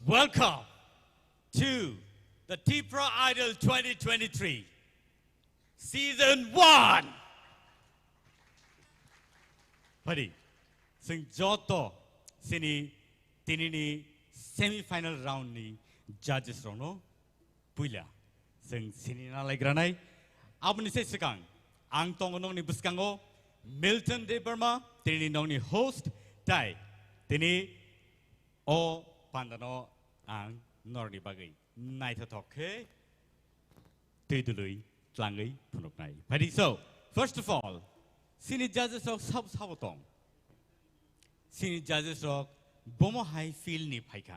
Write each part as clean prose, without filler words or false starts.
Welcome to the Tipra Idol 2023 Season 1. Pari, sing joto sini tinini semi-final round ni judges rono puila sing sini na lagranai abni se sekang ang tongonong ni buskango Milton de Burma tinini nong ni host tai tini o pandano ang nordi bagay naita toke tidului tlangai punok nai. Pari, so first of all sini judges of sab sabotong sini judges of bomo high feel ni paika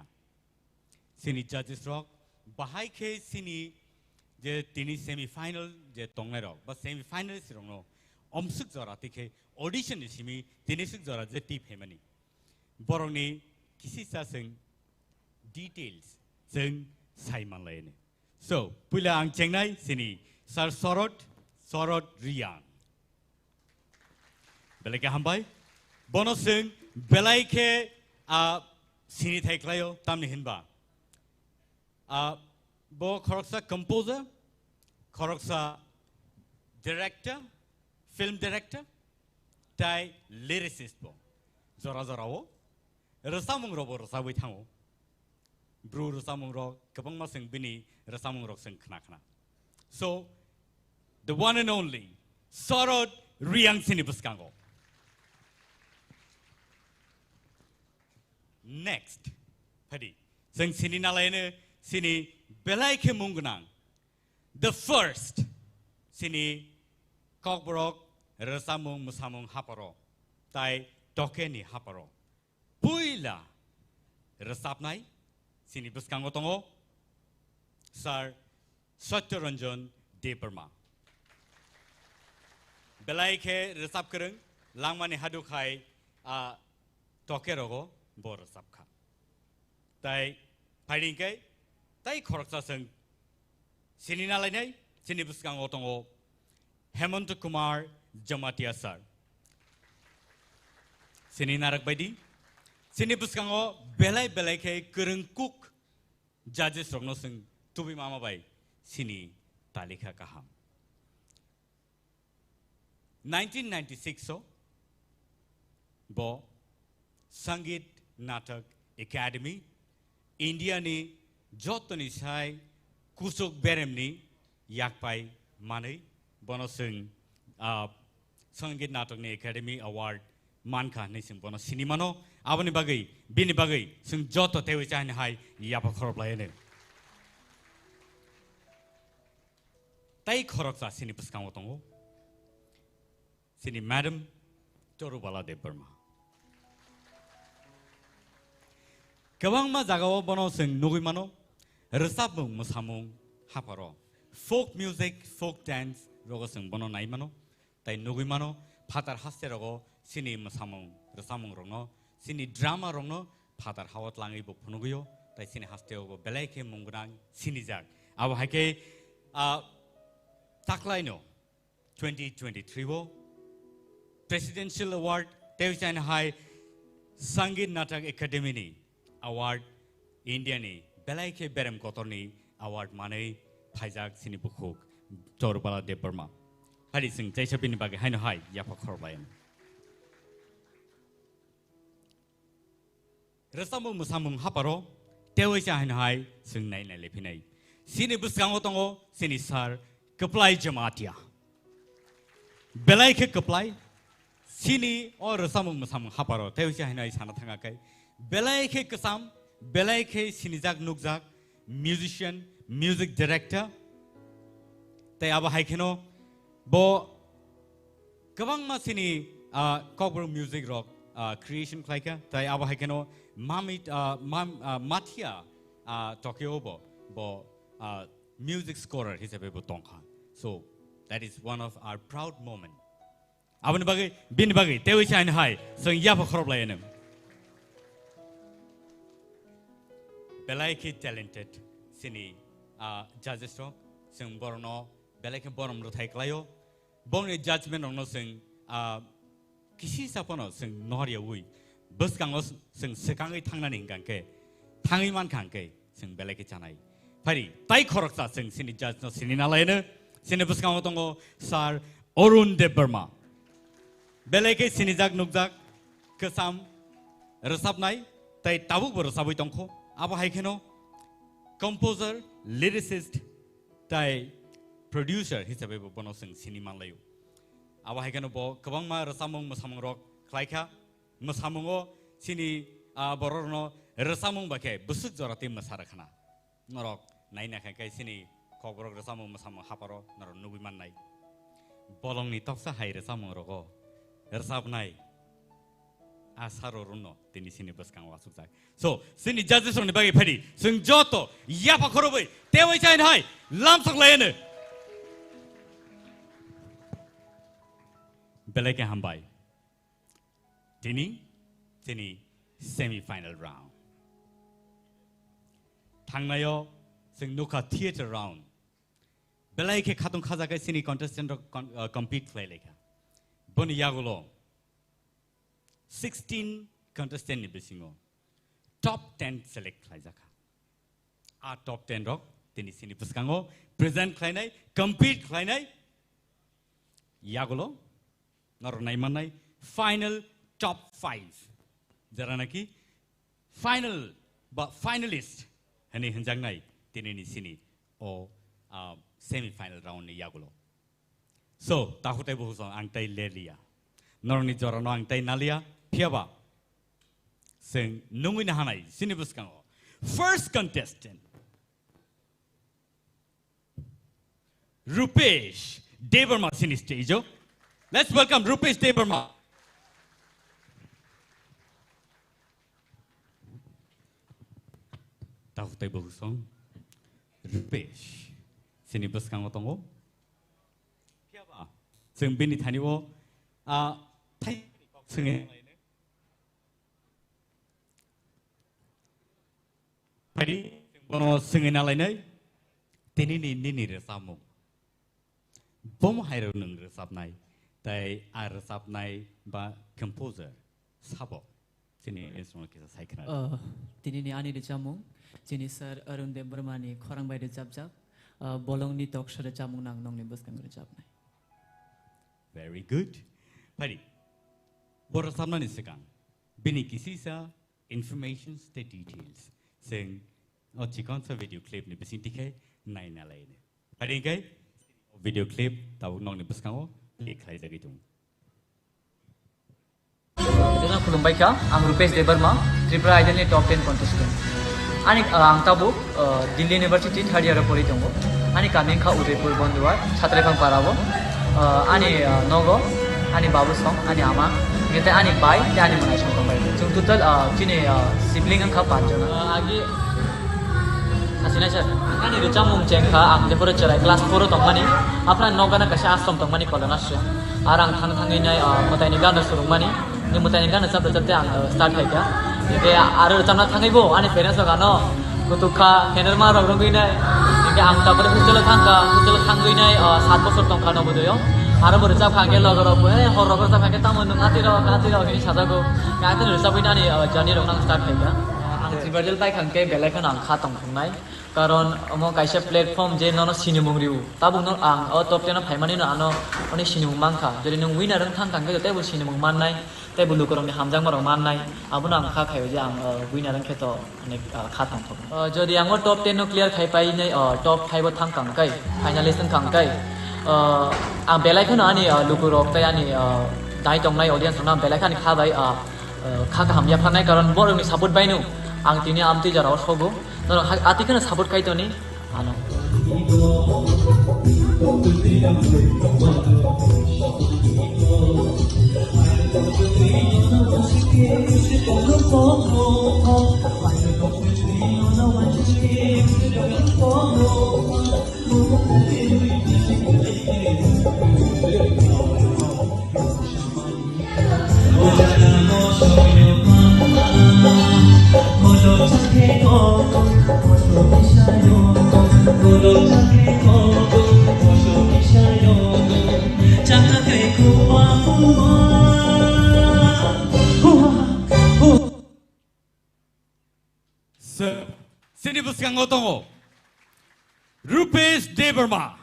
sini judges rock bahai ke sini je tini semi final je tongnai rok ba semi final sirong no omsuk jora tike audition ni simi tini suk jora je tip hemani borong ni kisi sa sing details sing saiman lain. So pula ang chengnai sini sar sorot riang belai ke hambai bono sing belai ke sini thai klayo tamni hinba bo khoroksa composer khoroksa director film director tai lyricist bo zora wo rasamung ro bo rasawi thango bru rasamung ro kabang ma sing bini rasamung ro sing khna khna. So the one and only sorot riang sini buskango. Next, Padi, sing sini nalaine sini belai ke mungunang. The first sini kokborok rasamung musamung haparo, tai toke ni haparo. Puila rasapnai sini buskango tongo sar Satyaranjan de Burma. Belai ke rasap kereng langmani hadukai toke rogo. Bor sabka. Tai fighting kai tai khoroksa sing sini nalai nai sini buskang otongo Hemant Kumar Jamatia sir. Sini narak baidi sini buskango belai kai kereng cook judges rogno sing tubi mama bai sini talika kaham. 1996 so bo Sangit Natak Academy India ni jotoni sai kusuk berem ni yakpai manai bono sing Sangit Natak ni Academy Award manka ni sing bono sinimano abani bagai bini bagai sing joto tewi chan hai yapa khorop laine tai khorok sa sini puskang otongo sini Madam Torubala de Burma. Kawang ma jagao bono sing nugui mano resapung musamung haparo folk music folk dance rogo sing bono nai mano tai nugui mano phatar hasse rogo sini musamung resamung rongno sini drama rongno phatar hawat langai bo phunuguyo tai sini haste go belai ke mungrang sini jak abo haike taklaino 2023 wo presidential award Tevchan High Sangit Natak Academy ni award India ni belai ke berem kotor ni award manai phaijak sini bukhuk Torubala de Burma. Hari sing jaisa bini bagai haino hai yapa khorlayan. Rasamung musamung haparo tewaisa haino hai sing nai lepinai. Sini buskang otongo sini sar keplai jamatia. Belai ke keplai sini or rasamung musamung haparo tewaisa haino hai sana thanga kai. Belai ke kesam, belai ke sinijak nukjak, musician, music director. Tai aba haikeno bo kabang ma sini cover music rock creation klaika. Tai aba haikeno matia Tokyo bo music scorer hisabe bo tongkha. So that is one of our proud moment. Abani bagai bin bagai tewi chain hai sing yapa khorob layenem. Belai ke talented sini judges rock sing borno belai ke borom rothai klayo bongni judgment rongno sing kisi sapono sing noria ui buskangos sing sekangai thangnani hingkangke 당의만 간게 생 벨레케잖아요. 파리 따이 코럭사 생 신이 자스노 신이 나라에는 신이 부스강 어떤 거 살 어룬데 버마 벨레케 신이작 눅작 그삼 रसाबनाय ताई Tabuk बर रसाबै दंख आबो हायखेनो composer lyricist ताई producer हिसाबै बनो जों cinema लायो आबो हायखेनो ब गोबां मा रसामं मोसामं रक खालायखा मोसामंगो सिनि बररनो रसामं बाखे बुसुक जराते मोसारखाना नरक नायना खायखाय सिनि खबरक रसामं मोसामं हापारो नर नुबि माननाय बलंनि तक्सा हाय रसामं रगो रसाबनाय 아사로로노 데니시니 버스강 와숙자 so 신이 자즈스로니 바기 파리 승조토 야파코로베 대외자인 하이 람석라이네 벨레케 한바이 데니 세미파이널 라운드 당나요 승노카 티에터 라운드 벨레케 카동 카자가 신이 컨테스턴트 컴피트 플레이레카 보니 야골로 16 contestant ni bisingo top 10 select khlaijaka a top 10 rok tini sini puskango present khlainai compete khlainai yagulo nornai manai final top 5 jaranaki final but finalist hani hanjangnai tini ni sini o semi final round ni yagulo so tahutai bohuso angtai lelia norni jorano angtai nalia Piaba sing nungin hanai sinibuskango first contestant Rupesh Devarma sini stage let's welcome Rupesh Devarma tahu tai bahusong Rupesh sinibuskango tongo Piaba sing bini thaniwo thai sing Padi, bono singin alai tini ni resamu. Bom hairo nung resapnai, tai a resapnai ba composer sabo. Sini instrument kita saya kenal. Tini ni ani resamu, sini sir Arun Debrmani korang bay resap bolong ni talk show resamu nang nong ni bus kang resapnai. Very good. Padi, bor resapna ni sekang. Bini kisi sa information the details. Sing oh chikon sa video clip ni besin tikai nai na lai ne pari kai video clip tahu nong ni beskango play khai jagi tung Dena Khumulwng ka ang Rupesh Devarma Tipra idol ni top 10 contestant ani ang tabu Delhi University third year pori tongo ani kamin kha Udaipur Bondwar chhatre phang parabo ani nogo ani babu song ani ama ngete ani bai ani manai song bai chung total chini sibling ang kha panjona agi asina sir ani recamung chengkha ang jepore charai class 4 tongmani apna nogana kasha asom tongmani kolona sya arang thang thangi nai motai ni gana surungmani ni motai ni gana sab chapte ang start hai kya ide aru recamna thangi bo ani parents gano kutukha henerma rogoi nai ide ang tapore hostel thangoi nai 7 বছর tongkha no bodoyo आरो बरजा फागे लगरब हर रगरजा फागे तामन आतिरो नि साजागो गाते रजा बैनानि journey रंग start खायगा आं त्रिबारजल bye खांके बेलायखन आं खा तंखंनाय कारण Amo कायसे platform जे ननो सिनेमंग रिउ ताबुं न आं अ टॉप 10 फाइमानि न आनो अनि सिनेमंग मानखा जरि नों विनार थां थांके तेबु सिनेमंग माननाय तेबु लुकरंनि हामजां मारो माननाय आबुन आं खा खायो जे आं विनार खेतो अनेक खा तंथक जदि आं टॉप 10 नो क्लियर खाय पाइ नै टॉप 5 थां कांकाय finalist कांकाय ang belai kan ani lukurok tay ani dai tong nai audience na belai kan kha bai kha ka hamya phanai karon bor ni support bai nu ang tini amti jara sogo no ati kan support kai to ni ano So Sini buskango tongo. Rupesh Debarma.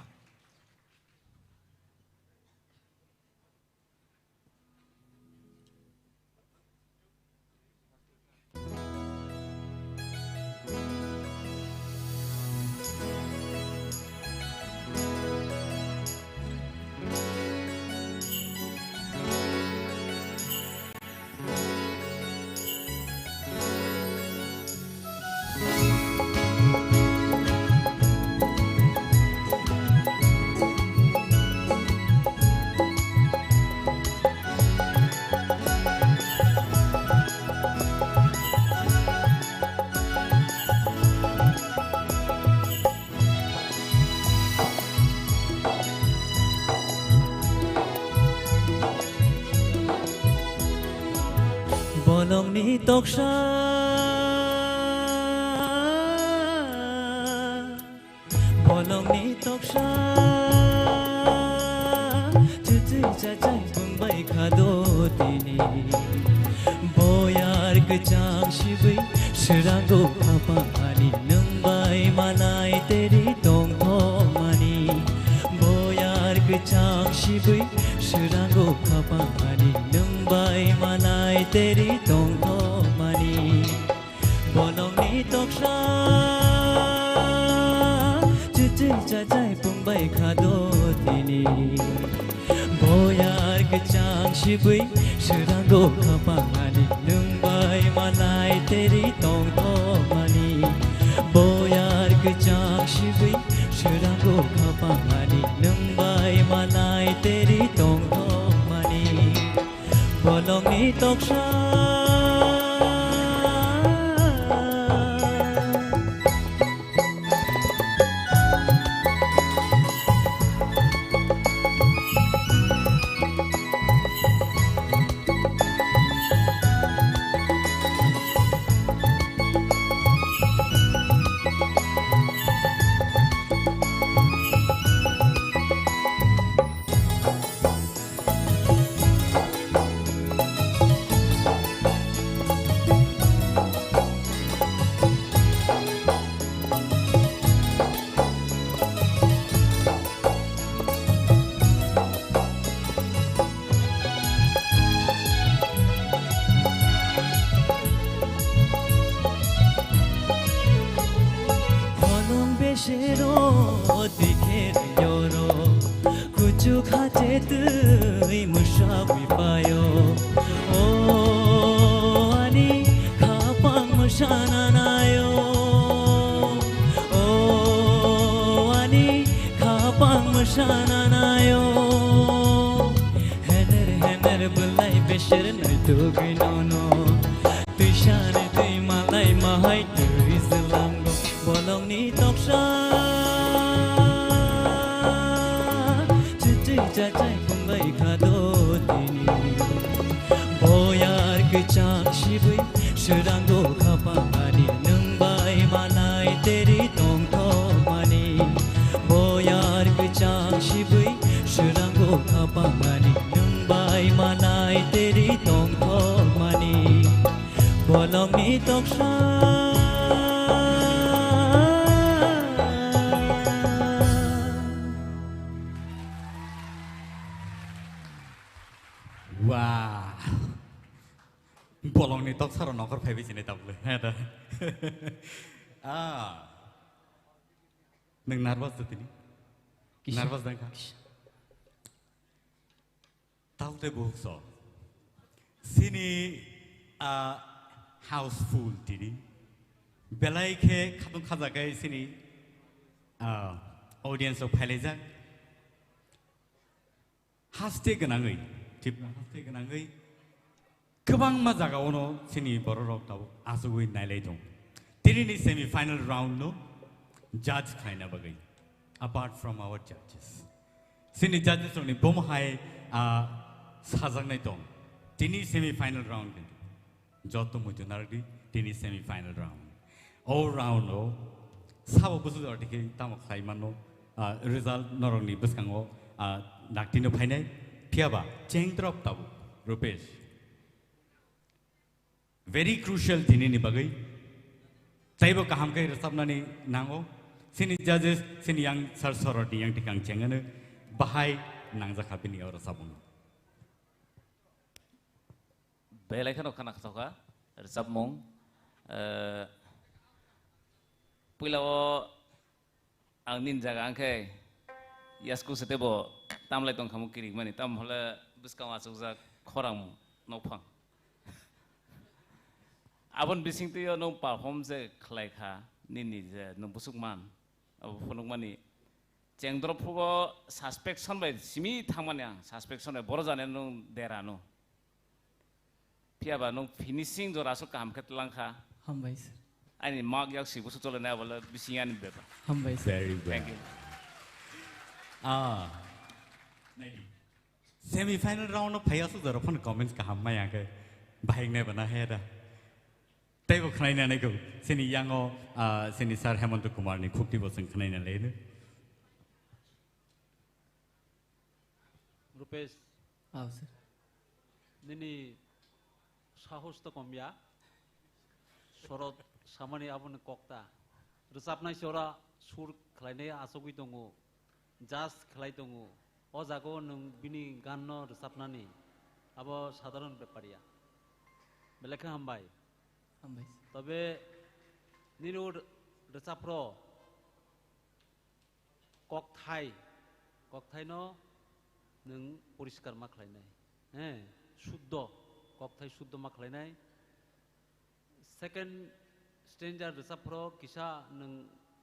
Bolong ni toksha Bolong ni toksha Cuci cacai pembai kado tini Boyar kecang shibai Seranggo apa ani Nembai malai teri tong tong mani Boyar kecang shibai Seranggo apa ani Nembai malai teri tong tong mani Bolong ni toksha Cuci cacai pembai kado tini Boyar kecang shibai Seranggo apa ani Nembai malai teri tong tong mani Boyar kecang shibai Seranggo apa ani Nembai malai teri tong tong mani Bolong ni toksha Shero dikher yoro kuchu khate tui mushawi payo o ani khapang mushana nayo o ani khapang mushana nayo hener bulai besher nai tu ginono tui shane tui malai mahai tui zilango bolong ni toksha Cuci cacai pembai kado tini Boyar kecang shibai Seranggo kapang ani Nembai malai teri tong tong mani Boyar kecang shibai Seranggo kapang ani Nembai malai teri tong tong mani Bolong ni toksha Wah, bolong ni tok saro nokor phebi sini tabule, ada. Neng nervous tu tini, nervous dah kan? Tahu te bohong so, sini house full tini, belai ke kadung kazagai sini audience of Paleja, haste genangai. Tipra haste genangai kebang majaga ono sini bororok tau asugui nailai dong tini ni semi final round no judge khaina bagai apart from our judges sini judges oni bom hai sajang nai dong tini semi final round joto mujo nardi tini semi final round all round no sabo busu dotike tamo khai mano result norong ni buskango naktino phainai Piaba, change drop tabu, Rupesh. Very crucial thing in Bagai. Taibo kaham kai resapnani nango sini judges sini yang sar sorot yang tikang cengane bahai nangja kapini ora sabung. Belai kan okana katoka resap mong pulau ang ninja angke yasku setebo tamlai tong kamu kiri mani tam hola biskang masuk za korang nopang. Abon bising tu yo nong perform je khlai kha nini je nong busuk man abo phonok mani ceng drop phugo suspension bai simi thangmani ang suspension bai boro jane nong derano piaba nong finishing jo raso kam khetlang kha Hambai sir. ani mark yak si busuk chole na bola bisingan beba Hambai sir. Very well. thank you Semi-final round of players are upon comments kaham maya ke bahing ne bana hai da. Taibo khnai na ne ko sini yango sini sir Hemant Kumar ni khukti bosang khnai na le ne. Rupesh, Aw sir. nini sahos to komya, sorot samani abun kokta. Resapnai sora sur khlaine asogui tongu, jas khlai tongu. O jago nung bini ganno resapnani, abo sadharon beparia. Belekha hambai. Hambai sir. তবে নিরুর রেসাপ্র ককথাই ন নং পরিষ্কার মা খালাইনাই হ্যাঁ শুদ্ধ ককথাই শুদ্ধ মা খালাইনাই second stranger রেসাপ্র কিসা নং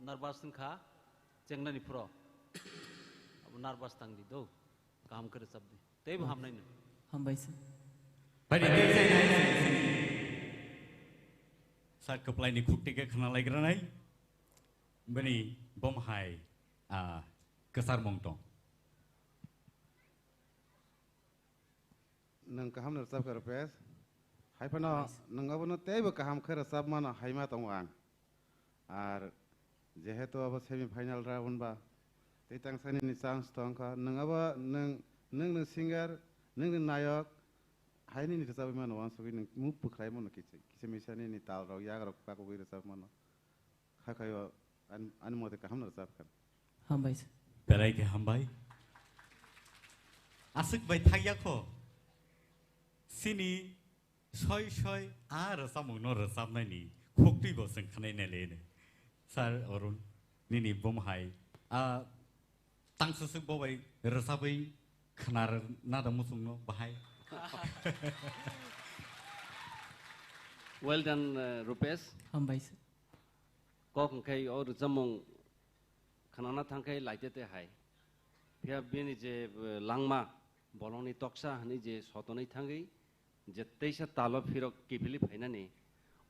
নার্ভাস খা চেংনানি ফ্র আবো নার্ভাস তাংদি দো কাম করে সাবদি তেই হামনাই ন Hambai sir. Bari sar keplai ni khukti ke khna lai granai bani bom hai kesar mongtong. Nang kaham resap ke Rupesh, hai pano nang abono teibo kaham ke resap mana hai ma tongwang. Ar jehetu abo semi final round ba, titang sani ni chance tongka nang abo nang singer nang nayak hai ni resap mana wan sogi nang mu pukhai mono kiche misani ni tal rok yak rok ka ko resap mana. Khakayo an mote kaham resap kan. Hambai sir. Berai ke hambai. Asuk bai thagya ko. Sini soy resam no resap nai ni khukti bosang khnai na le ne. Sir Arun nini bom hai tang susuk bo bai resabai khnar na da musung no bahai. Well done, Rupesh. Hambai sir. Kok kai or jamong khanana thangkai laite te hai. Pia bini je langma boloni toksa hani je sotoni thangai je teisa talo phirok kipili phaina ni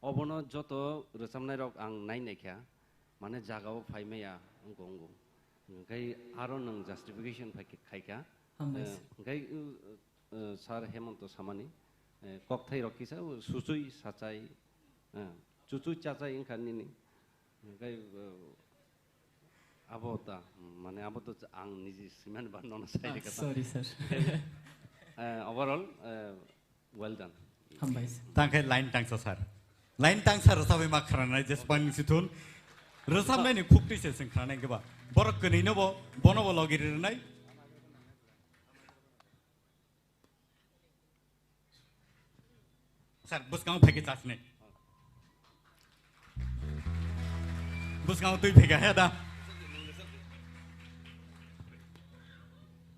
obono joto rosamnai rok ang nai naikha mane jagao phaime ya ongong kai aro nang justification khaika Hambai sir. kai sar Hemanto samani kok thai rokisa susui sachai chuchui chachai ingkhan ni kai abota mane aboto ang niji siman ban non sai de kata Sorry sir. overall well done Hambai sir. Tangkai line tang sar. Line tang sar resabai ma khrana just pan situn. Resap nai ni khukti se sing khrana ke ba. Borok ke ni no bo bono bo logir nai. Sir buskang pheke chas ne. Buskang tui pheke ha da.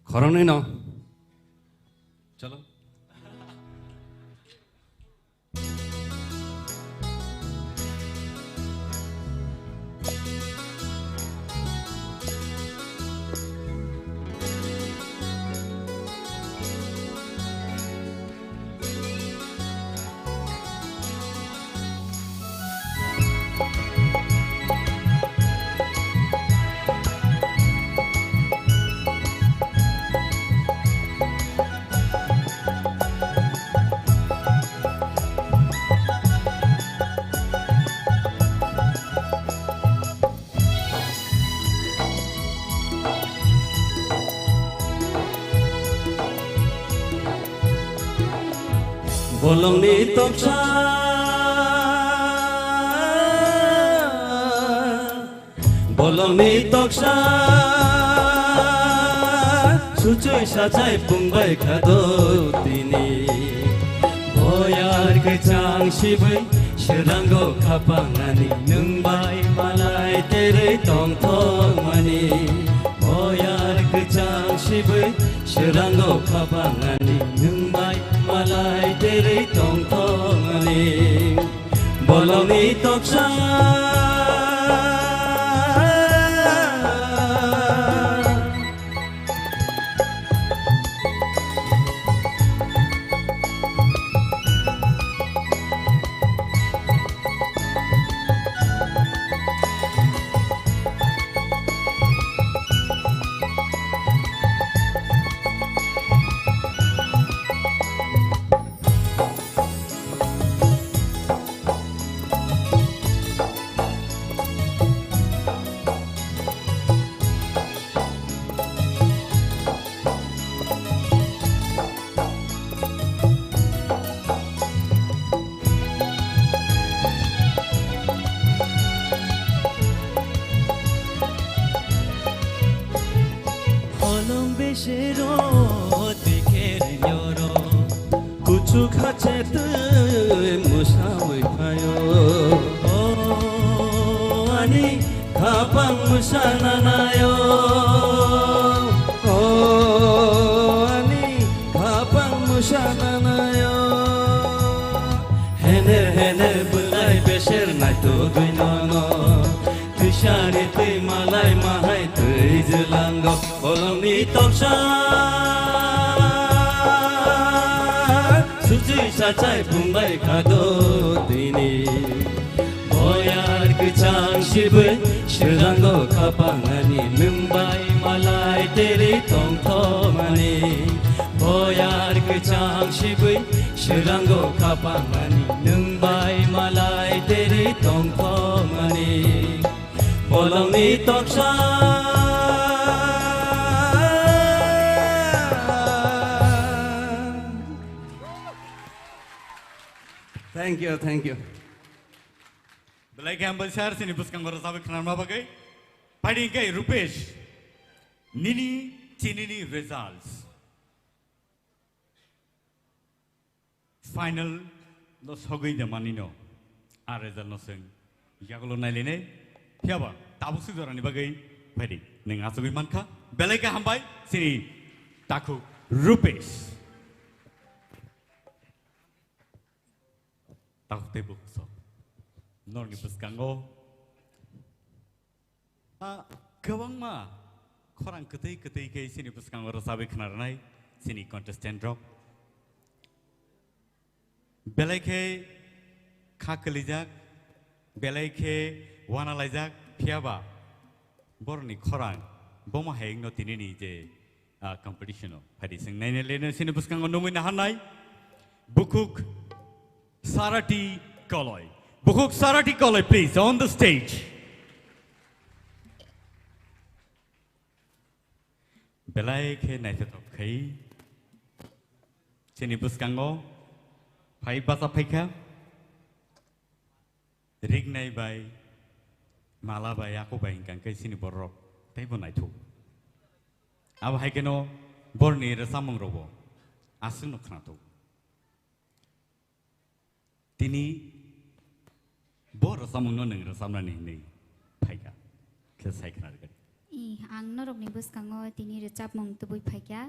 khorang nai no Chalo. Bolong ni toksa bolongni toksa sucui sajai pungbai khado tini boyar kecang sibai serango kapangani nungbai malai tere tong thong mani boyar kecang sibai serango kapangani nungbai malai tere tong thong mani bolongni toksa Shiro dikere nyoro kuchu khache tu musawai phayo oh ani khapang musana nayo oh ani khapang musana nayo hener bulai besher nai to duinono Tushari tui malai mahai tui jelango bolongni toksa suci sajai pungbai khado tini boyar kecang sibai serango kapangani nungbai malai tere tong thomani boyar kecang sibai serango kapangani nungbai malai tere tong thomani bolongni toksa thank you belai gambar share sini buskang barasabe khanan bagai fighting kai Rupesh nini chinini results final no sogoi de manino a result no sing yagulo nailene Piaba, tabu sudara ni bagai, pedi, nengas lebih manka, belai ke hambai, sini, taku, Rupesh. Tahu tebuk so, nor ni peskango, gawang ma, korang ketai ke sini peskango rasabe kenaranai, sini contestant drop. Belai ke kakelijak, belai ke wana laijak piaba borni khorang boma heng no tinini je competition no phadi sing nai lene sini buskang nomui na hanai bukuk sarati koloi please on the stage belai ke nai to khai sini buskango phai basa phaika rignai bai Mala bai aku bai hingkan kai sini borok tai bonai thu ab hai keno borni resamong robo asun no khna thu tini bor resamong no neng resamna ni nei phaiga ke sai khna ga ang norok ni buskango tini recap mong tubui phaiga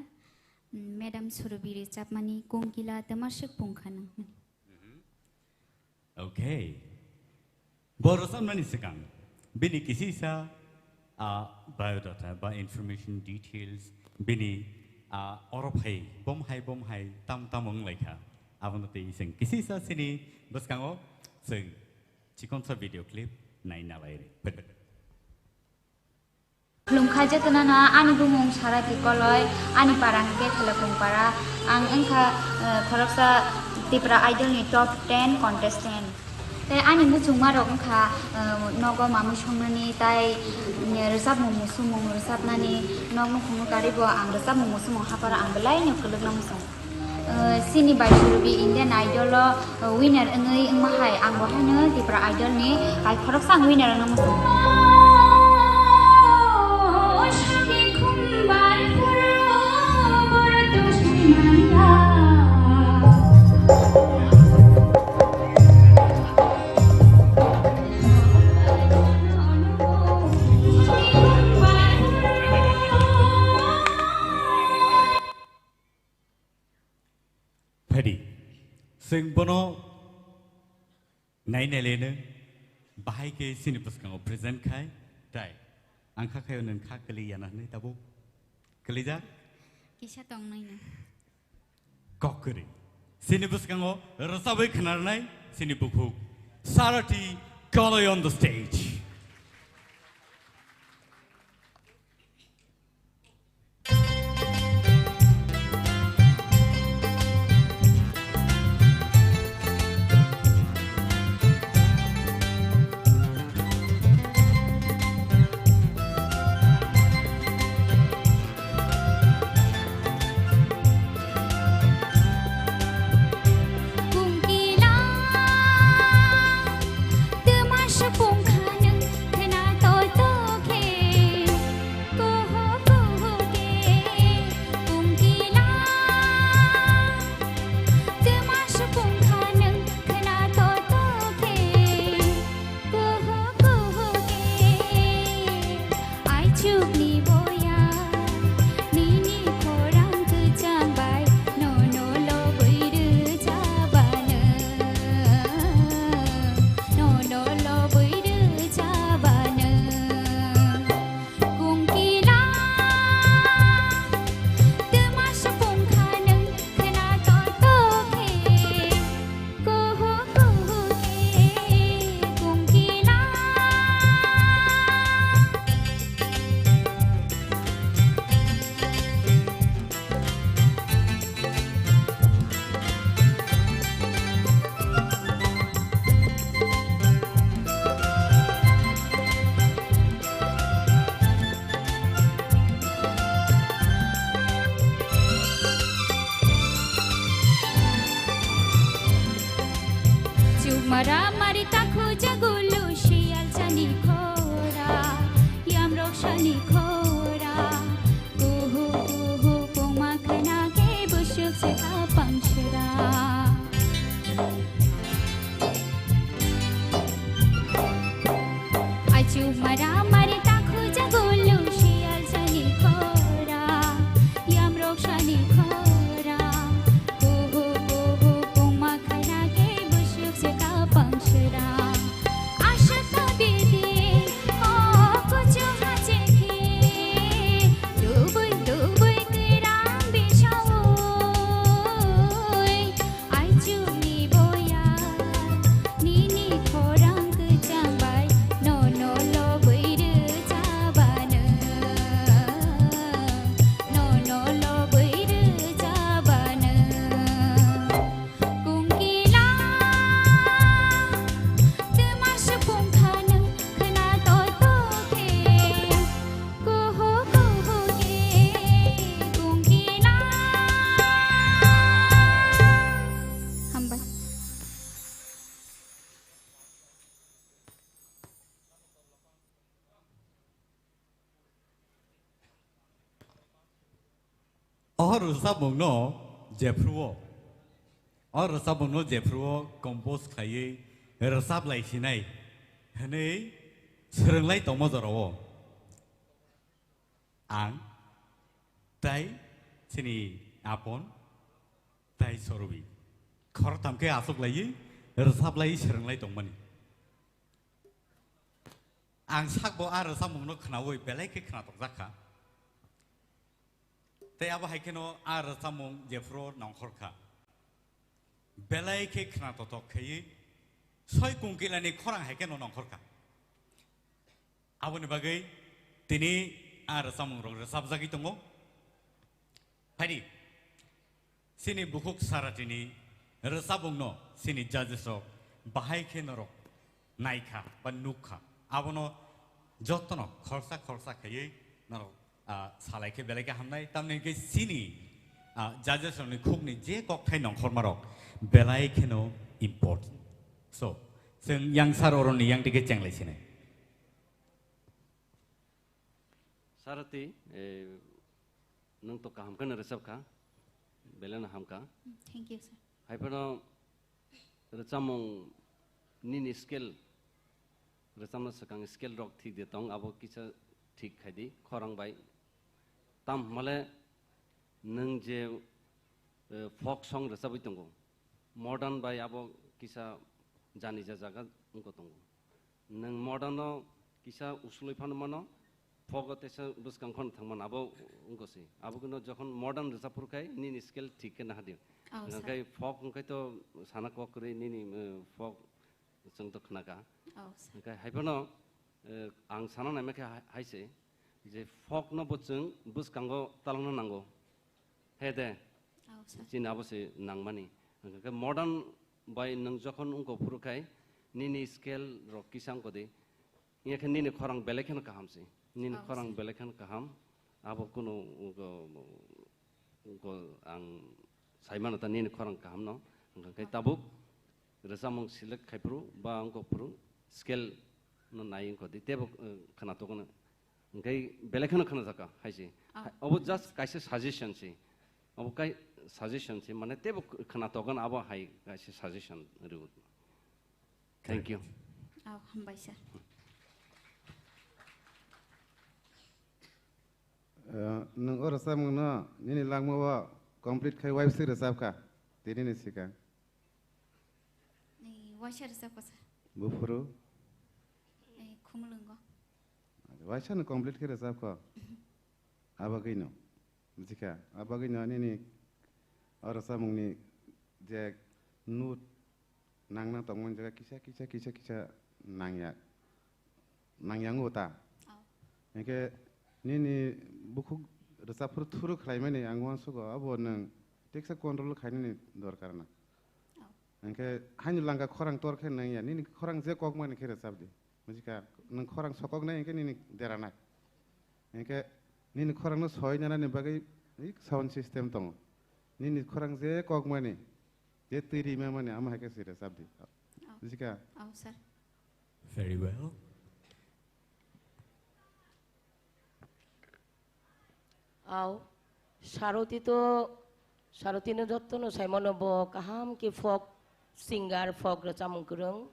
madam surubi recap mani kongkila tamasuk pungkhana okay bor resamna ni sekang Bini kisi sa biodata, by information details, bini orop hai, bom hai, tam laika. Avan tu iseng kisi sa sini buskango, seng cikon sa video clip nai na lairi. Lumkhaja tanana ani bumung sara tikoloi ani parang ke thelakung para ang engkha khoroksa Tipra Idol ni top 10 contestant. Ani muchung marok engkha nogo mamu shomnani tai resap mumusumong resap nani nog nong karibo ang resap mumusumong hapara ang belai ni kuluk namusong. Sini by Surubi Indian Idol winner ngai mahai ang wahana Tipra Idol ni kai khorok sang winner namusong. जों बनो नायनायलेनो बाहाय के सिनि पुस्तकाव present खाय ताय आंखा खायो नोंखा गोलैयानानै दाबो गोलैजा किसा दंनायनो ककरी सिनि पुस्तकाव रसाबै खोनारनाय सिनि बुकु सारथि कलय on the stage. Mara marita khuja gulu shial chani khora yam roshani khora kuhu kuhu puma khana ke bushuk se ka panchra achu mara marita khuja gulu shial chani khora yam roshani khora kuhu kuhu puma khana ke bushuk se ka panchra asha ta bidi o kuchu hache ke dubui dubui kiram bishawoi achu ni boya nini khorang jambai no no lo buiru jabana no no lo buiru jabana kungkila tumas pungkhana khana to to ke kuhu kuhu ke kungkila hambai और रसाबंनो जेफ्रुओ और रसाबंनो जेफ्रुओ compose खायै रसाब लायसिनाय हनै सोलोंलाय दमजराव आं ताय सिनि आपन ताय सरबि खरथामखे आसुक लायै रसाब लायै सोलोंलाय दंमोन आं साकबो आरो सामंनो खोनावै बेलायखे खोनादक जाखा ताई अब हाइकेनो आरो सामं जेफ्रो नंखरखा बेलायखे खोनादक खैयै सय कुंकिलानि खरां हाइकेनो नंखरखा आबोनि बागै दिनै आरो सामं रं रसाब जागि दङ फायदि सिनि बुकुक सारातिनि रसाबंनो सिनि जाजेसक बाहायखे नरक नायखा बा नुखा आबोनो जतनो खरसा खरसा खैयै नरक सालायखे बेलायखे हामनाय तामनेखे सिनि जाजेसनि खुगनि जे ककथाय नंखरमारक बेलायखेनो इम्पोर्टेन्ट सो जों यांसार अरननि यांटिके चेंलायसिनाय सारथि नों तो कामखौनो रोजाबखा बेलानो हामखा थैंक यू सर हायफोराव रोजामं निनि स्केल रोजामनो सकां स्केल रक ठीक दे दं आबो किसा ठीक खायदि खरांबाय ताम माले नों जे फक सं रोजाबै दंगो modern by abo kisa jani jaga ungko tongo nang modern no kisa usuloi phan mano folk tesa buskang khon thangman abo ungko si abo kuno jokhon modern resapur kai ni scale thik na hadio kai folk kai to sana ko kre ni folk jeng to khnaga kai haibano ang sana na meke haise je folk no bochung buskango talangno nango hede chin abo se nangmani kai modern by nang jokhon ungko purukai ni scale ro kisang ko de yakhen ni khorang belekhen kaham se ni khorang belekhen kaham abo kuno ungko ang saimano ta ni khorang kaham no kai tabuk resamong select khaipru ba ungko puru scale no nai ko de tebo khana to kono kai belekhen khana jaka haise abo just kaise suggestion se abo kai suggestion se mane tebo khana to gan abo hai kaise suggestion ru thank you hambai sir nang ora samung no ni langmo wa complete khai web series sabka tini ni sika ni washer sa ko sir bufuru khumulwng go washer no complete khai sabka abagino jika abagino ni ora samung ni je nut nangna tongmon jaga kisa nangya ngota engke ni buku resapur thuru khlaimani angwan sugo abo nang teksa control khaini dorkar na engke hainu langa khorang tor khen nang ya ni khorang je kokmani khere sabdi mujika nang khorang sokok na engke ni derana engke ni khorang no soi nana ni bagai sound system tong ni khorang je kokmani je tiri memani ama hake sire sabdi mujika sir very well Au Saroti no dotto no saimono bo kaham ki folk singer folk racamung kurung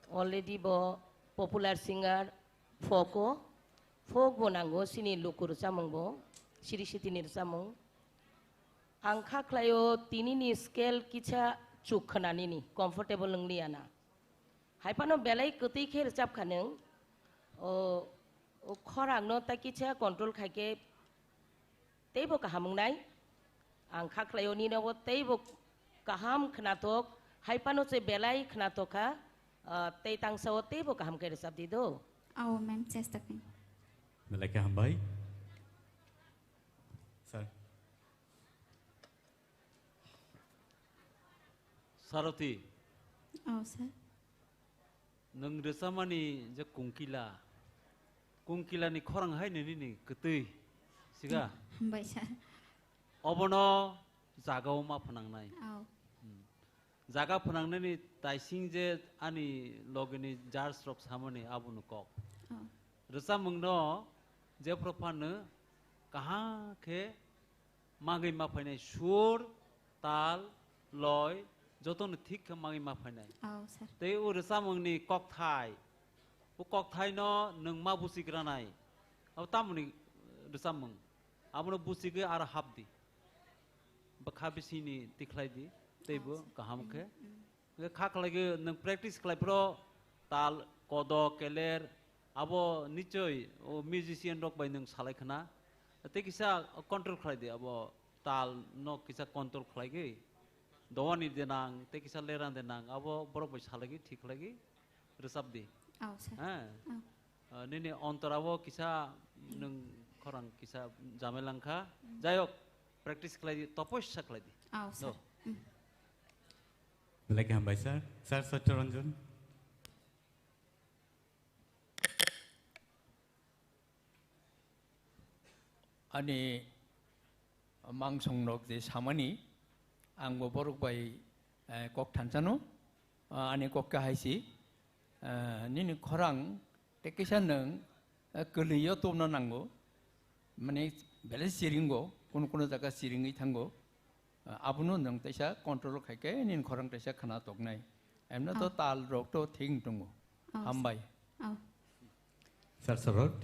already bo popular singer folk bo nango sini lukur racamung bo siri sitini racamung angkha klayo tini ni scale kicha chukhanani ni comfortable lengli ana haipano belai keti khe racap khaneng o khorang no ta kicha control khaike teibo kahamung nai ang khaklayo ni no teibo kaham khnatok haipano che belai khnatoka tei tangsa teibo kaham ke resap di do ma'am chesta kin Malaka hambai sir Saroti sir nang resamani je kungkila ni khorang hai ni ketui siga hambai sir obono jagao ma phanangnai jaga phanangnani taising je ani logini jar strop samani abunu kok resamungno je propanu kaha ke magai ma phainai sur tal loy joton thik ke magai ma phainai sir tei u resamungni kok thai no nang ma busigranai ab tamuni resamung abunu busige ar habdi bakhabisini tiklaidi teibo kaham ke khaklage nang practice klaipro tal kodo keler abo nichoi o musician rok bai nang salai khana te kisa control khlaidi abo tal no kisa control khlaigi dawani denang te kisa leran denang abo borok bai salagi thik lagi resabdi ha nini ontorabo kisa nang khorang kisa jamelangkha jayok practice khlaidi topos khlaidi sir Malaka hambai sir Satyaranjan Ani mangsongnok je samani angbo borok bai kok thansano ani kok kahaisi nini khorang tekisa nang keliyo tomno nango mane bele siringo kono jaga siringi thango abuno nang taisa control khaike nin khorang taisa khana toknai emna to tal rok to thing tongo hambai sir Sarot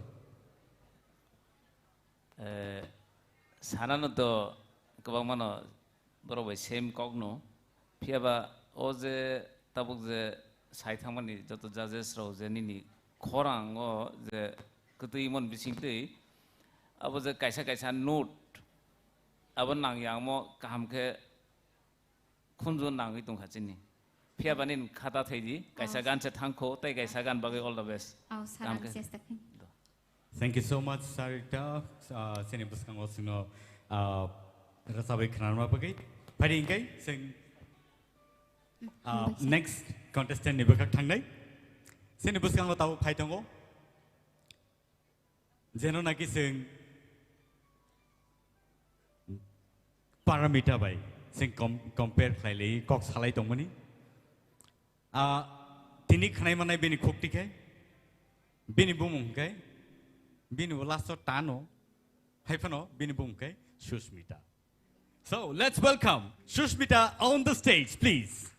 사나는 또 그방 만어 뭐라고 샘 꼭노 फियाबा O J Tabuk जे साइ थांमानि जत जाजेस राव जे निनि खरां ओ जे कतुई मन बिसिंतै अब जे कायसा कायसा note अब नांयामो कामखे खुनजु नाङै दंखाचिनि फियाबानि खाता थैदि कायसा गानसे थांखो तै कायसा गान बागै all the best Thank you so much, Sarita. Sini buskan osino rasabai khanarma bagai. Phari ingkai sing next contestant ni bakak thangnai. Sini buskan o tau phai tongo. Jeno naki sing parameter bai sing compare khlailei kok salai tongmani. Tini khanai manai bini khokti kai. Bini bumung kai. Bini ulaso tano, hyphano, bini bumke, Shushmita. So let's welcome Shushmita on the stage, please.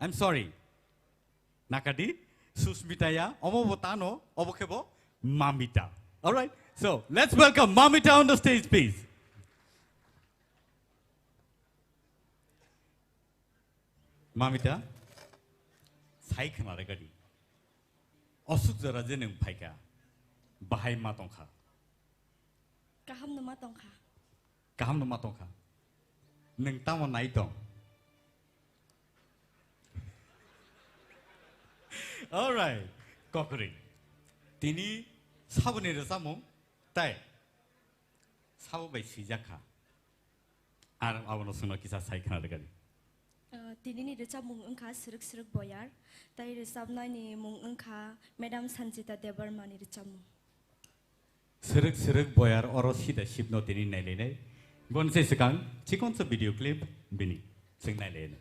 I'm sorry. Nakadi, Shushmita ya, omobotano, obokebo, Mamita. All right. So let's welcome Mamita on the stage, please. Mamita, sai khana re gadi. Osuk jara je nung phaika. Bahai ma tongkha. Kaham no ma tongkha. Kaham no ma tongkha. Nung tamo nai tong. All right. Kokuri. Tini sabuni re samung tai. Sabu bai sijakha. Ar abono suno kisa sai khana re gadi. Tini ni recap mung engkha seruk seruk boyar, tai recap nai ni mung engkha Madam Sanjita Debarma ni recap mung. Seruk seruk boyar oro sida shipno tini nai lene. Gon se sekang cikon se video clip bini sing nai lene.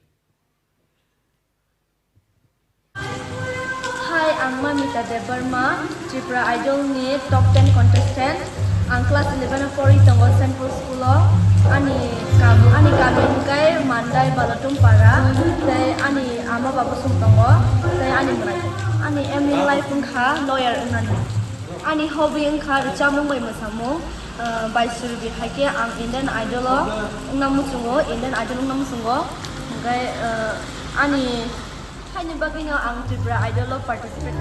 Hi, I'm Mamita Debarma, Tipra Idol ni top 10 contestant. Ang class 11 pori tongo Central School ani kami kai mandai balatum para tai ani ama babu sum tongo tai ani mrai ani MA life kha lawyer unani ani hobby kha richamu mai masamu by surbi hake ang Indian Idol namu sungo Indian Idol namu sungo ngai ani hani bagino ang Tipra Idol participate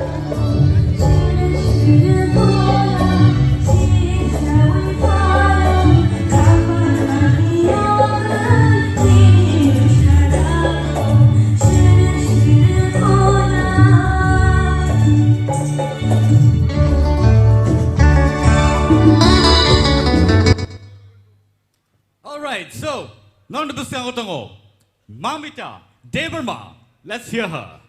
All right, so non busang otongo Mamita Debarma. Let's hear her.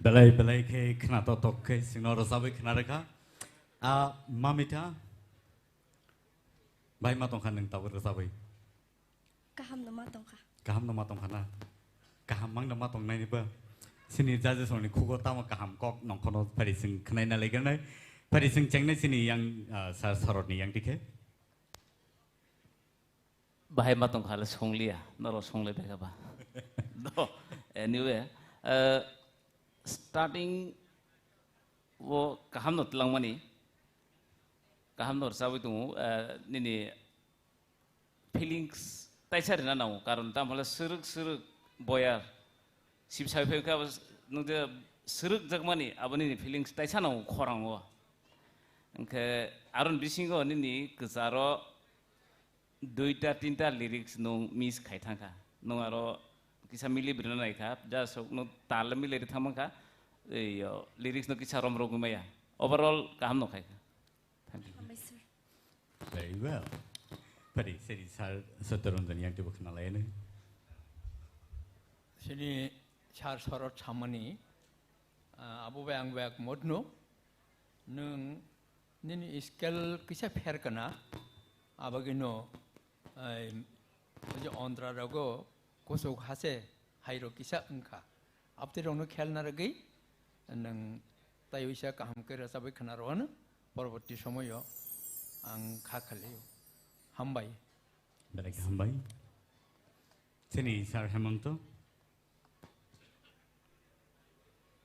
belai belai ke kena totok ke singno rosabai kena reka mamita bai matong kan neng tahu rosabai Kaham nama tongka. kaham nama tong kana kaham mang nama tong nai ni ba sini jaje soni kugo tama kaham kok nong kono pari sing kena na legan nai pari sing ceng nai sini yang sar sarot ni yang dike bahai matong khala songlia noro songle beka ba no anyway starting wo kaham not lang mani kaham nor sawi tu nini feelings taisar na nau karon tam hala suruk boyar sip sai phe ka nung de suruk jagmani abani feelings taisa nau khorang wa angke aron bisingo nini kezaro duita tinta lyrics nung miss khai thangka nung aro kisa mili brina nai kha ja sok no tal mili ri thamangka yo lyrics no kisa rom rogumaya overall kaham no khai very well pari seri sar sotoron dan yang tiba kenal lain sini char sorot chamani abu bayang bayak modno nung nini skill kisah fair kana abagino जो ऑन्ड्रा रगो कोसो हासे हाइरो किसा उनका अब ते रोनो खेल ना रगई नंग तायुषा काम करे सबै खना रोन परवर्ती समय आं खाखले हमबाई बरक हमबाई sini sar hemanto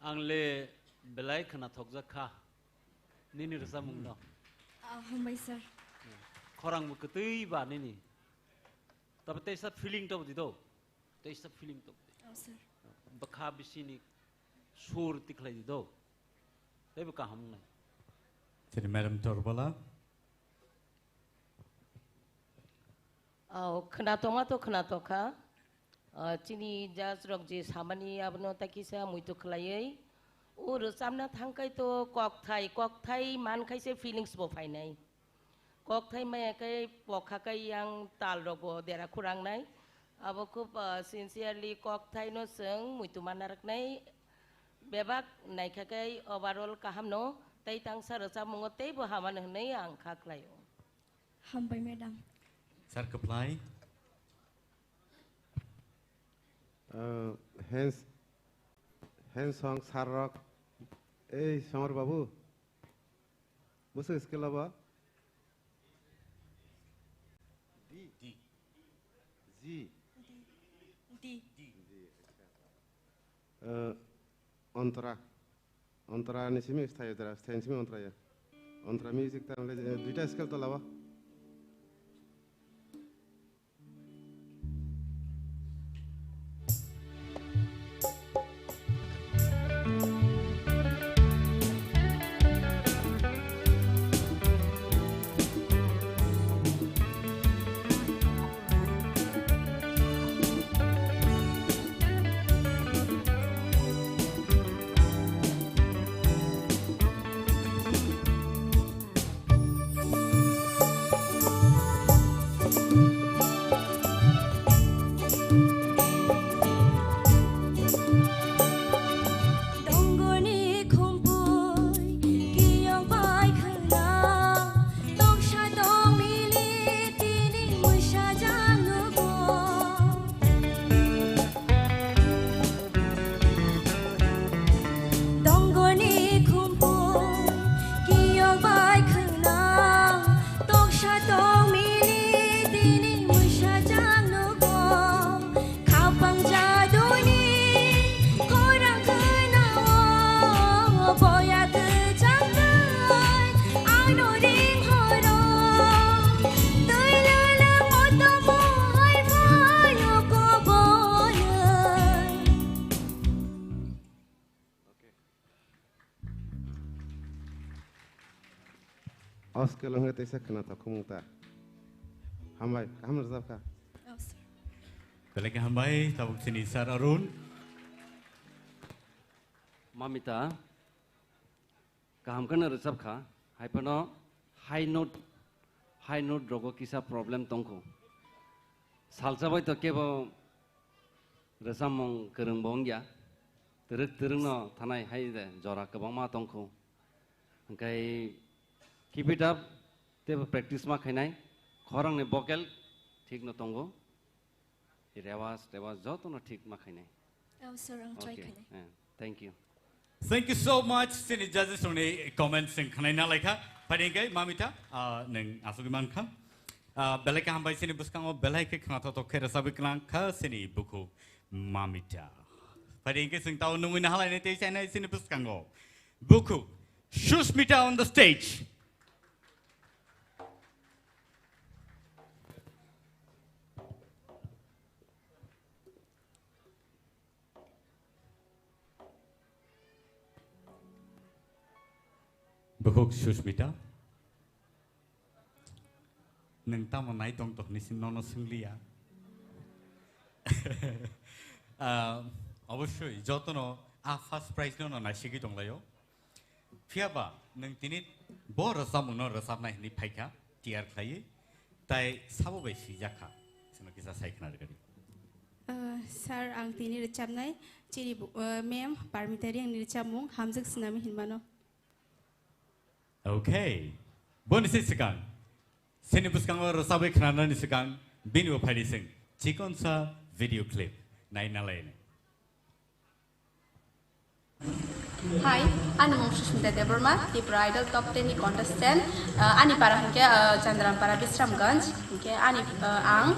आंले बेलाय खना थकजा खा निनि रसा मुंनो Humbai sir. खरां मुकतै बा निनि तब तेसा फीलिंग तो दिदो तेसा फीलिंग तो Oh sir. बखा बिसिनी सुर तिखलाई दिदो तेबो का हम नै sini madam torbala खोनाथोखा चिनी जाज रक जे सामानि आबनो ताकिसा मुइतो खलायै ओ रोजामना थांखाय तो ककथाय मानखायसे फिलिंग्स बो फायनाय ककथाय मायाखाय पखाखाय आं ताल रगो देरा खुरांनाय अब खूब सिनसियारलि ककथाय नो जों मुइतो मानारकनाय बेबाक नायखाखाय ओभारअल काहामनो तै तांसा रोजामुङो तैबो हामान होननाय आं खाख्लायो Humbai madam. sar keplai hands song sarok ei samar babu busu skill aba d ontara ni simi stay dara stay simi ontara ya ontara music ta duita skill to laba skill ngai tesa kena ta khumungta hambai kaham rezab ka Oh sir. belak hambai tabuk sini sar arun mamita kaham kana resab kha haipano high note rogo kisa problem tongko salsabai to kebo resamong kereng bongya tereng no tanai hai de jora kabang ma tongko kai keep it up te practice ma khainai khorang ne vocal ঠিক no tongo rewas joto no ঠিক ma khainai sir ang try okay khanai thank you Thank you so much. Sini judges oni comments sing khanai na laika. Paringai mamita neng asugi man kha. Belai ka hambai sini buskango belai ke khana to khera sabi klang kha sini buku mamita. Paringai sing tau nungui na halai ne te chai nai sini buskango. Buku Shushmita on the stage. Buku Shushmita. Neng tamu nai tong tok ni sin nono singlia. Obviously, joto no first prize no na shigi tong layo. Fiaba neng tinit bo rasam no rasam nai ni paika tiar khai. Tai sabo bai sijaka. Sino kisa sai kana gari. Sir ang tini recap nai ciri mem parmitari ang recap mung hamzak sinami hinmano. Okay. Bonus sekarang. Sini buskan orang sahabat kerana ni sekarang bini berpadi sing. Cikon sa video clip. Naik nalain. Hi, ani mong Shushmita Deborma, Tipra Idol Top 10 contestant. Ani para hingke Chandran para Bisramganj. Hingke ani ang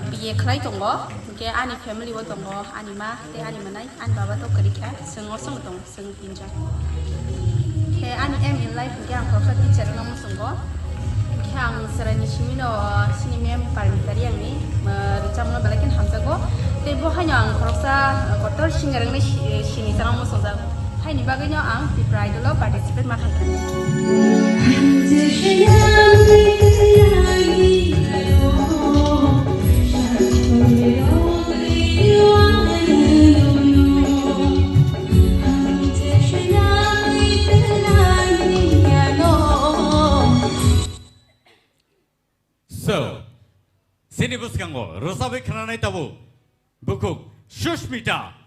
biye khlai tongo. Hingke ani family wo tongo. Ani ma te ani manai. Ani baba to kerika. Sengor song tong seng tinja. Hingke ani em in life hingke ang profesor teacher ngomong songgo. Hingke ang serani shimino sini mem parmitari yang ni. Recap mo balakin hamzago. Tebo hanya ang profesor kotor singarang ni sini sarang mo songza. Hai ni bagainya ang Tipra Idol participate makan. So, sini buskan go. Rosabe kerana itu tahu. Buku Shushmita.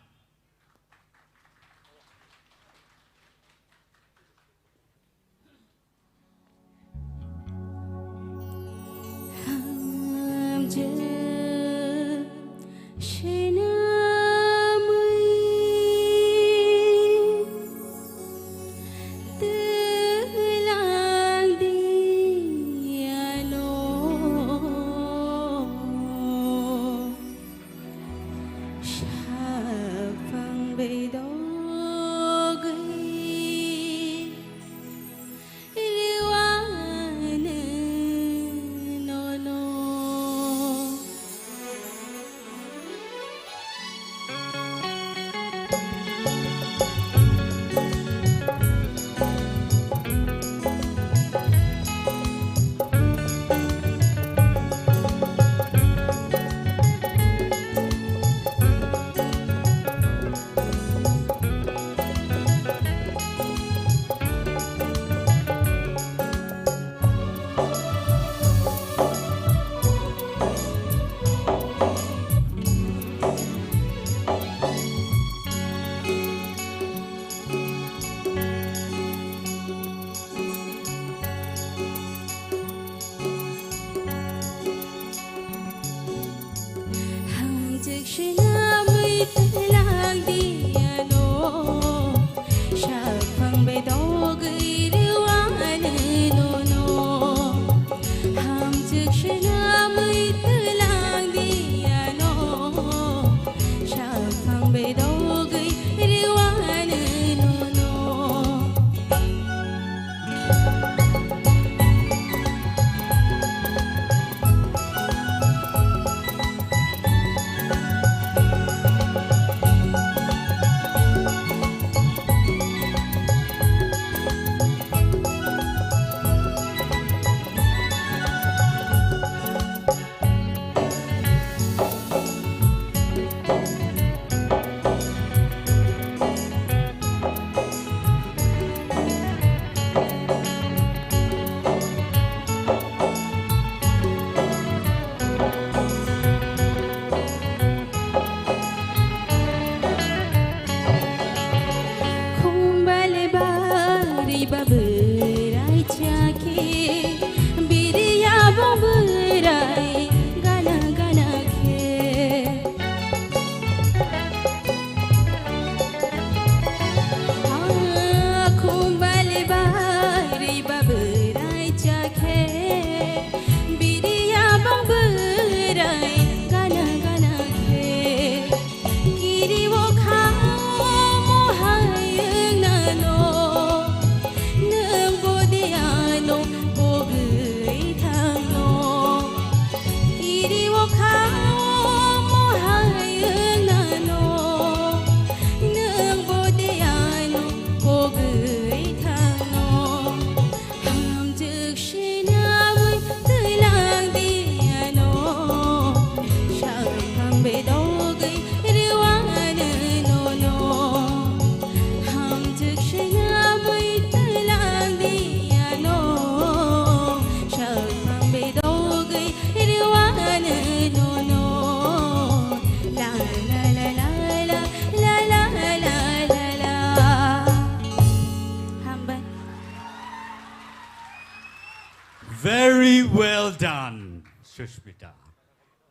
Sushmita.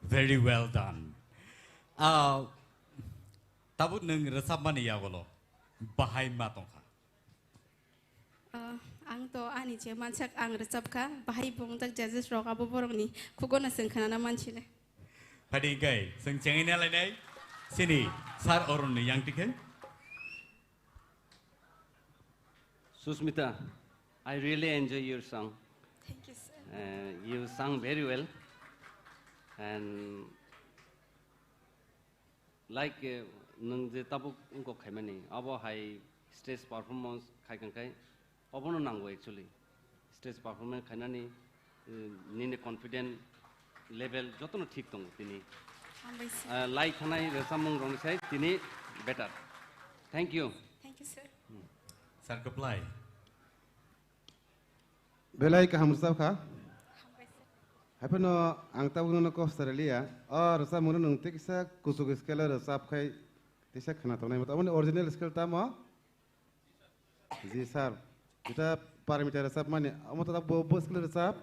Very well done. Tabut nung resap mana ya golo? Bahai matongka. Ang to ani je mansak ang resap ka bahai bung tak judges roka bo borong ni kugona sengkana na manchile. Padi gai seng cengin alai nai. Sini sar orun ni yang tikai. Susmita, I really enjoy your song. Thank you, sir. You sang very well, and like nung je tabuk unko khaimani, abo high stage performance khai kan kai, abo no nango actually. Stage performance khainani, nini confident level joto no thik tong tini. Like khanai resamung rong sai tini better. Thank you. Thank you, sir. Sar apply. Belai ka hamsab kha. Hapeno ang tabu no ko Australia or sa muno nung tiksa kusuk skela resap khai tisa khana to nai mata original skill ta ma ji sir kita parameter resap mane amata ta bo skill resap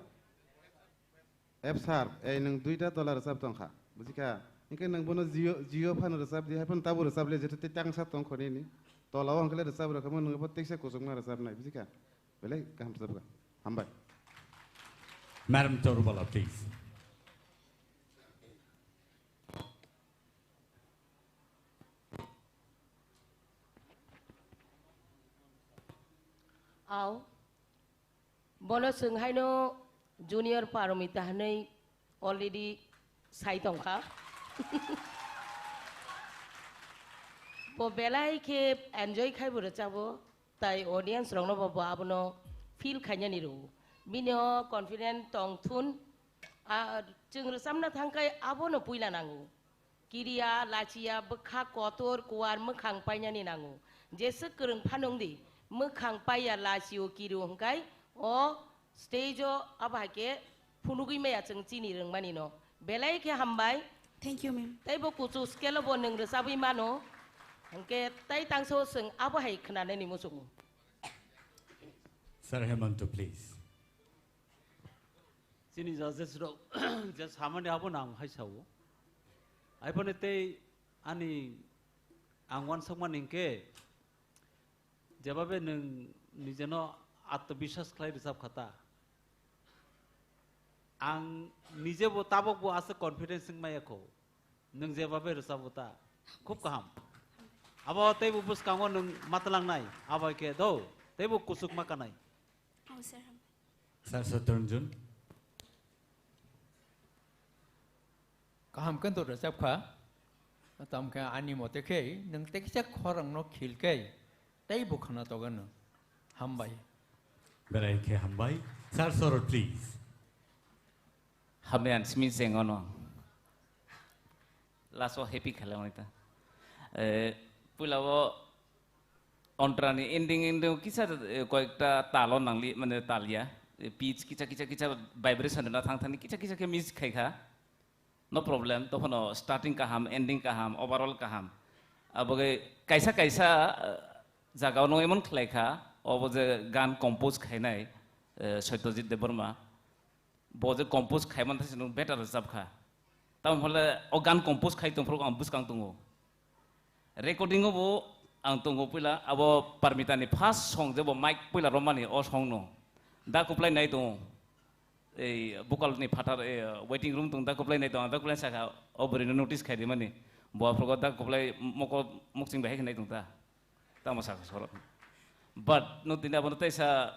f sharp ei nung duita tola resap tong kha bujika ingke nang bono geo fan resap di hapen tabu resap le jete tang sa tong khoni ni tola wang kele resap ra kamu nung tiksa kusuk na resap nai bujika belai ka hamsab ka hambai. Madam Torubala, please. Aw, bono sung hai no junior paramita hanai already sai tong kha. Bo belai ke enjoy khai bura chabo, tai audience rong no bo abono feel khanya ni ru. Bino confident tong thun jeng resamna thangkai abono puila nangu kiria lachia bekha kotor kuar mekhang paina ni nangu jese kereng phanong di mekhang paya lachio kiru hangkai o stage o abake phunugui meya jeng chini reng mani no belai ke hambai. Thank you, ma'am. Tai bo kuchu scale bo neng resabi mano hangke tai tangso seng abo hai khnane ni musung. Sir Hemanto, please. Sini judges ro just hamane abo nang hai sawo. Ai pone te ani angwan sakman ingke jababe nung nijeno atbishas khlai resap khata. Ang nije bo tabok bo asa confidence sing maya ko. Nung jababe resap bota khub kaham. Abo te bu bus kango nung matlang nai abo ke do te bu kusuk makanai. Oh, sir. Sir Saturn Kaham kan tu resep kha, tam kha ani mote ke, nang tekisa khorang no khil ke, tai bukhana to gan, hambai. Belai ke hambai. Sir Sorot, please. Hambai an smi sengono. Laso happy khala monita. Pulawo ontrani ending kisa koekta talon nangli mane talia pitch kicha vibration na thangthani kicha ke miss khaikha. No problem, to no starting kaham, ending kaham, overall kaham. Aboge kaisa jagao no emon khlaikha, oboje gan compose khainai, Satyajit Debarma. Boje compose khaiman thasinu better resap kha. Tam hole o gan compose khai tum pro ambus kang tungo. Recording bo ang tungo pila abo parmitani first song jebo mic pila romani o song no. Da kuplai nai tung. Bukal ni fatar waiting room tung da koplai nai tung da koplai saka obri notice khai di mani bo progo da koplai moko muksing bahek nai tung ta masa sorot but no tinda bono taisa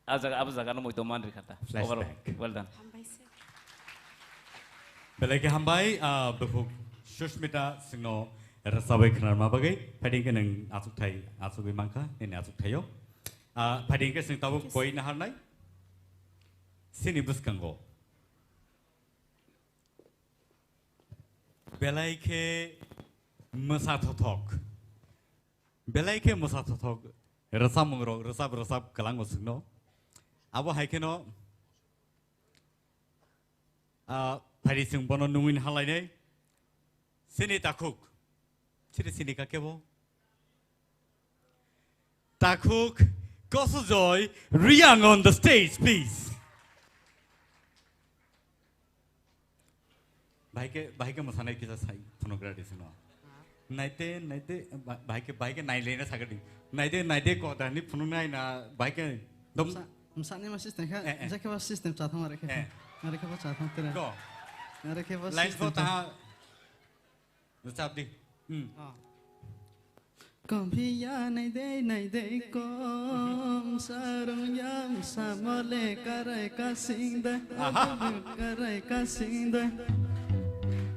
ajaga no moito man rikhata overall well done. Belai ke hambai befuk Sushmita singno rasabai khnar ma bagai phading ke nang asuk thai asuk mangkha ne asuk thayo phading ke sing tabu koi na har nai Sini buskango. Belai ke musatotok. Belai ke musatotok. Rasam ngro, rasab kalang usno. Abo haikeno. Pari sing bono nungin halai ne. Sini takuk. Sini kakebo. Takuk. Kosujoy. Riang on the stage, please. बाइके मोसानाय किसा साइ फनग्रादि सनो नाइते बाइके नाइलेना सागदि नाइदे कोदानि फुनुनाय ना बाइके दम Misalnya masih setengah, saya kira sistem catatan mereka catatan terus. Mereka lain kau tahu, ucap di. Kompiya naide kom sarung yang sama le karai kasingda.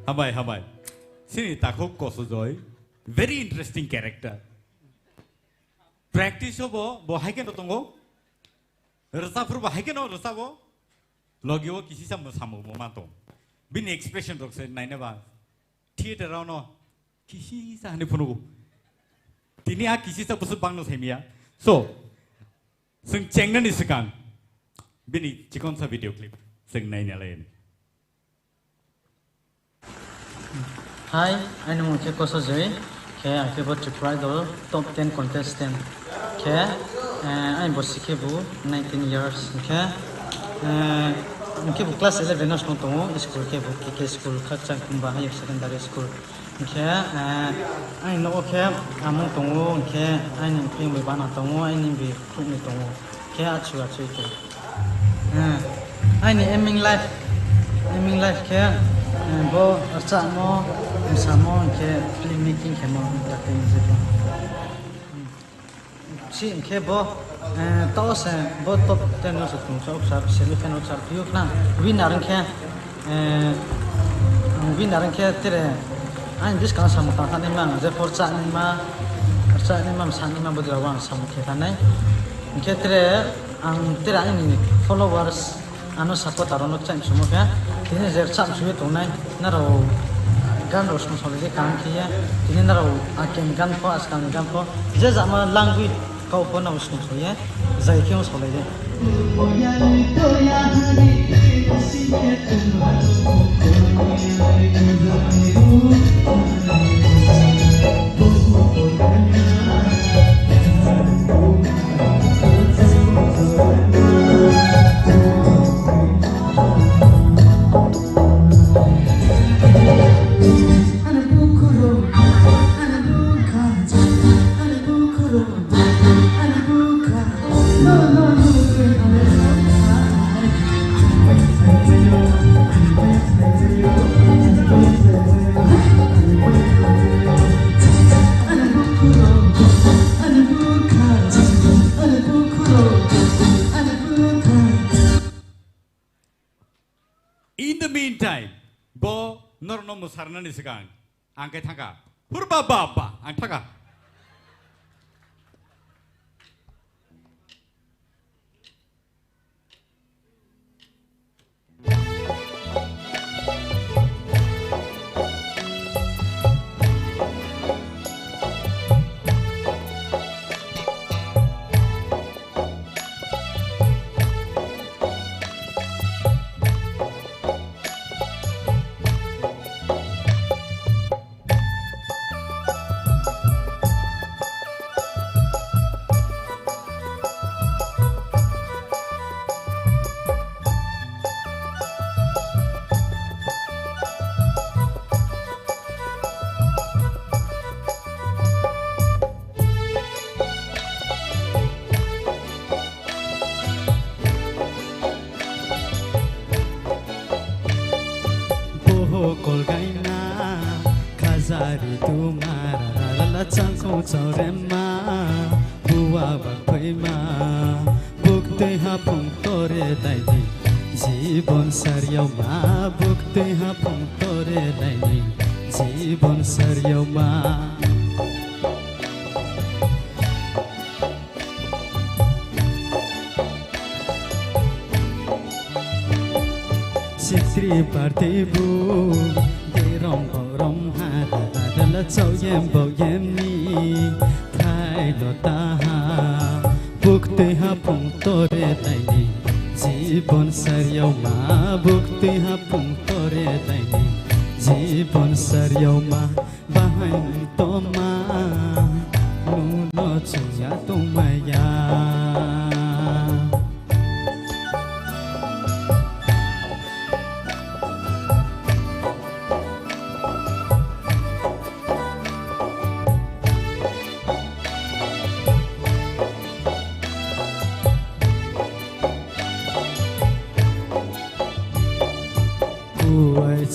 Habai. Sini takut kau sujoi, very interesting character. Practice bo haike no tunggu. Rasa purba haike no rasa bo. Logi wo kisi sama samu momato. Bin expression rokse naine ba. Theater rao no kisi sa hani punugu. Tini a kisi sa busuk bang no semia. So, sing cengna ni sekan. Bini cikon sa video clip. Sing naine lain. Hi, I'm Mungke Kosojoy. I'm about to try the top 10 contestant. I'm Bosikebu, 19 years. I'm class 11 na school KK school, Kachang Kumba Higher Secondary School. I know I'm Tongo, I'm playing with Bana Tongo, I'm be Kumi Tongo. Achu. I'm aiming life, bo mo samo ke filmmaking ke mo takin zito si ke bo to se bo top 10 no se tung chok sar semifinal char piu na winner ke tere an bis kan samo ta ni mang je forcha ni ma san ni ma bodra wan samo ke tanai ke tere ang tere ani followers ano support arono time sumo ka tini zer cham suye tonai naro gan rosno sole de kan kiya tini naro aken gan po askan gan po je zama langui kau po na usno suye zai kyo sole de In the meantime, bo norno musarna ni sekarang, angke thangka, purba baba, angka. Zari tu mara la changko chaurema buwa bakhoima bukte ha phung tore daini jibon saryau ma bukte ha phung tore daini jibon saryau ma Sitri partibu rom hara chau yem bo yem ni thai lo ta ha bukte ha phung tore daini jibon saryau ma bukte ha phung tore daini jibon saryau ma bahain to ma nu lo chuya tu maya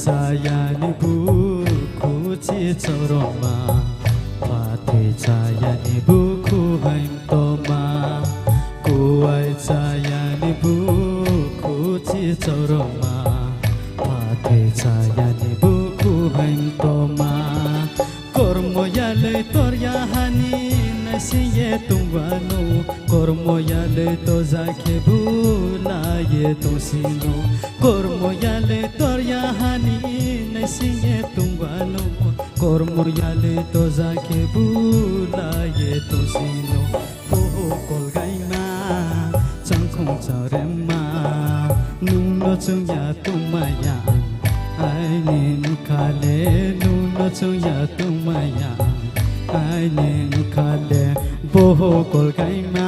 Sayani buku cicoroma Pati sayani buku haim toma Kuai sayani buku cicoroma Pati sayani buku haim toma Kormo yale torya hani nasiye tungwano Kormo yale to zake bula ye to sino Kormo yale torya hani nasiye tungwano Kormo yale to zake bula ye to sino Poho kolgaima changkong charema Nuno chungya tumaya Ainin kale nuno chungya tumaya Ainin kale boho kolgaima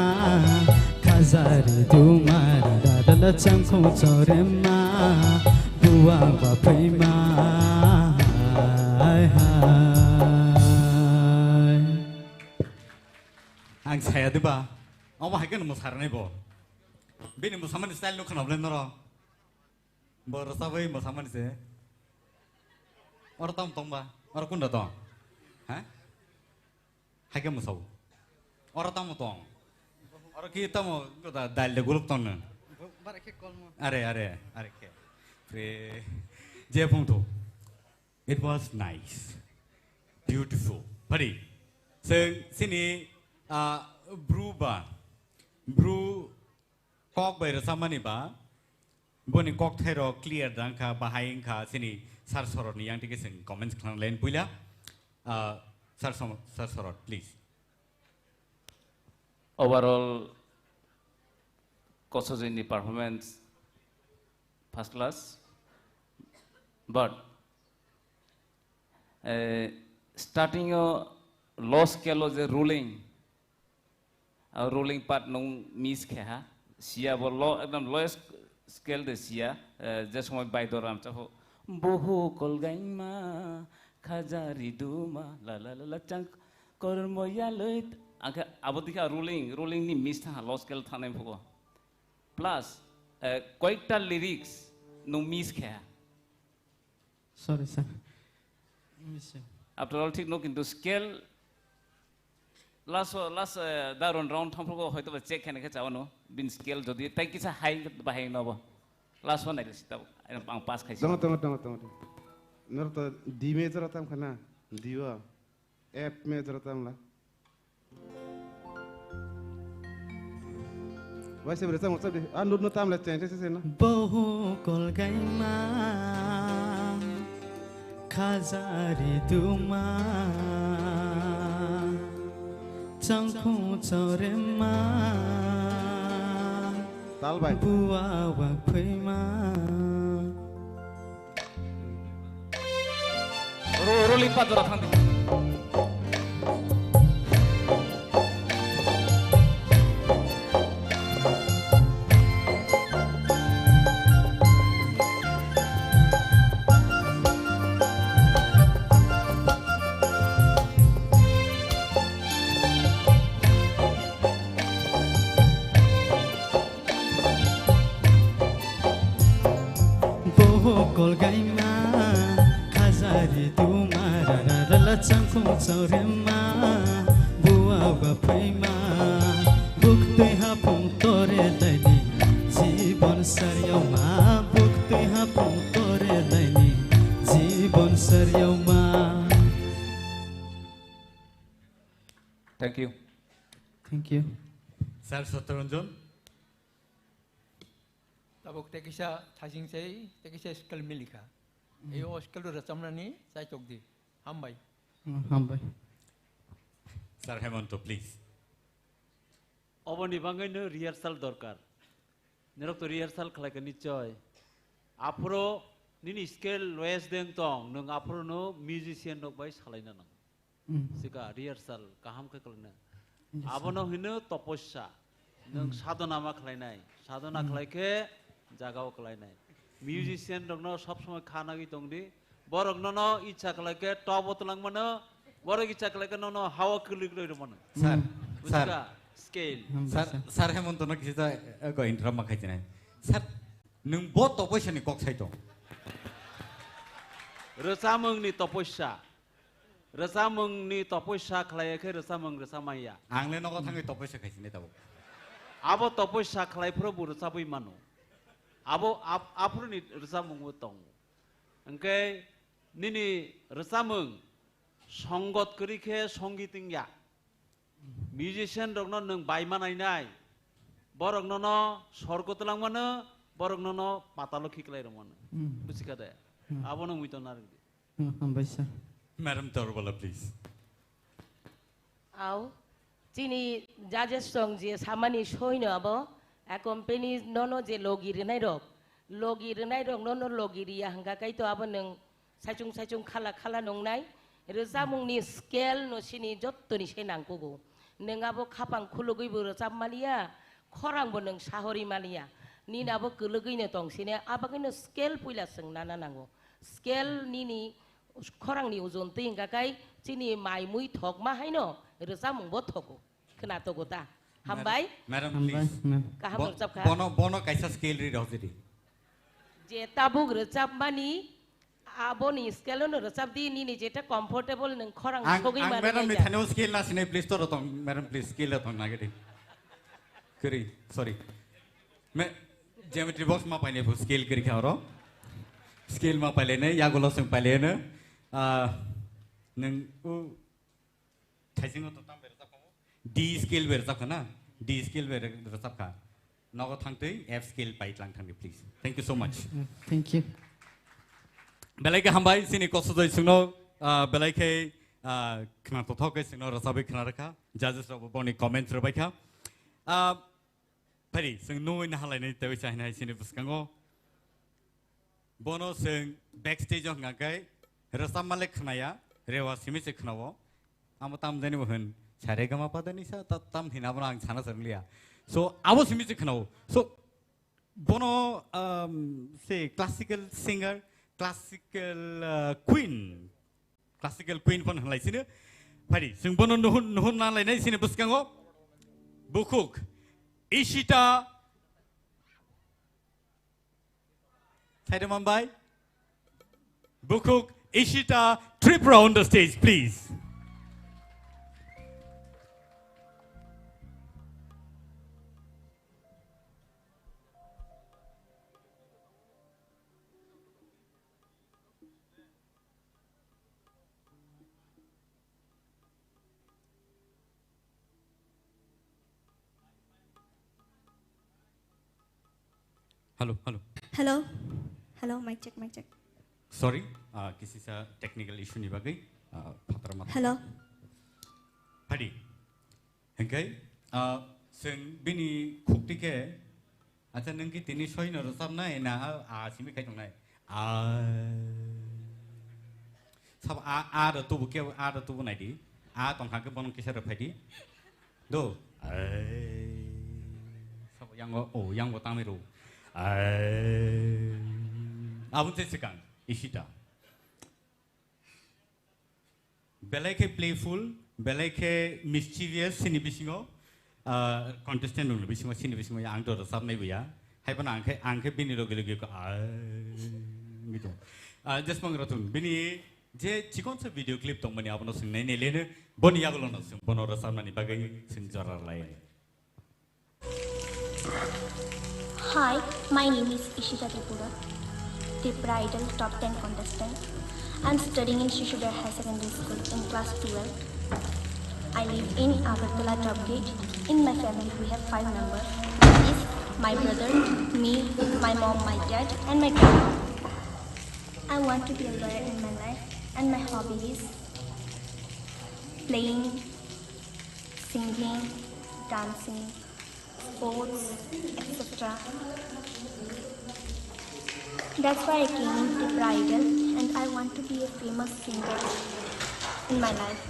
Kazari dumara dadala changkong chorema Buang baprima Hai hai Ang saya diba? Awa hagen mo sarane bo. Bini mo saman style no kanablen noro. Borsa boy mo saman se. Or tam tomba. Or kunda to. Ha? Hagen mo saw. Or tam mo tong. Or kita mo da dal de gulup ton. Are ke. Pre je pungto. It was nice. Beautiful. Pari. Sini brew ba. Brew kok bay rasamani ba. Boni kok thero clear dang ka bahaing ka sini sar sorot ni yang tike sing comments khan len puila. Sar sorot please. Overall, courses in the performance first class, but starting a low scale of the ruling part nung miss kha sia bo low ekdam lowest scale de sia just my by the ram chaho bohu kolgaima khajari duma la la la chang kormo ya loit aga abodika ruling ni miss tha low scale thane phugo plus koikta lyrics nung miss kha Sorry sir after all ঠিক no কিন্তু scale last দারুন round থামফলগো হয়তো check খেনে চাওনো বিন scale যদি তাই কিছু high বাহাই নব last one নাইলে সিতা আং পাস খাইছি tong nor to D major tam khana diwa F major tam la Why se berasa mo sabi anu no tam la change se na Boho kolgaima Khazari duma Changkong chorema Tal bai Bua wa phima rolling part dora thang kolgaima khazari dumara rala changkong chorema bua wa phaima buktoi hapong tore daini jibon saryauma buktoi hapong tore daini jibon saryauma Thank you. Thank you. Sir Sotaranjan. Tabuk tekisa thasing sei tekisa skill milika. Eyo skill racamnani sai chokdi. Hambai. Hambai. Sir Hemanto please. Oboni bangaino rehearsal dorkar. Nerok to rehearsal khalai ka nichoy. Apro nini skill lowest deng tong nung apro no musician nok bai salaina nang. Sika rehearsal kaham ka kalna. Abono hino toposya nung sadhana ma khlainai. Sadhana khlai ke জাগাও কলাই নাই musician রংনো সব সময় খানা গি তংদি বরক ননো ইচ্ছা কলাকে top তলাং মানো বরক ইচ্ছা কলাকে ননো হাওয়া কুলি কুলি রমন স্যার স্কেল স্যার হেমন্ত ন কিছু গ ইন্টারাম মাখাইছে নাই স্যার নং বত অবশ্যই কক ছাইতো रोजामोंनि तपस्या रोजामोंनि तपस्या खालायाखै रोजामैया आंनो नगो थाङै तपस्या खायसिने दाबो आबो तपस्या खालायफ्राबो रोजाबै मानो आबो आफोरनि रोजामोंबो दं ओंखाय निनि रोजामों संगत करिखे संगीतिंया मिउजिशियान रगनो नों बायमा नायनाय बरगनो स्वर्गतलां मानो बरगनो पातालो खिकलाय रमानो बुजिखादे आबो नों मितो नारगि हामबाय सार मैडम तोरबला प्लीज आव चिनी जाजेस सं जे सामानि सयनो आबो एकम्पेनी ननो जे लगिरनाय रग ननो लगिरिया हंगा काइतो आबो नों साइचुं खाला नंनाय रोजामुंनि स्केल नसिनि जत्तनि से नांगौ नोंआबो खापां खुलुगैबो रोजाब मालिया खरांबो नों साहरि मालिया निनाबो गोलगैनो दंसिने आबागैनो स्केल पुइला सोंना नांगौ स्केल निनि खरांनि उजन तिंगाकाय चिनि माइमुइ थक मा हायनो रोजामुंबो थको खोनातगो दा हामबाय मैडम प्लीज काहाम रोजाबखा बनो कैसा स्केल रि रहजरी जे ताबुग रोजाब मानि आबोनि स्केल नो रोजाब दी निनि जेटा कंफर्टेबल नों खरां सगै माने मैडम नि थानो स्केल ना सिने प्लीज तो रतन मैडम प्लीज स्केल रतन नागेदि करी सॉरी मैं ज्योमेट्री बॉक्स मा पाइने फो स्केल करी खारो स्केल मा पाइले ने या गोलो सं पाइले ने नों उ थाइसिंग तो ताम बेरजा को डी स्केल बेरजा खना डी स्केल बेरजा का नगो थांतै एफ स्केल पाइट लांग थांदे please thank you so much thank you बेलाइके हामबाय सिनि कसुदै सुनो बेलाइके खना तो थकै सुनो रसाबै खना रखा जजेस रबो बनि कमेन्ट्स रबाइखा फरि जों नोइन हालायनै तै चाहनाय सिनि बुसकांगो बनो जों बैक स्टेज हंगाकै रसाब माले खनाया रेवा सिमिसे खनावो आमो ताम देनि होन सारे गमा पादनि सा ताम हिनाबना आं साना सरलिया सो आबो सिमिसे खनावो सो बनो से classical singer classical queen pon halai sini pari sing bono nuhun na lai nai sini buskango bukuk ishita Saida Mumbai bukuk ishita Tipra on the stage please hello mike check sorry किसी सा technical issue नहीं बाकी पत्र मत hello पढ़ी हंगे सिंग बिनी खुक्ति के अच्छा नंगी तिनी सोई न रसाब ना है ना सिमी कहीं तो ना सब रतु बुके रतु बनाई दी तो हाँ के बनों किसे रफाई दो सब यांगो तामेरो Abun te sekan ishita belai playful belai mischievous sini bisingo contestant nulu bisingo sini bisingo yang angdo rasab nai buya hai pana angke bini loge ko gitu just mangratun bini je cikon se video clip tong mani abono sing nai nele ne boni yagulo no sing bono rasab mani bagai sing jarar lai Hi, my name is Ishita Tipura, Tipra Idol Top 10 contestant. I'm studying in Shishudar High Secondary School in class 12. I live in Agartala Top Gate. In my family, we have 5 members. This is my brother, me, my mom, my dad, and my grandma. I want to be a lawyer in my life, and my hobby is playing, singing, dancing, sports, etc. That's why I came in Tipra Idol, and I want to be a famous singer in my life.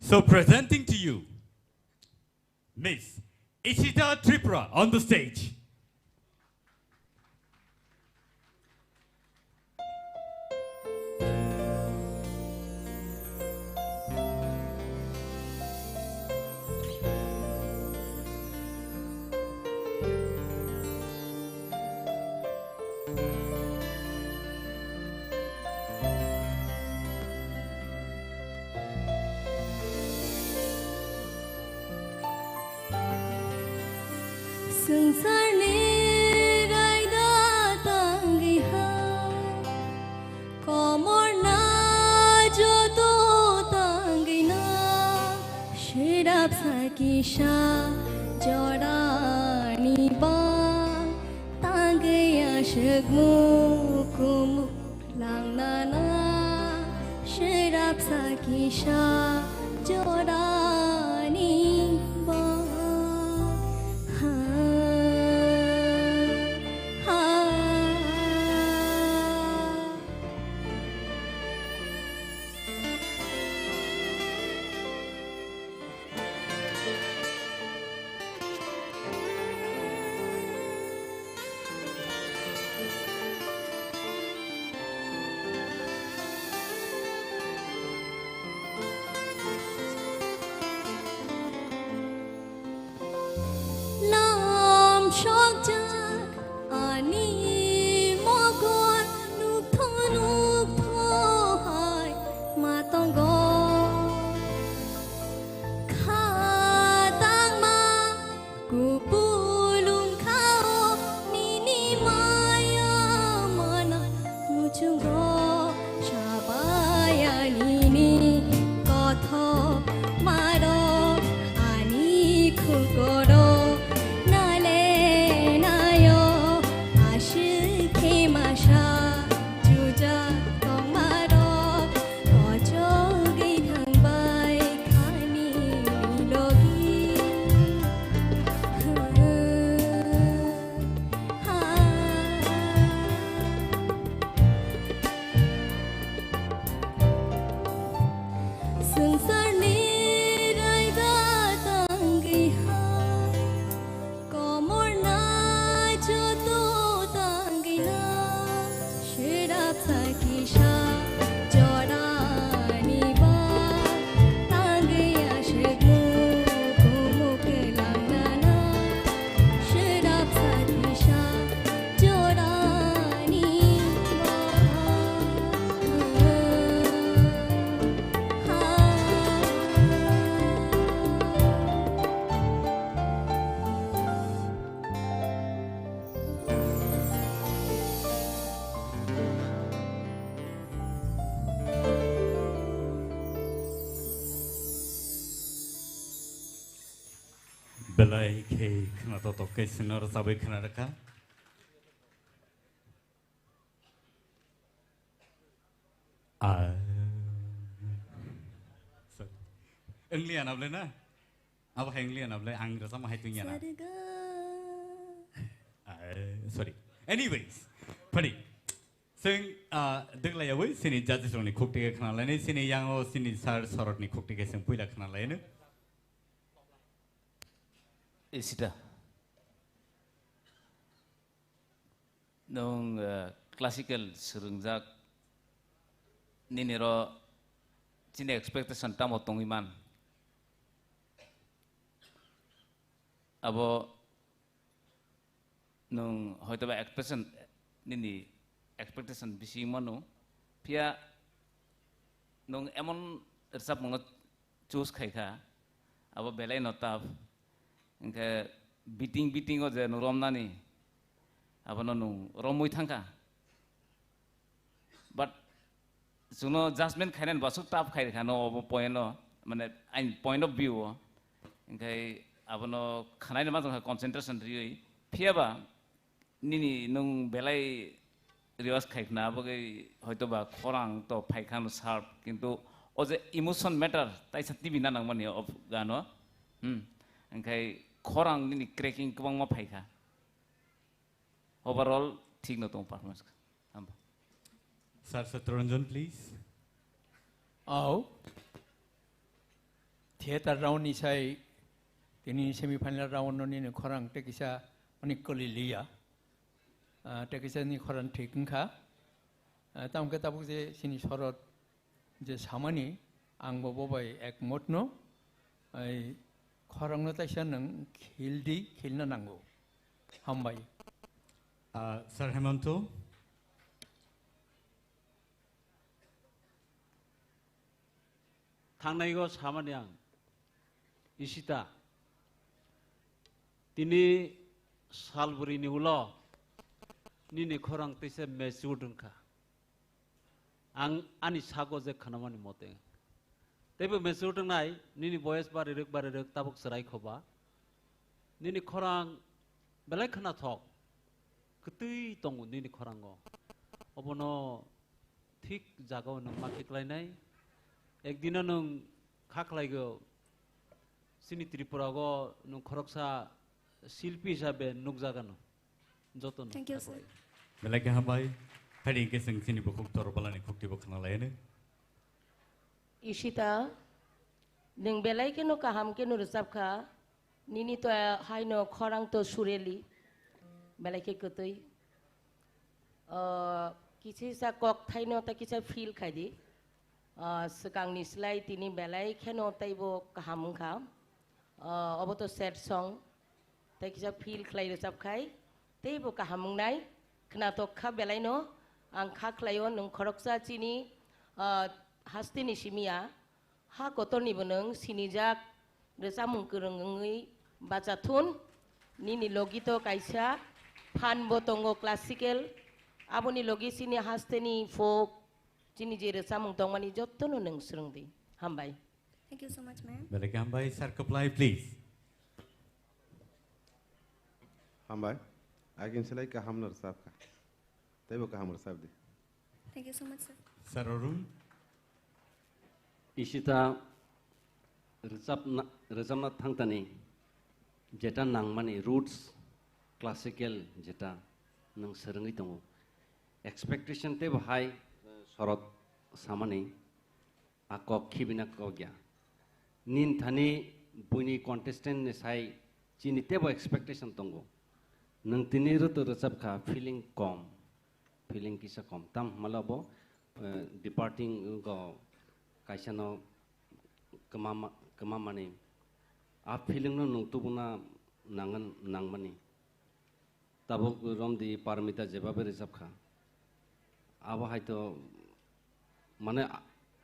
So So presenting to you, Miss Ishita Tipra on the stage. संसारनि रायदा तांगिहा कमरना जतो तांगिना शिराब साकिशा जरानी बा तांगिया शगमु कुमु लांगनाना शिराब साकिशा जरानी बा Belai ke kena toto ke sinar sabai kena reka. English apa na? Apa English apa? Anggrek sama hai tunya na. Sorry. Anyways, padi. Sing degla ya wei sini judges ni khukti ke kena lain. Sini yang o sini sar sorot ni khukti ke sing puila kena lain. Isida. Nong classical serungjak ninero cine expectation tamo tongiman. Abo nong hoito ba expectation nini expectation bisi mano pia nong emon ersap mongot choose khaika abo belai notap Engke beating aja nurom nani, apa nonu romui thangka. But suno judgment kainan basuk tap kai kano apa point no, mana point of view. Engke apa no kanai nama tuh concentration riui. Piaba nini nung belai riwas kai na apa ke hoito ba korang to pai kano sharp. Kintu oje emotion matter. Tai sati bina nang mani of gano. Engke korang ini cracking kebang ma paika. Overall, ठीक न तुम performance का. Sir Satranjan, please. आओ theatre round निसाय दिनै semi-final राउंडनि खरां टेकिसा माने कलिलिया टेकिसानि खरां ठेकनखा तामके Tabuk जे सिनि शरत जे सामानि आंबो बबाय एकमत न खरांनो ताइसा नों खिलदि खिलनो नांगौ हामबाय Sir Hemanto. थांनायगो सामानि आं इसिता दिनै सालबुरिनि उलो निनि खरां तैसे मेचुर दोनखा आं आनि सागो जे खानामानि मते तेबो मेचुर दोननाय निनि बयस बारे ताबुक सराय खबा निनि खरां बेलाय खाना थक कतै दङ निनि खरांगो अबनो थिक जागाव नों माखिख्लायनाय एकदिना नों खाख्लायगो सिनि त्रिपुरागो नों खरकसा शिल्पी हिसाबै नुकजागोन जतन Thank you, sir. Belai hambai hari ke sing sini bukuk torbalani kukti bukna lain. Ishita नों बेलाय के नो काहाम के नो रसाबखा निनी तो हाय नो खरांग तो सुरेली बेलाय के कतई किसी सा कॉक थाई नो ता किसी फील खादी सकांग निस्लाई तिनी बेलाय के नो ताई वो काहाम खा अब तो सैड सॉन्ग ताई किसी फील खलाई रसाब खाई ताई वो काहाम नाई खना तो खा बेलाय नो आंग खा खलायो नों खरकसा चिनी हास्तिनि सिमिया हा गतरनि बनों सिनिजाक रोजा मुंकरंगै बाजाथुन निनि लगितो कायसा फान बतंगो क्लासिकल आबोनि लगी सिनि हास्तिनि फोक चिनि जे रोजा मुं दंमानि जत्तनो नों सोलोंदि हामबाय Thank you so much, ma'am. Belai hambai sir apply please. Hambai, agin selai kaham nar sab ka. Tebo kaham nar sab di. Thank you so much, sir. Sir Arun. Ishita रोजाबना थांतानि जेटा नांमानि रूट्स क्लासिकल जेटा नों सोलोङै दङ expectation तेबो हाय शरत सामानि आकक खिबिना कग्या निन थानि बुनि कन्टेस्टेंट ने साय चिनि तेबो एक्सपेक्टेशन दङ नों तिनि रुत रोजाबखा फीलिंग किसा कम ताम मालाबो डिपार्टिंग गो कायसानो कमा माने आ फीलिंग नो नंतुबुना नांगन नांमानि ताबो रमदि पारमिता जेबाबे रिजाबखा आबो हायतो माने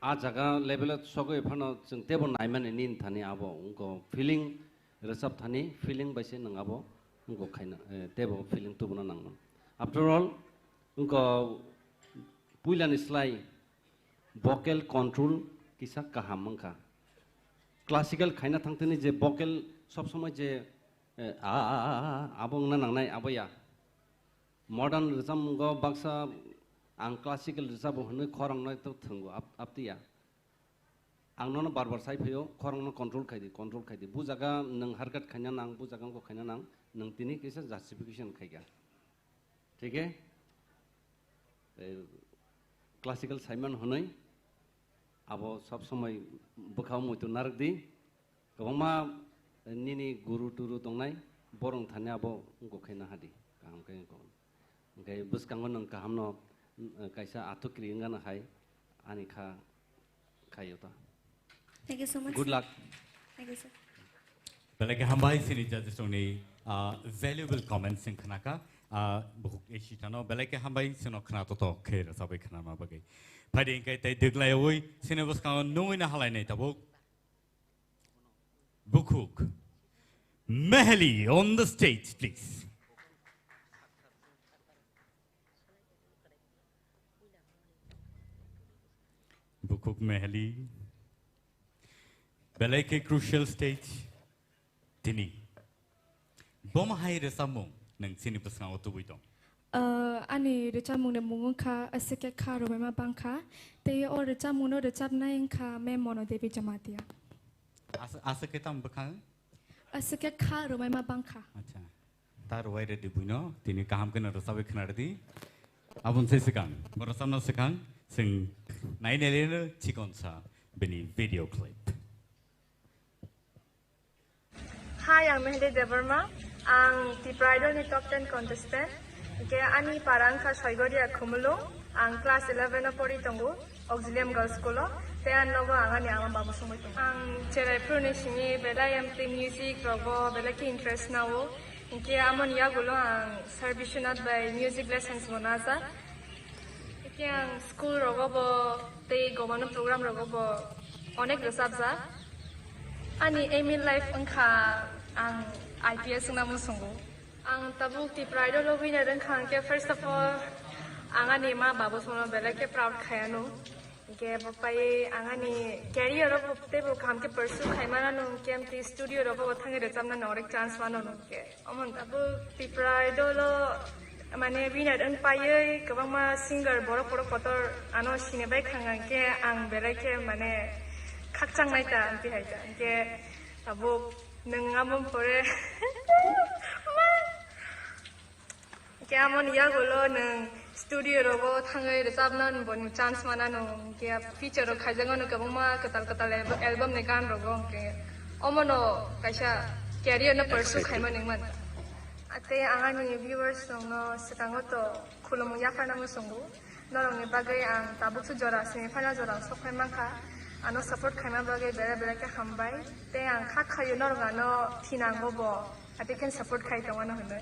आ जगह लेवल सगो एफानो जों तेबो नायमाने निन थानि आबो उनको फीलिंग रिजाब थानि फीलिंग बायसे नङाबो उनको खायना तेबो फीलिंग तुबुना नांगन आफ्टर ऑल उनको पुइलानि स्लाइ vocal control किसा काहाम मंका क्लासिकल खायना थांतनि जे vocal सब समय जे आबंना नांनाय आबया मॉडर्न रिजाम गो बाक्सा आं क्लासिकल रिजाब होनो खरंनाय तो थंगो आपतिया आंनो बार बार साइफयो खरंनो कंट्रोल खायदि बु जागा नों हारकत खायना नां बु जागा को खायना नां नों तिनि किसा जस्टिफिकेशन खायगा ठीक है क्लासिकल साइमन होनै आबो सब समय बखाव मयतो नारगदि गोबांमा निनि गुरु टुरु दंनाय बरं थाने आबो गखायना हादि गाहाम खायखौ ओंखाय बुसकांगो नों गाहामनो कायसा आथुक्रि गाना हाय आनिखा खायोता Thank you so much. Good luck. Thank you, sir. Belai hambai sini judges ni valuable comments sing khanaka bukuk esitano belai hambai sino khana to khair sabai khana ma bagai phadi kai tai deglai oi sine bus ka noi na halai nei tabuk bukuk Mehli on the stage please. Bukuk Mehli belai crucial stage Tini Bom hai resamu nang sini pasang auto buito. Ani recap mungkin mungkin ka asyik karo memang bangka, tapi orang recap mungkin recap naik ka memono dewi jamatia. Asa kita mbakang? Asyik karo memang bangka. Acha. Tar wai ready buino. Tini kaham kena resabe kena ready. Abun saya sekarang, berasam na sekarang, sing naik nelena cikon sa beni video clip. Hi, I'm Mehdi Debarma. I'm Tipra Idol Top 10 contestant. Ani parang ka Soigoria Khumulwng. I'm class 11 na pori tunggu. Auxilium Girls School. Te nogo angani ang babu sumoi tunggu. Ang cerai prune singi bela yang music rogo bela ki interest na wo. Inke amon ya gulo ang servitionat by music lessons monaza. Inke ang school rogo bo te gomano program rogo bo onek resabza. Ani aiming life angka ang IPS na musungu. Ang tabuk ti pride lo winner angka ke first of all ang ani ma babu suno bela ke proud khayano. Ke bapai ang ani career ro te bo kam ke pursue khaimana no ke am ti studio ro bo thangi recham na norek chance mano no ke. Amon tabuk ti pride lo mane winner ang paye kabang ma singer boro boro kotor ano sinebai khangang ke ang bela ke mane kakchang naita anti haita ke tabuk nengamon pore ke amon ya golo neng studio rogo thangai resabnan bon chance mana no ke feature ro khajang no kabang ma katal katal album ne gan rogo ke omono kaisa career na pursue khaima ningman ate angani viewers no setango to khulumung ya kana mo songu norong ni bagai ang tabuk su jora semi final jora sokhai mangka ano support khaima bagai bera bera ke hambai te ang kha khayo norong ano thinango bo ate ken support khai tawano hunoi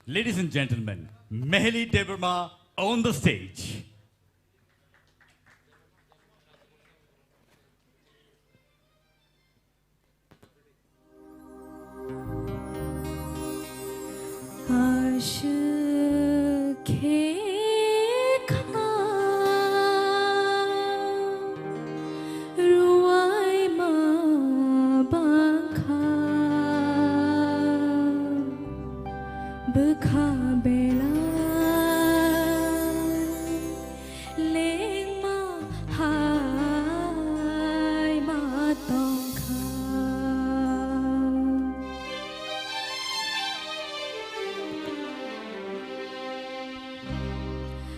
Ladies and gentlemen, Mehli Debarma on the stage. Okay.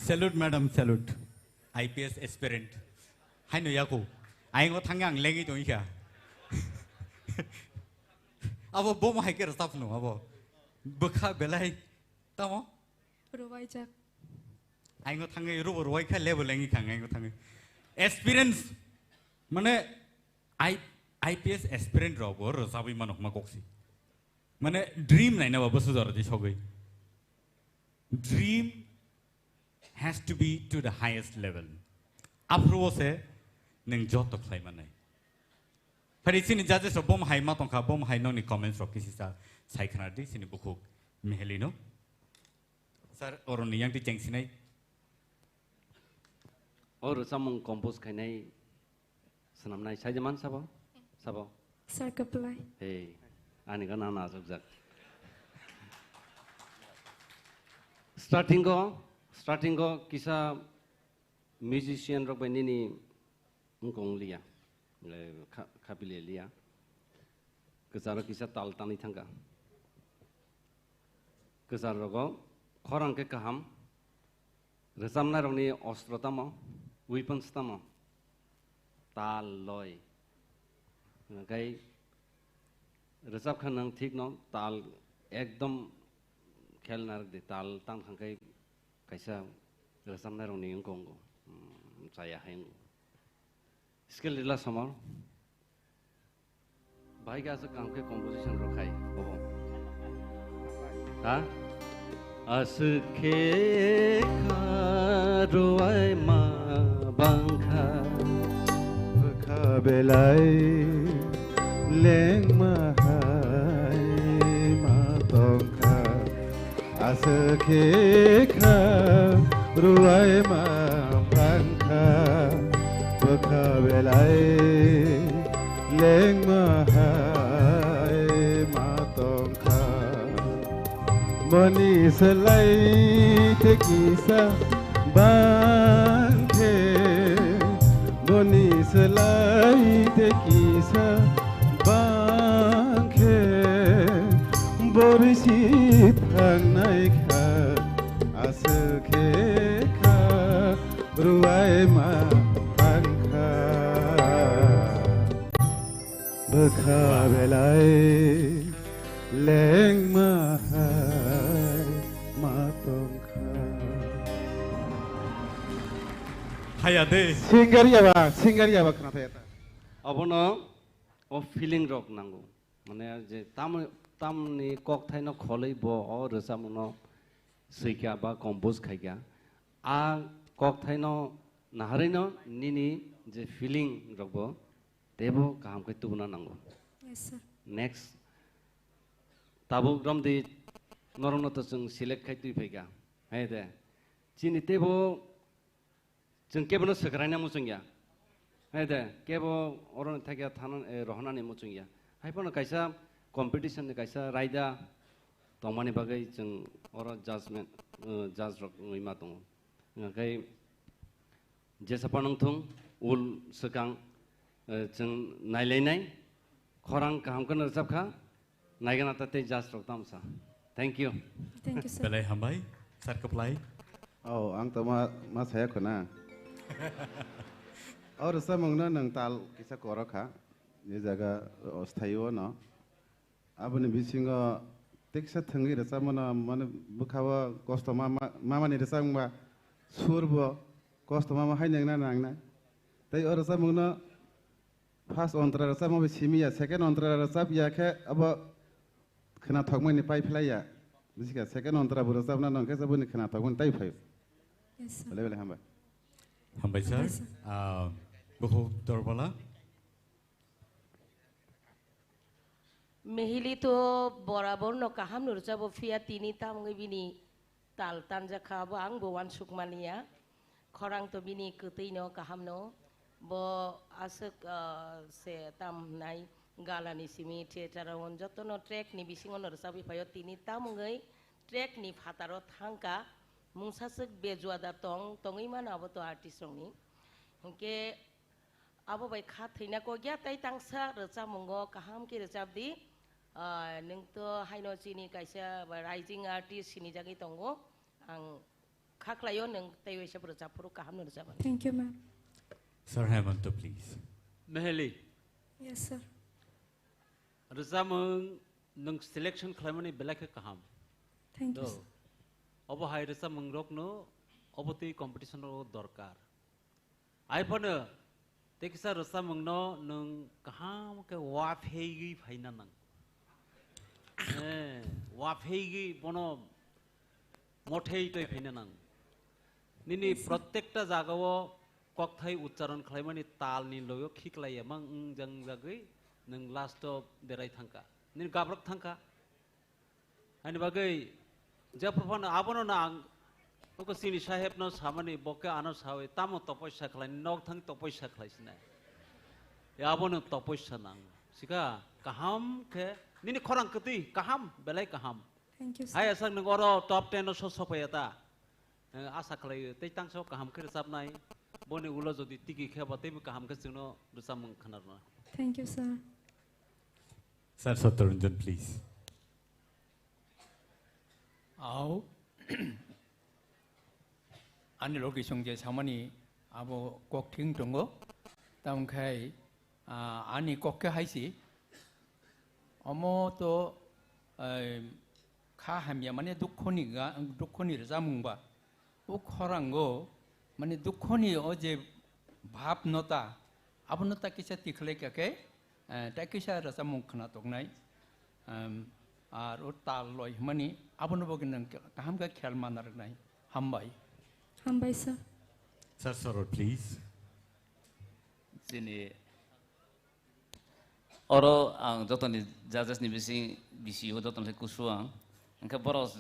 Salute, madam, salute. IPS aspirant. Hai no yaku. Ai ngo thang yang lengi tong ikha. Abo bom hai ker stop no abo. Bekha belai. Tamo. Ruwai jak. Ai ngo thang ru ruwai kha level lengi khang ai ngo thang. Experience. Mane IPS aspirant ro bo ro sabi manok ma koksi. Mane dream nai na babu sudar di sogai. Dream has to be to the highest level. Approval se neng jot to claim manai. Pari sini judges ro bom hai ma tong kha bom hai no ni comments ro kisi sa sai khana di sini buku mihelino. Sir oron ni yang ti cheng sinai. Or samung compose khainai sanam nai sai jaman sabo sabo. Sir kaplai. Hey, ani ka na na jak. Starting go kisa musician rok bani ni ngong liya le kapile liya kesara kisa tal tani thangka kesara go khorang ke kaham resamna rok ni ostrotamo weapons tamo tal loy kai resap khanang thik no tal ekdom खेलना रख दे ताल तांग खांगे कैसा रसम ना रोनी उनको चाया है इसके लिए समर भाई का ऐसा काम के कंपोजिशन रखाई हो हाँ असखे कारुआई मा बंखा बखाबेलाई लेंग महाई मा तोंखा Asakeka ruai ma bangka bekabelai leng mahai matongka moni selai te kisa bangke moni selai te kisa bangke borisi thang kha asake kha ruai ma bangkha bekha belai leng ma hai ma tongkha hayade singaria ba kana thayata abono o feeling rock nango mane je tamni kok thaino kholei bo o resamuno seikya ba compose khaigya a kok thaino naharino nini je feeling rokbo tebo kaham kai tubuna nango Yes sir. Next tabu gram di norno to jeng select khai tui phaiga hai de chini tebo jeng kebono sekraina musungya hai de kebo oron thagya thanan rohana ni musungya hai pono kaisa competition ni kaisa raida tongmani bagai jeng oro judgment judge rok ngima tong ngakai jesapanong thung ul sekang jeng naileinai khorang kaham kan resap kha naigana tate judge rok tamsa thank you sir. Belai hambai sar kaplai. Oh ang to ma saya khona aur samong na nang tal kisa korokha ye jaga osthayo no aboni bisingo teksa thangi resamona mane bukhawa kosto mama ni resangba surbo kosto mama hainang na nangna tai or samong na first ontra resamo be simia second ontra resap ya khe abo khana thokmai ni pai phlaya bisika second ontra bu resap na nang khe sabuni khana thokmai tai phai Yes sir. bele hamba Hambai sir. Buku torbala. Mehili to borabor no kaham nur jabo fia tini tam ngi bini tal tanja khabo ang bo wan sukmania khorang to bini kutai no kaham no bo asuk se tam nai galani simi theater on joto no track ni bisingon nur sabi phayo tini tam ngai track ni phataro thangka mungsasuk bejuada tongi mana abo to artist rongni hingke abo bai kha theina ko gya tai tangsa recha mungo kaham ki recap di nung to haino chini kaisa rising artist sini jagi tongo ang खाख्लायो नों तैयो एसे रोजाबफोरखौ गाहाम रोजाबा Thank you, ma'am. Sir Hemanto, please. Meheli Yes, sir. रोजामों नों selection खालामनानै बेलाके गाहाम Thank you, sir. अब हाय रोजामों रखनो अब ती competition रो दरकार आइफोनो तेकिसा रोजामों नो नों गाहाम के वाफेगी फाइना नंग वाफेगी बनो मोठे तो फाइना नंग निनी प्रत्येकटा जागाओ कक्थाई उच्चारण खालामनानै तालनि लोगो खिक्लायो मां जं जागै नों लास्टआव बेराय थांका नों गाब्रब थांका आंनि बागै जाफोरफान आबनो ना आं ओको सिनि साहेब न सामानि बके आनो सावे तामो तपस्या खालाय नग थां तपस्या खालायसिना आबनो तपस्या नां सिका गाहाम के निनि खरां कति गाहाम बेलाय गाहाम Thank you, sir. हाय आसां नों अरो टप 10 न सफायता आशा खालायो तै तांसो गाहाम के रोजाबनाय बने उलो जदि टिकि खेबा तैबो गाहाम के जोंनो रोजाबमों खोनारना Thank you, sir. Sir Satyaranjan, please. Ao ani logi songje samani abo kok ting tongo tam khai ani kok ke haisi omo to kha hamya mane dukhoni ramungba u khorango mane dukhoni oje bhab nota abnota kisa tikhle kake takisa rasamung khna tognai আর ও তাল লয় মানে আপন বগিন কাহাম কা খেয়াল মানার নাই হামবাই Hambai, sir. Sir Soror, please. Sini oro ang joton ni judges ni bisi ho joton se kusuang angka boros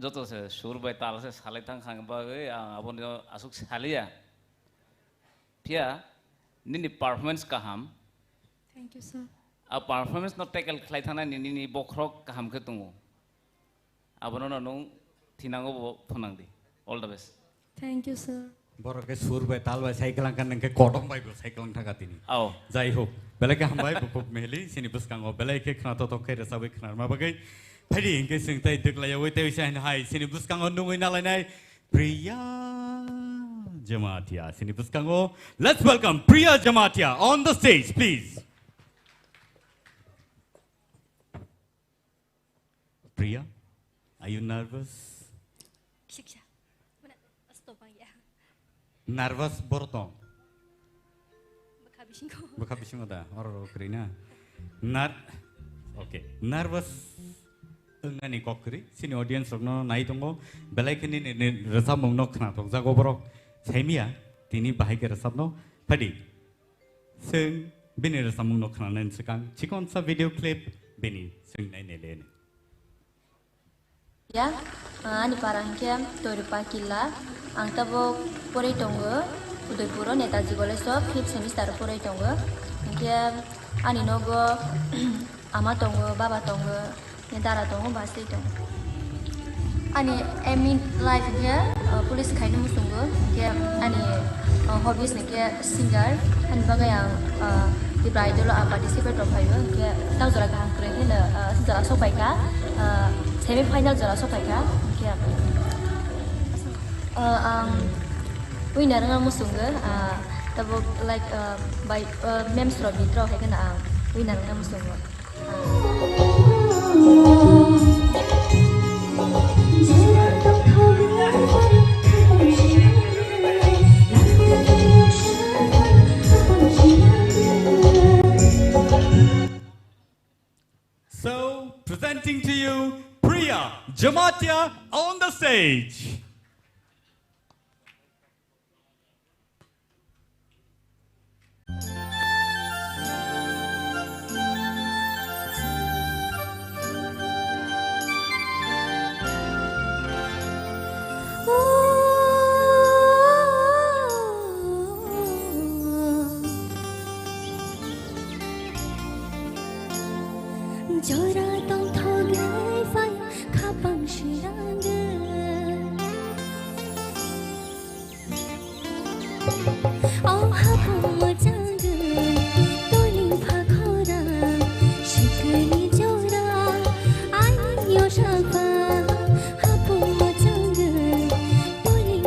joton se surbai tal se salai tang khang ba ge abon asuk salia pia nini performance kaham Thank you, sir. a performance no tackle khlai thana ni bokrok kaham ke tungu abono no nung thinango phonangdi all the best Thank you, sir. Borok ke surbai talbai cycle kan nang ke kodong bai go cycle thaka tini ao jai ho belai ke hambai bupuk mehli sini buskango belai ke khna to ke rasabai khnar ma bagai phari ingke singtai deklaya oi te sai hai sini buskango nungoi nalai nai Priya Jamatia sini buskango let's welcome Priya Jamatia on the stage please. Priya, are you nervous? Nervous borotong. Baka bising ada, orang Ukraina. Okay, nervous. Engani kokri, sini audience rokno nai tongo, belai kini ni resab mongno khna tong jago borok. Saimia, tini bahai ke resab no, padi. Sing bini resab mongno khna nen sekang. Cikon sa video clip bini sing nai nele. Ya, ani parang kem Torupa Killa, ang tabo poray tongo, Udaipuro Netaji College of 5th semester poray tongo, kem ani nogo, ama tongo, baba tongo, nedara tongo, basti tongo. Ani emi life nya police kainu musungo, kem ani hobbies ne kem singer, ani bagayang Tipra idol participate ropayo, kem tau jora kahang kure hina jora sopaika. Semi-final jara sopai ka, kya? Winner nga musunga, tabo like by memes robitro hay kana winner nga musunga. So presenting to you. Priya Jamatia on the stage. Jora tong thogai phai khapang shirang oh hapu jang toling phakora shikri jora ai yo shapa hapu jang toling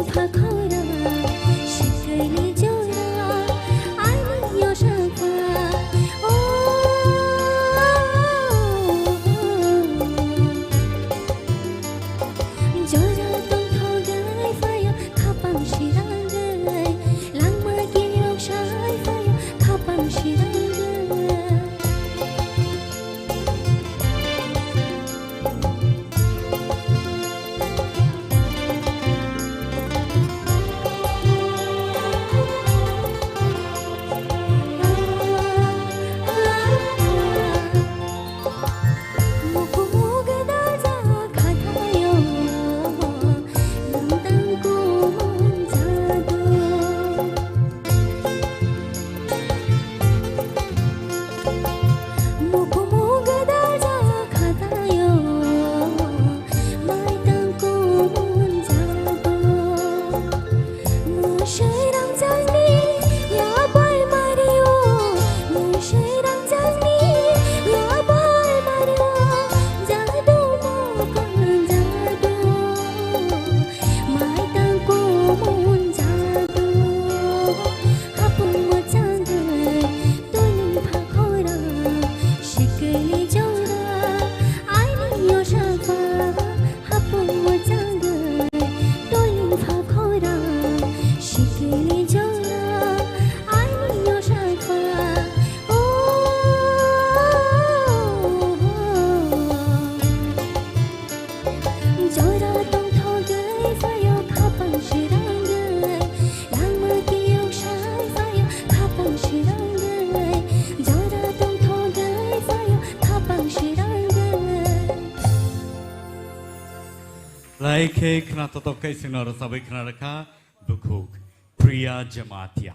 Belai kena totok kai singno sabai kena raka bukuk Priya Jamatia.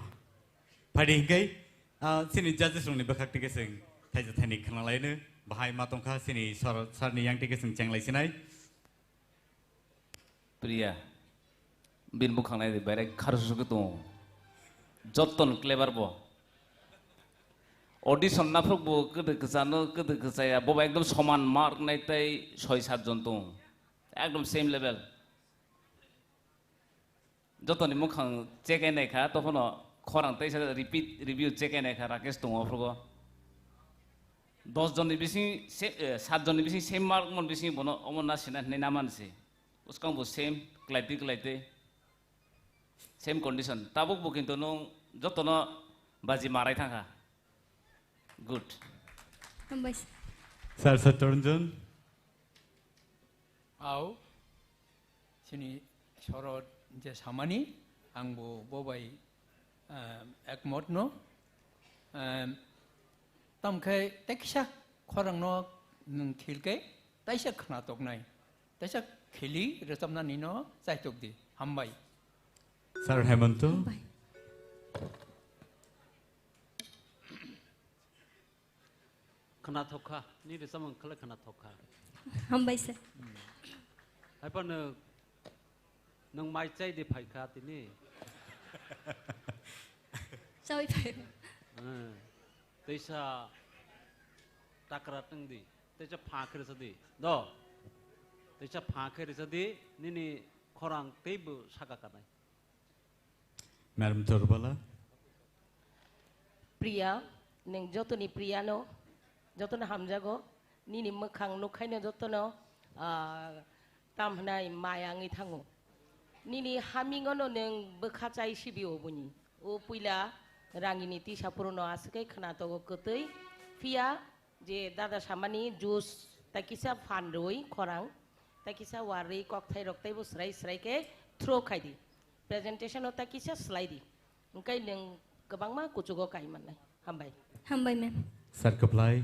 Pada hinggai sini judges rong ni bakak tiga sing thaja thani kena lain bahai matongkha sini sarni yang tiga sing ceng lai sinai. Priya, bin bukang lai bare kharus ketu. Joton clever bo. Audition na frog bo kede kesano kede kesaya bo ekdom soman mark nai tai 6-7 জন তো একদম same level যতনি মুখাং check এ নাইখা তখন খরাং তাইসা repeat review check এ নাইখা Rakesh দङ frog 10 জনनि बिसिं 7 জনनि बिसिं same mark मन बिसिं बनो अमन नासिना नै नामानसि उसकां बो same क्लाइते same condition Tabuk बो किन्तु no जतन बाजी माराय थांखा good Sir Saturnjon Au sini sorot je samani angbo bobai ekmot no tam khai teksa khorang no nung khilke taisa khna tok nai taisa khili resamna ni no chai tok di hambai Sir Hemanto khna thokha ni resamang khala khna thokha Hambai sir. Hai pan nang mai chai de phai kha ti ni. Sao vậy? Teisa takrat nang di. Teisa pha khre sa di. Do. Teisa pha khre sa di ni ni khorang teibu saka kanai. Madam Torbala Priya neng jotoni Priya no jotona hamjago nini mokhang nukhaino jotono tamhnai mayangi thango nini hamingono neng bokhachai sibio buni o puila rangini tisapurono askai khnato kotei fia je dada samani jus takisa phandoi khorang takisa wari kokthai roktai bo srai ke throw khaidi presentation o takisa slide engkai neng kebangma kucugo kaimanai hambai Hambai ma'am. Sir Kaplai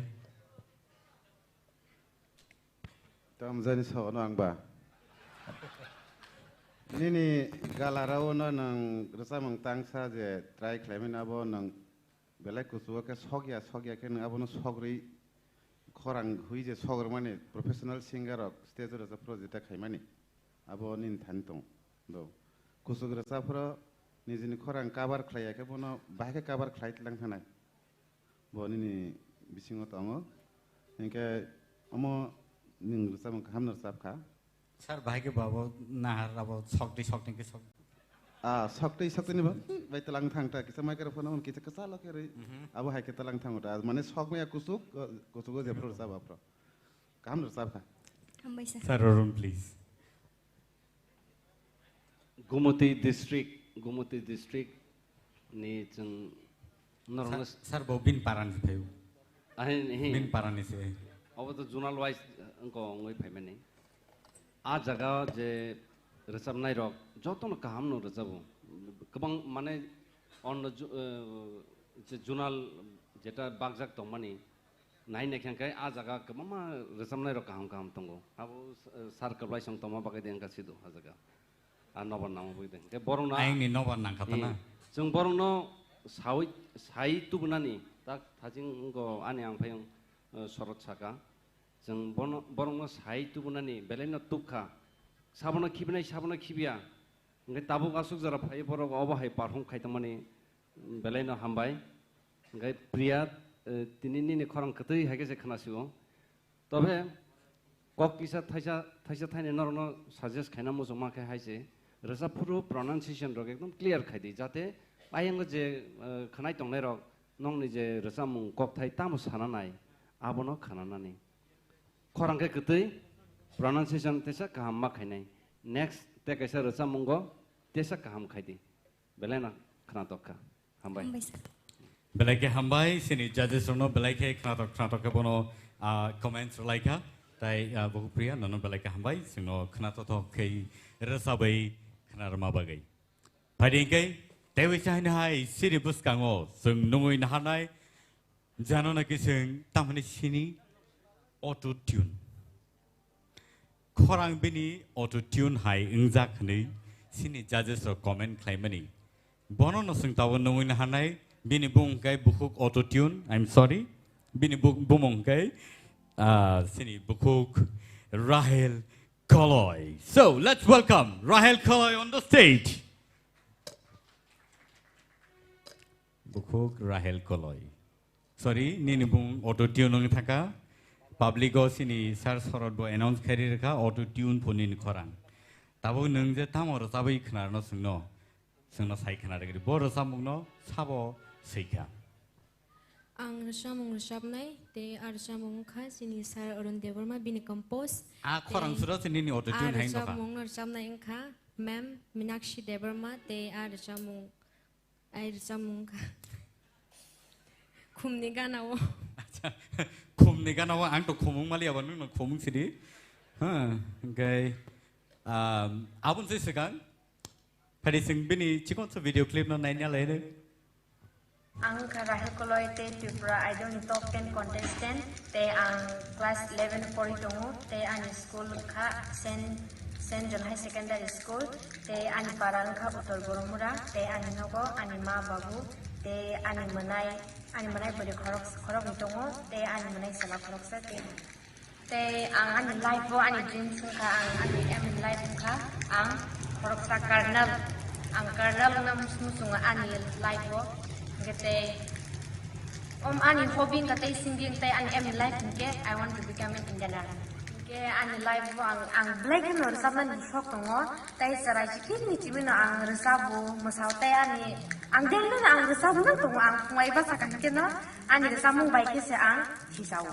Tamzani so no angba. Nini galarao no nang resamang tangsa je try claiming abo nang belai kusuwa ke sogya ke nang abo no sogri khorang hui je sogr mane professional singer of stage rasa project khaimani abo nin thantong do kusug rasa pro nijini khorang cover khlaya ke bono bahke cover khlait lang thanai bo nini bisingo tongo inke amo ning rusam hamnar sapkha Sir bahage babo nahar abo sokti ke sok सक्दै नि बै तलाङ थांटा किसा microphone on किसा कसala के रे अब high के तलाङ थांटा माने सकमे कुसुक जेफ्रो सब अप्रो काम र सब खा Hambai sir. Sir Arun please Gumati district ni chung normal Sir Bobin paran pheu ai bin paran ni se अब तो जोनल वाइज अंको ngoi phai mane a jaga je resam nai rok jotono kaham no resabu kabang mane on je zonal jeta bagjak tong mani nai nekhang kai a jaga kabama resam nai rok kaham tongo abo sar kablai song toma bagai deng ka sidu a jaga a nobar nam boi deng ke borong na aing ni nobar nang khatana jong borong no sai tu bunani tak thajing go ani ang phayong sorot saka jeng borong no sai tu bunani beleno tukha sabona khibia ngai tabu asuk jara phai borok obo hai parhong khaitamani beleno hambai ngai priya tinini ni khorang khatui haike se khanasigo tobe kok kisa thaisa thaine norno suggest khaina mujuma kha haise rasa puru pronunciation rok ekdom clear khaidi jate ayang je khanai tongnai rok nongni je rasa mung kok thai tamu sananai abono khananani khorang ke khatui pronunciation tesa kaham ma khainai next te kaisa rasa mungo tesa kaham khaidi belena khana tokka hambai belai ke hambai sini judges rono belai ke khana tokka bono comments laika tai bohu priya nono belai ke hambai sino khana tokka ke rasa bai khana rama bagai phading ke tewi chai hai siri buskango sung nungui nahanai janona ki sung tamani sini auto tune khorang bini auto tune hai ungjak hnei sini judges ro comment khlaimani bono no sungtaw nungin hanai bini bungkai bukhuk auto tune I'm sorry bini bumongkai sini bukhuk Rahel Koloy. So let's welcome Rahel Koloy on the stage. Bukhuk Rahel Koloy. Sorry, nini bung auto tune nung thaka public go sini sar sorot bo announce khari rakha auto tune phonin khorang. Tabo nung je tamoro sabai khnar no sungno sai khnar gari boro samung no sabo seika. Ang rasamung rasabnai te arasamung kha sini sar Arun Devarma bini compose. Khorang sura sini ni auto tune hain doka. Arasamung rasabnai kha ma'am Minakshi Devarma te arasamung kha khumni ganawo. Khumni ganawo ang to khumung mali aban nung khumung sidi. Okay. Abun se segang. Padi sing bini chikon so video clip no nainya lai. Ang Rahel Koloy te Tipra Idol ni top 10 contestant te ang class 11 pori tongo te ani school kha Saint John High Secondary School te ani parang kha Uttar Boromura te ani nogo ani ma babu te ani manai bodi khorok ni tongo te ani manai sala khorok sa te ang ani life bo ani dreams kha ang ani em life kha ang khorok sa karnal na musunga ani life bo Gete ani hobby kate singing te an em life ke I want to become an engineer ke ani life bo ang black no saban shok tongo tai sarai chikin ni chibino ang resabu masau te ani ang dengno ang resabu nang tongo ang ngai ba sakan ke no ani resamu bai ke se ang hisau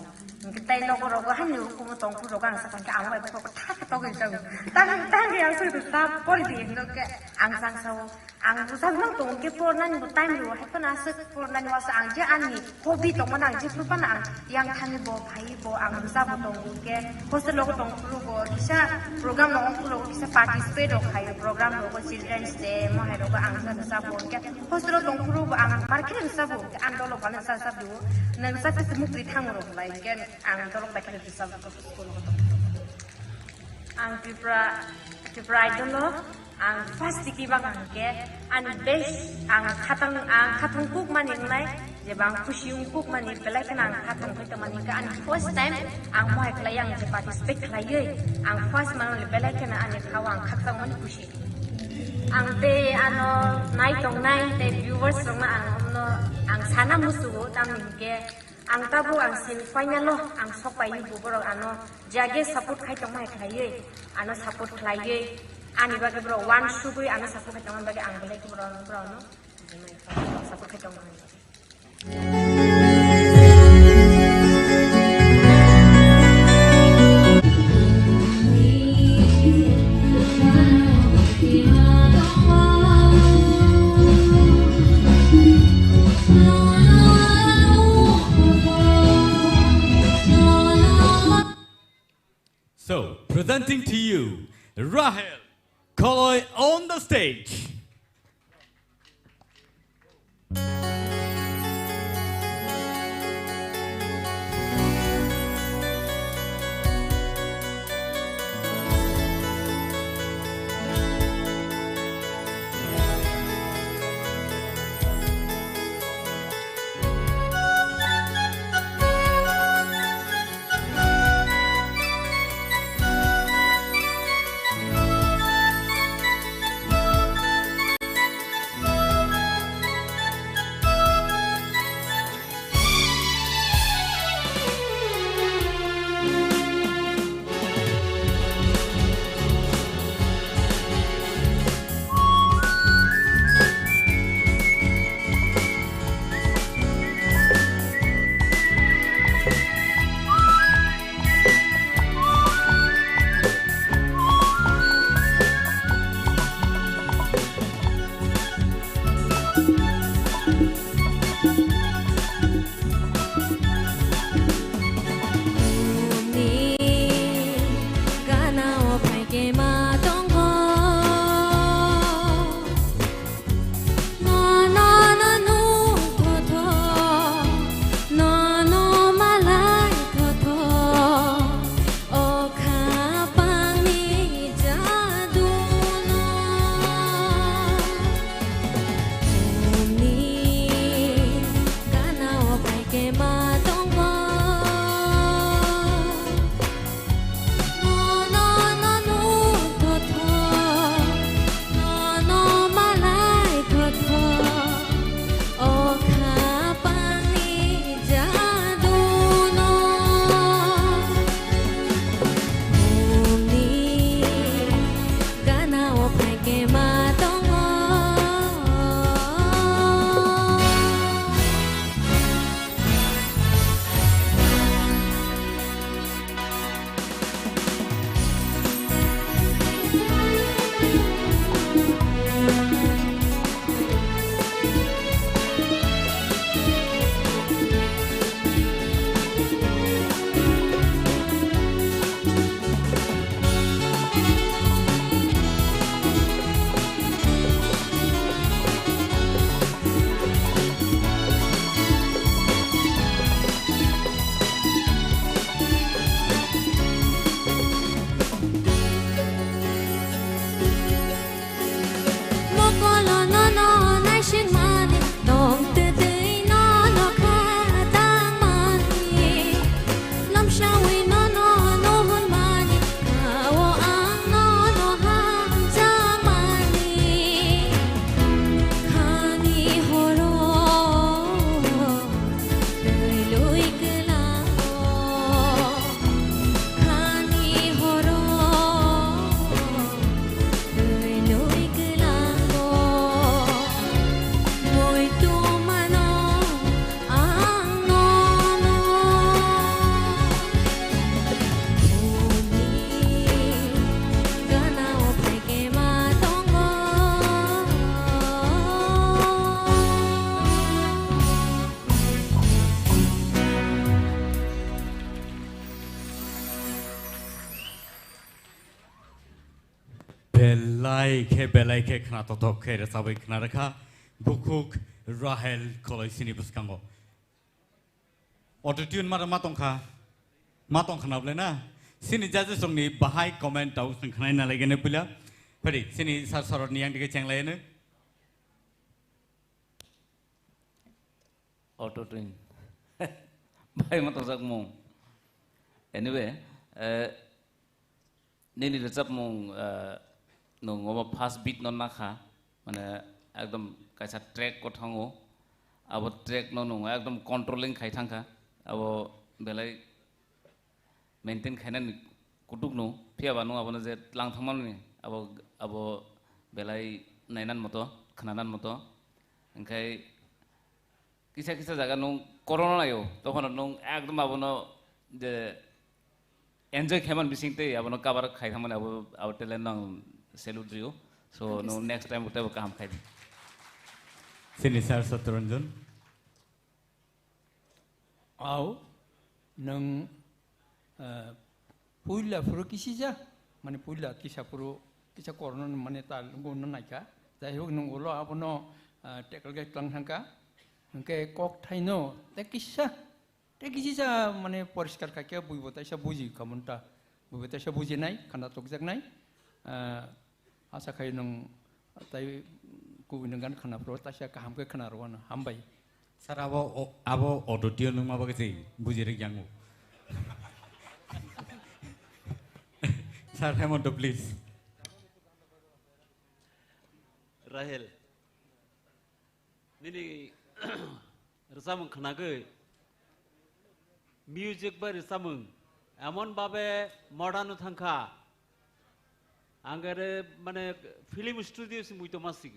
ke logo han yu ku mo tong ku rogo ang sakan ke ang bai ko ta to ge tang ya su de sa pori di no ke ang sang sau ang resabu nang tongo ke por nan bu time yu ha pana se por nan wa sa ang je ani hobby tong manang je pu pana ang yang thani bo bhai bo ang resabu tong ke hostel logo tong ku bo kisa program logo ku logo kisa participate ro khai program logo children's day mo ha logo ang sa resabu ke hostel tong ku bo ang market resabu ang do logo na sa sabu nang sa se mu pri thang ro lai ke ang do logo bakal resabu ko school ko ang Tipra Idol lo ang first tiki bakang ke an best ang khatang kuk maning lai je bang kusiung kuk mani pelai kan ang khatang ko mani ka an first time ang mo hai klayang je participate klayai ang first man le pelai kan an khawang khatang mani kusi ang te ano nai tong nai te viewers tong ang sana musu tamning ke ang tabu ang semi final lo ang sopai bu boro ano jage support khai tong mai klayai ano support klayai ani bagi bro one sugui ana support khai tong bagi ang bele bro no support khai tong So, presenting to you, Rahel Koloy on the stage. belai ke khna to tok khe sabai khna rakha bukuk rahel koloi sini buskango autotune mara matong khna ble na sini jaje songni bahai comment tau sing khnai na lagene pula pari sini sar sarot niang dige chenglai ne autotune bai matong jak mong anyway nini recap mong nung ngoba fast beat non nakha mane ekdom kaisa track ko thango abo track no nung ekdom controlling khai thangka abo belai maintain khainan kutuk no phia banu abo je lang thangman ni abo belai nainan moto khananan moto engkai kisa jaga nung corona yo tokhon nung ekdom abo no je enjoy khaman bisingte abo no cover khai thangman abo talent nang salute you so no next time uta kam khai sini sar Satranjan au nang puila puro kisija mane puila kisa puro kisa corona mane tal gon naika jai hok nang ulo abono tekal ge tlang thangka engke kok thaino te kisija mane poriskar kake buibo taisa buji kamunta buibo taisa buji nai khana tokjak nai asa khai nang tai ku nang khana pro taisa kaham ke khana rwana hambai sar abo audio nung ma bagasi buji re yangu sir Hemonto please Rahel nini resamung khana ge music ba resamung emon babe modern thangka angare mane film studio se muito masig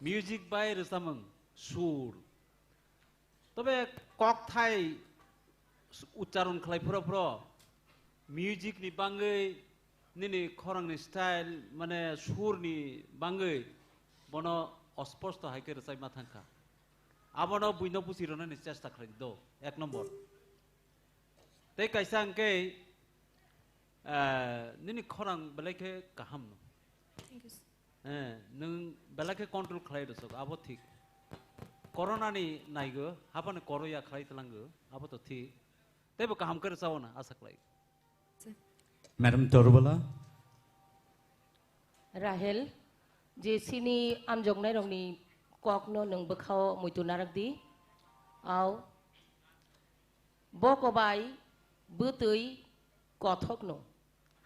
music by resamung sur tobe kok thai ucharon khlai pro music ni bangai nini khorang ni style mane sur ni bangai bono osposto haike resai ma thangka abono buino pusirona ni chesta khlai do ek number te kaisang ke nini khorang belake kaham no thank you nung belake control khlai do abo thik corona ni naigo habane koroya khlai tlango abo to thik tebo kaham kar saona asa khlai madam Torbala Rahel je sini amjong nai rong ni kok no nung bakhao muitu narak di au boko bai butui kothok no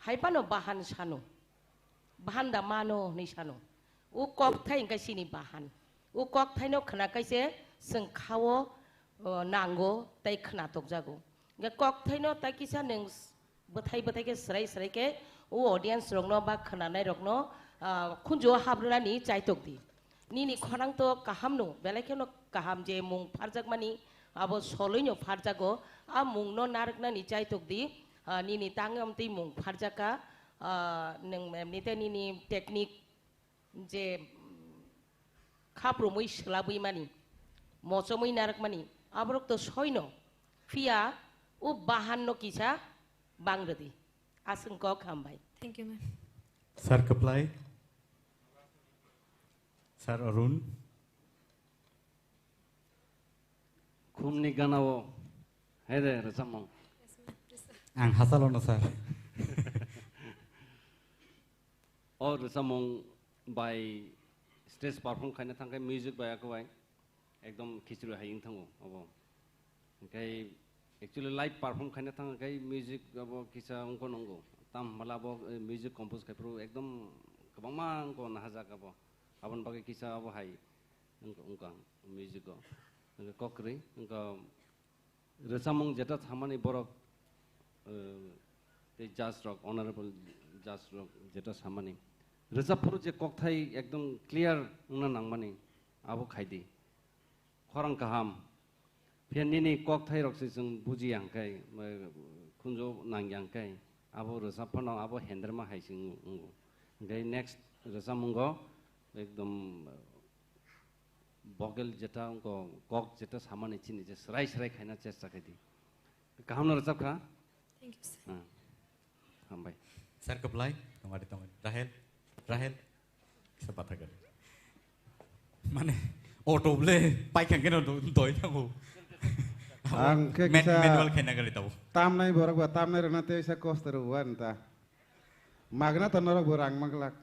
haipano bahan sano bahan da mano ni sano u kok thai ngai sini bahan u kok thai no khana kaise seng khawo nango tai khana tok jago ga kok thai no tai kisa neng bathai ke serai ke u audience rong no ba khana nai rok no khunjo habrana ni chai tok di nini khonang to kaham no belai ke no kaham je mung pharjak mani abo soloi no pharjago a mung no narak na ni chai tok di nini tangam ti mung pharjaka neng nite nini technique je khapromoi slabui mani mosomoi narak mani abrok to soino fia u bahan no kisa bangradi asung ko khambai thank you ma'am sir Kaplai sir Arun khumni ganao hede resamong ang hasalono sir or resamong by stage perform khaina thangkai music by akwai ekdom khichru haing thango abo kai actually live perform khaina thangkai music abo kisa ongko nongo tam malabo music compose kai pro ekdom kabangma ko nahaja abo abon bagai kisa abo hai ongka music go kokri ongka resamong jeta thamani borok the jazz rock honorable jazz rock jeta samani rezapur je kokthai ekdom clear una nangmani abo khaidi khorang kaham phianini kokthai rok se jung buji angkai khunjo nangyangkai abo rezapano abo henderma haising ungu gai next resamungo ekdom bogel jeta ko kok jeta samani chini je srai khaina chesta khaidi kaham no rezap kha thank you sir hambai sir Kaplai tongari tongari Rahel kita patakan mana auto boleh pakai kena doi tahu ang manual kena kali tahu tam nai borak buat tam nai rena te isa kos teruan ta magna tanora borang maglak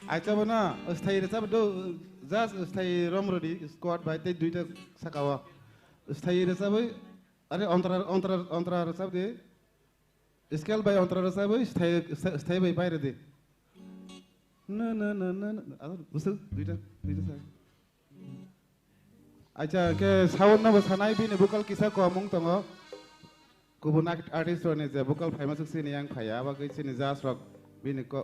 acha bana usthai resa do jas usthai romrodi squad bai te duita sakawa usthai resa bai are ontara resa de scale bai ontara resa bai usthai bai bai de na ada usul duita sa acha ke sound na basanai bini vocal kisa ko among tongo kubun artist one je vocal famous sini yang phaya ba ke sini jas rock bini ko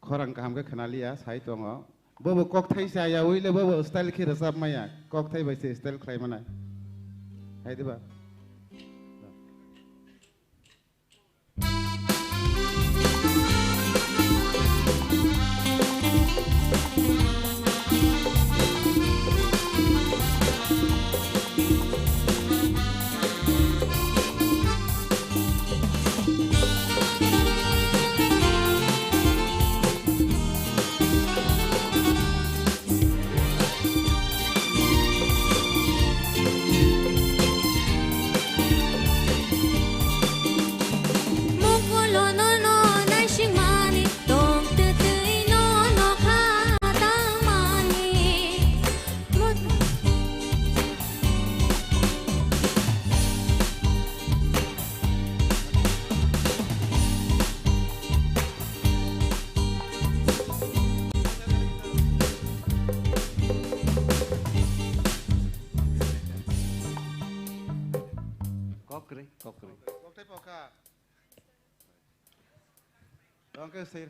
khorang kam ke khanalia sai tongo bo kok thai sa ya uile bo style ki rasab maya kok thai bai se style khai mana hai diba kokre kokte poka dongke sir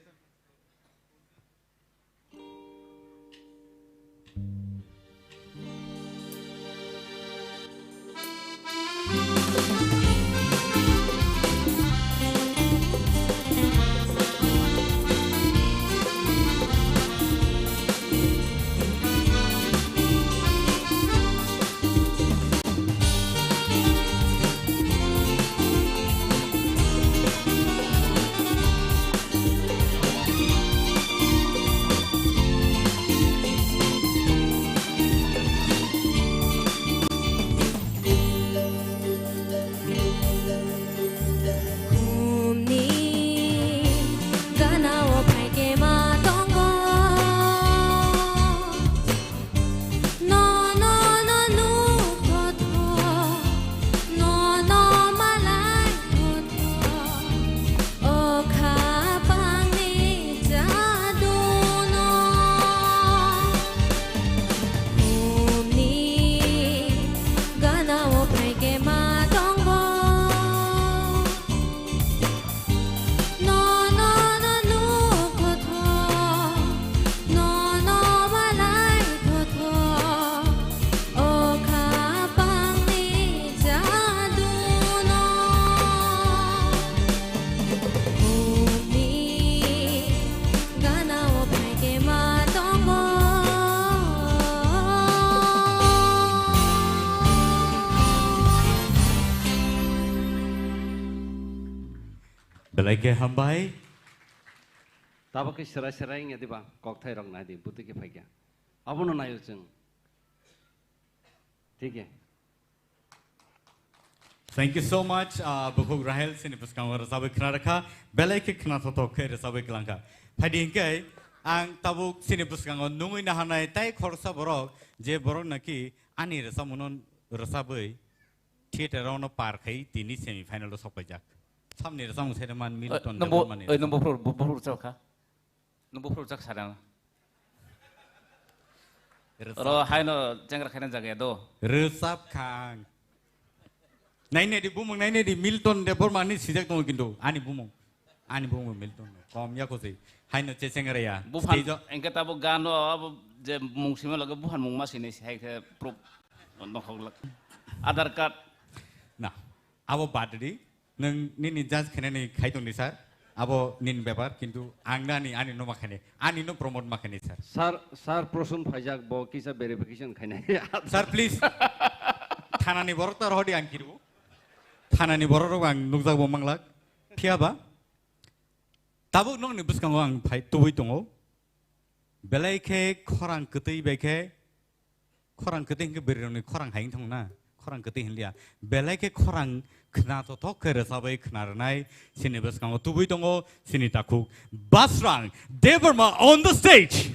Belai hambai. Tapi ke serai-serai ini tiba kok thai rong nadi butuh ke fakia. Apa nu nayo ceng? ठीक है. Thank you so much. Bukuk Rahel sini puskang rasabe kena rakha. Belai ke kena totok ke rasabe kelangka. Padi ingkai ang tabuk sini puskang nungui nahanai tai khorsa borok je borok naki ani rasamunon rasabe theater ono par khai tini semi final lo sopajak. Samne rasam sereman Milton. Nombor jauh kah? Nombor jak sarang. Ro hai no jangkar kainan jaga do. Resap kang. Naine di bumung naine di Milton de pormani sijak tong kintu. Ani bumung Milton. Kom ya kosi. Hai no cecengere ya. Bukan. Engkau tahu gano apa je mungsima lagu bukan mung mas ini hai ke proof nongkok. Aadhaar card. Nah, abo badri. Neng nini judge kene ni kaitung ni sir. Abo nin bebar kintu angna ni ani no makane. Ani no promote makane sir. Sir prosun fajak bo kisa verification kene. Sir please. Thana ni borok tar hodi angkiru. Thana ni borok ang nukjak bo manglak. Pia ba? Tabuk nong ni buskango ang pai tuwi tongo. Belai ke korang ketei beke korang ketei ke beroni korang haing tong na korang ketei hinlia. Belai ke korang kena to tok ke resabai kena renai sini buskango tuwi tongo sini takuk Basrang Deverma on the stage.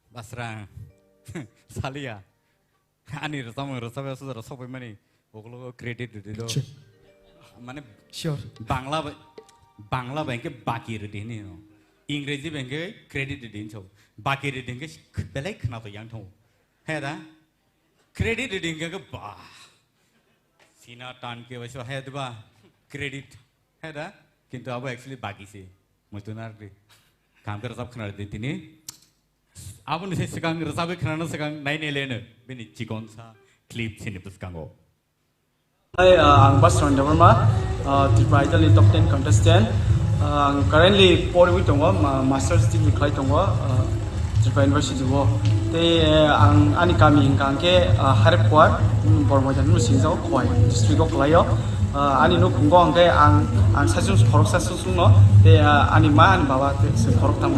Basrang Salia. Ani resabai sudah resabai mani. Oglo credit itu. Mana sure Bangla bank ke baki ready ni no. Ingresi bank ke credit ready so. Baki ready ke belai kena to yang thong. Hai dah? Credit ready ke bah. Sina tan ke wajah hai tu bah. Credit. Hai dah? Kintu apa actually baki sih. Mesti nanti. Kam kerja sab kena ready ni. Apa ni sekarang resabai kena sekarang naik nilai bini cikon sa clip sini puskango. Hi, I'm Basrang Deverma, Tipra Idol top 10 contestant. Currently, for we tongo master's degree klai tongo Tipra University wo. Te ani kami hingkang ke harap kuat bermojan nu sinjau kuai district of klayo. Ani nu kungkong ke ang sajun korok sajun no. Te ani ma ani bawa te se korok tamu.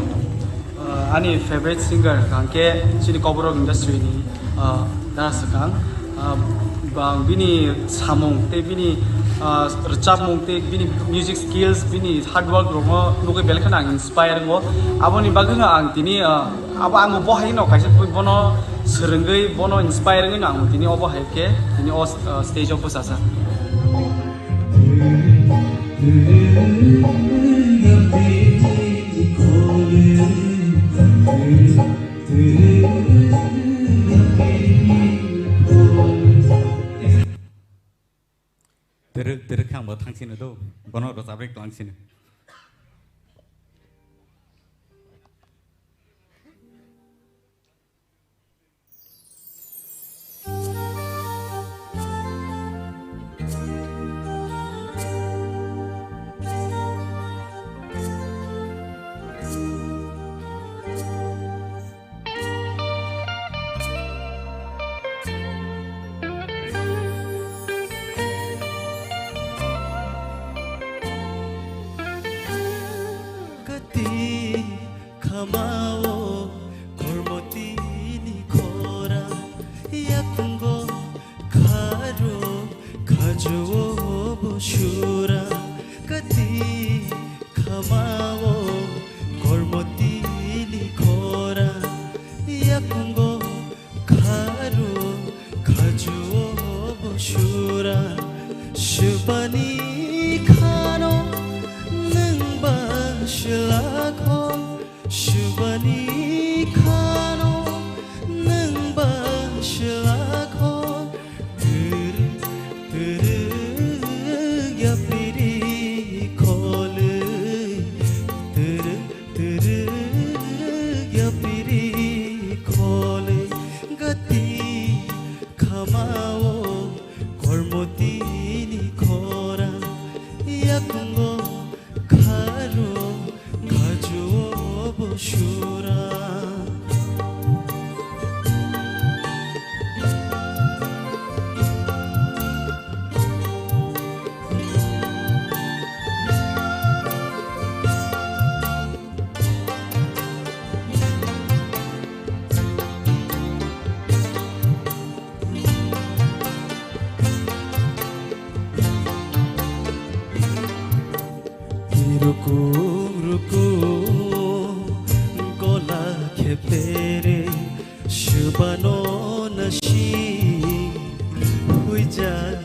Ani favorite singer kang ke sini cover industry ni darasakang. Bang bini samung te bini recap mung te bini music skills bini hard work romo nuke belkan ang inspire ngo abo ni baganga ang tini abo ang bo hai no kaise bono serenggai bono inspire ngi ang tini obo hai ke tini o stage of sasa Terus kamu tang sini tu, bono rosabai tang sini. Kamao kormoti ni kora yakungo karo kajo boshura kati kamao kormoti ni kora yakungo karo kajo boshura shubani khano nangba shlakho Shubani khano nang ba shlakho ter ya piri khol ter ya piri khol gati khamao kormoti ni khora yakungo kharo khajo Shura ruku Pere shubano nashi hui jag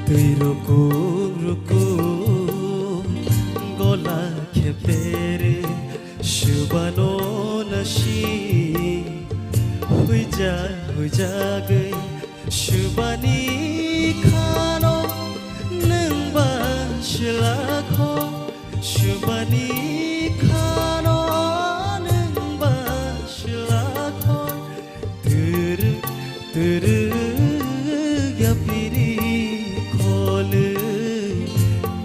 tui ruku gola ke pere shubano nashi hui jag shubani khano Shilakho shubani khano nangba shilakho ter ya piri khol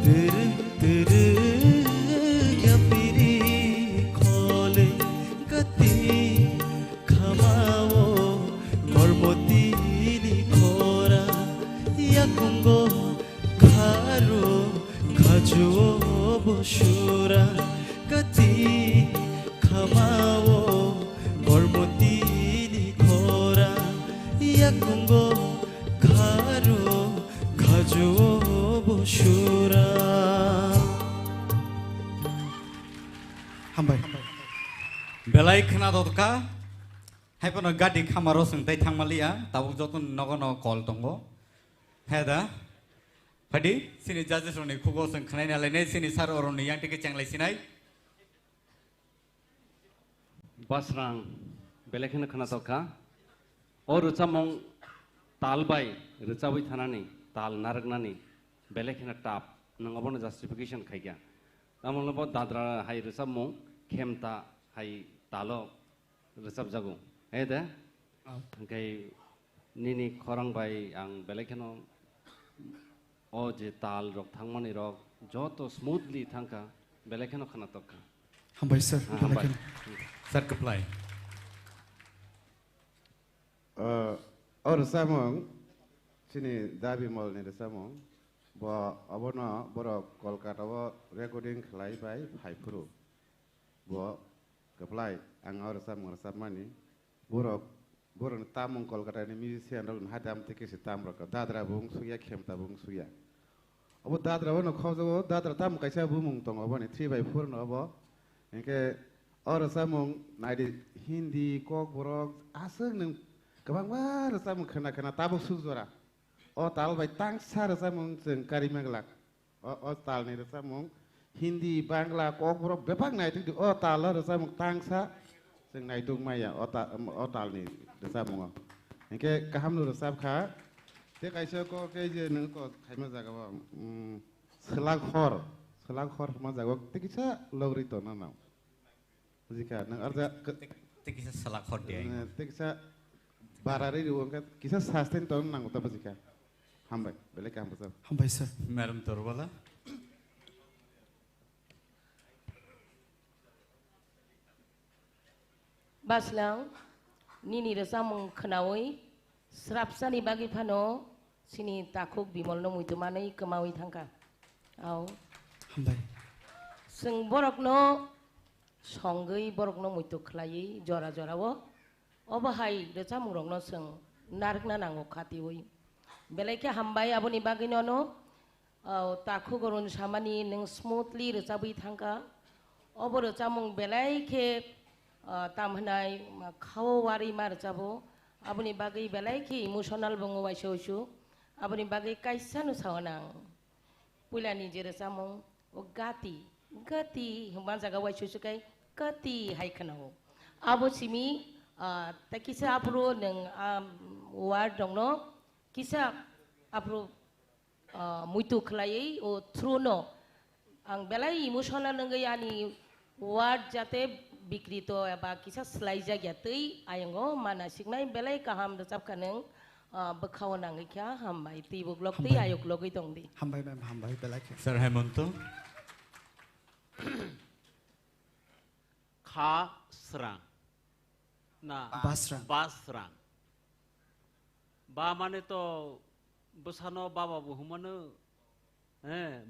ter ya piri 야콩고 가로 가주어 보슈라 까티 가마워 멀모티니 코라 야콩고 가로 가주어 보슈라 हामबाय बेलाय खोनादोंका हायपनो गाडी खामारो सोंथाय थांमालिया दाबो जतन नगन कल दङ हेदा फादि सिनि जाजेस रनि खुगो सों खनाय नालायने सिनि सार अरनि यांटिके चेंलायसिनाय basrang belekhen khanatoka or chamong talbai ruchawi thanani tal naragnani belekhen tap nangabon justification khaigya amon bo dadra hai ruchamong khemta hai talo ruchap jago eda kai nini khorang bai ang belekheno o je tal rok thangmani rok joto smoothly thangka belekheno khanatoka हामबाय sir hambai sir कप्लाई और सामों सिनी दाबी mall ने सामों बो अबोना बरो कोलकाता वो recording खलाई bye फाइप्रो बो कप्लाई आंग और सामनी बरो तामों कोलकाता ने म्यूजिशियन रोल हादाम तेके से ताम रखा दादरा बुंग सुया खेमता बुंग सुया अब दादरा वो न खाओ दादरा ताम कैसा बुंग तो अब ने 3/4 न अब इनके और सामों नाइडी हिंदी कोक बरक आसंग नंग गोबां बार सामों खोना ताबो सुजरा अ ताल बाय तांसा सामों जों कारिमेंगला अ तालनि सामों हिंदी बांग्ला कोक बरक बेबां नायदों अ ताल सामों तांसा जों नायदों माया अ तालनि सामों इनके गाहाम नु साबखा ते कायसो को के जे नों को खायमा जागाबा सलाखर मा जागो ते किसा लौरि तो ना jika nang arja tikisa salah khode tikisa barari ruangkat kisah sustain tahun nang utapa jika hambai balik hambai हामबाय सर मैडम तोरवाला baslang nini resamung khnawai srapsani bagi phano sini takuk bimol no muitumani kemawi thangka au हामबाय sing borokno songgei borokno muitu khlai jora jorawo obahai resamung rokno sing narikna nango khatiwi belaike hambai aboni bagino no takhu gorun samani neng smoothly resabi thangka obo resamung belaike tamhnai khawari mar jabo aboni bagai belaike emotional bongo waishosu aboni bagai kaisanu sawanang pulani jere samung o gati humban jaga waishosu kai gati hai khanao abo simi takisa apro neng word dongno kisa apro muitu khlai o through no ang belai emotional ngai ani word jate bikrito eba kisa slai jagya tei ayango manasiknai belai kaham dachap kaneng bakhawana ngai kya hambai ti buglok tei ayok logai tongdi हामबाय ma'am हामबाय बेलाके sir Hemant खा स्रां ना basrang ba mane to busano baba buhumano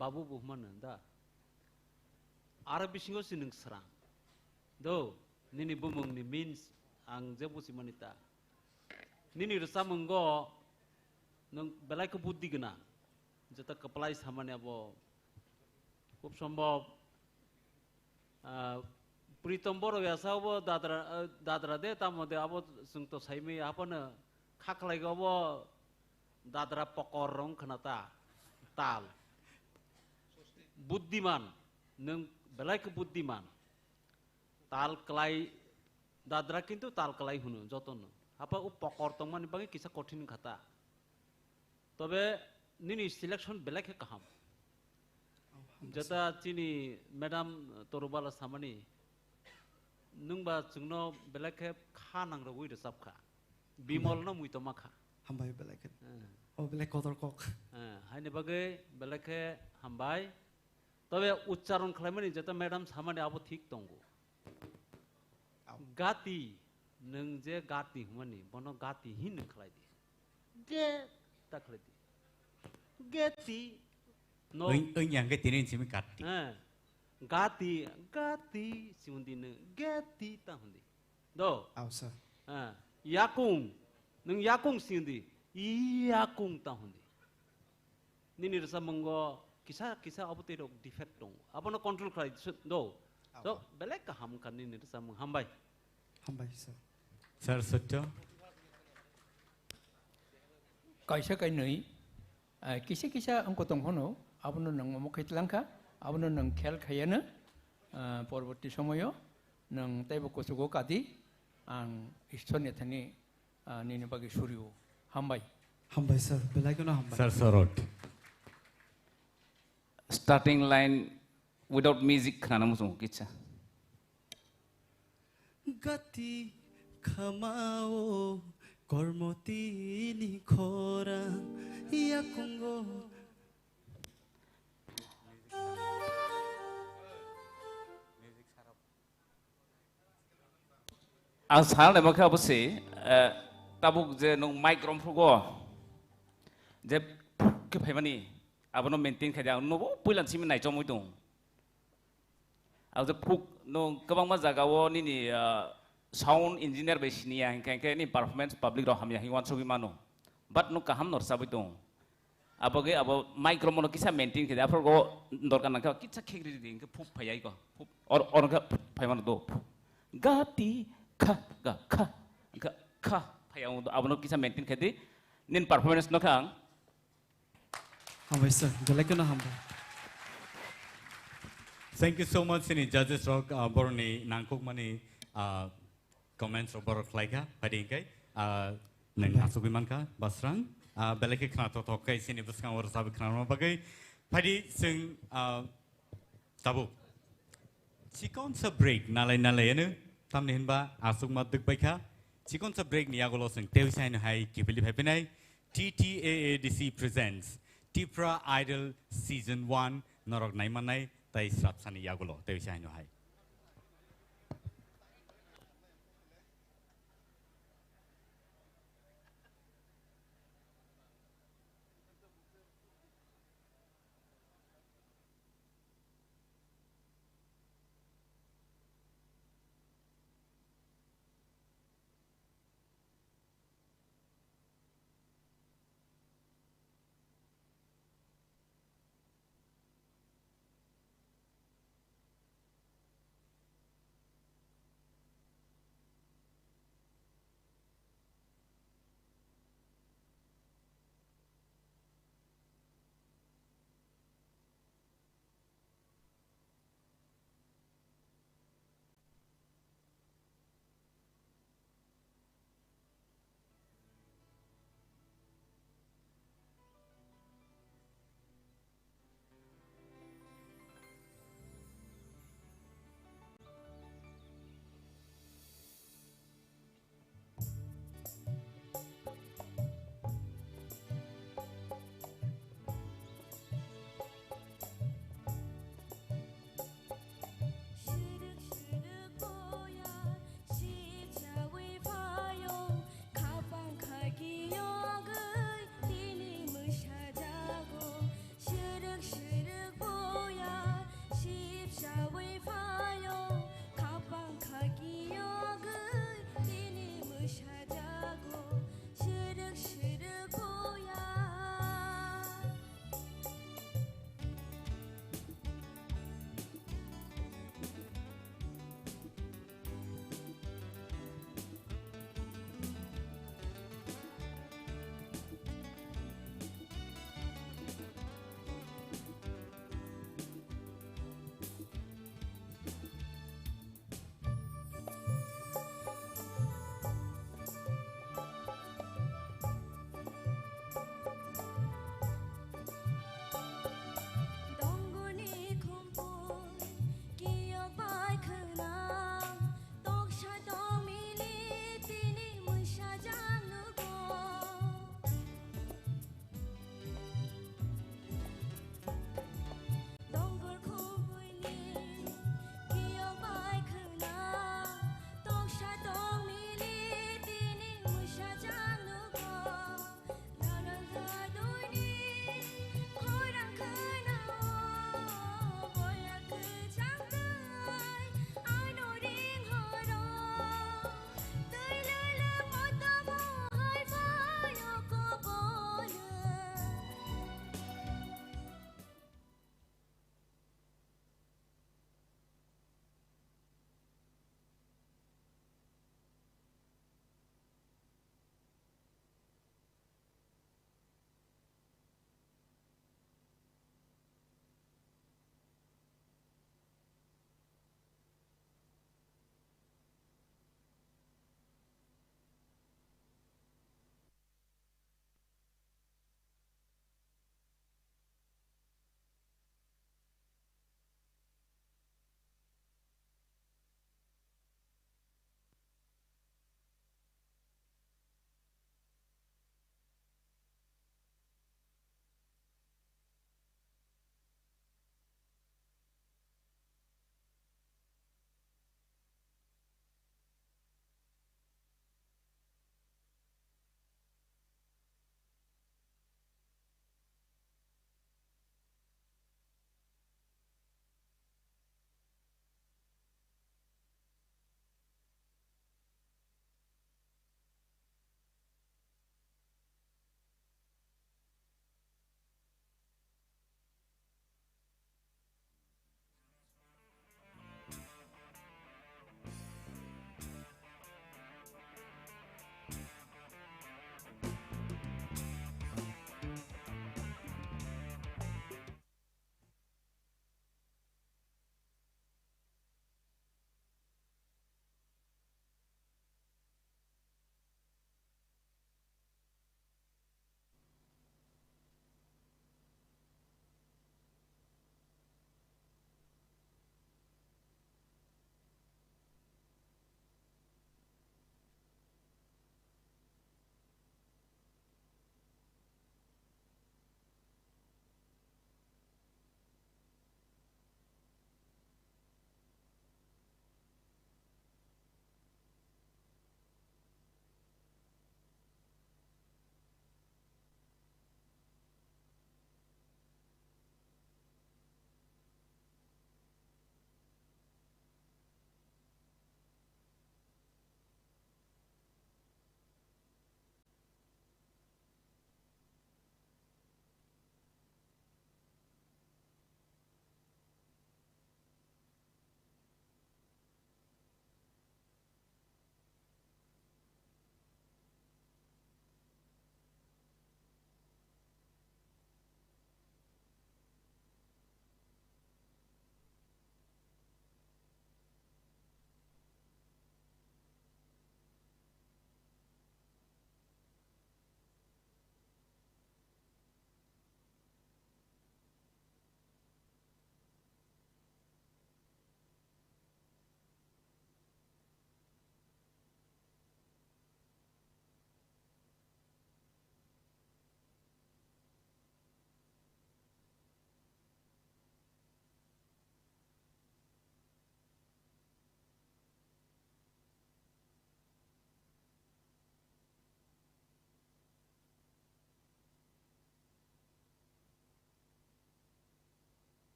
babu buhumano da ara bisingo sinung srang do nini bumung ni means ang jebu simanita nini resamunggo nung belai ke buddhi gena jeta kepalai samane abo খুব সম্ভব প্রিতম্বর ইয়াসাবো দাদরা দে তামদে আবো जों তো সাইমে আপনে খাখলাইগবো দাদরা পকর রং খনাতা তাল বুদ্ধিমান নং বেলাইকে বুদ্ধিমান তাল কলাই দাদরা কিন্তু তাল কলাই হুনো যতন আপা ও পকর তংমানি বাকি কিসা কঠিন খাতা তবে নিনি selection বেলাইকে কাহাম jata chini madam torubala samani nungba chungno belake kha nang rogui de sapkha bimol no muito makha हामबाय बेलाके ओ बेलाके कदर कक haine bage belake hambai tobe uchcharon khlaimani jata madam samani abo thik tongo gati nung je gati humani bono gati hin khlai di je ta khlai di Getty. No. Yang cái tiếng chỉ mới cắt. Gati, gati, siundin gati tahundi. Do. Ausa. Yakung, nung yakung siundi, yakung tahundi. Nini rasa monggo kisah apa tidak defect dong. Apa no control krai do. So belek kaham kan nini rasa menghambai. Hambai sir. Sir Sutjo. Kaisa kai nui. Kisa angko tong hono. Apa no nang momok hitlangka. Apa no nang khel khayana. Porwati somoyo. Nang taibo kosugo kati. Ang istornya tani nini bagi suryo. Hambai. Hambai sir. Belai kono hambai. Sir Sorot. Starting line without music kana musung kitsa. Gati kamao kormoti ni khora yakungo. Ang sal na makha bose tabuk je nung microphone fugo je ke phaimani abono maintain khaja no puilan simin nai chomoi tung au je phuk no kabang ma jaga wo ni sound engineer be sinia ke ni performance public ro hamya hiwan sogi mano but no kaham nor sabai tung aboge abo microphone kisa maintain khaja for go dorkan na ka kitsa khegri ding ke phuk phayai ko phuk or ka phaiman do gati kha phayau abono kisa maintain khadi nin performance no khang. Hambai sir. Belai kono hambai. Thank you so much sini judges rock borni nangkuk mani comments borok laika padingkai nang asugi manka basrang belai ke khana to kai sini buskang or sabi khana bagai padi sing tabu chikon sa break nalai anu tam nihin ba asuk maduk baika chikon sa break ni agolo sing tewsai no hai kipili phepinai TTAADC presents Tipra Idol Season 1 Norok Naimanai Tai Srapsani Yagulo Tewsai no hai.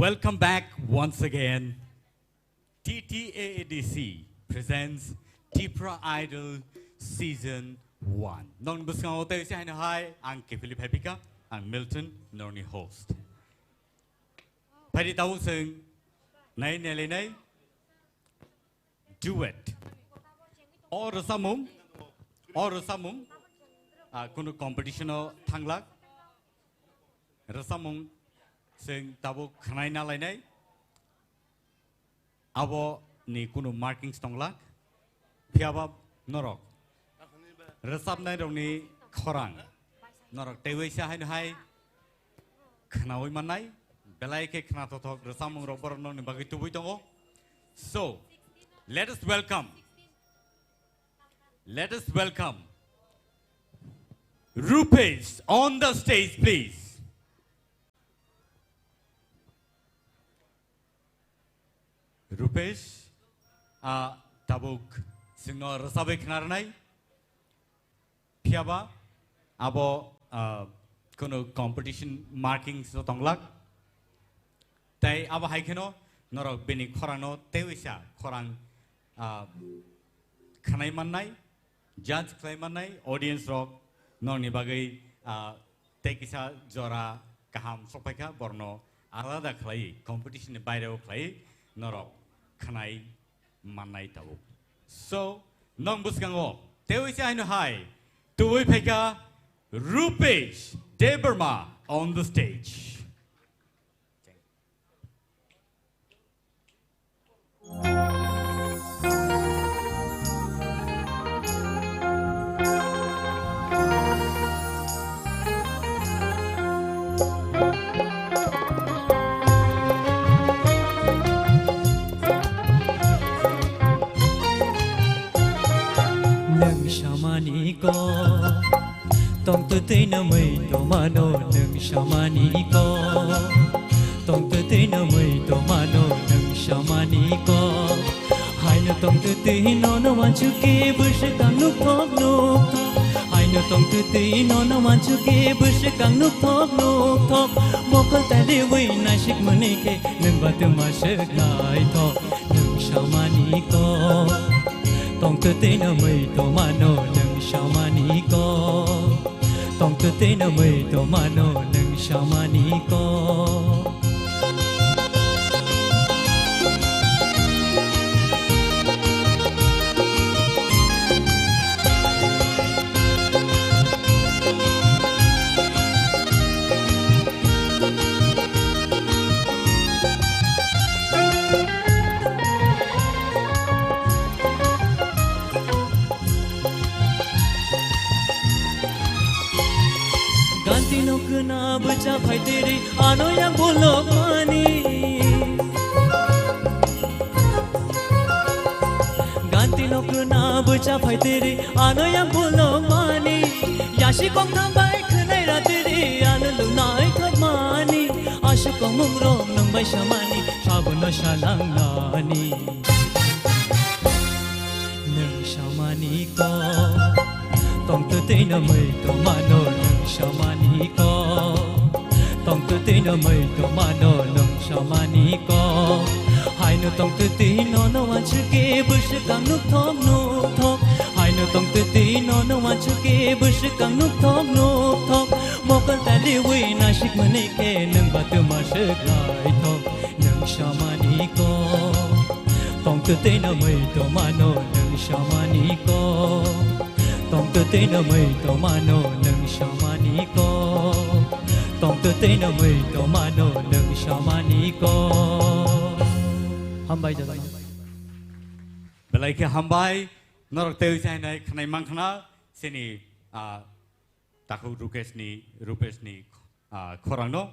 Welcome back once again. TTAADC presents Tipra Idol Season 1. Non buskan hotel si hai ang Philip Hepika ang Milton Norni host. Pwede tahu sing nai nele nai duet. Or samum kuno competition o thanglak. Rasamung sing tabo khanai na lainai abo ni kuno markings tonglak phiaba norok rasap nai rong ni khorang norok tewe sa hai khnawi manai belai ke khna to thok rasamung rok bor no ni bagi tubui tongo. So let us welcome Rupesh on the stage, please. Rupesh, tabuk singno rasabe khnarnai, phiaba, abo kono competition marking so tonglak, tai abo haikeno norok bini khorano tewisa khorang khanai mannai, judge claim mannai, audience rock noni bagai tekisa jora kaham sopaika borno alada khlai competition baireo khlai norok khanai manai tau. So nong buskango tewisa haino hai tuwi pheka Rupesh Debarma on the stage. Shamani ko tong tu te na mai to mano nang shamani ko tong tu te na mai to mano nang shamani ko hai na tong tu te no no wan chu ke bus kang nu thok nu hai na tong tu te no no wan chu ke bus kang nu thok mokal ta de wei na shik mani ke nang ba tu ma shik nai thok nang shamani ko tong tu te na mai to mano nang shamani ko tong tu te na mai to mano nang shamani ko Gantino kena baca phai tere ano yang bolok mani Gantino kena baca phai tere ano yang bolok mani Yashi kong thambai khnai ra tere ano lunai thap mani Ashu kong mumrom nang bai shamani sabuna shalang nani Nang shamani ko tong tu te na mai to mano nang shamani ko tong tu te na mai to mano nang shamani ko hai no tong tu te no no wan chu ke bus kang nu thok hai no tong tu te no no wan chu ke bus kang nu thok mokal ta le we na shik mane ke nang ba tu ma shik lai thok nang shamani ko tong tu te na mai to mano nang shamani ko tong tu te na mai to mano nang shamani ko tong tu te na mai to mano nang shamani ko hambai ja belai ke hambai norok teu sai nai khnai mang khna sini takhu Rupesh ni khorang no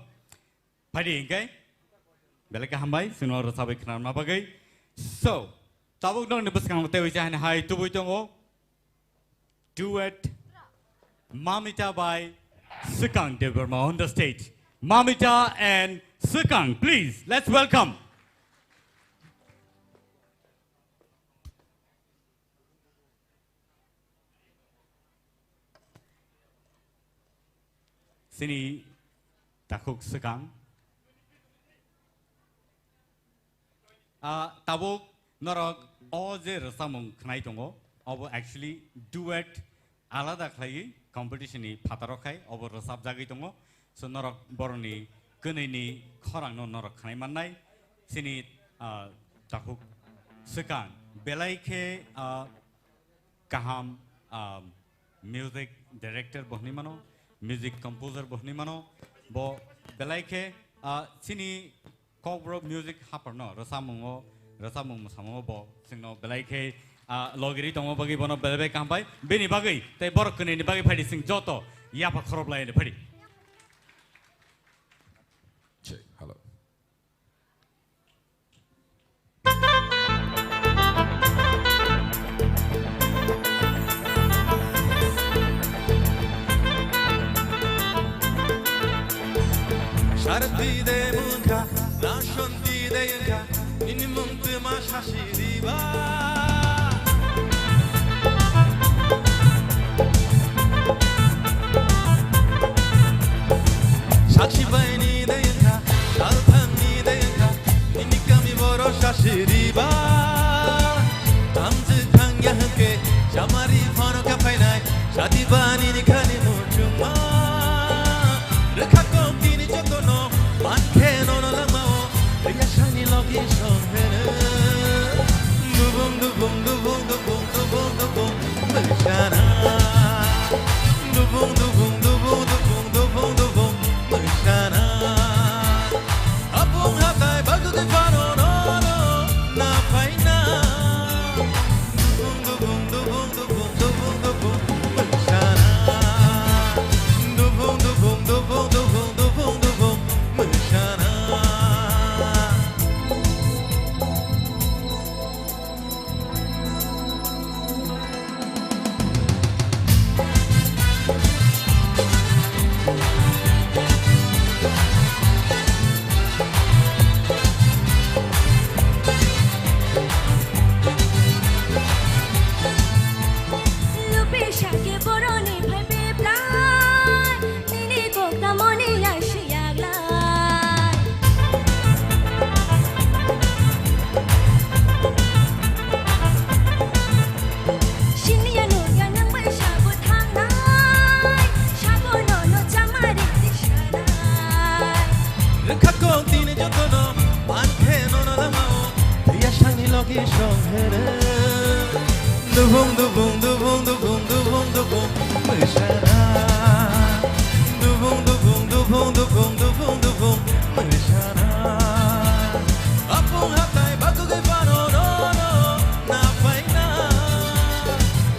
phadi ingkai belai ke hambai sino rasabe khna ma bagai. So tabuk nong ne buskang teu sai nai hai tubui tongo duet Mamita by Sukang Debarma on the stage. Mamita and Sukang, please, let's welcome. sini takuk sekang tabuk norok oje rasamung khnai tongo obo actually duet alada khlai competition ni phataro khai obo rasab jagi tongo so norok boroni könei ni khorang no norok khnai mannai sini takuk sekang belai khe kaham music director bohni mano music composer bohni mano bo belai khe sini kobro music haparno rasamung samongo bo singno belai khe logiri tongo bagi bono belbe kampai beni bagi tai borok kene ni bagi phadi sing joto yapa khorob lai ni phadi check hello Sharti de munka, rashonti de yanka, nini muntu ma shashiriba. Shakshi baini de yanka, shalthani de yanka, nini kami boro shashiriba. Tamzu khangya hanke, jamari phano ka painai, shati bani ni khani muchuma. Rekako kini jotono, manke no no lamao, ya shani logi shonhene. Dubung dubung dubung dubung dubung dubung, meshana. Dubung dubung dubung dubung dubung dubung, meshana. Apung hatai bagu ke fano no no, na paina. Dubung dubung dubung dubung dubung dubung, meshana. Dubung dubung dubung dubung dubung dubung, meshana. Lupi shake boroni phai be plan nini kokta moni ya shiyak lai Shini ya no ya nang mai sha bu thang nai sha bo no no chamari di shanai Rekako kini jotono, manke no no lamao, ya shani logi shonhene. Dubung dubung dubung dubung dubung dubung, meshana. Dubung dubung dubung dubung dubung dubung, meshana. Apung hatai bagu ke fano no no, na paina.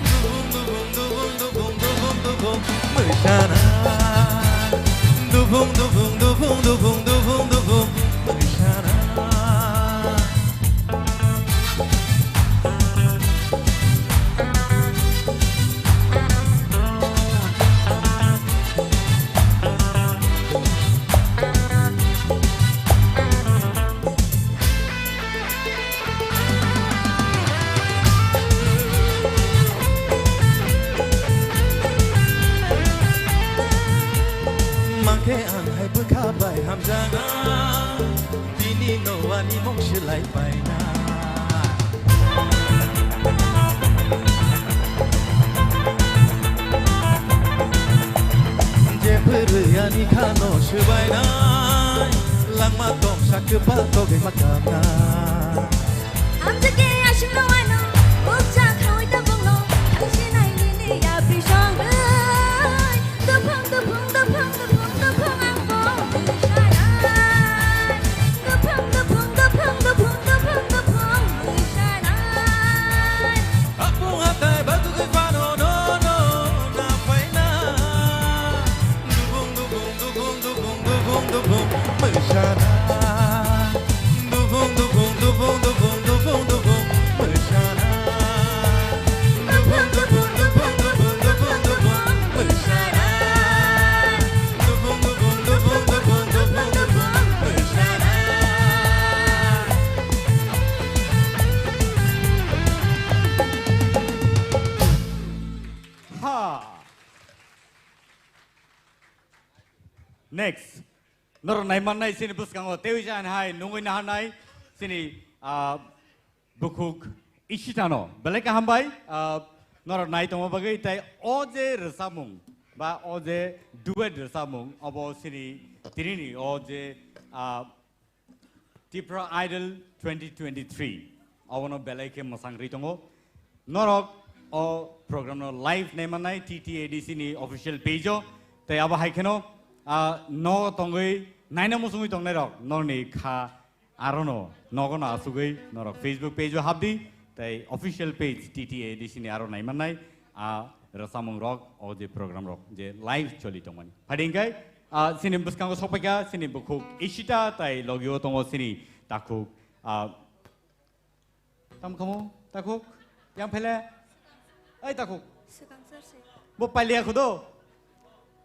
Dubung dubung dubung dubung dubung dubung, meshana. Dubung dubung dubung dubung dubung dubung, meshana. Mangke ang hai berkabai hamzana, dini no ani mong silai paina. Jeperani kano shibaina, langma tong sakpa toge makana. Amjake ashimno ano bukja khawai ta bongno tangsinai nini ya bishang bai dupang dupang dupang dupang dupang ang bong shanai dupang dupang dupang dupang dupang dupang shanai Apung hatai batu ke fano no no, na paina. Dubung dubung dubung dubung dubung dubung, meshana. Dubung dubung dubung dubung dubung dubung, meshana. Dubung dubung dubung dubung dubung dubung, meshana. Dubung dubung dubung dubung dubung dubung, meshana. ha Next, nor naiman nai sini buskango teujan hai nungui nahan nai sini bukuk ishitano. Beleka hambai nor nai tomo bagai tai oje resamung ba oje duet resamung abo sini tirini oje Tipra Idol 2023. Awono beleke masang ritongo. Norok o program no live naiman nai TTADC ni official page o. Tai aba haikeno no tongoi naina musungui tongnai rok norni kha arono nogono asugui norok Facebook page o habdi tai official page TTADC ni aro naiman nai rasamung rok o je program rok je live choli tongmani phadingkai sini buskango sopeka sini bukuk ishita tai logio tongo sini takuk tam kamu takuk yang pele ai takuk bo palia khudo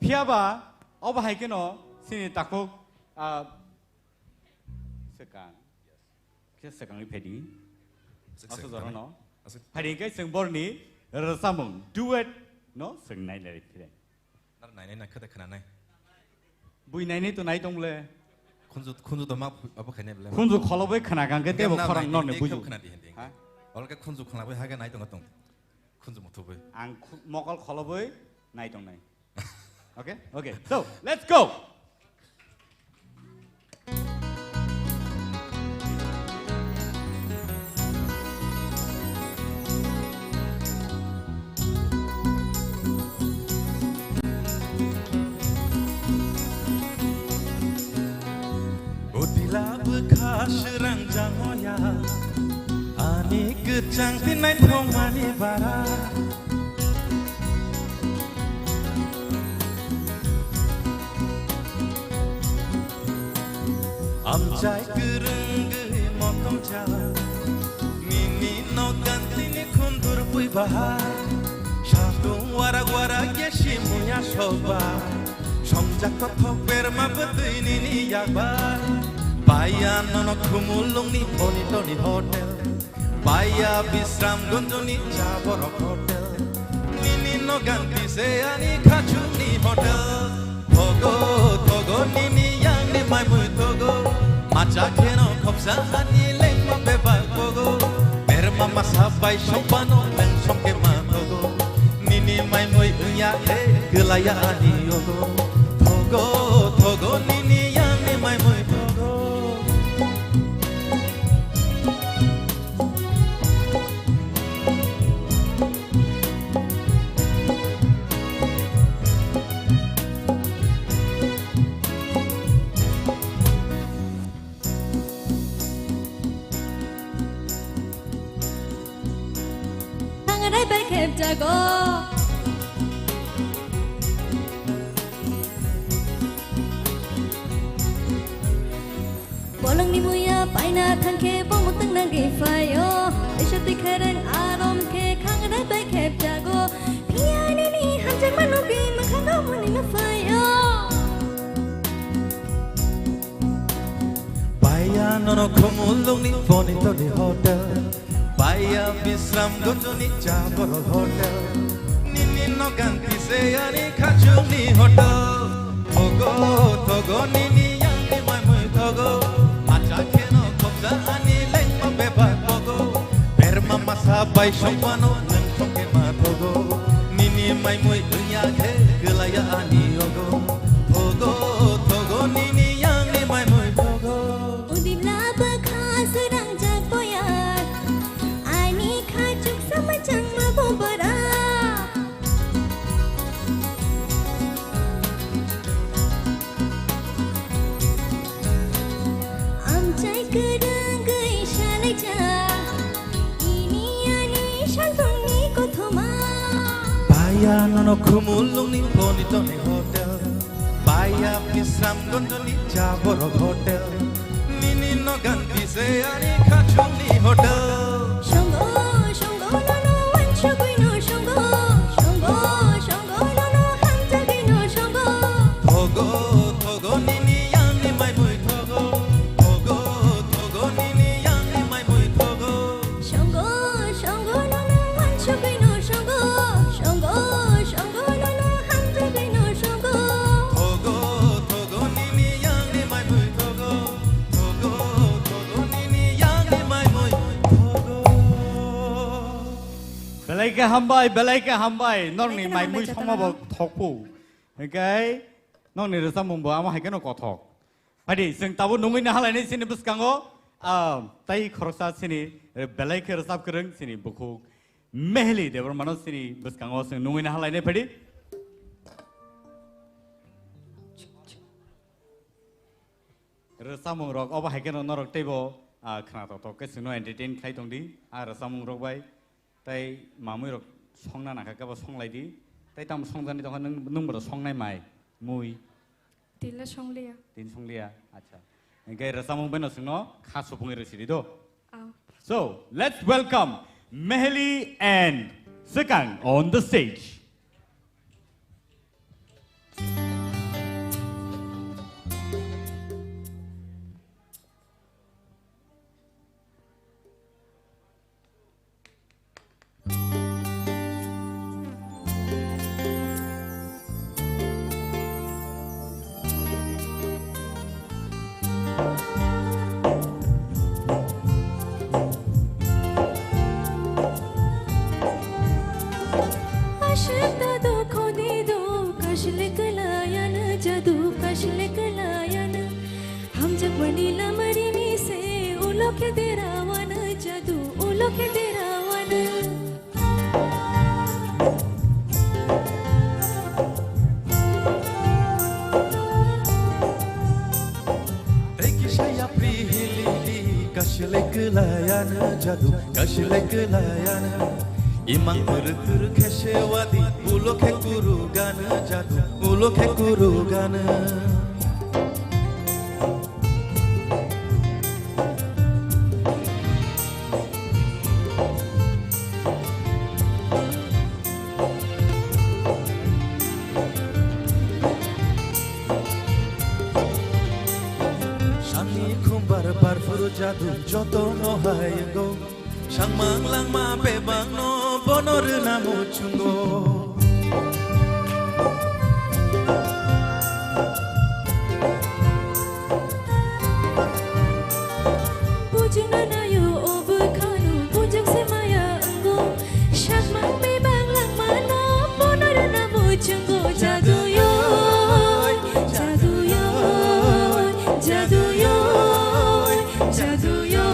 phiaba oba haikeno sini takuk sekang ke sekang ni phedi asu jorono phadingkai sengborni rasamung duet no sengnai le phire nar nai nai khata khana nai bui nai ni to nai tong le khunju to ma abo khane bele khunju kholobai khana gang ke tebo khorang non ne buju khana di hendi ha olka khunju khalabai haga nai tong tong khunju mothobai ang mokol kholobai nai tong nai okay so let's go Serang jangoya ani kecang tinai thong mani bara amjai gereng ge motom ja nini no gantini kundur pui bahar shadung wara yeshi munya soba songjak thok berma bedui nini yakbar Baya nono Khumulwng ni bonito ni hotel Baya Bisram Gunjo ni Jaborok hotel Nini no ganti se ani khachung ni hotel Togo nini yang ni mai mui togo Macha keno khopsa hani leng ma beba togo Merma masabai sopano leng songke ma togo Nini mai mui uya he gelaya ani yogo Togo nini yang ni mai mui togo Jago Bolang ni muya paina thangke bong tang nang ge fayo Ishati kharang arom ke khang dai bai khep jago Pia ni hanjar manu ge makhano muni ma fayo Baya nono Khumulwng ni bonito ni hotel Baya Bisram Gunjo ni Jaborok hotel Nini no ganti se ani khachung ni hotel Togo nini yang ni mai mui togo Macha keno khopsa ani leng ma beba togo Berma masabai sopano leng songke ma togo Nini mai mui dunya ke gelaya ani yogo Togo nini yang ni mai mui togo Udip laba khas serang jag boyar Ani khachuk sama jang ma bobara Amjai gereng gai shalai ja Ini ani shaltung ni kothoma Baya nono Khumulwng ni bonito ni hotel Baya Bisram Gunjo ni Jaborok hotel Nini no ganti se ani khachung ni hotel Shongo nono wanchugui no shongo Shongo nono hamjagui no shongo Togo nini yang ni mai mui togo Togo nini yang ni mai mui togo Shongo nono wanchugui no shongo Shongo nono hamjagui no shongo Togo बेलाइके हामबाय नरनि माइ मुइ समाबो थकफु ओंखाय नरनि रोजामुंबो आमा हायकेनो कथक फादि जों ताबो नङैनो हालायनाय सिनि बुसकाङो ताइ खरसा सिनि बेलाइके रोजाब गोरों सिनि बुखु मेहली देवर मानो सिनि बुसकाङो जों नङैनो हालायनाय फादि रोजामुं रक अबा हायकेनो नरक तैबो खोनाथावथाव केसिनो एन्टारटेन खालायदोंदि आरो रोजामुं रकबाय ताई मामुइ रक संना नाखागाबा संलायदि ताई ताम संजानि दं नोंबो संनाय माइ मुइ तिला संलिया तीन संलिया अच्छा इनके रसामुं बेनो सिंनो खासु पुंगे रसिदी दो आओ so let's welcome Mehli and Sekang on the stage. Jadu kashle kelayana imang kuru kheshewadi ulo khekuru gana jadu ulo khekuru gana Shani khumbar barfuru jadu joto no hayengo Shangmang lang ma bebang no bonor na muchungo Pujuna na yo obu khanu pujak se maya ango Shangmang bebang lang ma no bonor na muchungo Jadu yo jadu yo jadu yo jadu yo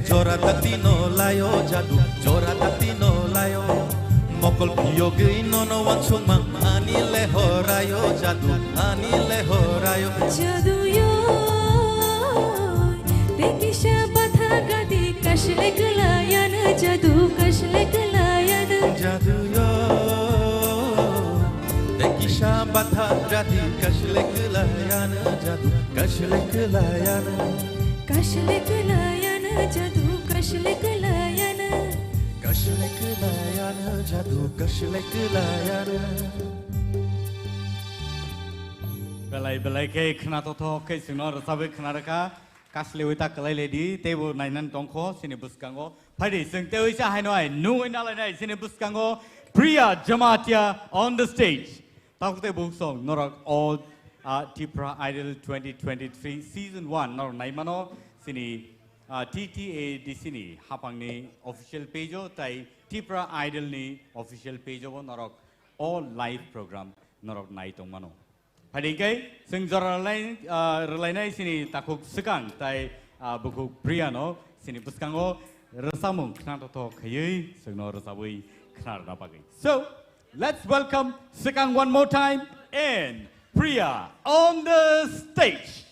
Jora tatino layo jadu jora tatino layo mokol piyogi nono wansung mang ani lehorayo jadu ani lehorayo jadu yo dekisha batha gadi kashle kalayan jadu kashle kalayan jadu yo dekisha batha gadi kashle kalayan jadu kashle kalayan kashle kalayan jadu kashle kalayan kashle kalayan jadu kashle kalayan belai belai ke kena toto ke sino rasabe kena reka kasle wita kelai lady tebo nainan tongko sini buskango padi sing teo isa hanoi nu inala nai sini buskango Priya Jamatia on the stage. Takute book song norak all Tipra Idol 2023 season 1 nor naimano sini TTA di sini hapang ni official page tai Tipra Idol ni official page norak all live program norok nai tong mano. Hari ini sing relai nai sini takuk sekang tai buku Priya no sini buskango resamung kena toto kayai sing no resabui kena dapagai. So let's welcome sekang one more time and Priya on the stage.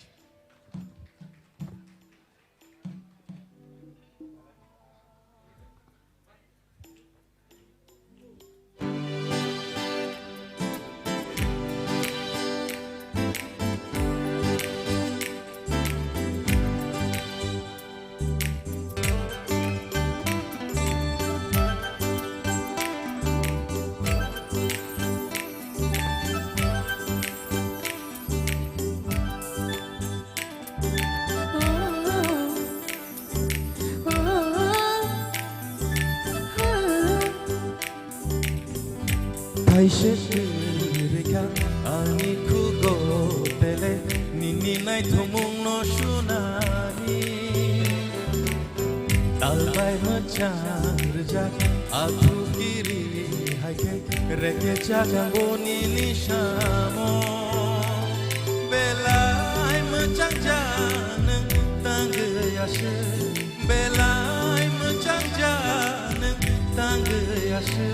Reka ani kugo tele nini nai thumung no shunani talbai machar jak aku kiri haike reke jaga boni nishamo belai machang janang tanggayashe belai machang janang tanggayashe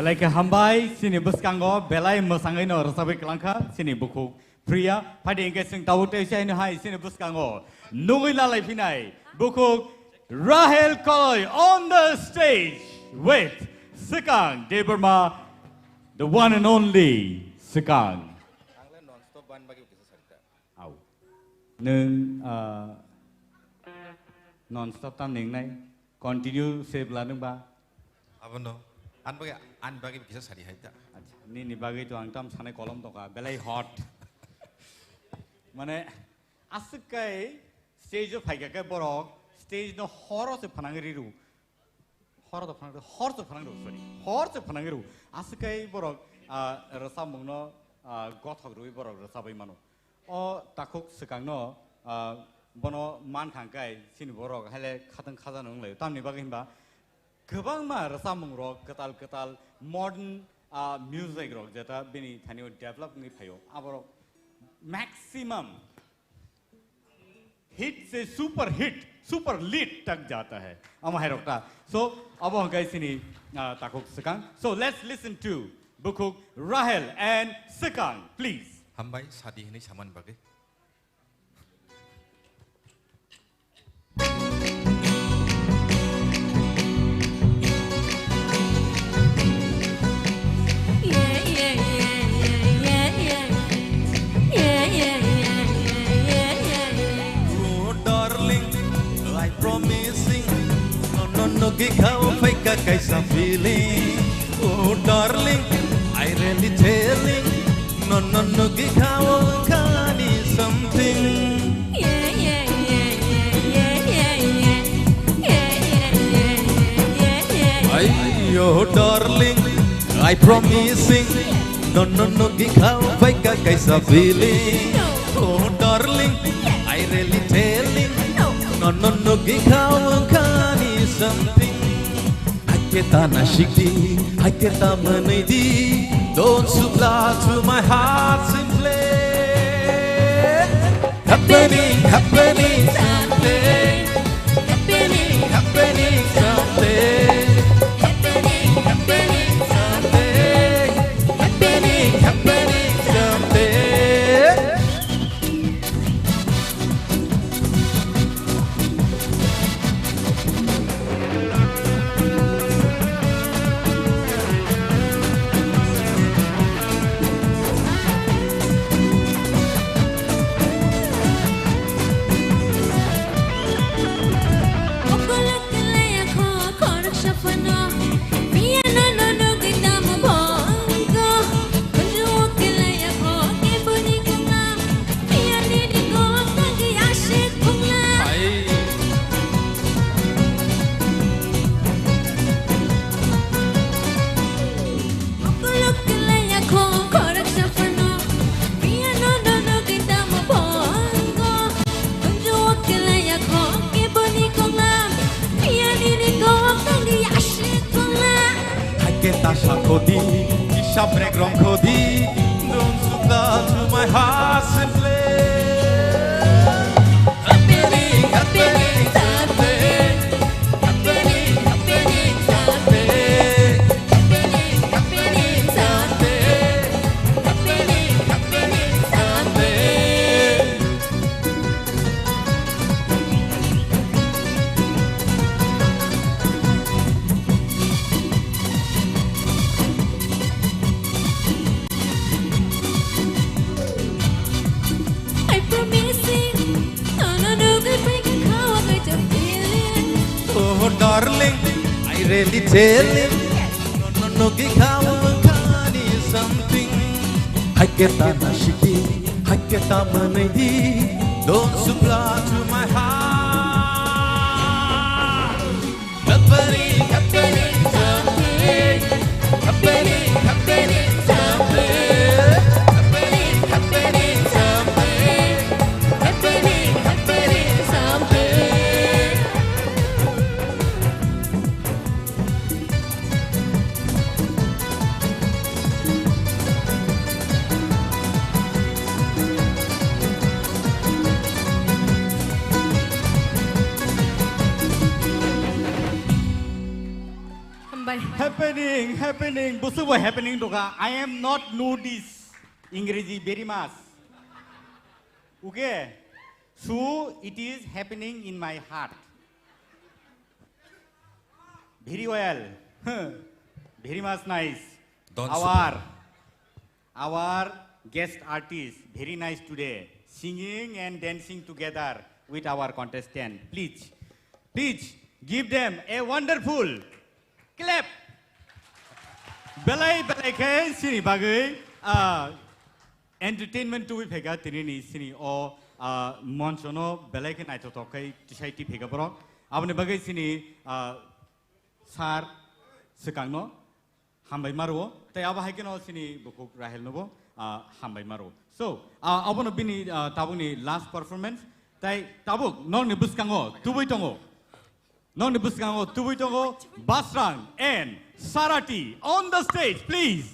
belai ke hambai sini buskango belai mesangai no rasabai kelangka sini buku pria pada ingke sing tahu te saya ini hai sini buskango nungui lalai pinai buku Rahel Koloy on the stage with Sekang Deberma, the one and only Sekang. Nung non-stop tam ning nai continue save la nung ba. Apa no? An bagi bisa sari hai ta. Ni bagi tu ang tam sanai kolom to ka belai hot. Mane asukai stage of haiga kai borok stage no horror se phanangriru. Horror se phanangriru. Asukai borok rasa mungno gothok rui borok rasa bai mano. O takuk Sekang no bono man thangkai sini borok hele khatang khazan nong le tamni bagi himba gobang ma rasa mungrok ketal modern music rock jeta bini thanio develop ni phayo aboro maximum hit se super lit tak jata hai ama hai rokta so abo hangai sini takuk Sekang so let's listen to Bukuk Rahel and Sekang please hambai sadi ini saman bagi promising no gikaw fay ka kaysa feeling oh darling I really telling no gikaw kani something ayo darling I promising no gikaw fay ka kaysa feeling oh darling I really telling no gikaw kani something Haketa na shikti haketa manidi don't supply to my heart simply happening someday happening someday happening someday happening someday Kodi, ishabrek rom kodi, don't supply to my heart simply. Happening someday, happening someday, happening someday, happening someday. Oh darling, I really telling no gikaw kani something haketa na shiki haketa manidi don't supply to my heart happening someday happening someday happening someday happening someday happening. Busu boy happening doka. I am not know this English very much. Okay. So it is happening in my heart. Very well. Very much nice. Our guest artist, very nice today. Singing and dancing together with our contestant. Please give them a wonderful clap. Belai ke sini bagai entertainment tu pega tini ni sini o monsono belai ke naito tokai tisai ti pega borok. Abne bagai sini sar sekangno hambai maru. Tai aba hai ke no sini bukuk rahel nobo hambai maru. So abone bini tabuni last performance. Tai tabuk non ni buskango tubui tongo. Non ni buskango tubui tongo Basrang and Sarati on the stage, please.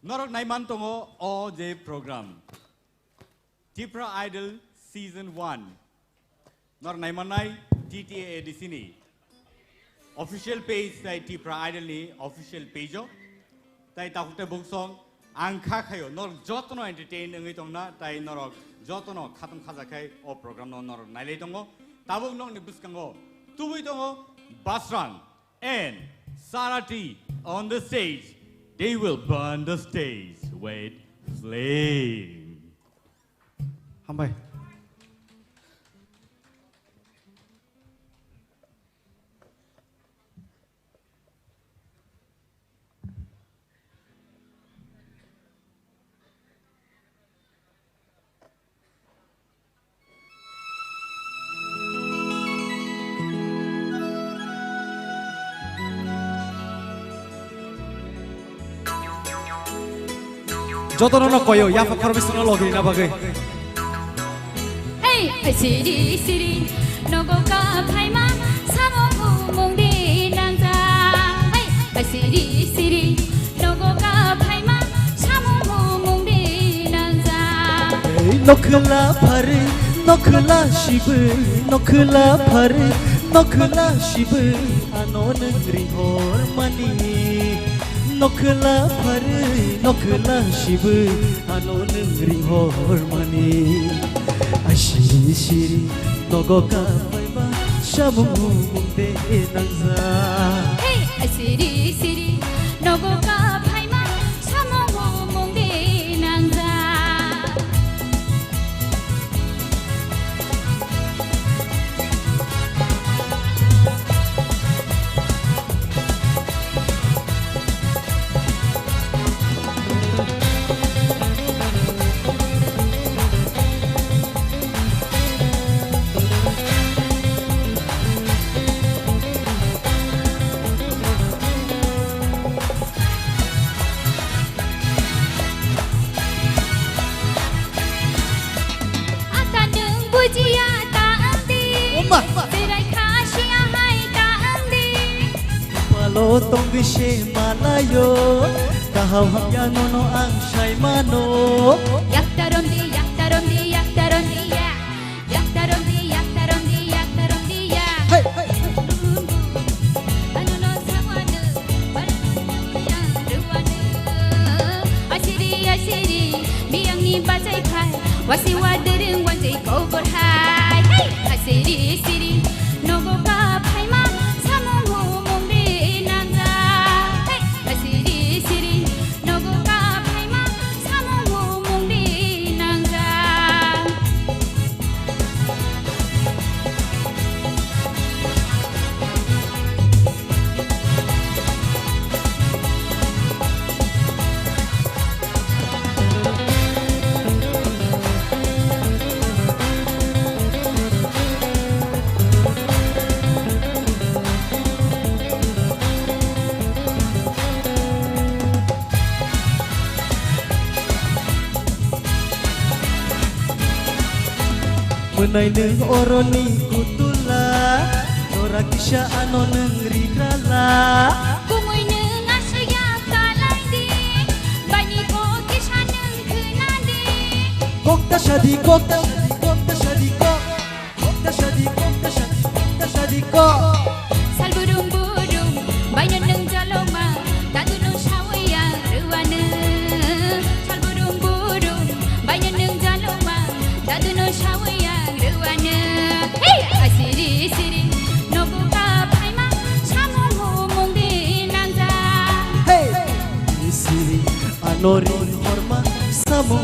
Norok naiman tongo o je program. Tipra Idol Season 1. Norok naiman nai TTA di sini. Official page tai Tipra Idol ni official page o. Tai takute book song angka kayo norok jotono entertain ngai tongna tai norok jotono khatam khajakai o program no norok nailai tongo. Tabuk nong ni buskango tubui tongo Basrang and Sarati on the stage. They will burn the stage with flame. Hambai. Jotono no koyo ya fa korbisono logi na bagai. Hey, siri nogo ka phaima samo mungdi nangja. Hey, siri nogo ka phaima samo mungdi nangja. Nokla phare nokla shibu nokla phare nokla shibu anon grihor mani. Nokla phare nokla shibu anon grihor mani. Ashiri nogo ka paiba shamu mungde nangza. Hey, siri nogo ka phaima samo mungdi nangja. Malo tong bishe malayo kahau hamya nono ang shay mano. Yaktarom di ya. Hey. Ano no sawanu asiri biang ni bajai khai wasi wadereng wanjai ko borhai. Hey, asiri nogo ka phaima samo mungdi nangja. Hey, asiri nogo ka phaima samo mungdi nangja. Menai neng oroni kutula Nora kisha ano neng rigrala Kumoy neng asya kalay di Bani ko kisha neng kunadi Kokta shadi 살부릉부릉 바이는 잘로마 다두는 샤워야 르와는 살부릉부릉 바이는 잘로마 다두는 샤워야 르와는 헤이 아시리 시리 너보가 파이마 샤몽호 몽디 난자 Hey Siri anorin horma samu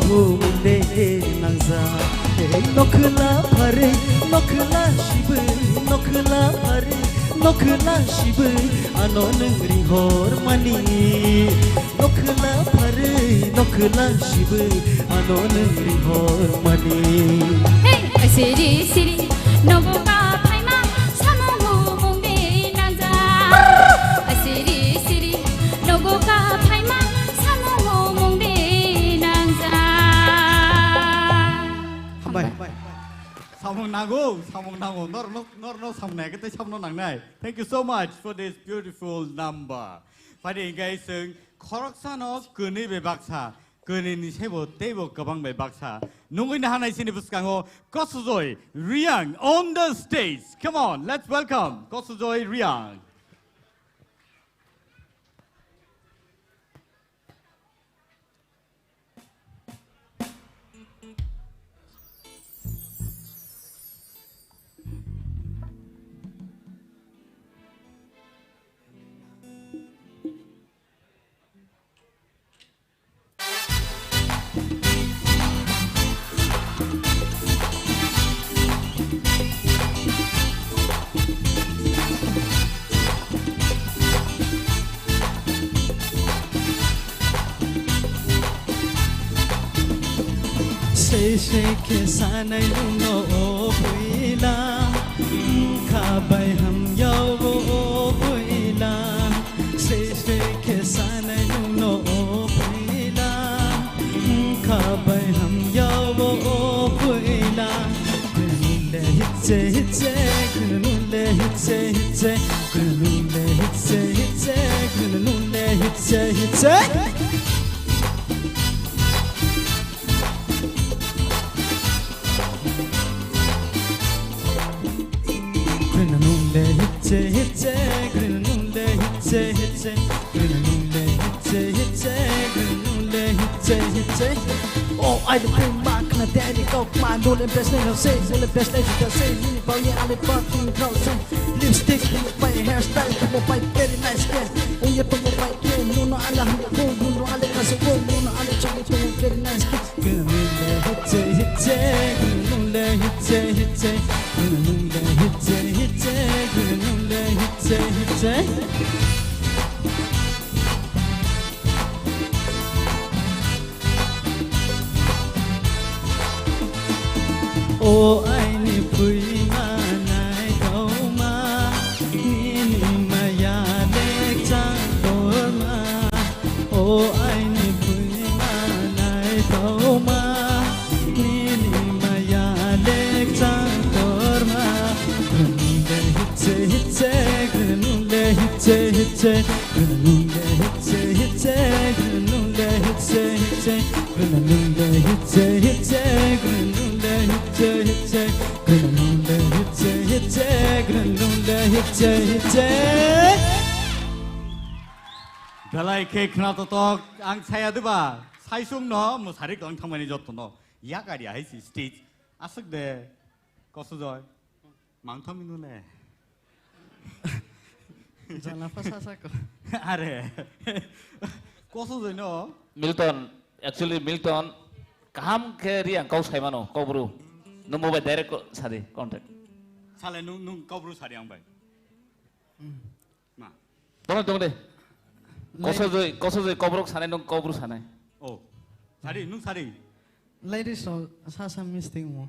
de nangza hey nokla phare nokla shibu nokla phare nokla shibu anon ri hormani nokla phare nokla shibu anon ri hormani 헤이 아시리 시리 너보가 파이마 샤몽호 몽디 난자 아시리 시리 너보가 파이마 샤몽호 몽디 난자 사몽나고 너너 사몽나 그때 참노 낭나이 Thank you so much for this beautiful number. 파리 인가이승 코락사노 그니 베박사 그니 세보 테보 가방 베박사 농구인 하나 있으니 부스강호 코스조이 리앙 on the stage. Come on, let's welcome 코스조이 리앙. Say ke sanai no puila khabai ham yau puila say ke sanai no puila khabai ham yau puila kunule hitse hitse kunule hitse hitse kunule hitse hitse kunule hitse hitse Oh, I don't bring back na daddy go my no le best no say no le best like you say you bow yeah I fucking go say lipstick my hairstyle mo by very nice skin oh yeah mo by no no ala no no ala kaso no no ala chali to very nice skin no le hitse hitse no le hitse hitse no le hitse hitse no le hitse hitse Oh, I need pui ma nai kau ma ni ma ya le chang dor ma Oh, I need pui ma nai kau ma ni ma ya le chang dor ma Gununde hitse hitse gununde hitse hitse gununde hitse hitse gununde hitse hitse gununde hitse hitse gununde hitse hitse gununde hitse hitse gununde hitse hitse 별라이 케이크 나토톡 앙차야드바 사이숭 너 무사리 깡탕만이 줬도 너 야가리 아이시 스테이지 아쓱데 거스저 망탐이 누네 Jangan pasal 아래 거스저 너 밀턴 actually 밀턴 kaham ke riang kau sai mano kau bro no mo ba direct sari contact 살레 눈 거브루 사리 양발 마 tong de koso kau bro sanai nung kau bro sanai 오 사리 눈 사리 Ladies so sasa misting mo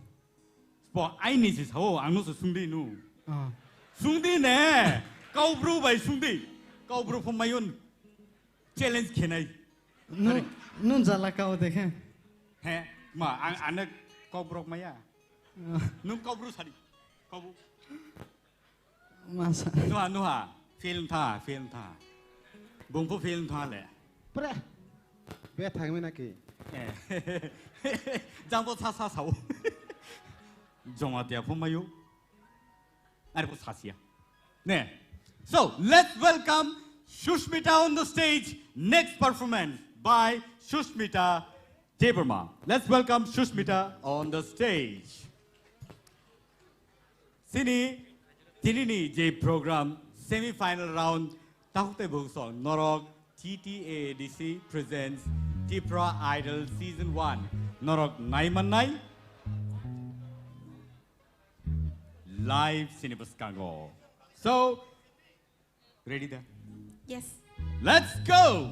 뭐 아이니지 사오 앙노스 숭디 누 Ah 숭디네 거브루 바이 숭디 거브루 폼마윤 챌린지 케나이 nun jala kau dekhe 해 마 안에 거브로 마야 눈 거브루 사리 거부 masa 누하 필름 타 봉포 필름 타래 Pre. Be thangme naki. 장보 사사사오 정화대야 폼마요 Are po sasia. Ne. So let's welcome Shushmita on the stage. Next performance by Shushmita Debarma. Let's welcome Shushmita on the stage. Sini Tinini J program semi-final round. Tahute Buksong Norok TTADC presents Tipra Idol Season 1. Norok Naimanai live Cinebus Kango. So, ready there? Yes. Let's go!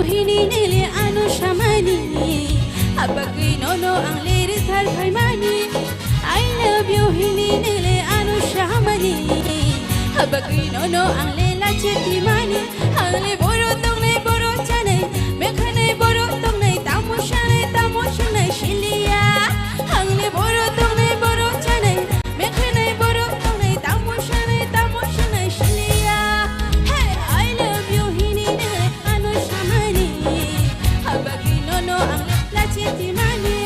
Hininili anu shamani Abagui nono ang liris harpaimani I love you hininili anu shamani Abagui nono ang lela chetimani Ang le boro chanay Mekhanay boro tongnay Tamo shanay shilia Ang le boro chanay Mekhanay boro tongnay Tamo shanay shilia Hey, I love you hininili anu shamani Abagi nono ang lachitimani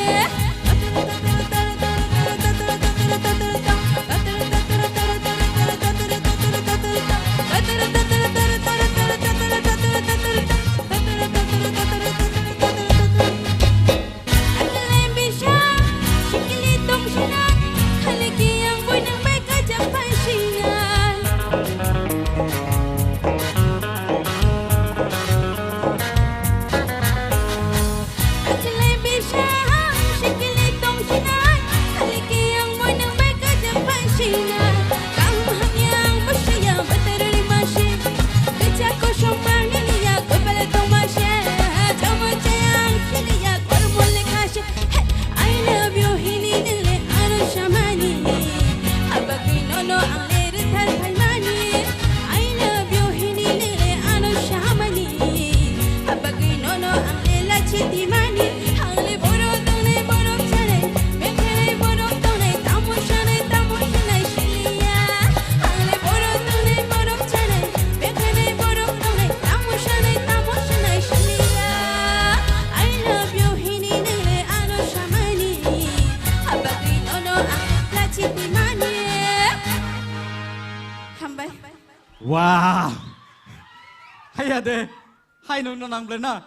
Wow! Hiya de, hi no nang blena.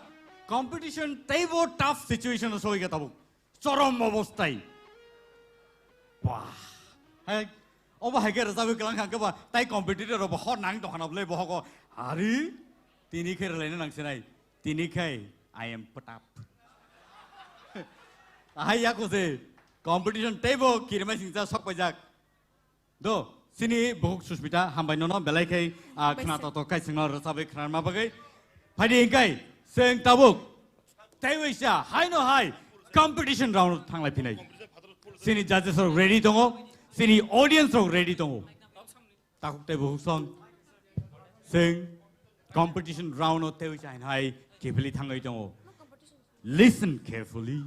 Competition taibo tough situation so iga tabu. Chorom obostai. Wow! Hey, oba hager sabi kelang kang kaba. Tai competitor oba hot nang to hanap le boho ko. Hari, tini kher lene nang senai. Tini kai, I am put up. Hiya ko se competition taibo kirma singsa sok pajak. Do. Sini buhuk Shushmita hambai nono belai kai kena toto kai singal rasabe kena ma bagai phadi kai seng tabuk taiwisha hai no hai competition round thanglai pinai sini judges are ready tongo sini audience are ready tongo takuk tai buhuk song seng competition round o taiwisha hai kepeli thangai tongo listen carefully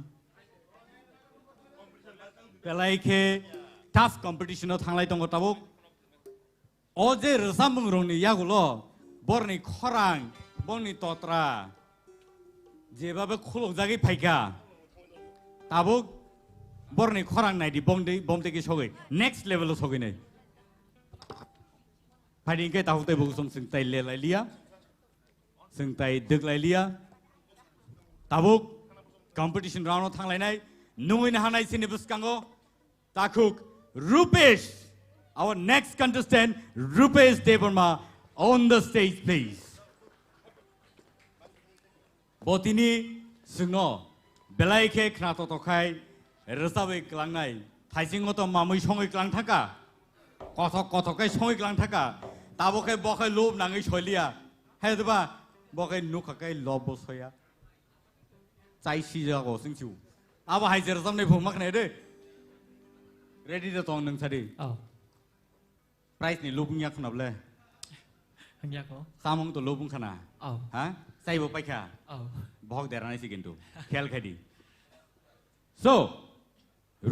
belai ke tough competition o thanglai tongo tabuk Oje resambung rongni yagulo borni khorang borni totra jebabe khulok jagi phaika tabuk borni khorang nai di bomde ki sogai next level o sogai nai phadi ke tahu te bugusong sing tai le lai lia sing tai dek lai lia tabuk competition round o thanglai nai nungin hanai sini buskango takuk Rupesh. Our next contestant, Rupesh Debarma, on the stage, please. Botini Sungno, Belaike Knato Tokai, Resawe Klangai, Taisingoto Mamui Songi Klantaka, Kotokai Songi Klantaka, Taboke Bokai Lob Nangish Holia, Hedba, Bokai Nukakai Lobosoya, Sai Shijago Singchu. Our Hizer Samne Pumakne, ready to Tong Sadi. Price ni lubung yak nable. hanya ko samong to lobung khana ha sai bo paikha bhok derana si kintu khel khadi so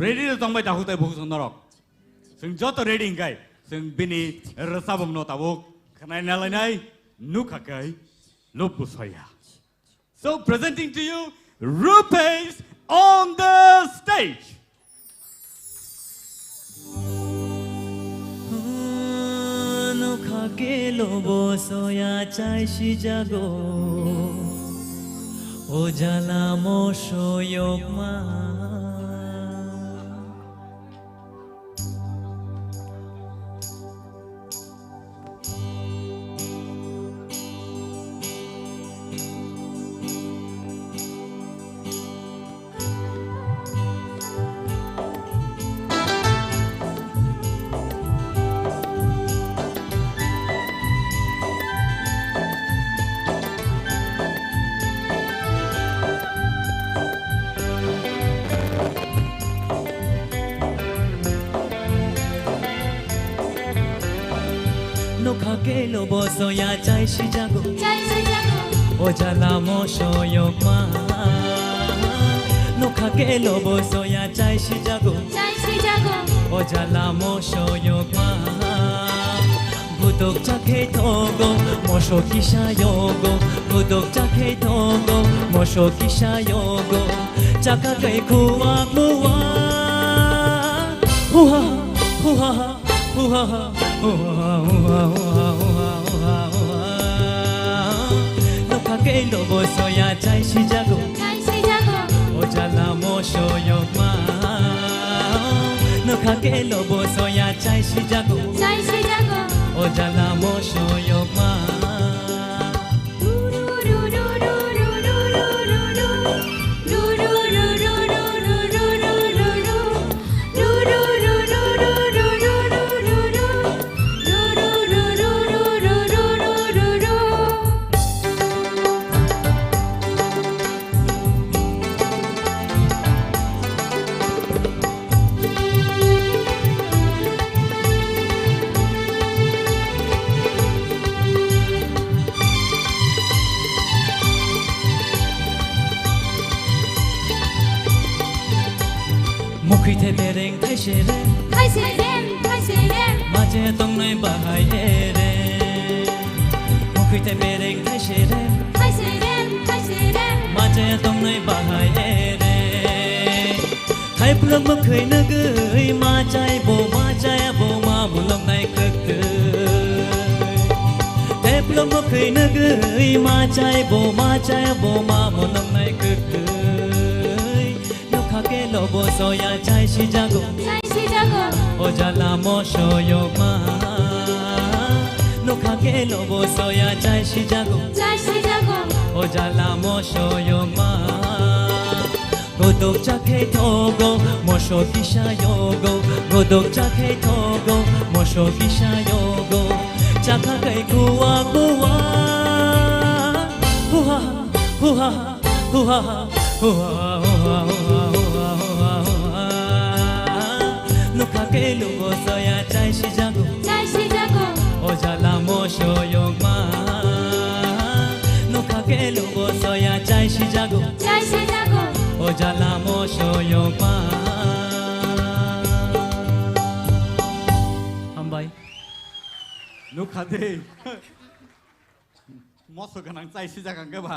ready to tongbai ta hutai bhuk sonnorok sing joto ready ngai sing bini rasabum no tabuk khanai nalai nai nu khakai lobu soya so presenting to you Rupesh on the stage. No khake lobo soya chai shi jago o jala mo soyok ma khake lobo soya chai shi jago o jala mo soyok ma no khake lobo soya chai shi jago o jala mo soyok ma gutok chakhe thogo mosho kisha yogo gutok chakhe thogo mosho kisha yogo chaka kai khuwa muwa huha huha huha no khake lobo soya chai shi jago o jala mo soyok ma no khake lobo soya chai shi jago o jala mo soyok ma Mukhite bereng thai shere maje tong nai bahai ere Mukhite bereng thai shere maje tong nai bahai ere Thai pulang mukhui na gui ma chai bo ma bulong nai khak Thai pulang mukhui na gui ma chai bo ma bulong nai khak khake lobo soya chai shi jago o jala mo soyok ma no khake lobo soya chai shi jago o jala mo soyok ma godok chakhe thogo mosho kisha yogo godok chakhe thogo mosho kisha yogo chakha kai kuwa kuwa huha huha huha huha no khake lobo soya chai shi jago o jala mo soyok ma no khake lobo soya chai shi jago o jala mo soyok ma hambai no khade mo so kanang chai shi jagang ga ba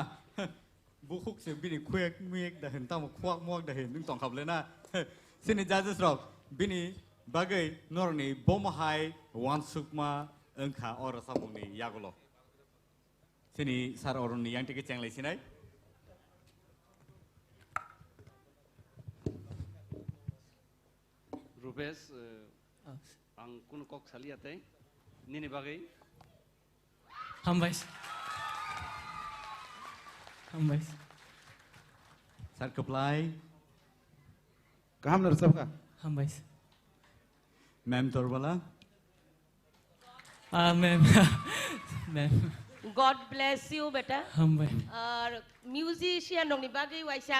bu khuk se bini khwek miek da hen tam khwak mok da hen ning tong khap le na sini judges rok bini bagai norni bomahai wan sukma engkha or samungni yagolo sini sar oroni yang tike chenglai sinai Rupesh ang kun kok saliate nini bagai hambai sar keplai kaham nar sabka hambai ma'am तोरबला ma'am God bless you beta hambai musician dong ni bagi waisa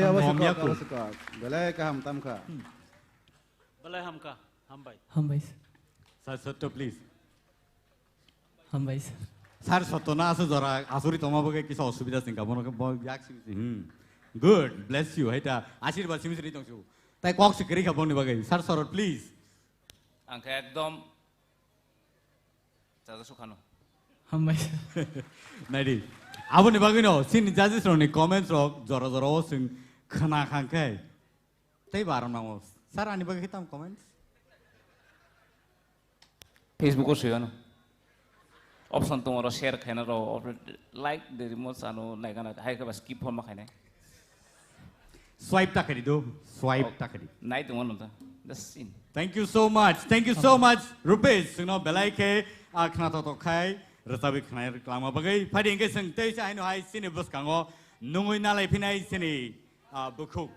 awasukak belai kaham tamka balai hamka hambai hambai sir to please हामबाय सार सतना आसो जरा आसुरी तमाबगे किस असुबिदा सिंगा बनके याक सिमि गुड ब्लेस यू हैता आशीर्वाद सिमिसरि दंसु ताइ कक सिकरि खाबनि बागै सार सरत प्लिज आंखौ एकदम जाजा सुखानो हामबाय नायदि आबनि बागै न सिन जाजिस रनि कमेन्ट्स रक जरा जरा सिं खना खांखै तै बारम नांगौ सार आनि बागै ताम कमेन्ट्स फेसबुक को सुयानो ऑप्शन तो मोरो शेयर खाना रो लाइक दे रिमोट सानो नायगाना हाय के बस कीप फॉर्म खाने स्वाइप टाकरि दो स्वाइप टाकरि नाइ तो मन त just in Thank you so much Rupesh singno belai ke akhna to khai rasabi khnai reklama bagai phadi engge sing tei sa haino hai sini bus kango nungoi nalai phinai sini bukhu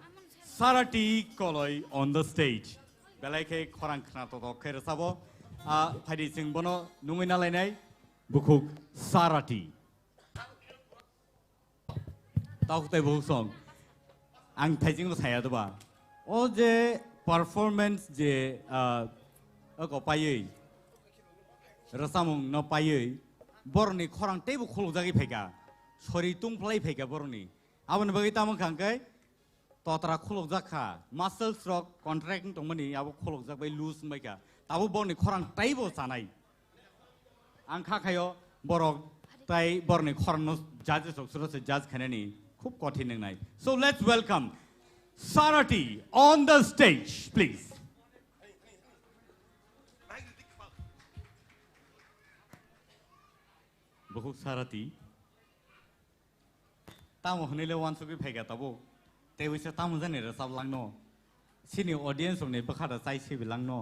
sarati koloi on the stage belai ke khorang khna to khai rasabo phadi sing bono nungoi nalai nai bukhu sarati tau tai bu song ang thaijing lo saya to ba o je performance je ko payei rasamung no payei borni khorang teibu khulujagi phega sori tungplai phega borni abon bagi tamang khangkai totra khulujaka muscles rock contracting tongmani abo khulujak bai loose maika tabu borni khorang teibo sanai ang kha khayo borok tai borni khorang no judges ok suro se judge khanani khub kothin nai so let's welcome Sarati on the stage, please. Bahut Sarati. Tamu hanile wan sugi phega tabo. Te wise tamu jane ra sab langno. Sini audience ne bakhada sai se bilangno.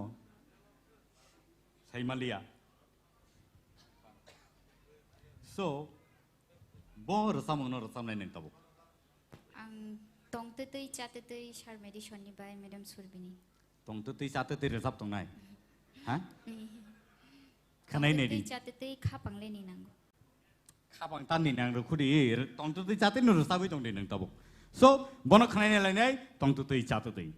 Sai malia. So, bo ra samno ra samnai neng tabo. Tong tetei chatetei shar medishoni by Madam Surbini. Tong tetei chatetei resap tong nai. Ha? Khanai nei di. Chatetei khapang le ni nang. Khapang tan ni nang ro khudi tong tetei chatetei no resabi tong ni nang tabo. So bono khanai nei lai nai tong tetei chatetei.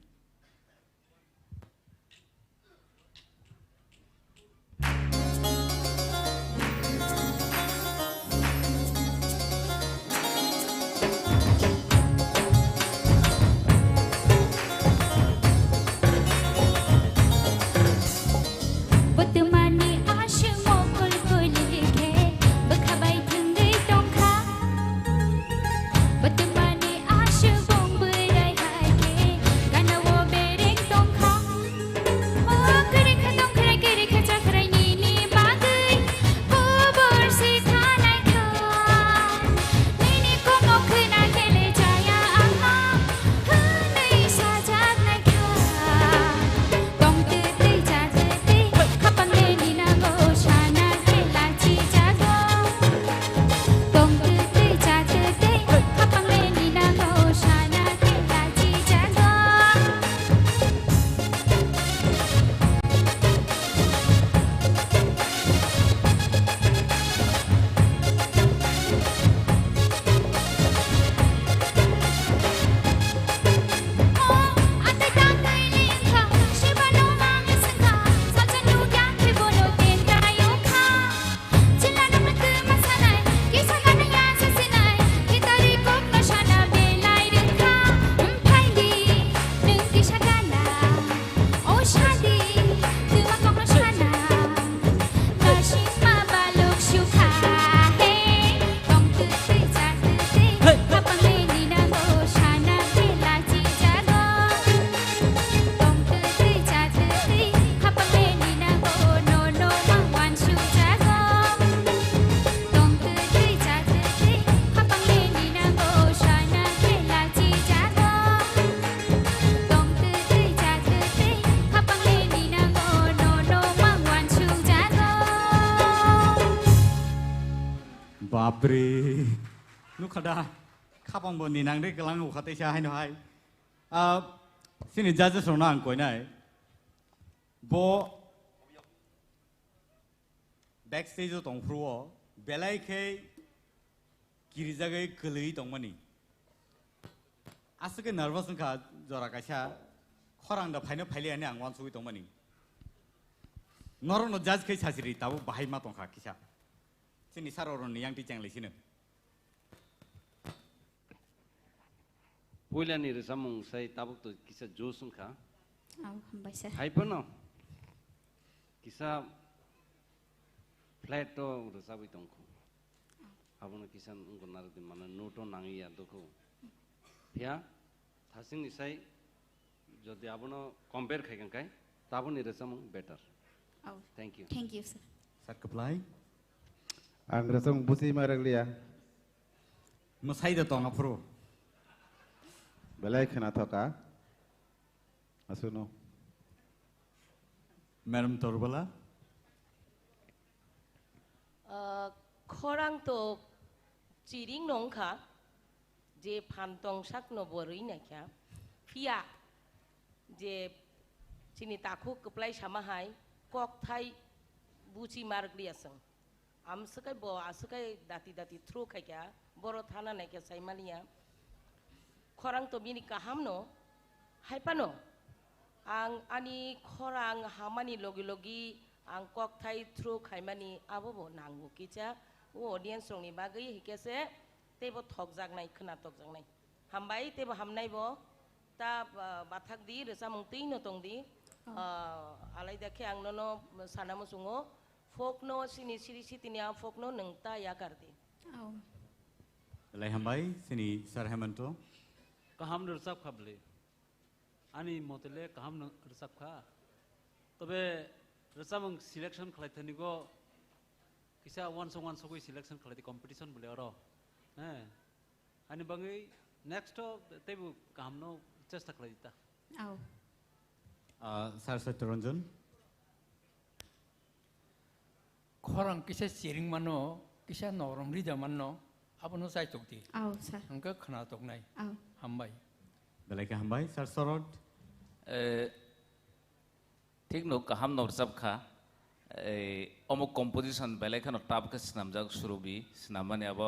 Babre, lu kada kapang bon ninang de kelang u khate sha hai no hai. Sini judges rona ang koi nai. Bo backstage tong pruo belai ke kiri jagai kelei tong mani. Asake nervous ka jora ka sha khorang da phaino phaile ani ang wan sui tong mani. Noro no judge ke chasiri tabu bahai ma tong kha kisha. sini sarorun yang di channel sini. Puila ni resamung saya tabuk tu kisah josun kah? Aw, hambay sir. Hai pun no. Kisah flat to resabi tongku. Abang kisah ungkon naruh di mana noto nangi ya tuku. Ya, thasing ni saya jadi abang compare kaikan kai, tabun ni resamung better. Aw. Thank you. Thank you sir. Sat keplai. Ang resong busi maraglia. Masai dah tong apro. Belai kena thoka. Asuno. Madam Torbala. Khorang to chiring nongkha je phantong sak no borui na kya phia je chini takhu keplai samahai kok thai buci margli asang am sakai bo asakai dati thru khai kya boro thana na kya saimania khorang to bini kaham no haipano ang ani khorang hamani logi ang kok thai thru khaimani abo bo nangu kicha o audience rong ni bagai hikese tebo thok jak nai khna tok jak nai hambai tebo hamnai bo ta bathak di resa mungti no tong di alai dakhe ang no sana mo sungo folk no sini siri sitini ang folk no nang ta ya kardi Aw. Lai hambai sini Sir Hemanto. Kaham nersap khabli. Ani motele kaham nersap kha. Tobe resamung selection khalai thani go kisa one song koi selection khalai competition bole aro. Ani bangai next to tebu kaham no chesta khalai dita. Aw. Sir Satyaranjan. Khorang kisa siring mano kisa norong rida mano abono sai tokti. Aw sir. Angka khana tok nai. Aw. Hambai. Belai ka hambai Sir Sorod. ठीक no कहम नोर सब खा अमुक composition बेले Khan top के स्नाम जाग शुरू भी स्नामने अब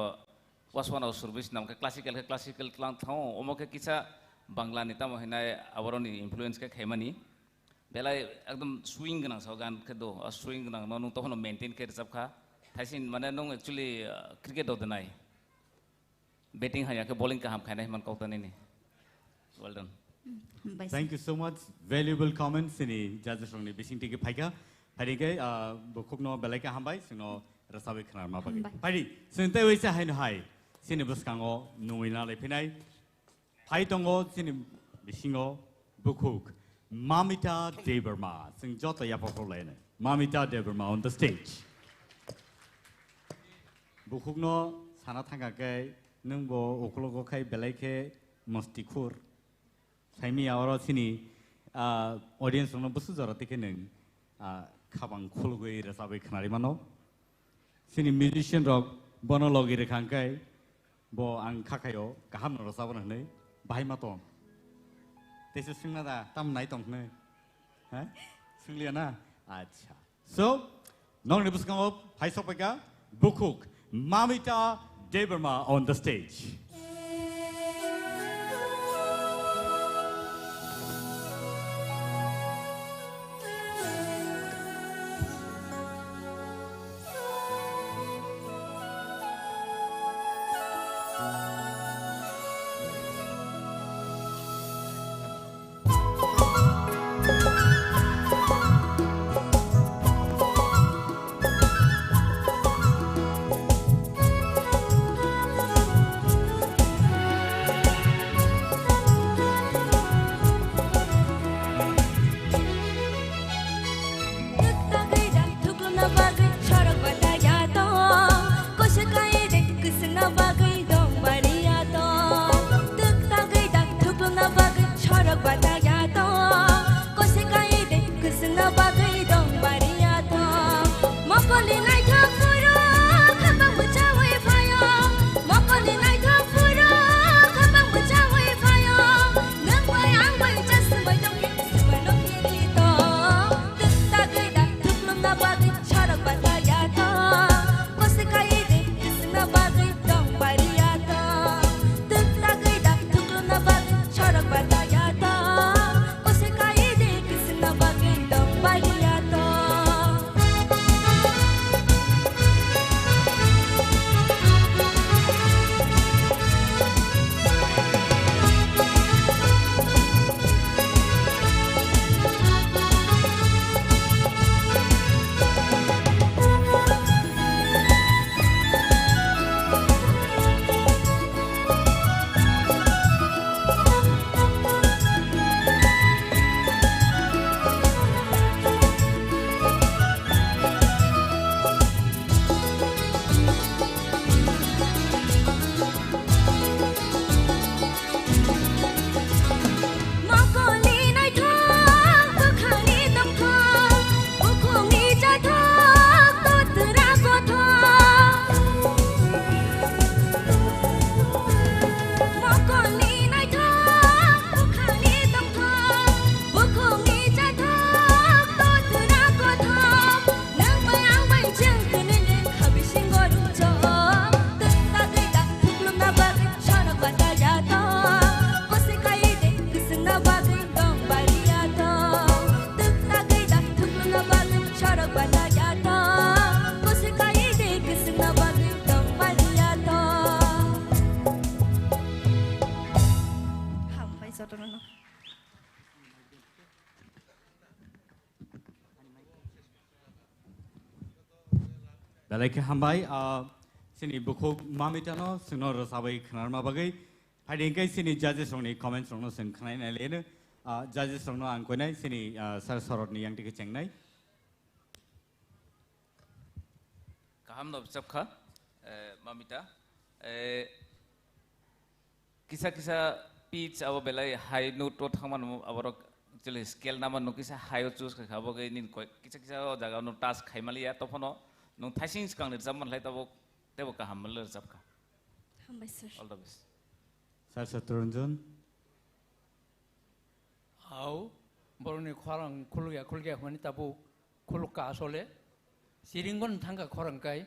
वासवान और शुरू भी स्नाम के क्लासिकल क्लांग थाओ अमुक के किसा बांग्ला नेता महिना आवरोनी इन्फ्लुएंस के खेमनी बेला एकदम स्विंग ना सौगान के दो स्विंग ना नों तो हनो मेंटेन के सब खा थाइसिन माने नों एक्चुअली क्रिकेट होते नाई बैटिंग है या के बॉलिंग का हम खाने मन कहते नहीं well done. Thank you so much. Valuable comments ini judges rong ni bising tiki phaika. Hari ke bukuk no belai ka hambai sino rasawi khnar ma bagi. Hari sente wisa hai no hai. Sini buskango nuina le pinai. Phai tongo sini bisingo bukuk. Mamita Deberma sing jota yapo lene. Mamita Deberma on the stage. Bukuk no sana thanga ke nungbo okologo kai belai ke mostikur. Saimi awal sini audience orang besu jarak tiket neng kabang khulgui rasabai khnari mano. Sini musician rock bono logi rekangkai bo ang kakayo kaham rasaban neng bahai matong. Tesu singna da tam nai tong neng, singlia na. Acha. So nong ni buskango hai sopeka bukuk Mamita Deberma on the stage. borok balaya ta kusikai de kisna bagi tong balaya ta Hambai sotono. Belai ke hambai sini buku mamitano sino rosabai khanar ma bagai hari ingkai sini judges rongni comments rongno sen khanai na lene judges rongno angkoi sini sar sorot ni yang dik chengnai kaham no sabkha mamita kisa pitch abo belai high note to thangman aborok actually scale naman no kisa high choose ka khabo ge nin koi kisa jaga no task khaimali ya to phono no thaising skang ni zaman lai tabo tebo kaham mal sabkha Hambai sir. all the best sar Satranjan au boroni khwarang khulge honi tabu khuluka asole siringon thanga khwarang kai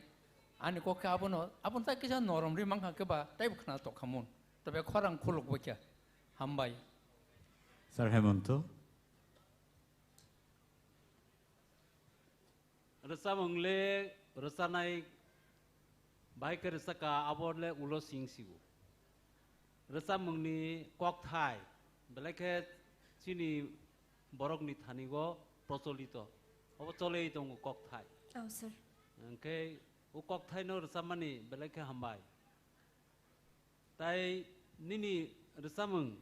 ani ko ka abono abon ta kisa norom ri mangha ke ba tai bukhna to khamun tabe khwarang khuluk bokya hambai sar Hemanto rasa mengle rasa naik baik rasa ka aborle ulo sing sigu rasa mengni kok thai belake sini borok ni thanigo procholito obo chole itong kok thai Oh sir. angke u kok thai no rasa mani belake hambai tai nini rasa meng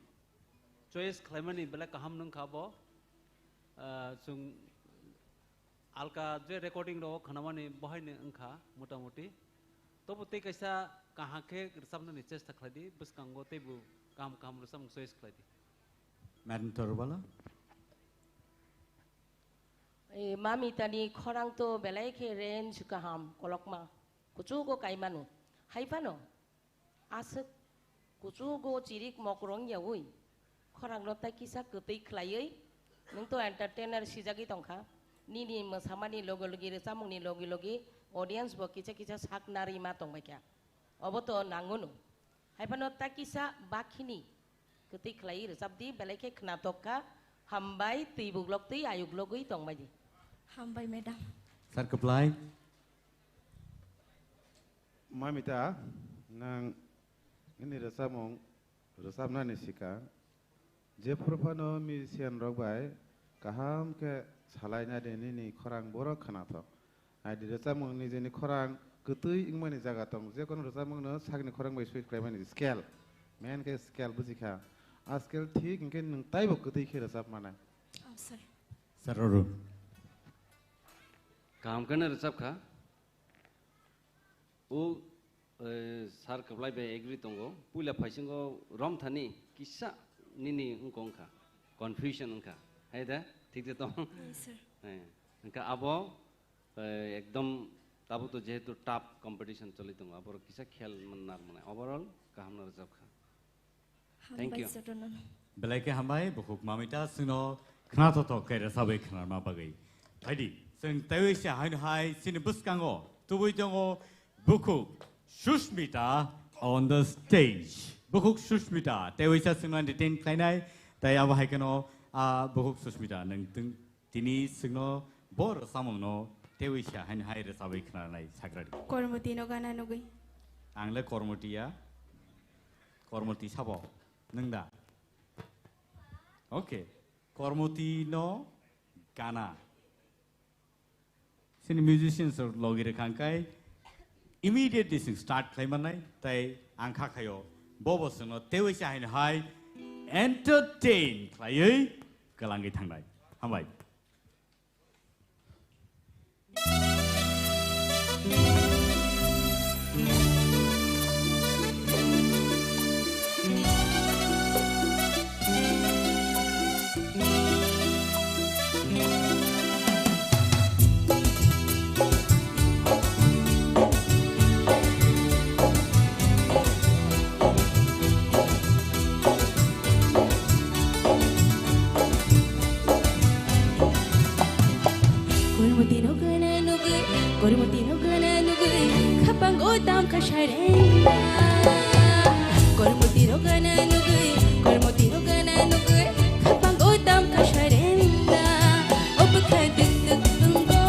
choice khlaimani belak ham nang khabo sung alka je recording ro khanamani bahine angkha motamuti tobo te kaisa kaha ke rsamna ni chesta khladi bus kango tebu kam rasam choice khladi Madam Torbala mami tani khorang to belai ke range kaham kolokma kuchu go kaimanu haipano asuk kuchu go chirik mokrong yawi khorang lo ta kisa kutai khlaiei nung to entertainer sijagi tongkha nini mosamani logi resamung ni logi audience bo kicha sak nari ma tongbai kya oboto nangunu haipano ta kisa bakhini kutai khlai resabdi belai ke khnatokka hambai tibuglok ti ayuglogui tongbai Hambai madam. sar Keplai mamita nang ini resam nani sika je purpano musician rok bai kaham ke salainya deni ni khorang borok khanato ai di resam ni jeni khorang ketui ingmani jaga tong je kono resam no sagni khorang bai sweet kraimani scale men ke scale bujika a scale thik ingke nang taibo ketui khe resam mana Oh sir. Saroru kam kana resap kha u sar kablai be agree tongo pula phaisingo rom thani kisa nini ungkong kha confusion ungkha haida ঠিক তো Yes sir. হ্যাঁ কা আবো একদম তাবো তো যেহেতু টাপ competition চলিত আবর কিসা খেল মান্নার মানে ওভারঅল কাহামনার জব খা thank you Hambai sotono. belai ke hambai bukuk mamita sino khnato to ke resabai khanar ma bagai haidi sing tawi sha hai sini buskango tubui jongo bukuk Sushmita on the stage bukuk Sushmita tawi sha sino detain klainai tai abo haikano bukuk Sushmita nang tini sino bor samamno tawi sha hai resabai khanar nai sagradi Kormoti no gana nugui. angle kormoti sabo nangda okay kormoti no gana sini musicians or logire kangkai immediately sing start klaimanai tai angkha khayo bobo sino tewi sha hai entertain khlaiei kalangi thangnai hambai Kormoti no gana nugui kapang otam kasharenda Kormoti no gana nugui kapang otam kasharenda Ob khadik tung go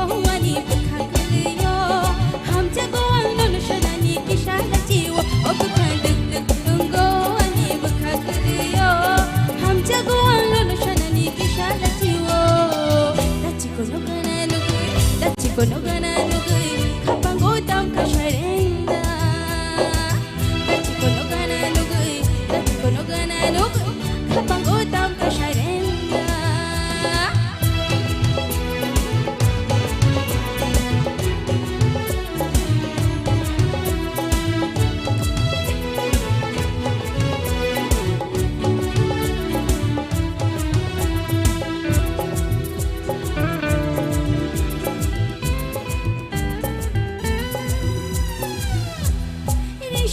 kono gana nugui kapango tam kasharenda dachi kono gana nugui kapango tam kasharenda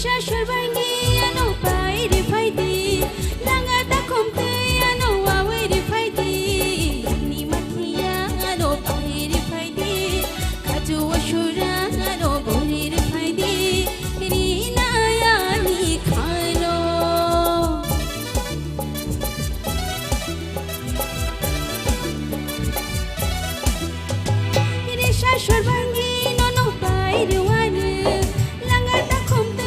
Shashurbangi ano pai ri faidi langa ta komte ano awe ri faidi ni mathiya ano pai ri faidi kaju ashura ano bori ri faidi ri na ya ni khano ri shashurbangi no pai ri wani langa ta komte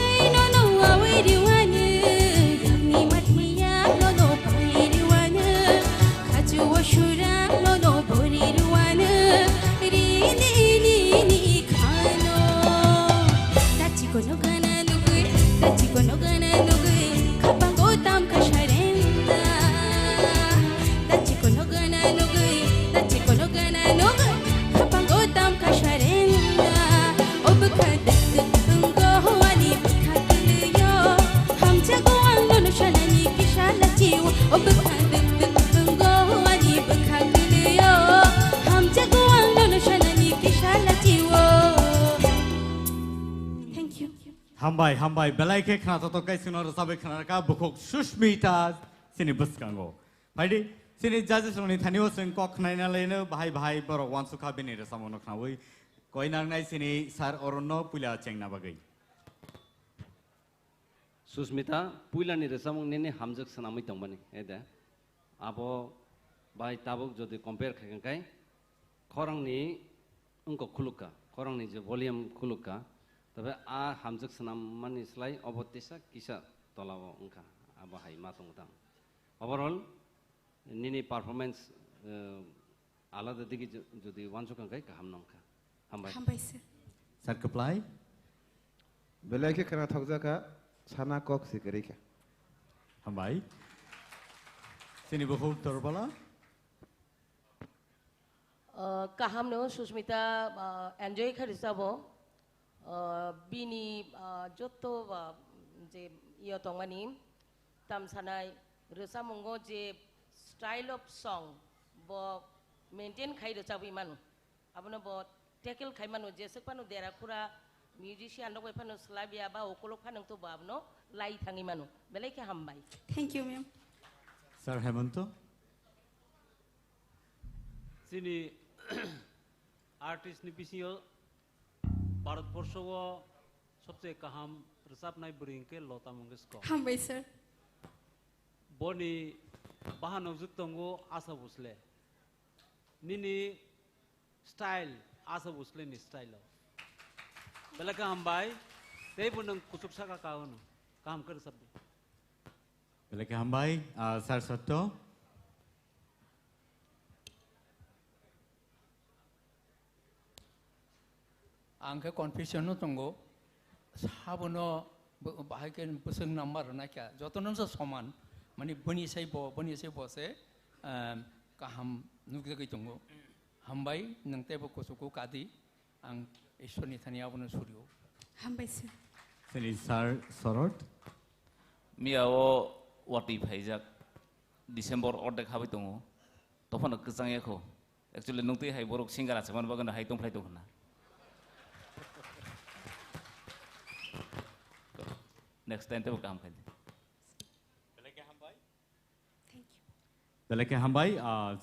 Hambai belai ke khana to kai sinor sabe khana ka bukhok Sushmita sini buskango Paidi sini judges oni thanio sing kok khana na lene bhai borok wan sukha bini re samono khana oi koi nang nai sini sar oronno pula chengna bagai Susmita pula ni re samong nene hamjak sanamai tongmani eda abo bai tabuk jodi compare khagan kai khorang ni unko khuluka khorang ni je volume khuluka tapi hamjak senam manis lai obotisa kisah tolawo engka abahai matong tang overall nini performance alada digi jodi wansuk engkai kaham nongka hambai sir keplai belai ke kana thokja ka sana kok sikari ka hambai sini bukhok torbala kaham no Sushmita enjoy kharisabo bini joto je iyo tongmani tam sanai resamungo je style of song bo maintain khai resabi manu abono bo tackle khai manu je sekpanu dera khura musician rok panu slavia ba okolok phanang to babno lai thangi manu belai ke hambai thank you ma'am sir Hemanto sini artist ni pisio Bharatvarsh वो सबसे कहाम रसाप नाई बरिंग के लोता मंगेशकर हम भाई sir बोनी बाहर नवजुक तंगो आशा बुसले निनी style आशा बुसले नि style बेला का हम भाई ते बुनंग कुचुक सा का कावन काम कर सब बेला का हम भाई सर सत्तो आंखे कन्फ्यूजन दंगो साबनो बाहायके बोसों नाम्बार ना क्या जतन समान माने बनी से बसे गाहाम नुगै दंगो हामबाय नोंतेबो कसुको कादि आं ईश्वरनि थानि आबनो सुरियो हामबाय सर सनि सर सरट मियाओ वाटि फाइजाक डिसेम्बर अर्धेक हाबाय दङ तफान गोजांयाखौ एक्चुअली नोंते हाय बरक सिंगारा समान बागन हाय दंफ्लाय दं होना next time tebo kam khadi belake hambai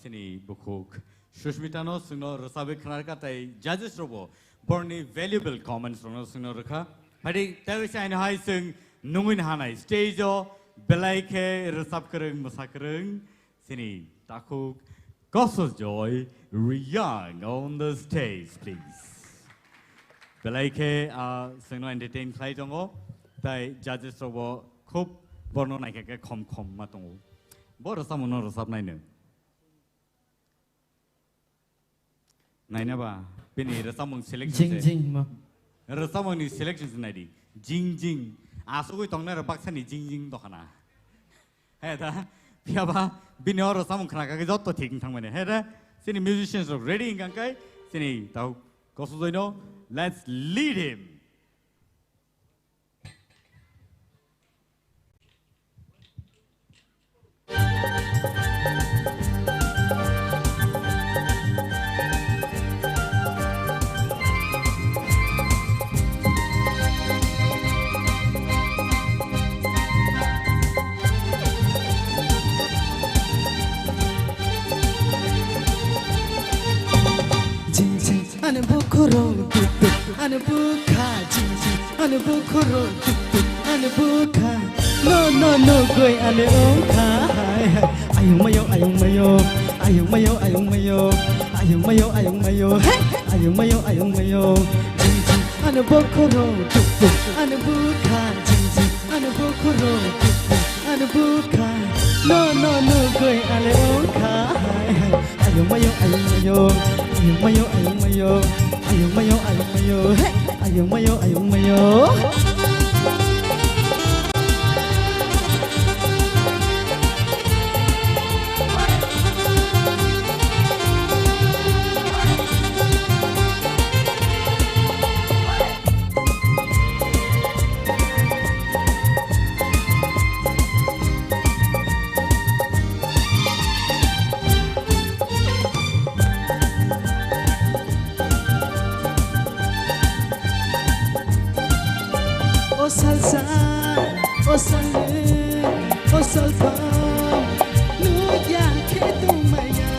sini bukhuk Sushmita no sino rosabe khnar ka tai judges robo borni valuable comments rono sino rakha hadi tawi sai hai sing nungin hanai stage o belake rosab kreng masakreng sini takuk Gospel Joy Young on the stage please belake sino entertain khai dongo tai judges robo khub borno nai ke khom ma tongo bor samu no rosab nai ne naina ba Bini resamung selection. Jing jing ma. Resamung ni selection senadi. Jing jing. Asukui tongna repaksa ni jing jing dokana. Hei dah. Biapa bini orang resamung kena kaki jatuh ting thang mana. Hei dah. Sini musicians ready ingkang kai. Sini tahu. Kau sudah know. Let's lead him. Ane bukuro tutu, ane buka jinji, ane bukuro tutu, ane buka. No goi ane oka. Ayung mayo, ayung mayo, ayung mayo, ayung mayo, ayung mayo, ayung mayo, ayung mayo, ayung mayo. Jinji, ane bukuro tutu, ane buka jinji, ane bukuro tutu, ane buka. No goi ane oka. Ayung mayo, ayung mayo. Ayung mayo, ayung mayo, ayung mayo, ayung mayo, ayung mayo, ayung mayo. Oh salsa, oh salé, oh salsa, nu ya que tu maya,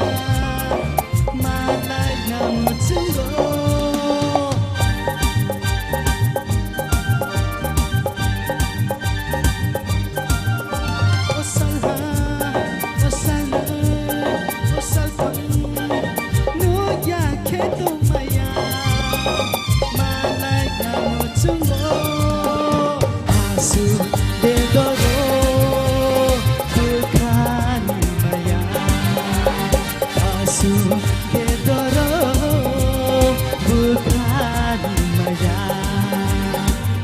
malay na mutsungo. Oh salsa, oh salé, oh salsa, nu ya que tu maya, malay na mutsungo. Asu de doro bukan maya. Asu de doro bukan maya.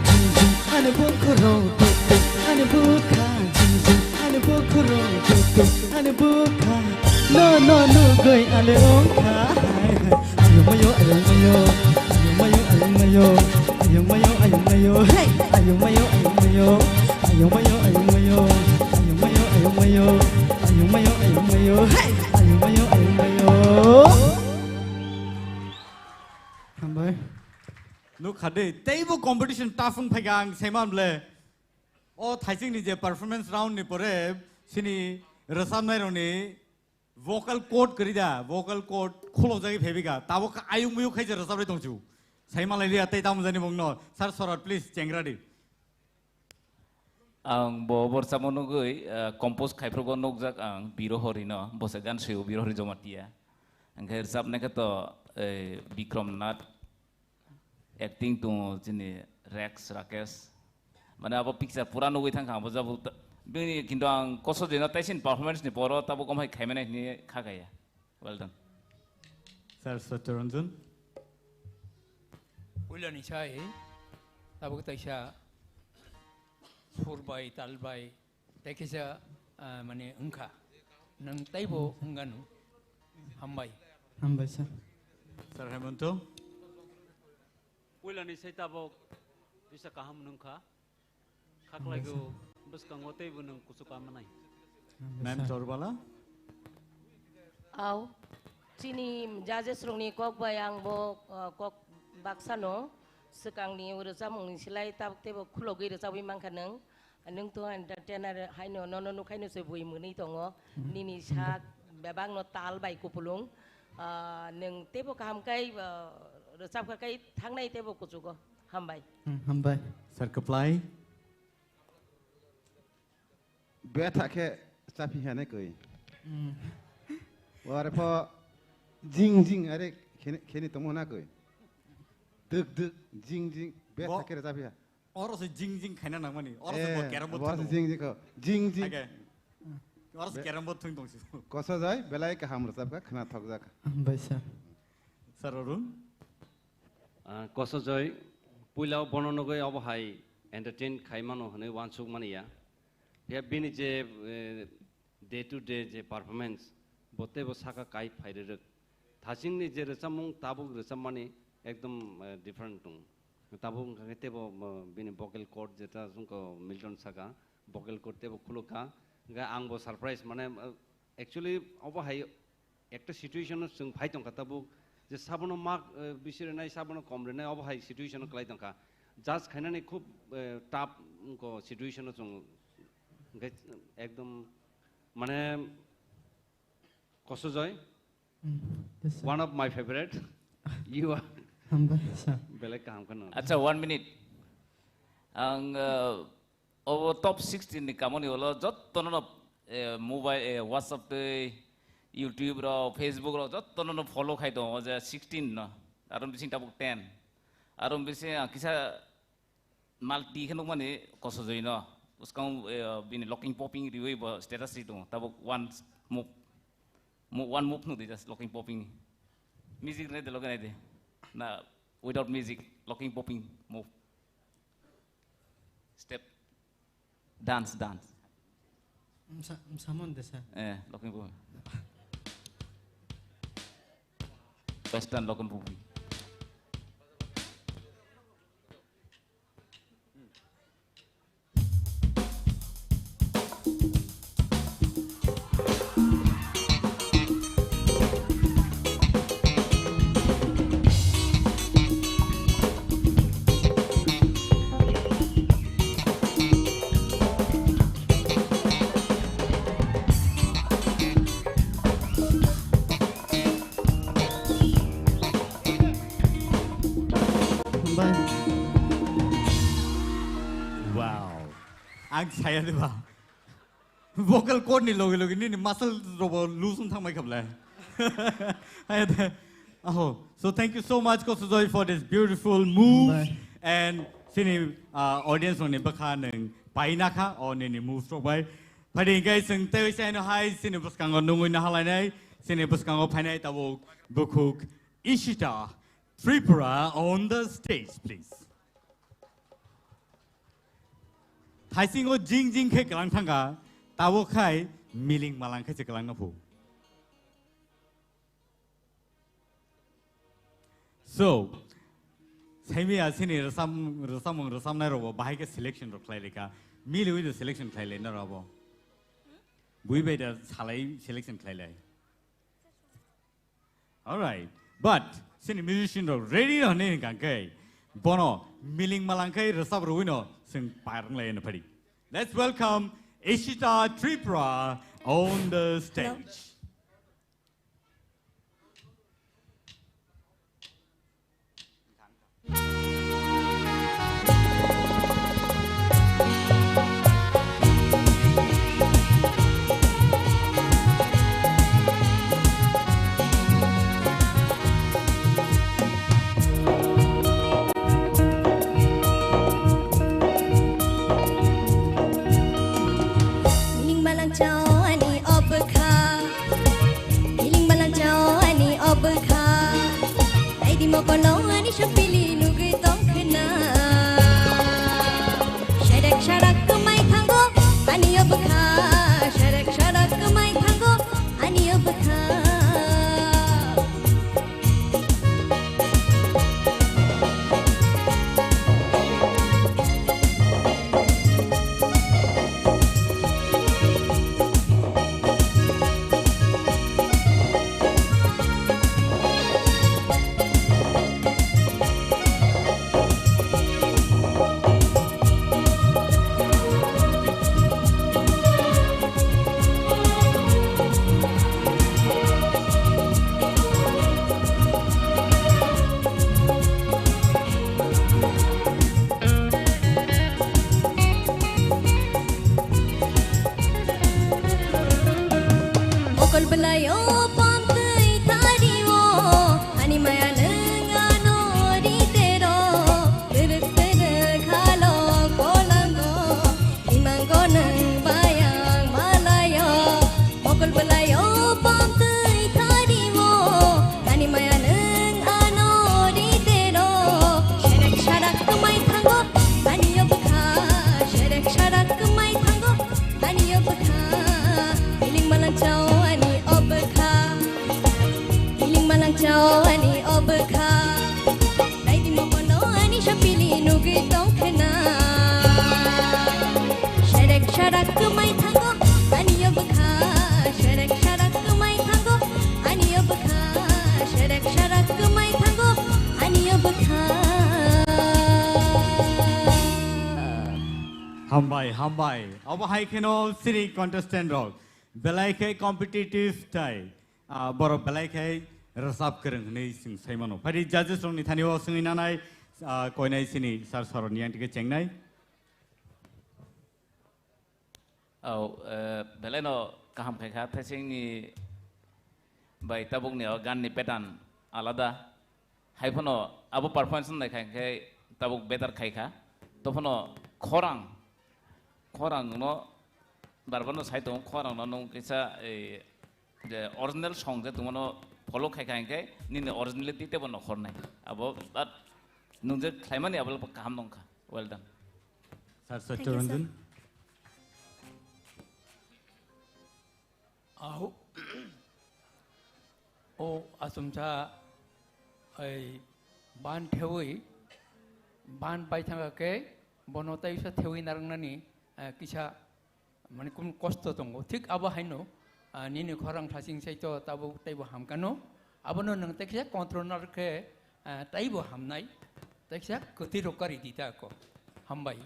Jinji ane bukuro tutu ane bukan. Jinji ane bukuro tutu ane bukan. No goi ane oka. Ayung mayo, ayung mayo, ayung mayo, ayung mayo, ayung mayo, ayung mayo, hey. Ayung mayo, ayung mayo, ayung mayo, ayung mayo, ayung mayo, ayung mayo, ayung mayo, ayung mayo, hey. Ayung mayo, ayung mayo. Hambai. Nuk hade teibo competition tafung phagang seman ble. O thaising ni je performance round ni pore sini resam nai roni vocal cord karida vocal cord kholo jagi phebiga tabo ka ayung mayo khaije resam rai tongchu. Seman lai lia tei tam jani mongno. Sir Sorot please chengradi. Ang bobor samonogoi compose khaifrogo nogjak ang birohorino bosegan seu birohori jomatia angker sapne kato Bikram Nath acting to jini Rex Rakesh mane abo picture pura nogoi thang khang bojabu bini kinto ang koso jena taisin performance ni poro tabo komai khaimane ni khagaya. Well done. Sir Satyaranjan. Ulan isai tabo taisa surbai talbai tekisa mane engka nang taibo enganu hambai Hambai sir. Sir Hemanto. Ulan isai tabo bisa kaham nungka khaklaigo bus kangote bu nung kusuka manai. Ma'am Chorbala. Au sini judges rongni kok bayang bo kok baksano sekang ni urusam silai tab tebo khulogi resam mangkaneng nung tu entertainer haino no kaino se bui muni tongo nini sak bebang no tal bai kupulung nung tebo kaham kai resam kai thangnai tebo kuchugo hambai. Hambai. Sir Kaplai. Beta ke sapi hane koi. Ware po jing are keni tomo na koi. Duk jing beta ke sapi ha. Orang se jing kaina nang mani. Orang se bo carom board. Orang se jing ko jing. Orang se carom board thung tongsi. Kosa jai belai ke hamro sabka khana thok jak. Hambai sir. Sir Arun. कसजय pulao बनानो गए अब high entertain खाइमानो हने वानसुक मानिया या बिनि जे day to day जे performance बोते बो साका काई फाइरे थासिंग नि जे रचमुं ताबुक रचमानि एकदम डिफरेंट तुं ताबुक खाते बो बिनि वोकल कोड जेता जुंको मिल्टन साका वोकल कोड ते बो खुलुका गा आंबो सरप्राइज माने एक्चुअली अब हाई একটা সিচুয়েশন जों फाइटं खाताबु जे साबनो मार्क बिसोरनाय साबनो कमरेनाय अब हाई सिचुएशन खालायदों का जास्ट खायनानै खूब टाफ को सिचुएशन जों एकदम माने कसजय one of my favorite you are बेलेग काम करना अच्छा 1 मिनिट आं अब टप 16 नि खामानि हलो जत्तनो मोबाइल व्हाट्सएप ते YouTube रो Facebook रो जत्तनो फॉलो खाइ दो जे 16 न आरो बिसिं ताबुक 10 आरो बिसे किसा माल्टी खनो माने कसजय न उसका बिनि लॉकिंग पॉपिंग रिवे स्टेटस रि दो ताबुक वन मूव नु they just locking popping music ने दे लगने दे ना without music locking popping move step dance Someone this locking popping western locking popping आं साया देबा वोकल कोड नि लोगे लोगे नि मसल रोबो लूसन थांबाय खबलाय aho so thank you so much Kosujoy for this beautiful move and sini audience on bakha nang paina kha on ni move robai phadi gai sing te sai no hai sini buskang nungui na halai nai sini buskang phainai tabo bukuk Ishita Tripura on the stage please थाइसिंगो जिंग जिंग खे गलां थांगा ताबो खाय मिलिं मालां खायसे गलां नफु so साइमिया सिनि रसाम नाय रबो बाहाय के selection र खलायलेका मिलि with selection खलायले न रबो बुइ बेदा सालाय सिलेक्शन खलायले alright but सिनि म्यूजिशियन र रेडी हने गांकै bono मिलिं मालां खाय रसाब रविनो Let's welcome Ishita Tripra on the stage. Jawani obka खा हामबाय अब हाइकेनो सिरि कन्टेस्टेन्ट रक बेलायखे कम्पिटिटिभ टाइ बर' बेलायखे रोजाब गोरों नै जों साइमानो फारि जाजेस रंनि थानियाव सोंनानै कयनाय सिनि सार सरनि आंटिके चेंनाय औ बेलायनो गाहाम खायखा थाइसेंनि बाय ताबुकनियाव गाननि पेटार्न आलादा हाइफनो आबो पारफरमेंस नायखाय ताबुक बेटार खायखा तफनो खरां नो बारबानो साइड दं खरां नो किसा जे ओरिजिनल सॉन्ग जे तुमनो फॉलो खायखाय निने ओरिजिनलिटी तेबो न खरनाय आबो बाट नुजे खायमानि आबो गाहाम दंखा वेल डन सार सत्यरंजन आओ ओ असुमचा बान ठेवई बान बायथांगा के बनोताय से ठेवई नारंगनानि किसा माने कुन कष्ट दंगो ठीक आबो हाइनो निनि खरां थासिं सैतो ताबो ताइबो हामकानो आबोनो नों तेखिया कंट्रोलर के ताइबो हामनाय तेखिया कति रोकारी दिता को हामबाय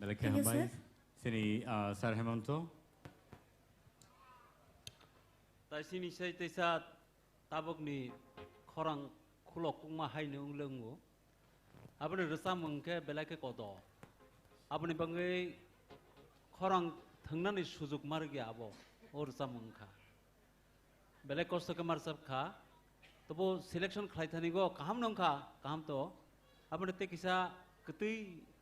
बेलेखे हामबाय सिनि सार हेमंत ताइसिनि सैतैसा ताबकनि खरां खुलकुमा हाइनो उलंगो आबोनो रसा मंके बेलाके कदो आबोनि बंगै खरां थांनानै सुजुग मार गया आबो और सामंखा बेले कष्ट के मार सब खा तो वो सिलेक्शन खाइथानी गो काम नंखा काम तो आबोने ते किसा कतई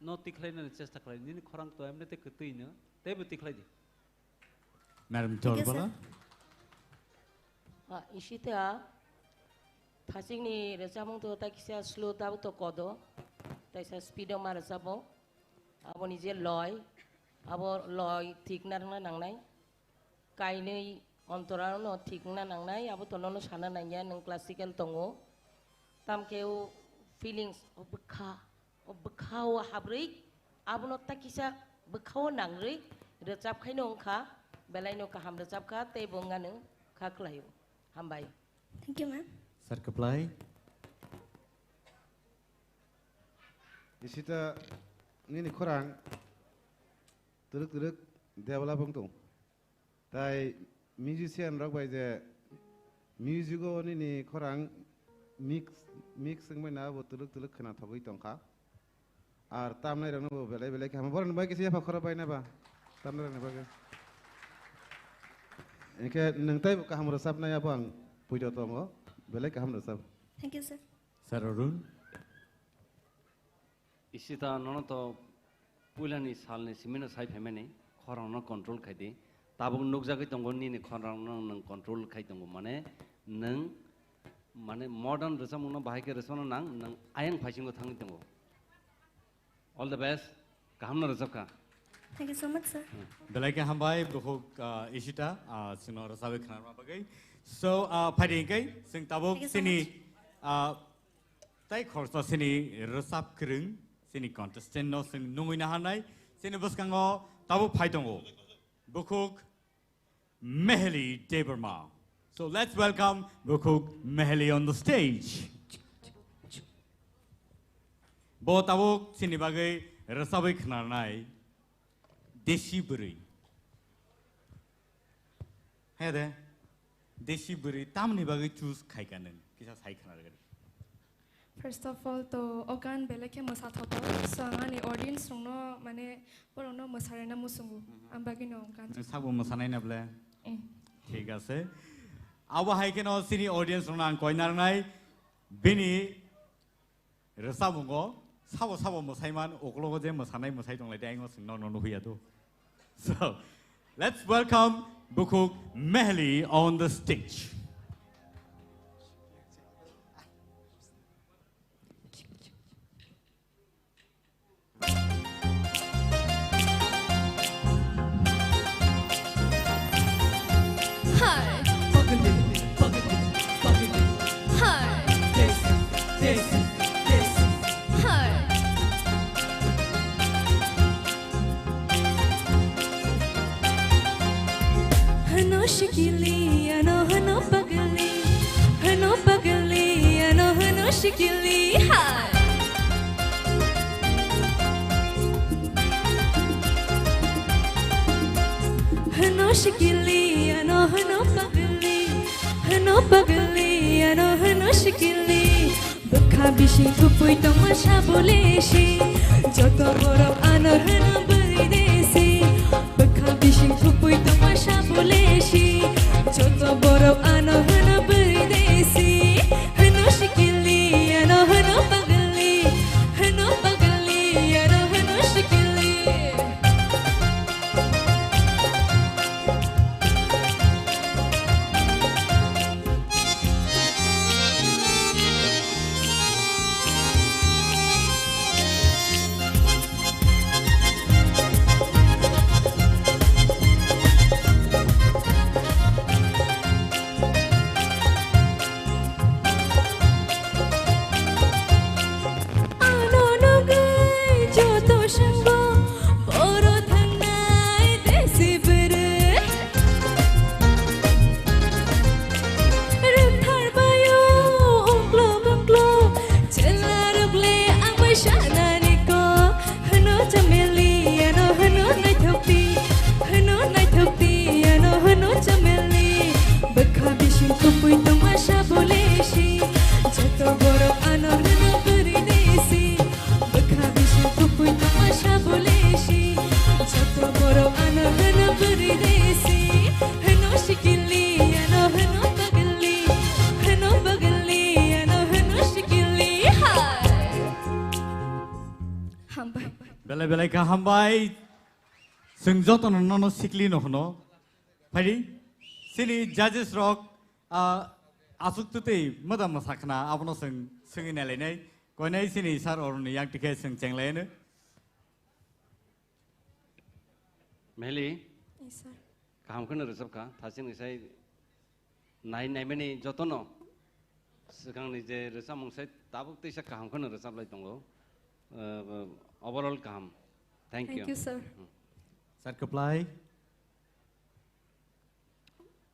न तिखलाइनो चेष्टा खालाय नि खरां तो एमने ते कतईनो तेबो तिखलाय दि मैडम चोरबला इसिता थासिंनि रेजामं तो ताकिसा स्लो ताबो तो कदो ताइसा स्पीड मार जाबो आबोनि जे लय आबो लय ठीक नारना नांनाय काइनै अंतरानो ठीक ना नांनाय आबो तननो साना नाया नों क्लासिकल दंगो तामकेउ फिलिंग्स बखाव हाब्रै आबोनो ताकिसा बखाव नांरै रोजाब खायनो अंखा बेलायनो काहाम रोजाब खा ते बंगानो खाख्लायो हामबाय थैंक यू मैम सर कप्लाय इसिता निनि खरां तुरुक डेभेलप दं ताई म्यूजिशियन रक बाय जे म्यूजिको निनि खरां मिक्स संबायना बो तुरुक खोना थगै दंखा आर तामनाय रंनो बो बेले खाम बरन बाय किसे फा खरा बायनाबा तामनाय रंनो बागे इनके नंताय काहाम रसाबनाया बो आं पुइदो दंगो बेले काहाम रसाब thank you sir sir Arun Ishita ननो तो पुलानि सालनि सिमेनो साइ फेमेनि खरांनो कंट्रोल खायदि ताबुक नुकजागै दंगो निनि खरांनो नों कंट्रोल खाय दंगो माने मॉडर्न रसामुनो बाहायके रसानो नां नों आयं फाइसिंगो थांगि दंगो ऑल द बेस्ट गाहामनो रसाबका thank you so much sir बेलायके हामबाय बहु इसिता सिनो रसाबे खनामा बागै सो फाइदिंकै जों ताबुक सिनि ताइ खरसा सिनि रसाब गोरों सिनि कन्टेस्टेन्ट नो जों नुङैनो हानाय सिनि बसकाङाव ताबु फाइ दंगो बुकुक Mehli Debbarma so let's welcome Bukuk Meheli on the stage bo tabuk sini bagai rasabai khnarnai deshi buri hede deshi buri tamni bagai choose khaikaneng kisa sai khnar First of all, to organ belake masa thoto, so angani audience rongno mane porongno masarena musungu, ambagi no organ. Sabu masanai na ble. ठीक আছে आबो हाइकेनो सिनि audience रंना आं कयनारनाय बिनि रसाबुंगो साबो मोसायमान अक्लगो जे मोसानाय मोसाय दंलाय आंगो सिंनो ननो हुयादो so let's welcome Bukuk Meheli on the stage Shikili, shikili ano hano pagli ano shikili bakha bishi kupui tamasha boleshi joto borok ano hano bari desi bakha bishi kupui tamasha boleshi joto borok ano hano bari desi hano shikili ano hano pagli ano shikili. Belai ka hambai sungjoto no sikli no no phari sini judges rock asuk tute madam sakna apno sungi nalai nai konai sini sar orni yang tike sung chenglai ne Meli Yes, sir. kaham kan resep ka thasin isai nai meni jotono sekarang ni je resep mungsai tabuk tisa kaham kan resep lai tongo overall kaham. Thank you. Thank you, sir. Sat keplai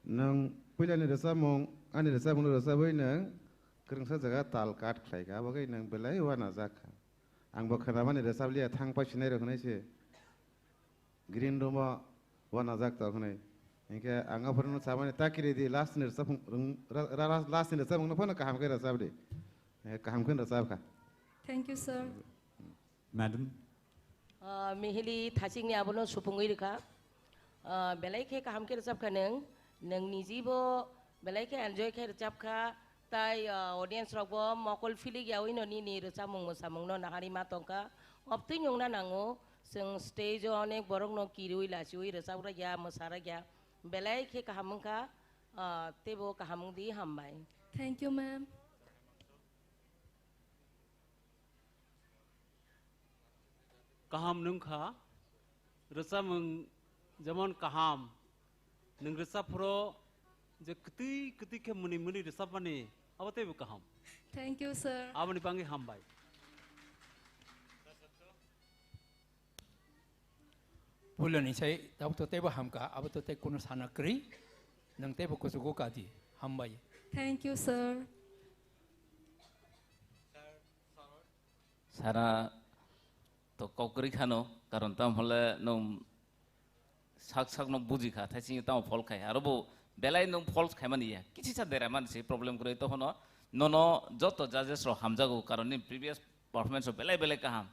nang pila ni rasa mong ani rasa mong rasa boy nang kerengsa jaga tal kat khlai ka bagai nang belai wana zaka ang bakhana mani rasa lia thang pa chinai ro khnai se green room wana zak ta khnai inke anga phurno samane takire di last ni rasa last ni rasa mong na phona kaham ke rasa de kaham kan rasa ka. Thank you, sir. Madam Mihili thasing ni abono supungui rika belai ke kaham ke recap ka nang niji bo belai ke enjoy ke recap ka tai audience rok bo mokol fili yawi no ni recap mung samung no nahari matongka opti nyung na nango sing stage onek borok no kirui lasiui recap ra ya masara ya belai ke kaham ka tebo kaham di hambai. Thank you, ma'am. Kaham nungkha rasa mung zaman kaham nung rasa pro je keti ke muni rasa pani abate bu kaham. Thank you, sir. Abani pangi hambai. Bulan ini saya tahu tu teba hamka, abu tu teba kuno sana keri, nang teba kusuko kadi hambai. Thank you, sir. Sara to kokri khano karon tam hole nom sak no buji kha thai tam phol khai arobo belai nom phol khai mani ya kichi sa dera man se problem kore to hono no joto judges ro hamjago karon ni previous performance belai kaham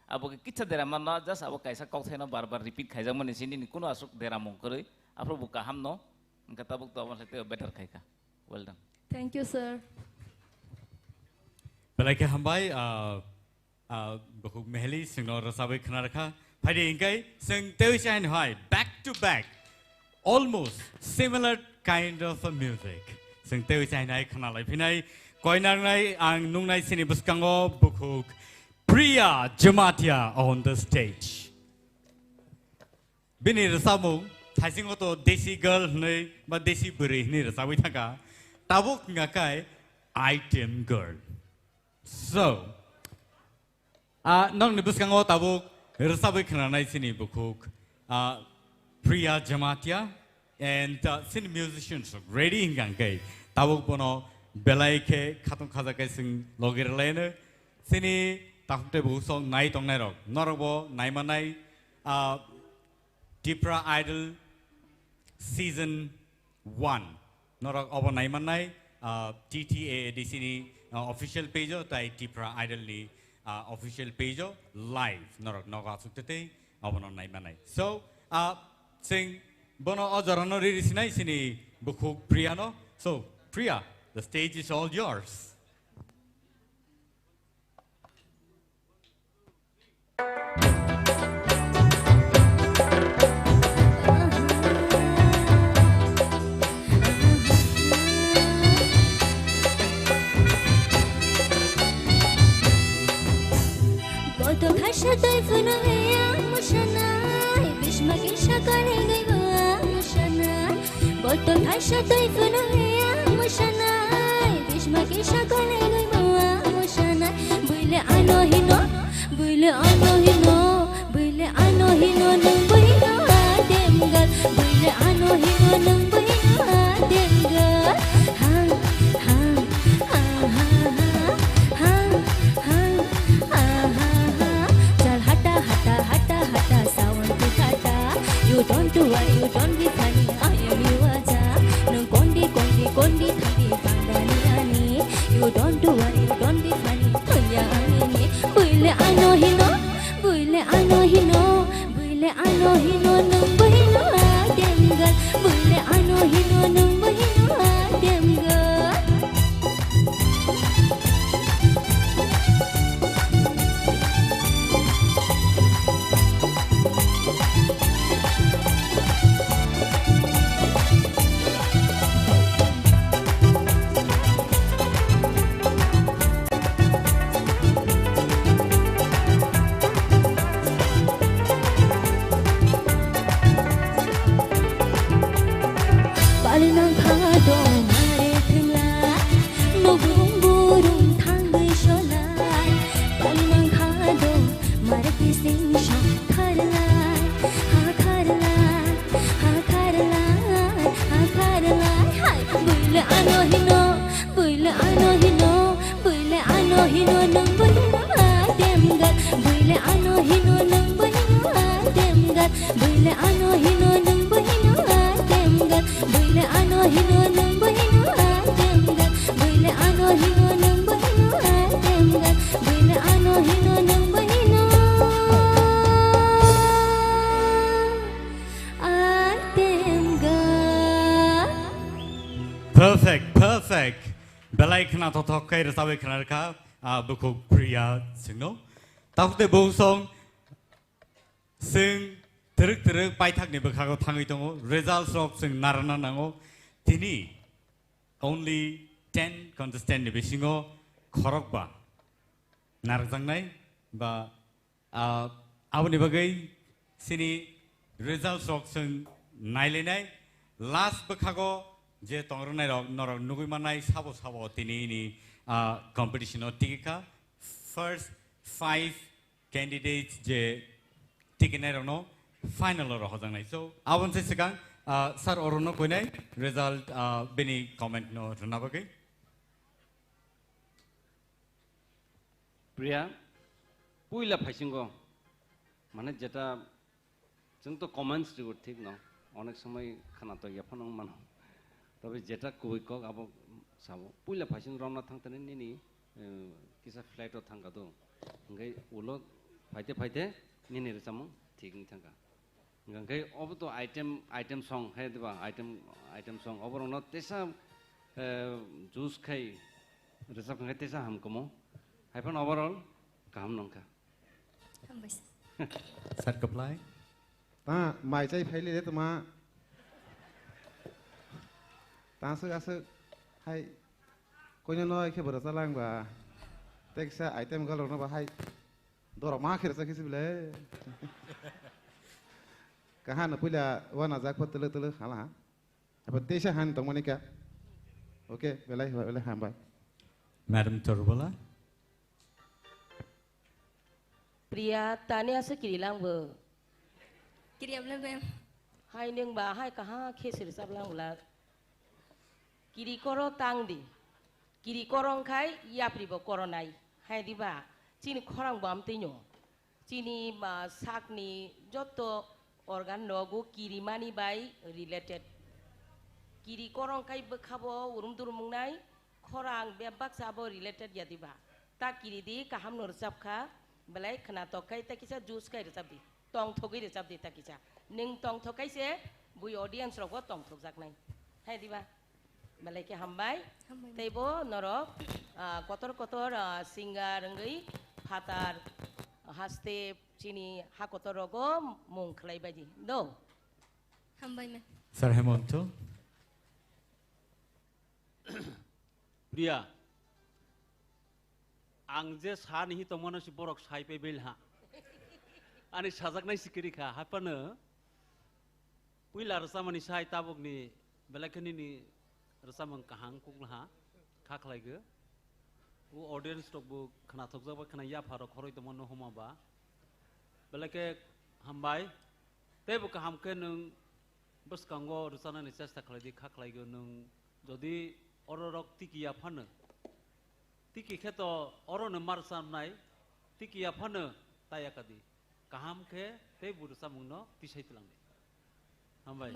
abo ke kicha dera man na just abo kaisa kok thaina bar repeat khai jang mani sini ni kuno asuk dera mong kore apro bu kaham no ngka tabuk to amar sate better khai ka. Well done. Thank you, sir. belai ke hambai Bahuk mehli sing no rasabai khana rakha phai inkai sing teu shine high back to back almost similar kind of a music sing teu shine high khana lai phinai koinang nai ang nung nai sini buskango Bahuk Priya Jamatia on the stage bini rasamu thaising to desi girl nei ba desi buri ni rasabai thaka tabuk ngakai item girl so nang nibuskango tabuk resabai khananai sini Bahuk Priya Jamatia and sini musicians ready ingangai tabuk bono belai ke khatung khaja kai sing logir lene sini takte bu song nai tong nai rok norbo nai manai Tipra idol season 1 norok obo naimanai TTADC ni official page tai Tipra Idol ni official page live norok noga suktete obo no naimanai so sing bono ojorano ri sinai sini buku Priya no so Priya the stage is all yours. Botol hasha toy funo ya mushana bishma ke shakale gai mawa mushana buile ano hino buile ano hino buile ano hino nang buino demgal buile ano hino nang buino demgal hang hang hang hang hang hang hang chal hata hata hata hata sawan tu hata you don't worry you don't be funny I am you Kondi thandi bandani ani you don't worry you don't be funny tunya ani buile ano hino buile ano hino buile ano hino nang buino demgal buile ano hino nang buino demgal Perfect. Belai kena totok kai rasawe kena reka buku Priya singno. Takute bung song sing teruk pai thak ni bakago thangai tongo results of sing narana nango tini only 10 contestant ni bisingo khorok ba narjang nai ba aboni bagai sini results of sing nailenai last bakago je tongrnai rok norok nugui manai sabo tini ni competition o tika first 5 candidates je tikinai rono final ro hojangnai so abon se sikang sir orono koinai result beni comment no runabagai Priya puila phaisingo mane jeta जों तो comments जो ठीक ना अनेक समय खाना तो याफन मन तबे जेटा कोई को अब साबो पुला फाइसिन रमना थांतने नि किसा फ्लाइट थांगा तो गई उलो फाइते नि रसम ठीक नि थांगा गई अब तो आइटम सॉन्ग है दिबा आइटम सॉन्ग अब न तेसा जूस खाई रसम खाई तेसा हमको मो हाइफन ओवरऑल काम नंका हम बस सर कप्लाई माइ चाहिँ फाइले त मा तासो आसो हाय कोइनो नय के बरसा लांबा टेक्सा आइटम गलो न बाहाय दर मा खेर सकिस बिले कहा न पुला वना जा को तले हाला अब तेसा हान त मने का ओके बेलाय हाम बाय मैडम तरबला प्रिया ताने आसे किरिलांबो किरियाबले बे हाय नों बा हाय कहा खेसर साबलांगला किरि करो तांगदि किरि करं खाय याप्रिबो करनाय हाय दिबा चिनि खरां बाम तैनो चिनि मा साकनि जत्तो organ nogu kirimani by related kiri korong kai bekabo urum durum mungnai khorang be baksabo related yadiba ta kiri di kaham nur sabkha belai khana to kai ta kisa juice kai resabdi tong thogi resabdi ta kisa ning tong thokai se bui audience rok tong thok jak nai hai diba belai ke hambai teibo norok kotor kotor singer ngai phatar haste chini hakotor rogo mung khlai baji do hambai me Sir Hemonto. Priya, ang je san hi to mono si borok sai pe bel ha. Ani sajak nai sikiri kha hapana. Puila rasa mani sai tabok ni belakani ni rasa mang kahang kuk ha kha khlai ge. U audience tok bu khana thok jak ba khana ya pharo khoroi to mono homa ba. Belake hambai te bu kaham ke nung bus kanggo rusana ni chesta khlai di kha khlai ge nung jodi ororok tikiya phane tiki kheto orone marsam nai tikiya phane taya kadi kaham khe te burusa mungno tisai tlang hambai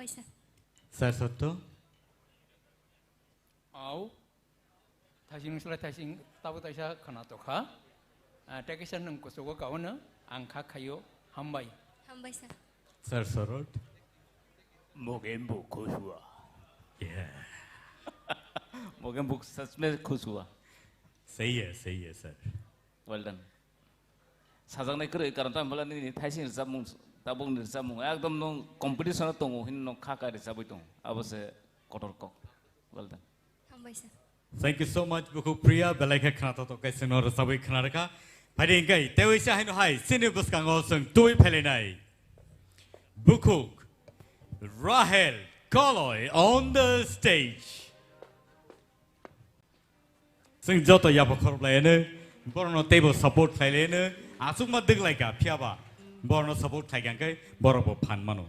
Sir Sotto. Au thasing sula thasing tabu taisa khana to kha tekisan nung kosogo kawana angkha khayo hambai sir Sir Sorot. मोगेम्बु खुश हुआ Yeah. मोगेम्बु सच में खुश हुआ सही है sir well done 사장네 그래 कारण मला नि थाइसिं जामुं ताबुं जामुं एकदम नो कम्पिटिसन दङ हिन नो खाकारि जाबै दं अबसे कटरक well done hambai sir Thank you so much buku Priya belai khana to kai sinor sabai khana raka phading kai tewisa haino hai sinu buskango sung tui phelenai buku Rahel Koloy on the stage. Sing joto ya bokor laene, borno table support laene, asuk ma dig like a piaba, borno support like a borobo pan mano.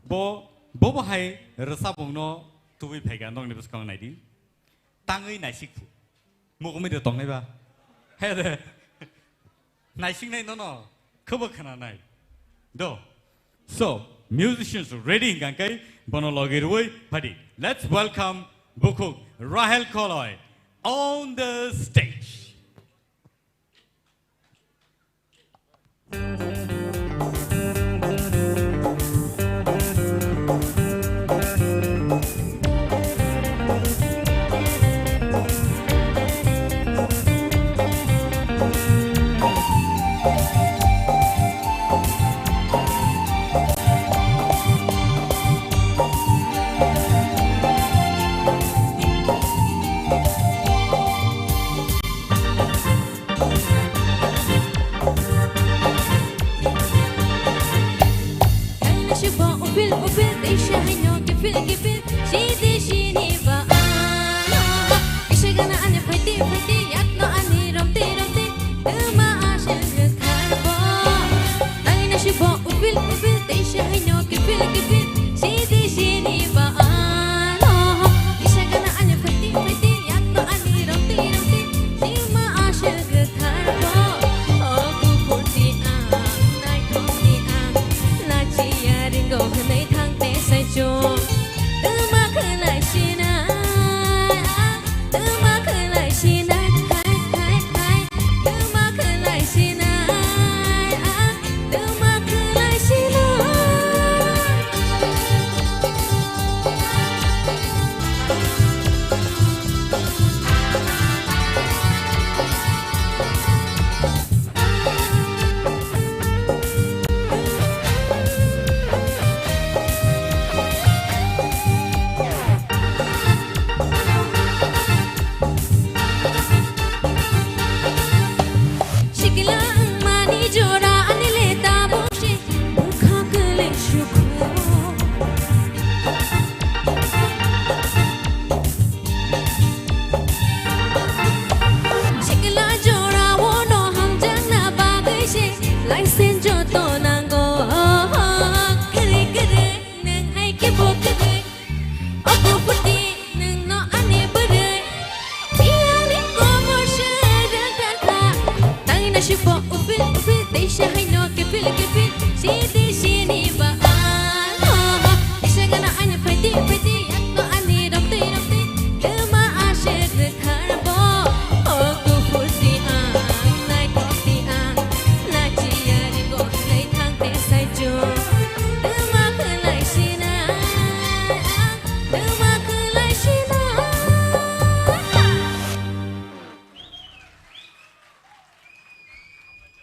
Bobo hai resabungno to be pagan dong nibus kong nadi. Tangi naisiku. Mugumi the tonga. Heather Naising no. Kubakana night. Do. So musicians ready gankai bonologirui padi. Let's welcome Bukuk Rahel Koloy on the stage.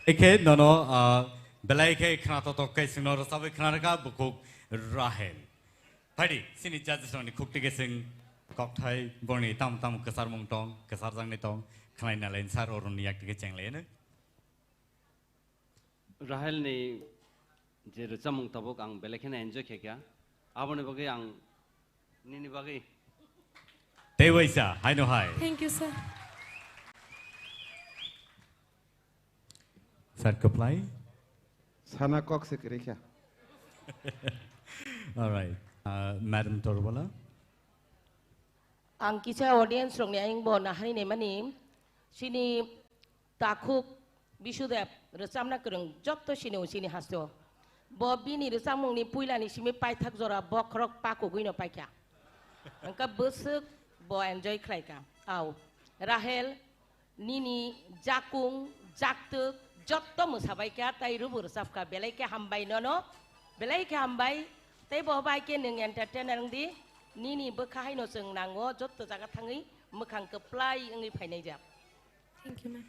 Ike nono belaike khnato to kai sing noro sabe khnaraka bukuk Rahel. Padi sini judges noni khukti ke sing kokthai boni tam kesar mong tong kesar jang ni tong khnai na lain sar orun yak ke cheng le ne. Rahel ni je recamung tabuk ang belekena enjoy kekya abone bagi ang nini bagi Dewaisa hai no hai. Thank you, sir. Sir comply. Sana kok sekirikya. All right. Madam Torwala. Ang kisa audience rong ni aing bon na hari ne mani sini takuk bisudep resam na kereng jok to sini usini hasto. Bobby ni resamung ni puila ni simi pai thak zora bok rok paku gui no pai kya. Angka besuk bo enjoy klai ka. Au. Rahel nini jakung jaktuk jotto musabai kya tai rubur sapka belai ke hambai nono belai ke hambai tai bo bai ke neng entertainer di nini bekhai no seng nango jotto jaga thangi mukhang keplai ngi phainai jap. Thank you, ma'am.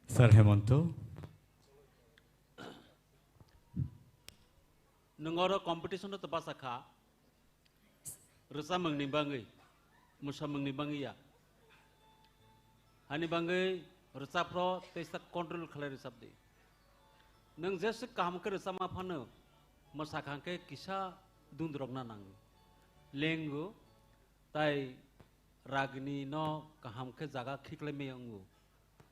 Sir Hemanto. Nengoro competition to basa kha resa mengni bangai musa mengni bangai ya hani bangai resa pro tesa control khalai resap de neng jes kaham ke resa ma phano masa khang ke kisa dundrok na nang lengu tai ragni no kaham ke jaga khikle me angu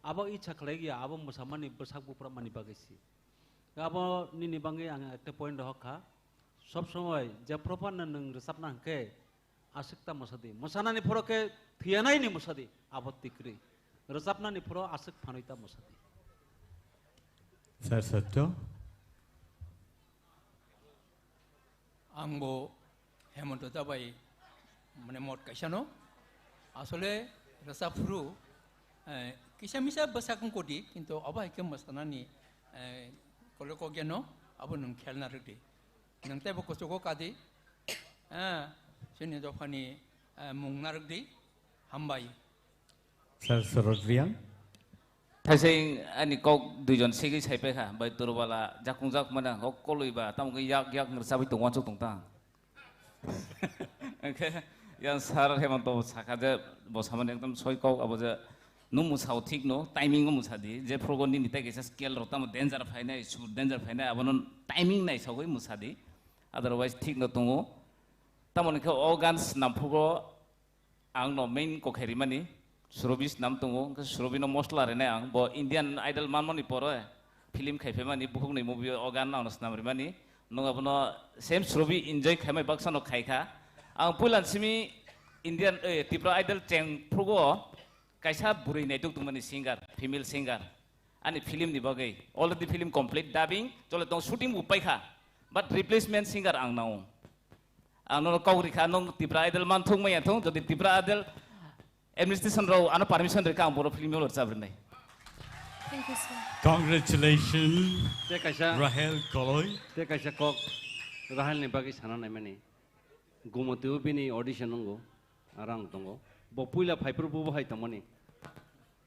abo icha khlai ya abo musa mani besak bupra mani bagesi abo nini bangai ang ekta point hokha sob somoy je proper nang resap na ke asikta masadi masana ni phoro ke thianai ni masadi abotti kri resap na ni phoro asik phanoita masadi Sir Satto. Angbo Hemanto tabai mane mot kaisano asole rasa furu kisah misah besakung kodi kintu abai ke masana ni kalau kau geno abu nung khel na rudi nung tebo kosoko kadi sini dokani mung na rudi hambai Sir Sorodrian. Thasing ani kok dujon sigi saipe kha bai turwala jakung jak mana kok kolui ba tam ko yak ngersabi tungwan chu tungta okay yang sar Hemanto sakaje bosaman ekdam soi kok abaje numu sao thik no timing mu sadi je progon ni ta gesa scale rotam danger phaina su danger phaina abonon timing nai sagoi mu sadi otherwise thik no tungo tamon ke organs nampugo ang no main ko kheri mani surobis nam tungo ke surobino mosla re na ang bo Indian Idol man mani poro film khaife mani bukung ni movie organ na onasnam re mani no abono same surobi enjoy khaimai baksa no khaika ang pulan simi Indian Tipra Idol cheng prugo kaisa burai nai tuk mani singer female singer ani film ni bagai already film complete dubbing chole tong shooting upai kha but replacement singer ang nau ang no kauri kha nong Tipra Idol man thung mai thung jodi Tipra Idol administration ro ano permission re ka boro film lo sabr nai Thank you, sir. Congratulations. Te kaisa Rahel Koloi. Te kaisa kok Rahel ni bagi sana nai mani gumotiu bini audition ngo arang tongo bo puila phaipur bu hai tamani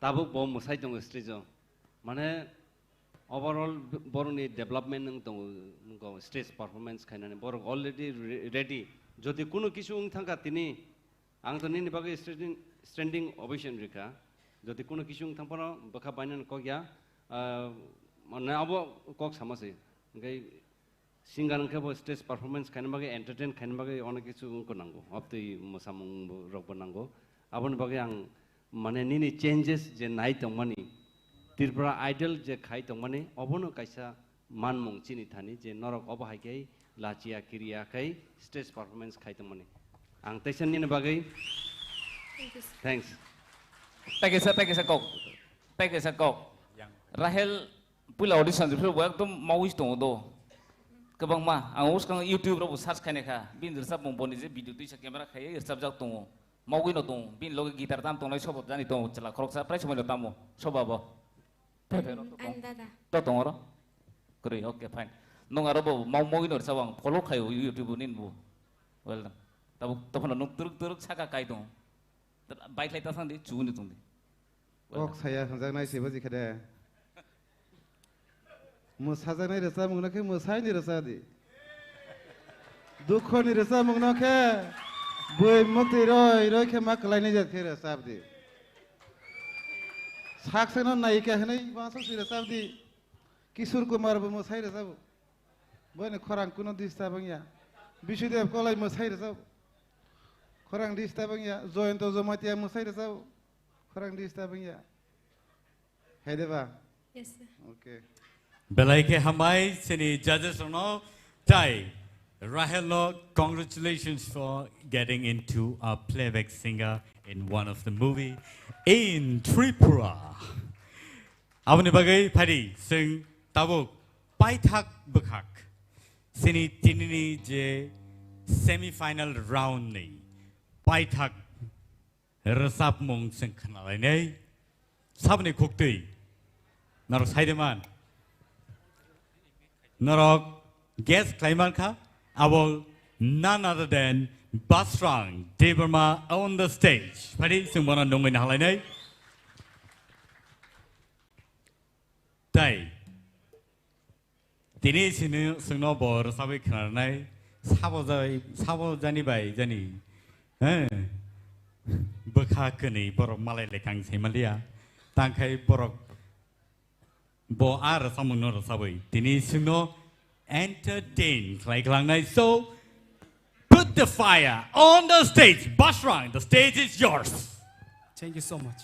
tabu bo musai tongo stage mane overall boroni development nang tongo stage performance khaina ne bor already ready jodi kuno kisu ung thanga tini ang to ni bagi standing ovation rika jodi kuno kisu ung thangpano bakha bainan kokya mane abo kok samase ngai singer ke bo stage performance khaina bagi entertain khaina bagi onek kisu ko nango apti mosamung rok banango abon bagi ang mane nini changes je nai tongmani Tipra Idol je khai tongmani obono kaisa manmung chini thani je norok obo haikai lachia kiriya kai stage performance khai tongmani ang taisen ni bagai thanks tagesa kok Rahel pula audition jepro bo ekdom mawis tong do kebang ma ang us kang YouTube ro search khaine kha bin resap mong boni je video tuisa camera khai resap jak tong mawui no tong bin loge guitar tam tong lai sob jani tong chala khorok sa price mo tamo sobabo And dada. to tong ro kri okay fine nong aro bo mawui no sawang follow khai YouTube nin bu well done tabu topon nong turuk saka kai tong bike lai ta sang di chu ni tong di kok saya hanjak nai sebe jikade मोसाजानाय रोजाबमों नाखे मोसायनि रोजादि दुखुनि रोजाबमों नाखे बै मक्ति रय रय के मा कलायनाय जाथे रोजाबदि साक्सेना नायिका हनै बासो रोजाबदि किशोर कुमारबो मोसाय रोजाबो बने खरां कुनो दिस्ताबंया बिशुदेव कलाय मोसाय रोजाब खरां दिस्ताबंया जयन्त जमातिया मोसाय रोजाब खरां दिस्ताबंया हेदेबा Yes, sir. Okay. Belaike hamai sini judges no tai. Rahel no, congratulations for getting into a playback singer in one of the movie in Tripura. Abani bagai padi sing tabuk paithak bukhak. Sini tinini je semi-final round ni paithak resap mong sing khnalai nei sabni khukti narok saideman narok guest claimant ka abo none other than Basrang Debarma on the stage. Padi sing bona nongin halai nei tai tini sini singno bor sabai khnarnai sabo jani bai jani bekha keni borok malai lekang semalia tangkai borok bo ar samung no sabai tini singno entertain like langnai. So put the fire on the stage. Basrang, the stage is yours. Thank you so much.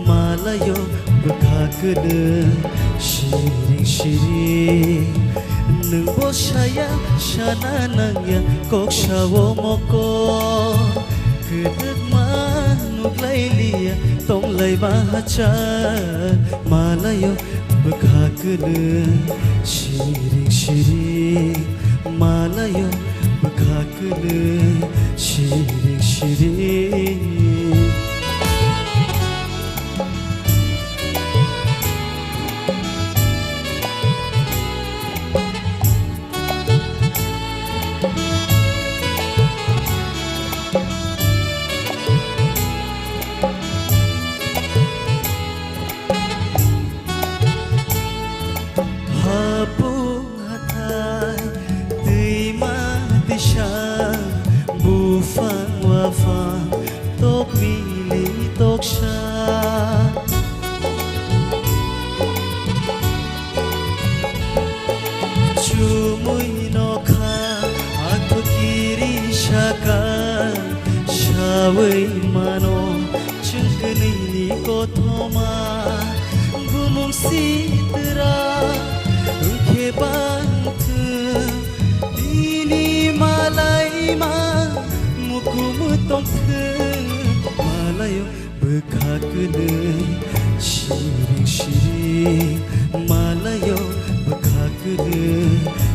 Malayo bekakene shiring shiring nung bosaya shana nangya kok shawo moko kedek manuk lailia tong lai bahacha Malayo bekakene shiring shiring Malayo bekakene shiring shiring Away mano chungni ko thoma gumum sitra ukhe bant dini malai ma mukum tongth malayo bekhakne shiring shiring malayo bekhakne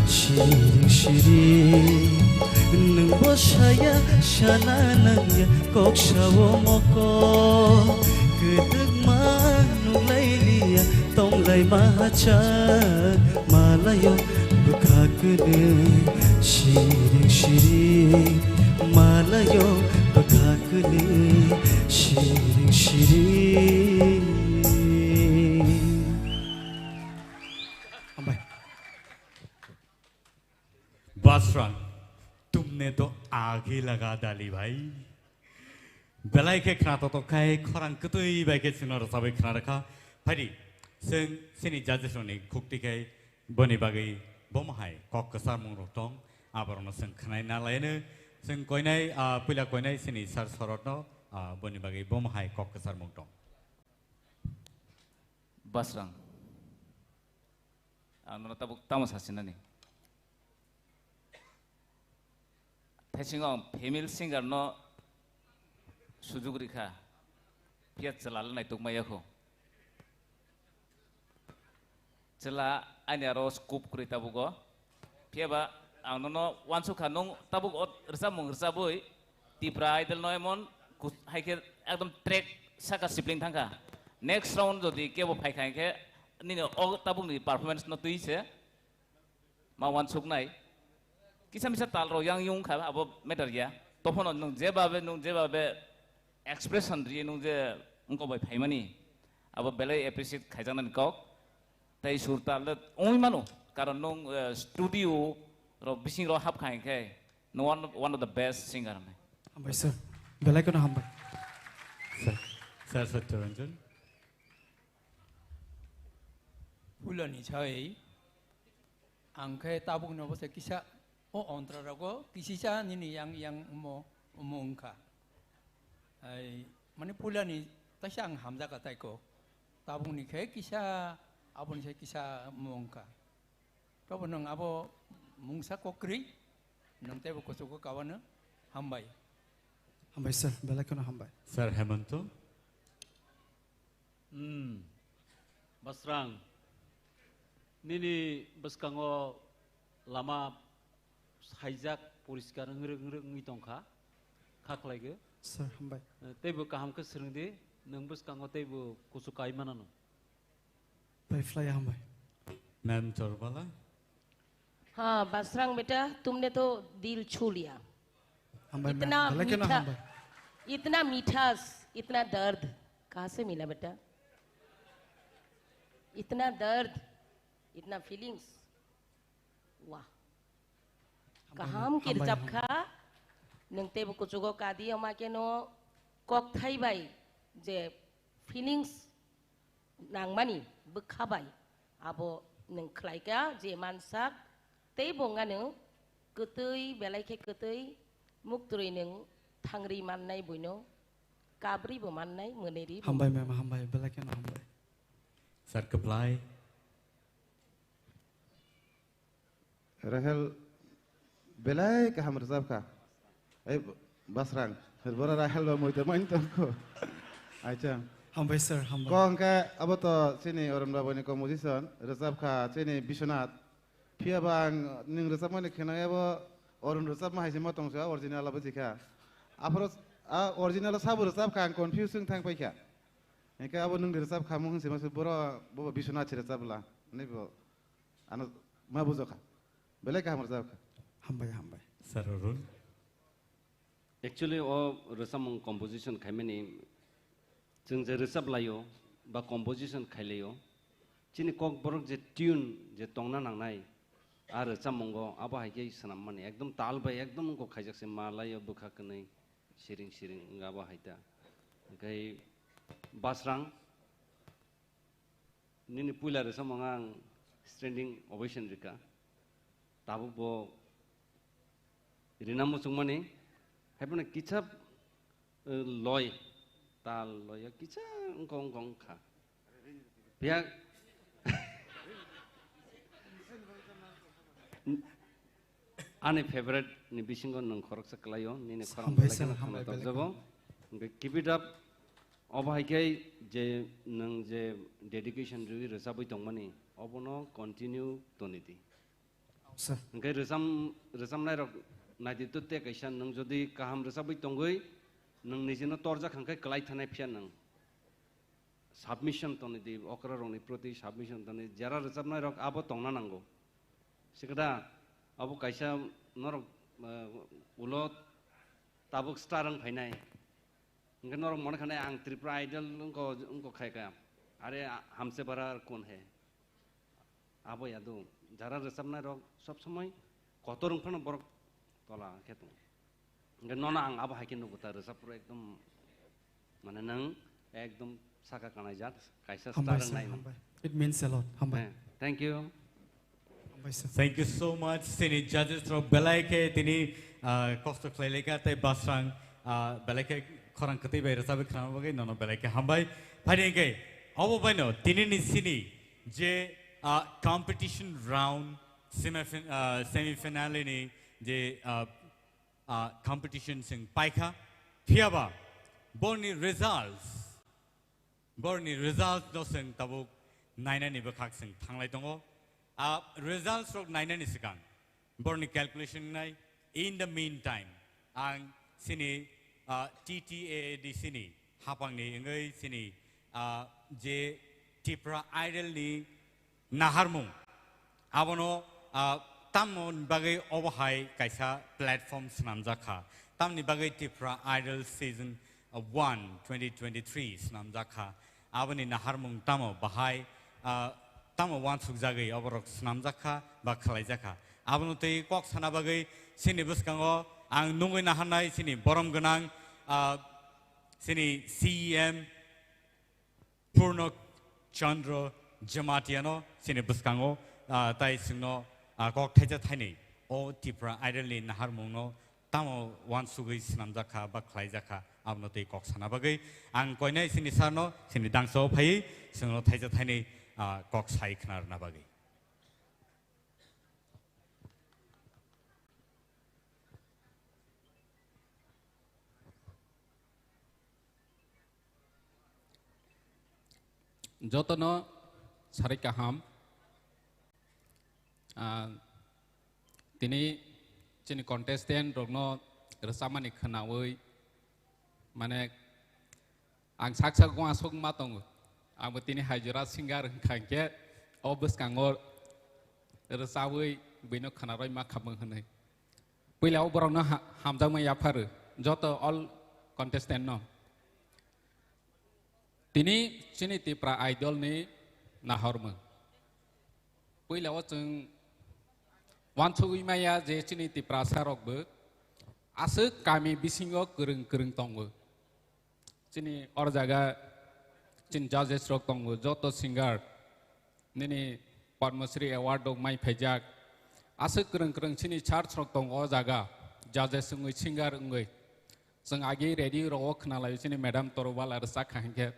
shiring shiring nung bosaya shana nangya kok shawo moko kedek manuk lailia tong lai mahacha Malayo bekakene shiring shiring Malayo bekakene shiring shiring Basrang तुमने तो आगे लगा डाली भाई बेलाई के खाना तो खाए खरां कतुई बाई के सिनार साबै खाना रखा भाई सिनी जाजे सोनी खुक्ति के बनी बागी बम हाय कॉक कसार मुंग रोटों आबरनो संग खानाय नालायने संग कोइनाय पिला कोइनाय सिनी सार सरटनो बनी बागी बम हाय कॉक कसार मुंग टों Basrang anu tabuk tamas hasinani Thesingong female singer no sujuk rika pia celal nai tuk maya ko cela anya ro scoop kuri tabugo pia ba ang nono wansu kanung tabuk ot rsa boy Tipra idol no emon haike ekdom track saka sibling thangka next round jodi kebo phaikai ke nini og tabuk ni performance no tuise ma wansuk nai kisa misa tal ro yang yung kha abo matter ya tophono nung jebabe expression ri nung je ungko bai phaimani abo belai appreciate khaijanan kok tai sur tal oi manu karon nung studio ro bising ro hap khai ke no one of the best singer Hambai sir, belai ko na hambai. Sir Satyaranjan. Pulani chai angkai tabuk no bose kisa o ontra rago kisisa nini yang mo umungka. Ai mani pulani tasang hamza katai ko tabuk ni kai kisa abon sai kisa mungka. Kau nang abo mungsa kokri nang tebo kosoko kawana hambai. Hambai sir, belai ko na hambai. Sir Hemanto. Basrang. Nini baskango lama hijack poriskar ngi tongkha khaklai ge. Sir hambai. Tebo kaham ke serengde nang baskango tebo kusukai manano. Bai fly hambai. Ma'am Torbala. हाँ बसरंग बेटा तुमने तो दिल छू लिया इतना मीठास इतना दर्द कहाँ से मिला बेटा इतना दर्द इतना फीलिंग्स वाह कहाम किरजब खा नंगते बुको चुगो कादी अमा के नो कॉक थाई बाई जे फीलिंग्स नांगमानी बखा बाई आबो नंग खलाइका जे मानसाक tei bongano ketui belai ke ketui mukturi neng thangri mannai buino kabri bo mannai meneri hambai mema hambai belai ke hambai sir keplai Rahel belai ke hamar zab ka ai basrang herbora Rahel ba moi termain tongko acha hambai sir hambai ko angka abato sini orang ba boni composition rezab ka sini Bishnath Pia bang ning resap mana kena ya bo orang resap mah hanya motong saja original apa sih kah? Apa original sabu resap kan confusing thang pai kah? Ini kah abo ning resap kamu hanya masih boro bo Bishnath resap lah. Ini bo anu mah buzo kah? Belai kah resap kah? Hambai hambai. Sarurun. Actually resap mong composition kami ni jeng resap layo ba composition kailayo. Cini kok borok je tune je tongna nang nai. Ar samongo aba haike sanam mane ekdom tal bai ekdom ko khajak se malai bukha kanai siring ngaba haita gai basrang nini pula re samongang standing ovation rika tabu bo rinam sungmane haipuna kichap loy tal loy kicha ngong kha biak Ane favorite ni bisingo nang korok sekalayo ni ne korang lagi jago keep it up obahikai je nang je dedication rui resabui tongmani obono continue toniti ngai resam nai rok nai tu te kaisa nang jodi kaham resabui tongoi nang nijino torja khangkai kalai thanai phia nang submission toniti okra rongni proti submission toni jara resab nai rok abo tongna nango sikada Abu kaisa norok ulot tabuk starang painai. Enggak norok mana kena ang Tipra idol ungko khai kaya. Are हमसे बड़ा कौन है? Abu ya tu jara resap nai rok सब समय kotorung pernah borok tola ketu. Enggak nona ang abu hakin nuku tar resap pro ekdom mana nang ekdom saka kanai jat kaisa starang nai. It means a lot. Hambai. Thank you. Thank you so much. Sini judges from Belaike, tini Costa Claleka, te Basrang, Belaike, Korang Katiba, Rasabi Kramaway, no Belaike, Hambai, Padinke, Obo Bano, tini ni sini, J competition round, semi-finale ni, J competition sing Paika, Piaba, borni results no sing tabuk naina ni bakhak sing thanglai tongo results rok naina ni sikang borni calculation nai in the meantime ang sini TTAD sini hapang ni ngai sini je Tipra idol ni naharmung abono tamon bagai overhai kaisa platform snamjaka tamni bagai Tipra idol season 1 2023 snamjaka aboni naharmung tamo bahai tamo wan sukjagai oborok snamjaka ba khlaijaka abono tei kok sana bagai sini buskango ang nungoi nahanai sini borom ganang sini CEM Purno Chandra Jamatiano sini buskango tai singno kok theja thaini o Tipra idol ni naharmung no tamo wan sugai snamjaka ba khlaijaka abno tei kok sana bagai ang koinai sini sarno sini dangso phai singno theja thaini kok sai khnar na bagai jotono sari kaham tini chini contestant rogno resamani khanawoi mane ang saksa ko asok matong ang tini hajura singar khangke obus kangor resawoi bino khanaroi ma khamang hanai puila oborong na hamjang ma yapar joto all contestant no tini chini Tipra idol ni nahorma puila o chung wanchugui maya je chini Tipra sarok bo asuk kami bisingo kereng tongo chini or jaga chin judges rok tongo joto singer nini Padmasri award dog mai phejak asuk kereng chini charts rok tongo jaga judges ngui singer ngui sung agi ready ro khnalai chini madam torwal ar sa khangke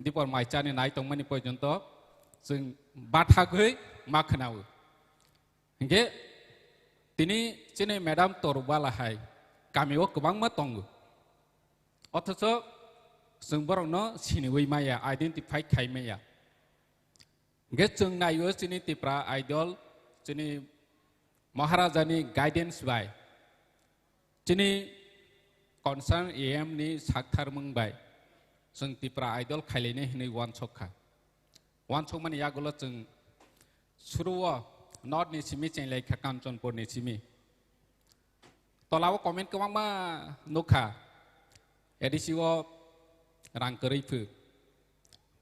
dipor mai chani nai tong mani pojonto sung bathagui makhnawu nge tini chini madam torwal hai kamio kubang ma tongu othoso sung borong no siniwi maya identify khai maya nge chung nayo chini Tipra idol chini Maharajani guidance by chini concern AM ni sakthar mung by sung Tipra idol khailene hini wanchokha wanchok mani yagulo chung suruwa not ni simi chenglai kha Kanchanpur ni simi tolawo comment kawang ma nokha edisiwo rangkeri phu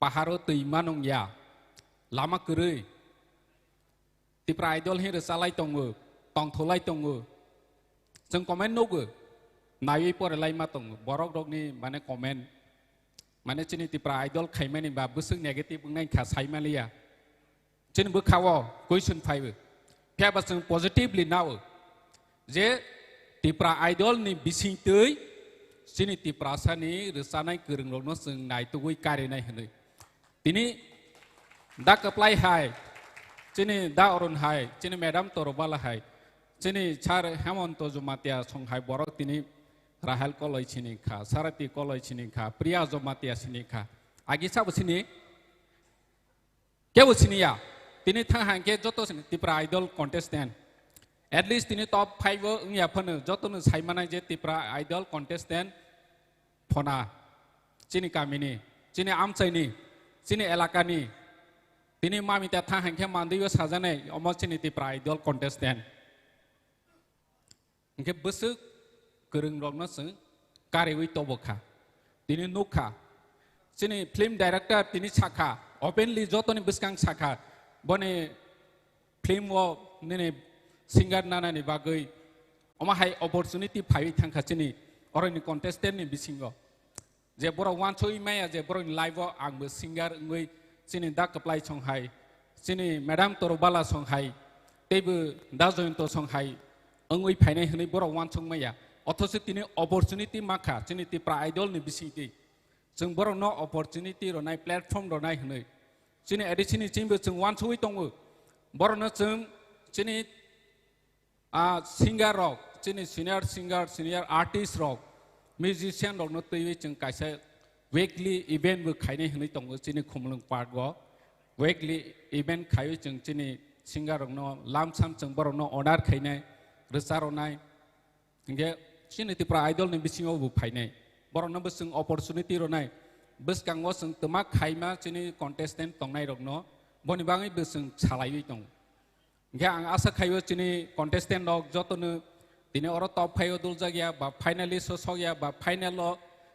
paharo tuimanong ya lama kerei Tipra idol hi resalai tongo tong tholai tongo sung comment nogo nawi por lai ma tongo borok rok ni mane comment mane chini Tipra idol khaimani ba busung negative ngai kha saimalia chin bu khawo question 5 kya ba sung positively now je Tipra idol ni bising tei chini Tipra sani resanai kereng rok no sung nai tugui kare nai hanoi tini da apply hai chini da orun hai chini madam torobala hai chini char Hemanto Jomatia song hai borok tini Rahel koloi chini kha Sarati koloi chini kha Priya Jomatia chini kha agi sab chini kebu chini ya tini thang hangke joto Tipra idol contestant at least tini top 5 ngya phone joto no saimana je Tipra idol contestant phona chini kamini chini amchaini chini elakani tini mamita thang hangke mandiyo sajane omo chini Tipra idol contestant ngke busuk kereng rok no sung karewi tobokha tini nukha chini film director tini chakha openly jotoni buskang chakha bone film wo nene singer nana ni bagai oma hai opportunity phai thangkha chini oroni contestant ni bisingo je boro wanchoi maya je boro live ang bu singer ngui chini dak apply chong hai chini madam torobala chong hai tebu da jointo chong hai angui phainai hni boro wanchong maya othosi tini opportunity makha chini Tipra idol ni bisiti chung boro no opportunity ro nai platform ro nai hni chini edicini chimbu chung wanchoi tongu boro no chung chini singer rock chini senior singer senior artist rock musician rok no tui chung kaisa weekly event bu khaine hni tongo chini Khumulwng park go weekly event khayo chung chini singer rok no lamsam chung borok no honor khaine rsaronai nge chini Tipra idol ni bisingo bu phaine borok no busung opportunity ronai buskango sung tuma khaima chini contestant tongnai rok no boni bangai busung chalai tong nge ang asa khayo chini contestant rok jotono tini oro top 5 dul jagya ba finalist sogya ba final lo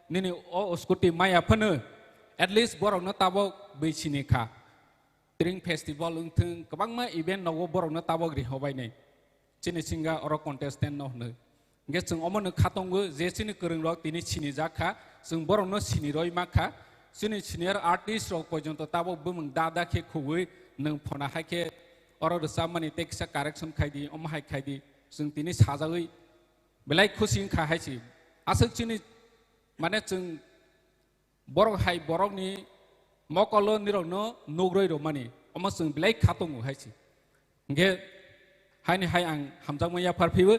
nini o skuti maya phano at least borok no tabo beisini kha Tring festival ungthung kabangma event no borok no tabo gri hobai nei chini singa oro contestant no hne nge chung omon khatongo je chini korung rok tini chini jakha chung borok no chini roi makha chini senior artist rok pojonto tabo bumung dada khe khugui nung phona haike oro rsamani teksa correction khaidi omhai khaidi chung tini sajagui belai khusi kha haisi asuk chini mane chung borok hai borok ni mokolo nirok no nugroi ro mani oma chung belai khatongu haisi nge haini hai ang hamjangmaya farphibu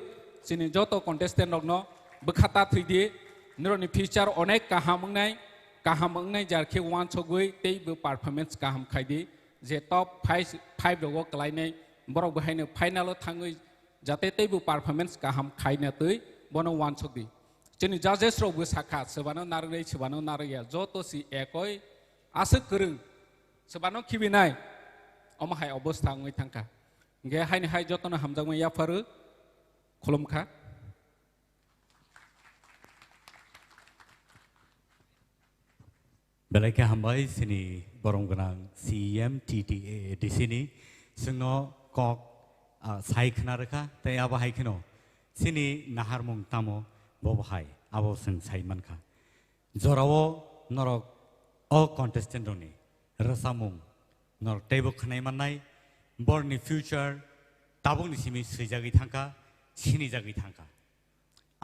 chini joto contestant rok no bkhata thidi nironi future onek kahamangnai jarkhe wan chogui tei bu performance kaham khaidi je top 5 rogo klainai borok bahaino final thangui jate tei bu performance kaham khaina tei bono wan chogdi chini judges rok bu sakha sebano nargai joto si ekoi asuk korung sebano khibinai oma hai obostha ngoi thangka nge haini hai jotono hamjangmaya faru khulumkha Belai hambai sini borong ganang CMTTA di sini sengno kok sai khna rakha tai aba hai khno sini nahar mung tamo bob hai abo seng sai mankha jorawo norok o contestant roni rasamung nor table khnai manai born ni future tabung ni simi swijagi thangka sini jagi thangka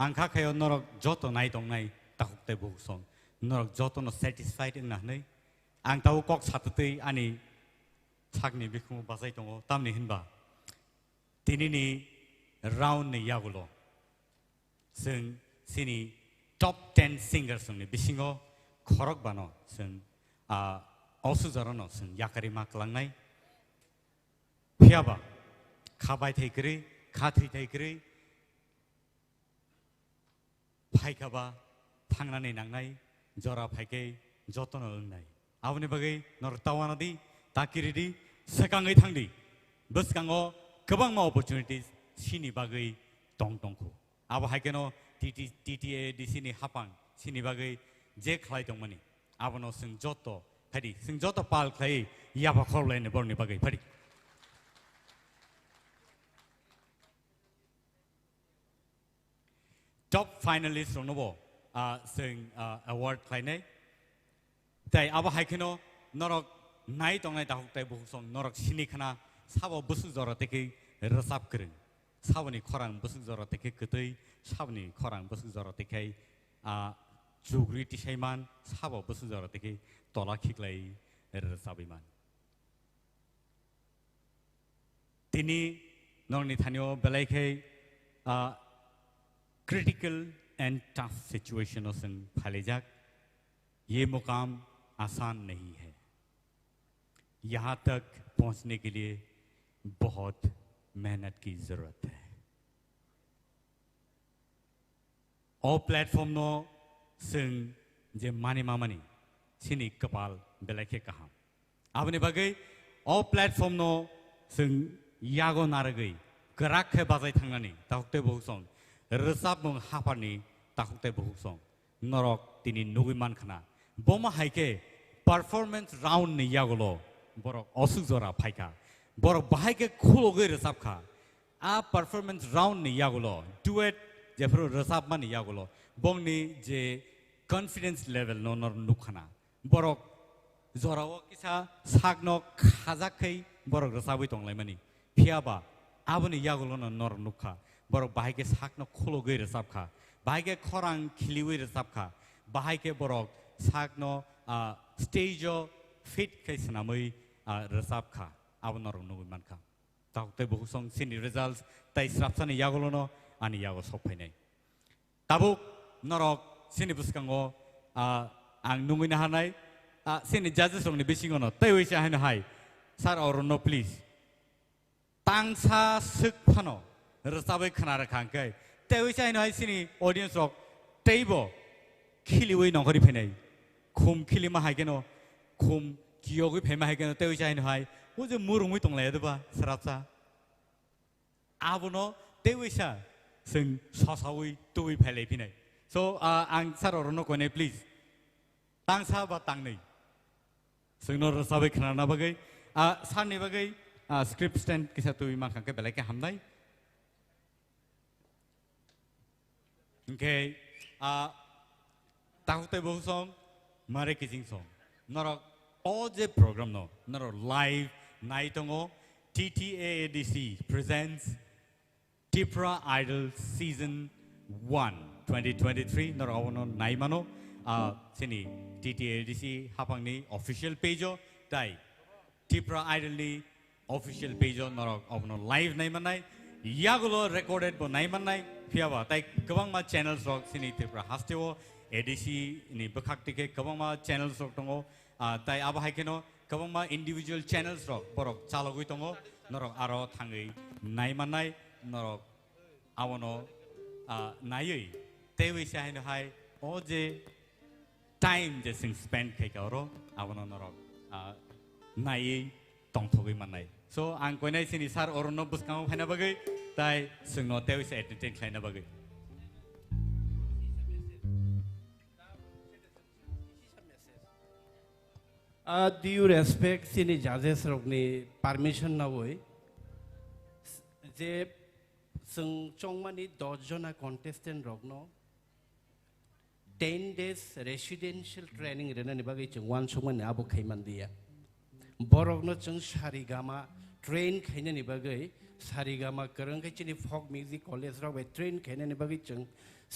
angkha khayo norok joto nai dong nai takukte bu song norok joto no satisfied na nei ang tau kok satutei ani thakni bikhu basai tongo tamni hinba tinini round ni yagulo sing sini top 10 singers ni bisingo khorok bano sing also jarano sing yakari mak langnai phiaba khabai theikri khathri theikri phaikaba thangnani nangnai jora phaike jotono ngai aboni bagai nor tawanadi takiridi sekangai thangdi buskango gobang ma opportunities sini bagai tongtongku abo haikeno TTA di sini hapang sini bagai je khlai tongmani abono sing joto phadi sing joto pal khlai yaba khorlene borni bagai phadi top finalist rongnobo sing award khlainai tai aba haikeno norok nai tongnai dahuk tai buhusong norok sini khana sabo busu jora teke rasap kring saboni khorang busu jora teke ketei saboni khorang busu jora teke jugri tisaiman sabo busu jora teke tola khiklai rasabiman tini norni thanio belaikhei critical and tough situations in Phalejak ये मुकाम आसान नहीं है यहाँ तक पहुँचने के लिए बहुत मेहनत की जरूरत है और प्लेटफॉर्म नो सिंग जे मानी मामनी सिनी कपाल बेलेखे कहा आपने बगै और प्लेटफॉर्म नो सिंग यागो नारगै गराक है बाजाय थांगानी ताहुते बहुसं रसाब मुंग हापानी ताहुते बहुसं नरक तिनी नुगुमान खना बोमा हाइके परफॉर्मेंस राउंड नि यागलो बरक असुक जरा फाइका बरक बाहाइके खुलोगै रसाब खा आ परफॉर्मेंस राउंड नि यागलो डुएट जेफरो रसाब मानि यागलो बोंगनि जे कॉन्फिडेंस लेवल नो नर नुखना बरक जराव किसा सागनो खाजाखै बरक रसाबै तंलायमानि फियाबा आबनि यागलो नर नुखा बरक बाहाइके सागनो खुलोगै रसाब खा बाहाइके खरां खिलिवै रसाब खा बाहाइके बरक सागनो स्टेज फिट कैसनामै रसाब खा आबनर नुगुमान खा ताउते बहुसं सिनि रिजल्ट्स ताइ स्रापसानि यागलोनो आनि यागो सफायनाय ताबुक नरक sini buskango ang numina hanai sini judges rong ni bisingono tewisa haino hai sar orono please tangsa suk phano rasabai khana rakhangkai tewisa haino hai sini audience rok teibo khiliwi nongori phenai khum khilima haigeno khum kiyogi phema haigeno tewisa haino hai oje murungui tonglai deba sarapsa abono tewisa sing sasawi tui phelai phinai so ang sar orono kone please tangsa ba tangnei singno rasabai khana na bagai sarni bagai script stand kisa tui makhangke belai ke hamnai okay tahute bohu song mare kissing song norok all the program no norok live naitongo TTAADC presents Tipra Idol Season 1 2023 norok awono naimano sini TTAADC hapangni official page dai Tipra Idol ni official page norok awono live naimanai yagulo recorded bo naimanai fiaba tai kabangma channels rok sini Tipra hasteo ADC ni bakhaktike kabangma channels rok tongo tai aba haikeno kabangma individual channels rok borok chalogui tongo norok aro thangai naimanai norok awono nayui tewi saino hai oje time je sing spend kai kauro awono norok nai tongthogui manai so ang koinai sini sar orono buskang phaina bagai tai singno tewi sa entertain khaina bagai due respect sini judges rokni permission na woi je sung chongmani 10 jona contestant rokno 10 days residential training rena ni bagai chung wan chongmani abo khaiman dia borokno chung sarigama train khaina ni bagai sarigama karang kai chini folk music college rok bai train khaina ni bagai chung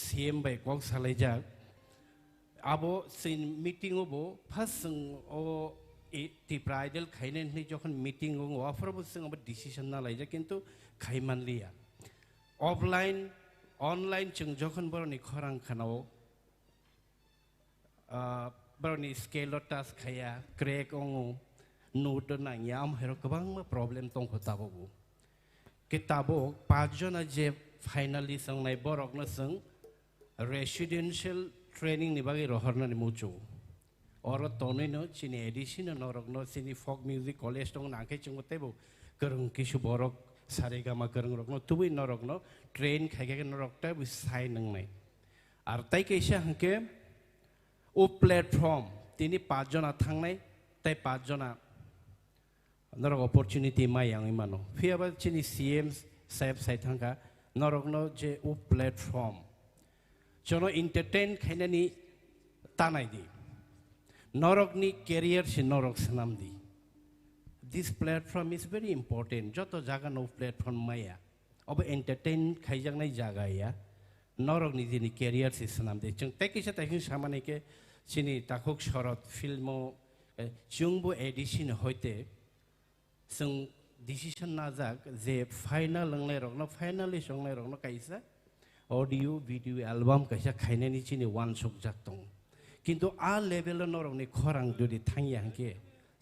CM bai kok salaijak abo sin meeting obo first o Tipra Idol khainen ni jokhon meeting o offer bo sing abo decision na laija kintu khaiman liya offline online chung jokhon boroni khorang khanao boroni scale task khaya crack ongo note na yam hero kabang problem tong khotabo bu kitabo 5 jona je finally sang nai borok na sang residential training ni bagi rohorna ni mucho oro tonoi no chini edition norok no chini folk music college tong nangke chungote bo kerung kisu borok sarigama kerung rok no tubui norok no train khage norok ta bu sai nang nai ar tai kaisa hanke o platform tini 5 jona thangnai tai 5 jona norok opportunity mai yang imano fiaba chini CM save sai thangka norok no je o platform jono entertain khaina ni tanai di norok ni career si norok sanam di this platform is very important joto jaga no platform maya ob entertain khaijang nai jaga ya norok ni jini career si sanam di chung tekisa taking samane ke chini takhok shorot filmo chungbo edition hoite sung decision na jak je final langlai rok no finally songlai rok no kaisa audio video album kaisa khaine ni chini one shot jak tong kintu a level norok ni khorang dudi thangya hangke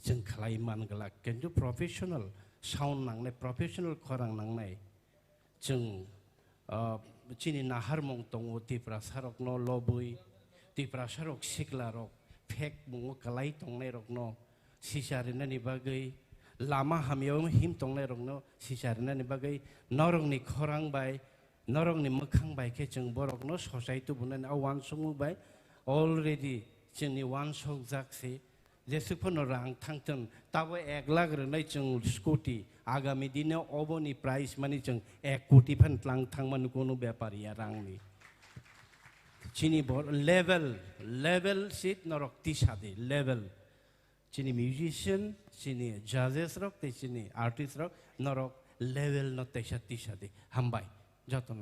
jeng khlai man gala kintu professional sound nangnai professional khorang nangnai jeng chini nahar mong tong Tipra sarok no lobui Tipra sarok sikla rok phek mong kalai tongnai rok no sisarina ni bagai lama hamiyo him tongnai rok no sisarina ni bagai norok ni khorang bai norok ni mokhang bai ke chung borok no society bunan a wan sungu bai already chini wan sok jakse jesupon rang thangton tabo 1 lakh rnai chung scooty agami dine oboni price mani chung 1 koti phan tlang thangman kono byapariya rangni chini bor level sit norok ti sade level chini musician chini judges rok te chini artist rok norok level no te ti sade hambai Jatun.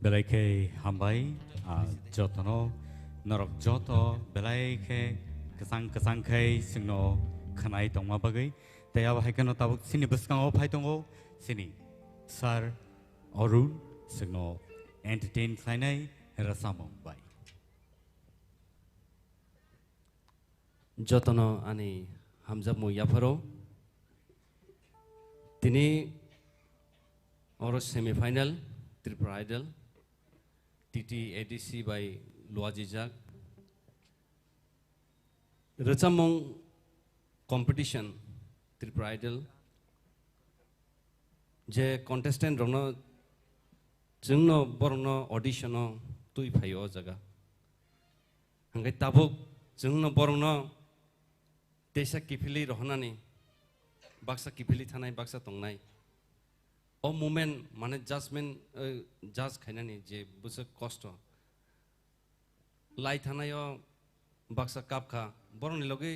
बेलायखे हामबाय जतनो नरक जत बेलायखे गोसां सिंनो खोनाय दंमा बागै तया बाहायखनो Tabuk सिनि बसकाङाव फाय दङ सिनि सार Arun सिंनो entertain खालायनाय रसामं बाय जतनो आनि हामजाबमु याफारो तिनि और semifinal Tripura idol TT ADC बाय लुआजिजाक रचामं कॉम्पिटिशन त्रिपुरा आइडल जे कॉन्टेस्टेंट रंनो जोंनो बरनो ऑडिशनो तुई फायो जगा हंगे ताबुक जोंनो बरनो देशा किफिली रहनानी बाक्सा किफिली थानाय बाक्सा तंनाय ओ मोमेंट माने जजमेंट जज खायनानी जे बुसे कष्ट लाई थानायो बाक्सा कापखा बरनि लगे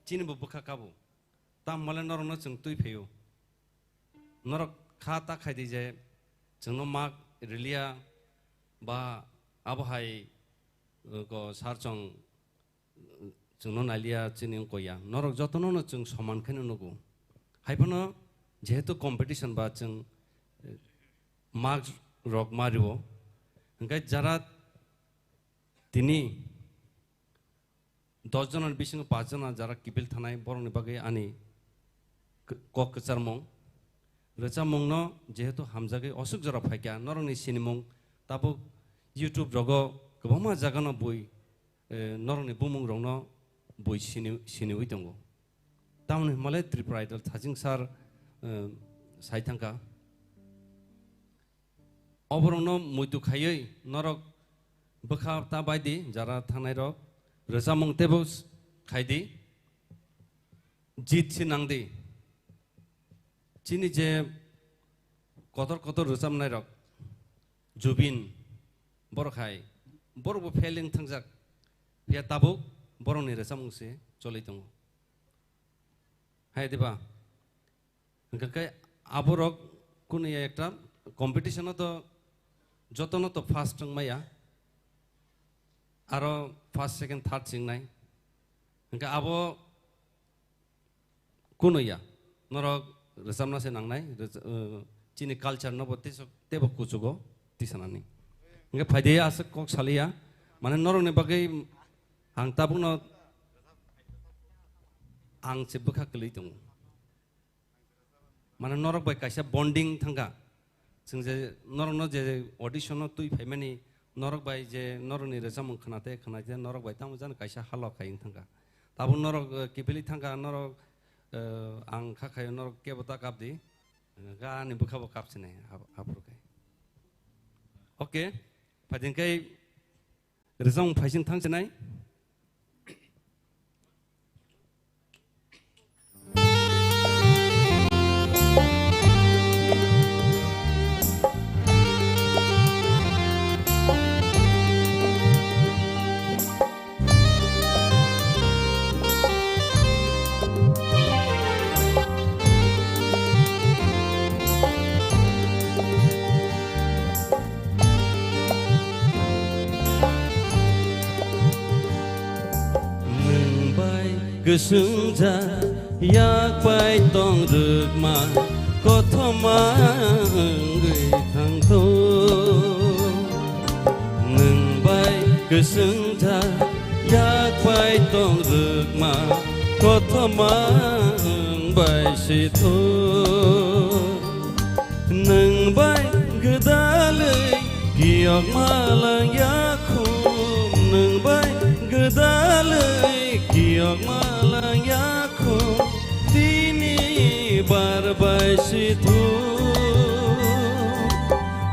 चिनबो बुखा काबु ताम माले नरनो जों तुई फेयो नरक खा ता खायदि जे जोंनो माग रिलिया बा आबहाय को सारचं जोंनो नालिया चिनिं कोया नरक जतनो जों समान खैनो नगु हायफनो जेहेतु कॉम्पिटिशन बा जों माग रक मारिवो ओंखाय जारा तिनि 10 जन बिसिंग 5 जन जारा किबिल थानाय बरनि बागै आनि कक कचारमं रचामंनो जेहेतु हामजागै असुक जरा फायका नरंनि सिनिमं ताबो यूट्यूब रगो गोबां जागानो बय नरंनि बुमुं रंनो बय सिनिउइ दंगो तामनि माले त्रिपुरा आइडल थाजिं सार साइथांका अबरंनो मुइदु खायै नरक बखा ता बायदि जारा थानाय रक रचामं तेबो खायदि जीत सिनांदि चिनि जे कतर रोजाबनाय रक जुबिन बरखाय बरबो फेलिं थांजाक बिया ताबुक बरनि रोजामंसे चलै दङ हाय देबा ओंखाय आबरक कुनै एकटा कम्पिटिशनो तो जतनो तो फार्स्ट माया आरो फार्स्ट सेकेंड थार्ड सिंनाय ओंखाय आबो कुनैया नरक रोजाबना से नांनाय चिनि कालचार न बते तेबो कुचुगो तिसानानि ओंखाय फायदे आसे कक सालिया माने नरकनि बागै आं ताबुनो आं जेबो खाखलै दङ माने नरक बाय कायसा बन्डिं थांगा जों जे नरकनो जे ऑडिशनो तुई फायमानि नरक बाय जे नरकनि रोजामं खोनाते नरक बाय ताम जानो कायसा हाल खायिं थांगा ताबु नरक किफिली थांगा नरक आं खाखायो नरक केबता कापदि गानि बुखाबो कापसिनाय हाबरुखाय ओके फायदिनखाय रोजामं फायसिन थांसिनाय गोसोंजा याकबाय दं रोगमा कथमा थांथौ नोंबाय गोसोंजा याकबाय दं रोगमा कथमा बायसेथ' नोंबाय गोदालै गियक मालां याखुम नोंबाय गोदालै गियक मालां याखुम दिनि बारबायसेथ'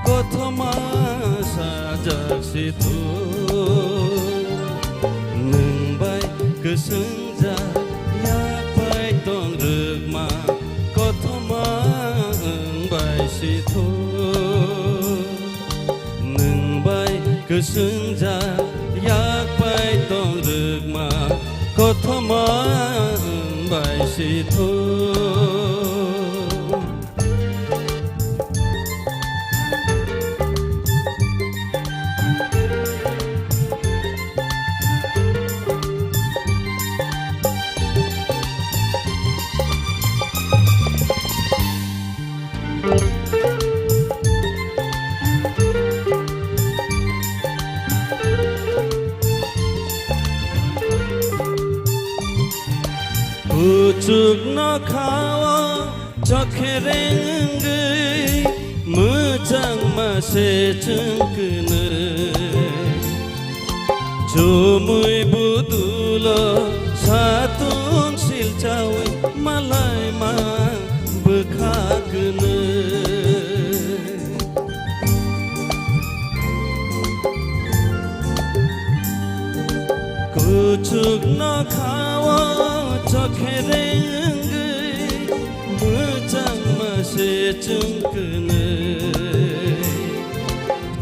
कथमा साजाकसेथ' नोंबाय गोसोंजा याकबाय दं रोगमा कथमा बायसेथ' नोंबाय गोसोंजा याकबाय दं रोगमा कथमा बायसेथ' कुचुक न खावा चखेरेंगै मोजां मासे जोंखोनो जुमुय बुदुल सातुन सिलचावै मालाय मा बोखागोनो कुचुक न खावा चखेरेंगै मोजां मासे जोंखोनो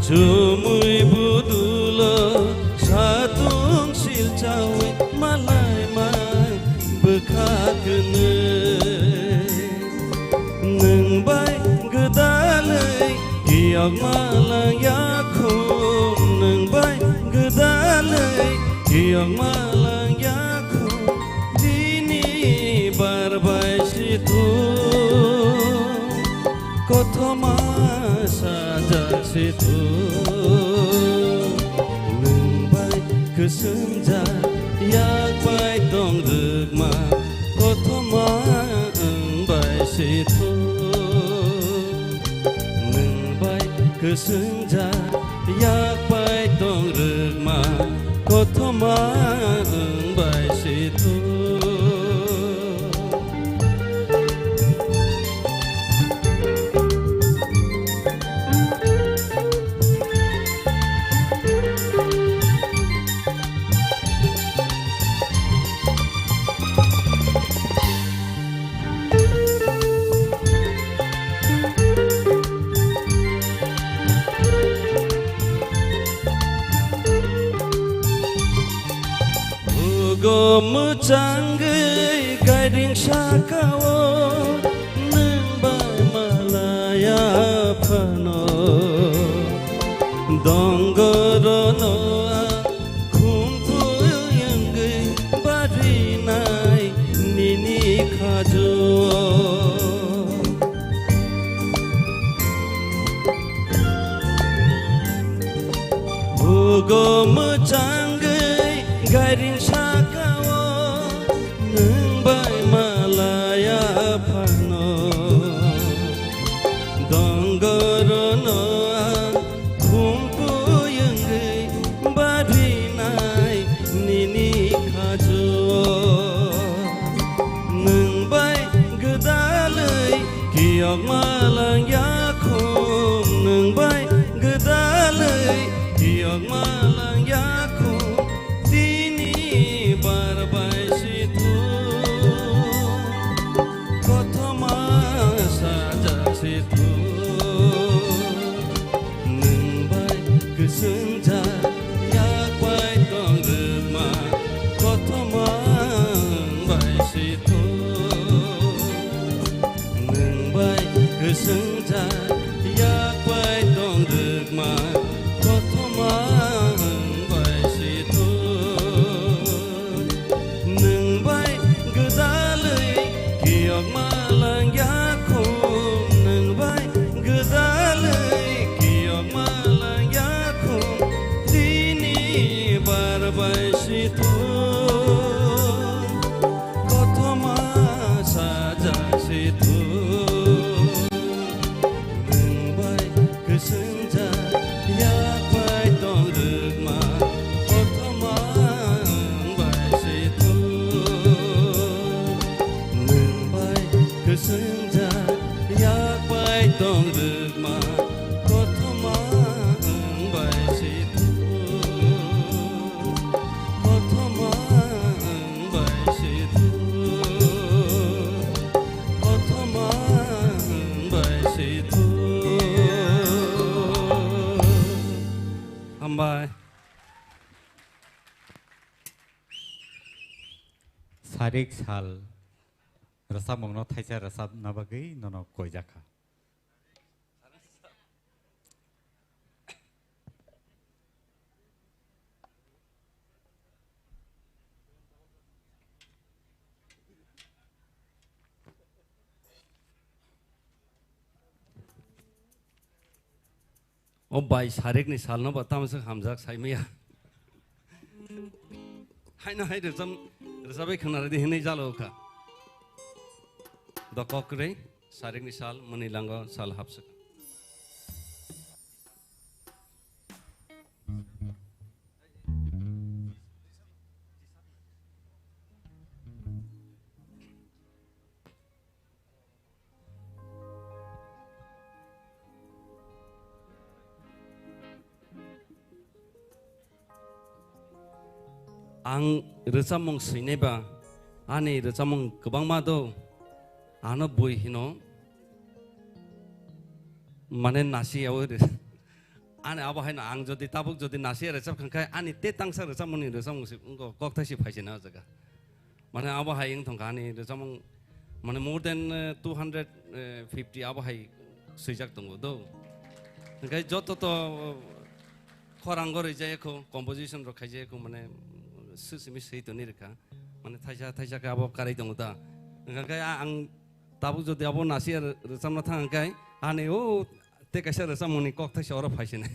जुमुय बुदुल सातुं सिलचावै मालाय माय बोखागोनो नोंबाय गोदालै गियाग मालायाखौ नोंबाय गोदालै गियाग मालायाखौ दिनै बारबाय सिथु कथमा साजासिथु नोंबाय गोसोम जा यागबाय दं रोगमा कथमा ओंबाय सिथु नोंबाय गोसोम जा यागबाय दं रोगमा कथमा ओंबाय सिथु मोजाङै गायदिं साखावो नोंबाय मालाया फानो दंगर न'आ खुमफुयंगै बारिनाय निनि खाजु भुगो मोजाङै गायदिं साखावो नोंबाय मालाया फानो दंगर न'आ खुमफुयंगै बारिनाय निनि खाजु नोंबाय गोदालै गियाग मालायाखौ नोंबाय गोदालै गियाग मालायाखौ बारबाय सिथु कथमा साजासिथु नोंबाय गोसोम जा यागबाय दं रोगमा कथमा ओंबाय सिथु नोंबाय गोसोम जा यागबाय दं रोगमा कथमा ओंबाय सिथु नोंबाय गोदालै गियाग मालायाखौ नोंबाय गोदालै गियाग मालायाखौ दिनै बारबाय सिथु कथमा साजासिथु नोंबाय गोसोम जा यागबाय दं रोगमा कथमा ओंबाय सिथु नोंबाय गोसोम जा यागबाय दं रोगमा कथमा ओंबाय सिथु कथमा ओंबाय सिथु कथमा ओंबाय सिथु हामबाय सारेक साल रसाब मंगनो थाइसा रसाब नाबागै ननो कोयजाखा ओ बाई सारेक नि साल न बतामसे हमजाक साइमैया हायना हाय रजाबै खोनारे देहनै जालौखा दकक्रै सारेकनि साल मोनैलांग साल हाबसो आं रोजाबमुं सैनायबा आंनि रोजाबमुं गोबां मा दं आनो बय हिनो माने नासियाव आने आबाहायना आं जदि ताबुक जदि नासिया रोजाबखांखाय आंनि ते तांसा रोजाबमुंनि रोजाबमुंसो कक्तासि फायसेना जागा माने आबाहाय इंथंखा आंनि रोजाबमुं माने मोर देन 250 आबाहाय सैजाक दङ दो ओंखाय जत तो खरांग रैजायखौ कम्पोजिशन रखायजायखौ माने सुसिमि सैतो निरखा माने थाइजा थाइजा का आबो कारै दङ दा ओंखाय आं ताबुक जदि आबो नासिया रोजाबना थांखाय आने ओ ते कैसे रोजाबमुंनि कक्तासि अर फायसेना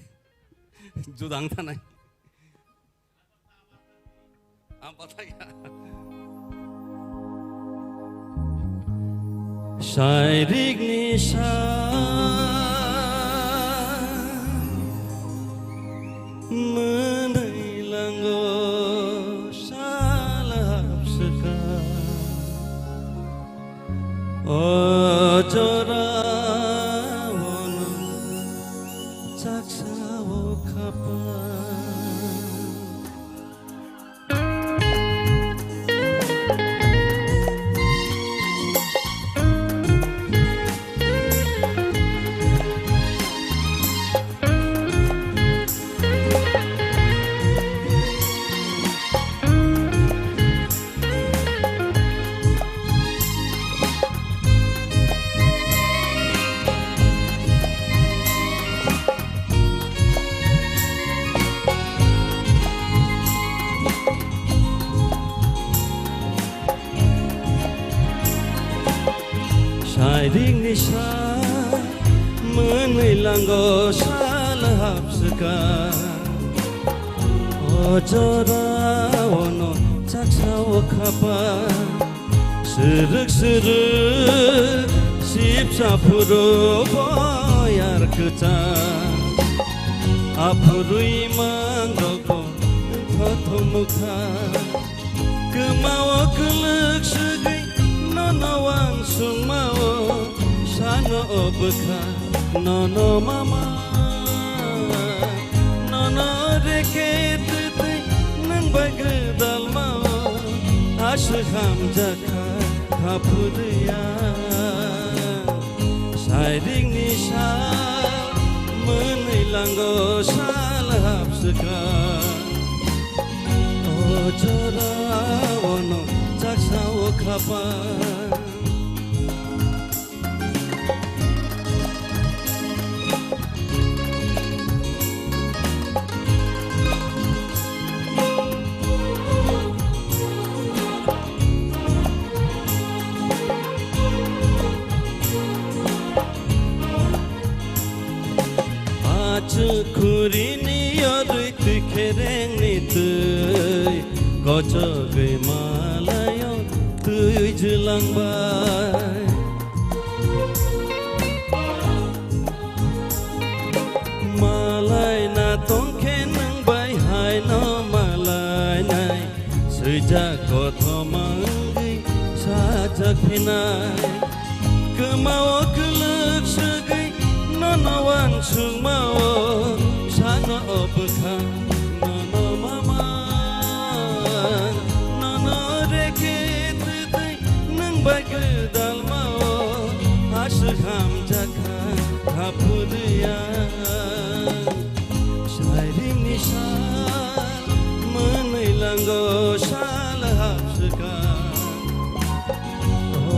जुदां थानाय आं बताया शायरिक निशा मोनैलांगो साल हाबसोका अजरा वनो चाक्साव खापा शायरिक निशा मोनैलांगो साल हाबसोका अजरा वनो चाक्साव खापा सोरग सोरग सिबसाफुरो बयार गोजा आफुरुइ मांगोखौ थथमुखा गोमाव गोलोक सोगै ननवां सुमाव सानो अबखा ननो मामा ननो रेखे तै नों बागदाल माव आसु हामजाखा खाफुरिया शायरिक निशा मोनैलांगो साल हाबसोका अजरा वनो चाक्साव खापा खुरिनि अरुइ तुखेरेंनि तुइ गजगै मालायाव तुइ जुलांबाय मालाय ना तंखे नंबाय हाय न मालायनाय सैजा गथमांगै साजाक फेनाय गोमाव गोलोक सोगै ननवां सुमाव सानो अबखा ननो मामा ननो रेखे तै नों बागदाल माव आसु हामजाखा खाफुरिया शायरिक निशा मोनैलांगो साल हाबसोका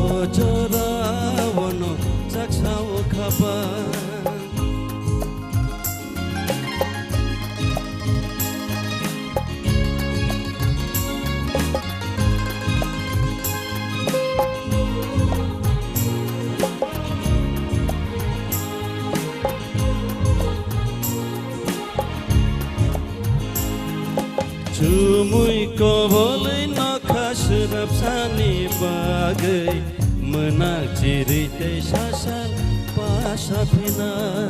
अजरा वनो चाक्साव खापा Cumuy ko boleh nakasrap sani bagai menak ciri te sasar pasapina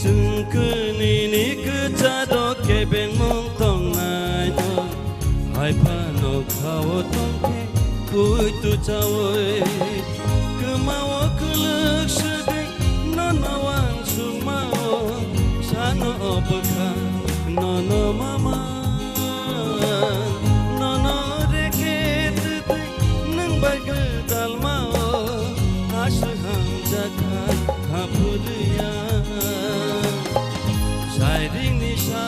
jengkeni ni kecado kebeng mong tong nai no hai pano kau tongke kuitu cawoi kemau kelek sedih nonawang sumao sano obeka nono mama nono reket nang bagai dalmao asaham jagat hapuria sairing nisa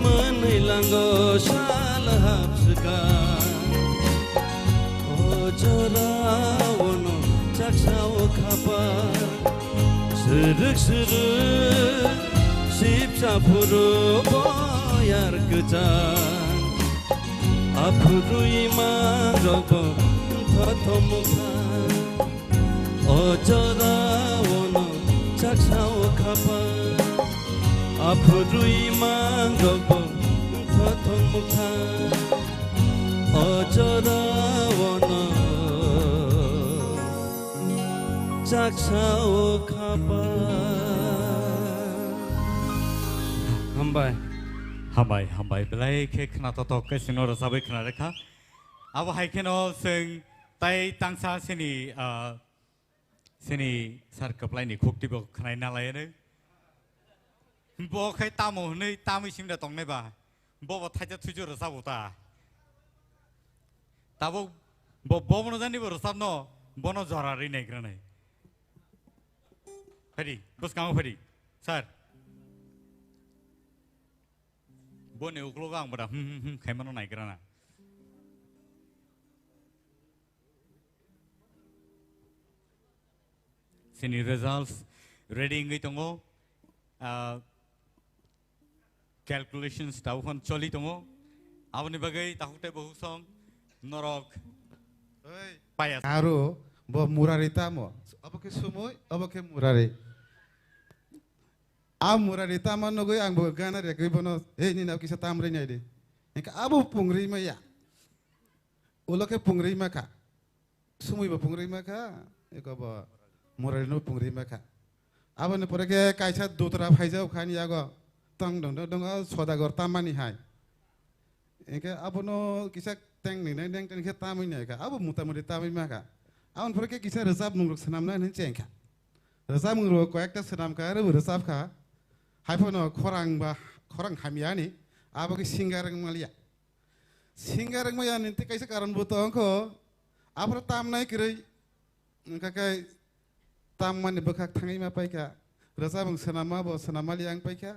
menilanggo salahap segan ojorawono caksao kabar sedek-sedek sipsa puru boyar kejan apuru imang rogo thotomukan ojorawono caksao kabar apuru imang rogo thotomukan ojorawono caksao kabar Hambai belai ke kena toto ke sinor sabai kena reka. Awa hai keno sing tai tangsa sini sini sar keplai ni kuk tiba kena ina lai ne. Bo kai tamu ne tamu sim da tong ne ba. Bo bo thai ja tuju rasa buta. Tabo bo mono jani bo rasa no bono jorari ne kena ne. Fadi bos kamu fadi sar. Bone uklogang pada kaimano naik kerana. Sini results ready ingai tongo calculations tahu kan coli tongo awani bagai tahu te bahusong norok payas. Karo bo murarita mo apa ke sumoy apa ke murari. Murari taman nogoi ang bogana re koi bono ni na kisa tamre nyai de engka abu pungri ma ya uloke pungri ma ka sumui ba pungri ma ka eko ba murari no pungri ma ka abone pore ke kaisa dotra phaijau khani yago tang dong dong sodagor tamani hai engka abono kisa teng ni neng teng ke tamai nyai ka abu mutamuri tamai ma ka abon pore ke kisa resap mungruk sanam na nen chengka resap mungruk ko ekta sanam ka re resap ka Haipono korang hamiani, apa ke singgareng malia. Singgareng malia nanti kaisa karan butong ko, apa tam naik kiri, kakai tam mana bekak tangi ma paika, rasa bang senama bo senama liang paika,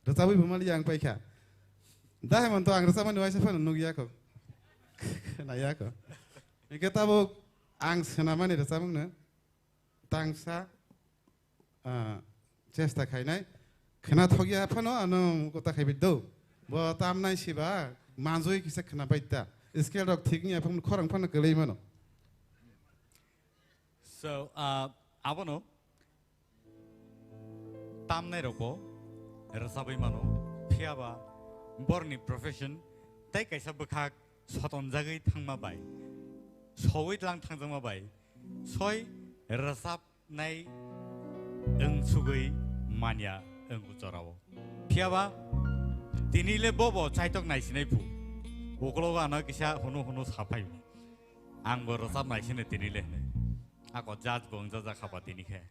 rasa bu bumali liang paika. Dah heman to ang rasa mana wajah pun nugia ko, naya ko. Kita bu ang senama ni rasa bang ne, tangsa, cesta kainai. Kena thogi apa no anu kota kaibiddo, bo tam nai siba manzoi kisa kena baita. Scale dog thiknya apa korang pana kelai mano. So apa no tam nai ropo rasabai mano piaba borni profession tai kaisa bekak soton jagai thangma bai sowit lang thangjama bai soi rasap nai eng sugai mania engku corawo. Piaba, tinile bobo caitok naisine pu. Ukloga anak kisah hunu sapai. Ang berasap naisine tinile ne. Aku judge bong judge kapat ini ke.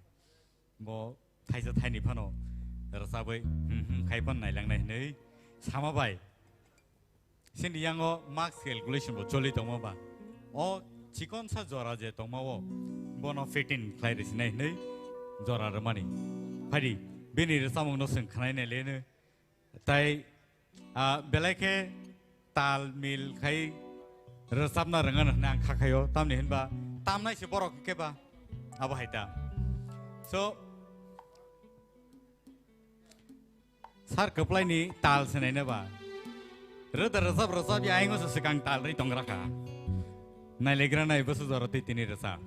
Bo thaisa thaini pano rasabai kaipan nailang nai ne. Sama bai. Sini yang o marks calculation bo coli tongma ba. O cikon sa jora je tongma wo. Bono 15 klairis nai ne. Jora ramani. Padi. Bini resamung noseng kanai ne lene, tai belake tal mil kai resam na rengan nang kakayo tam ni henba tam nai si borok ke ba apa haita. So sar keplai ni tal senai ne ba. Reda resap ya ingo sesekang tal ri tongraka. Nai legra nai besu zoroti tini resa.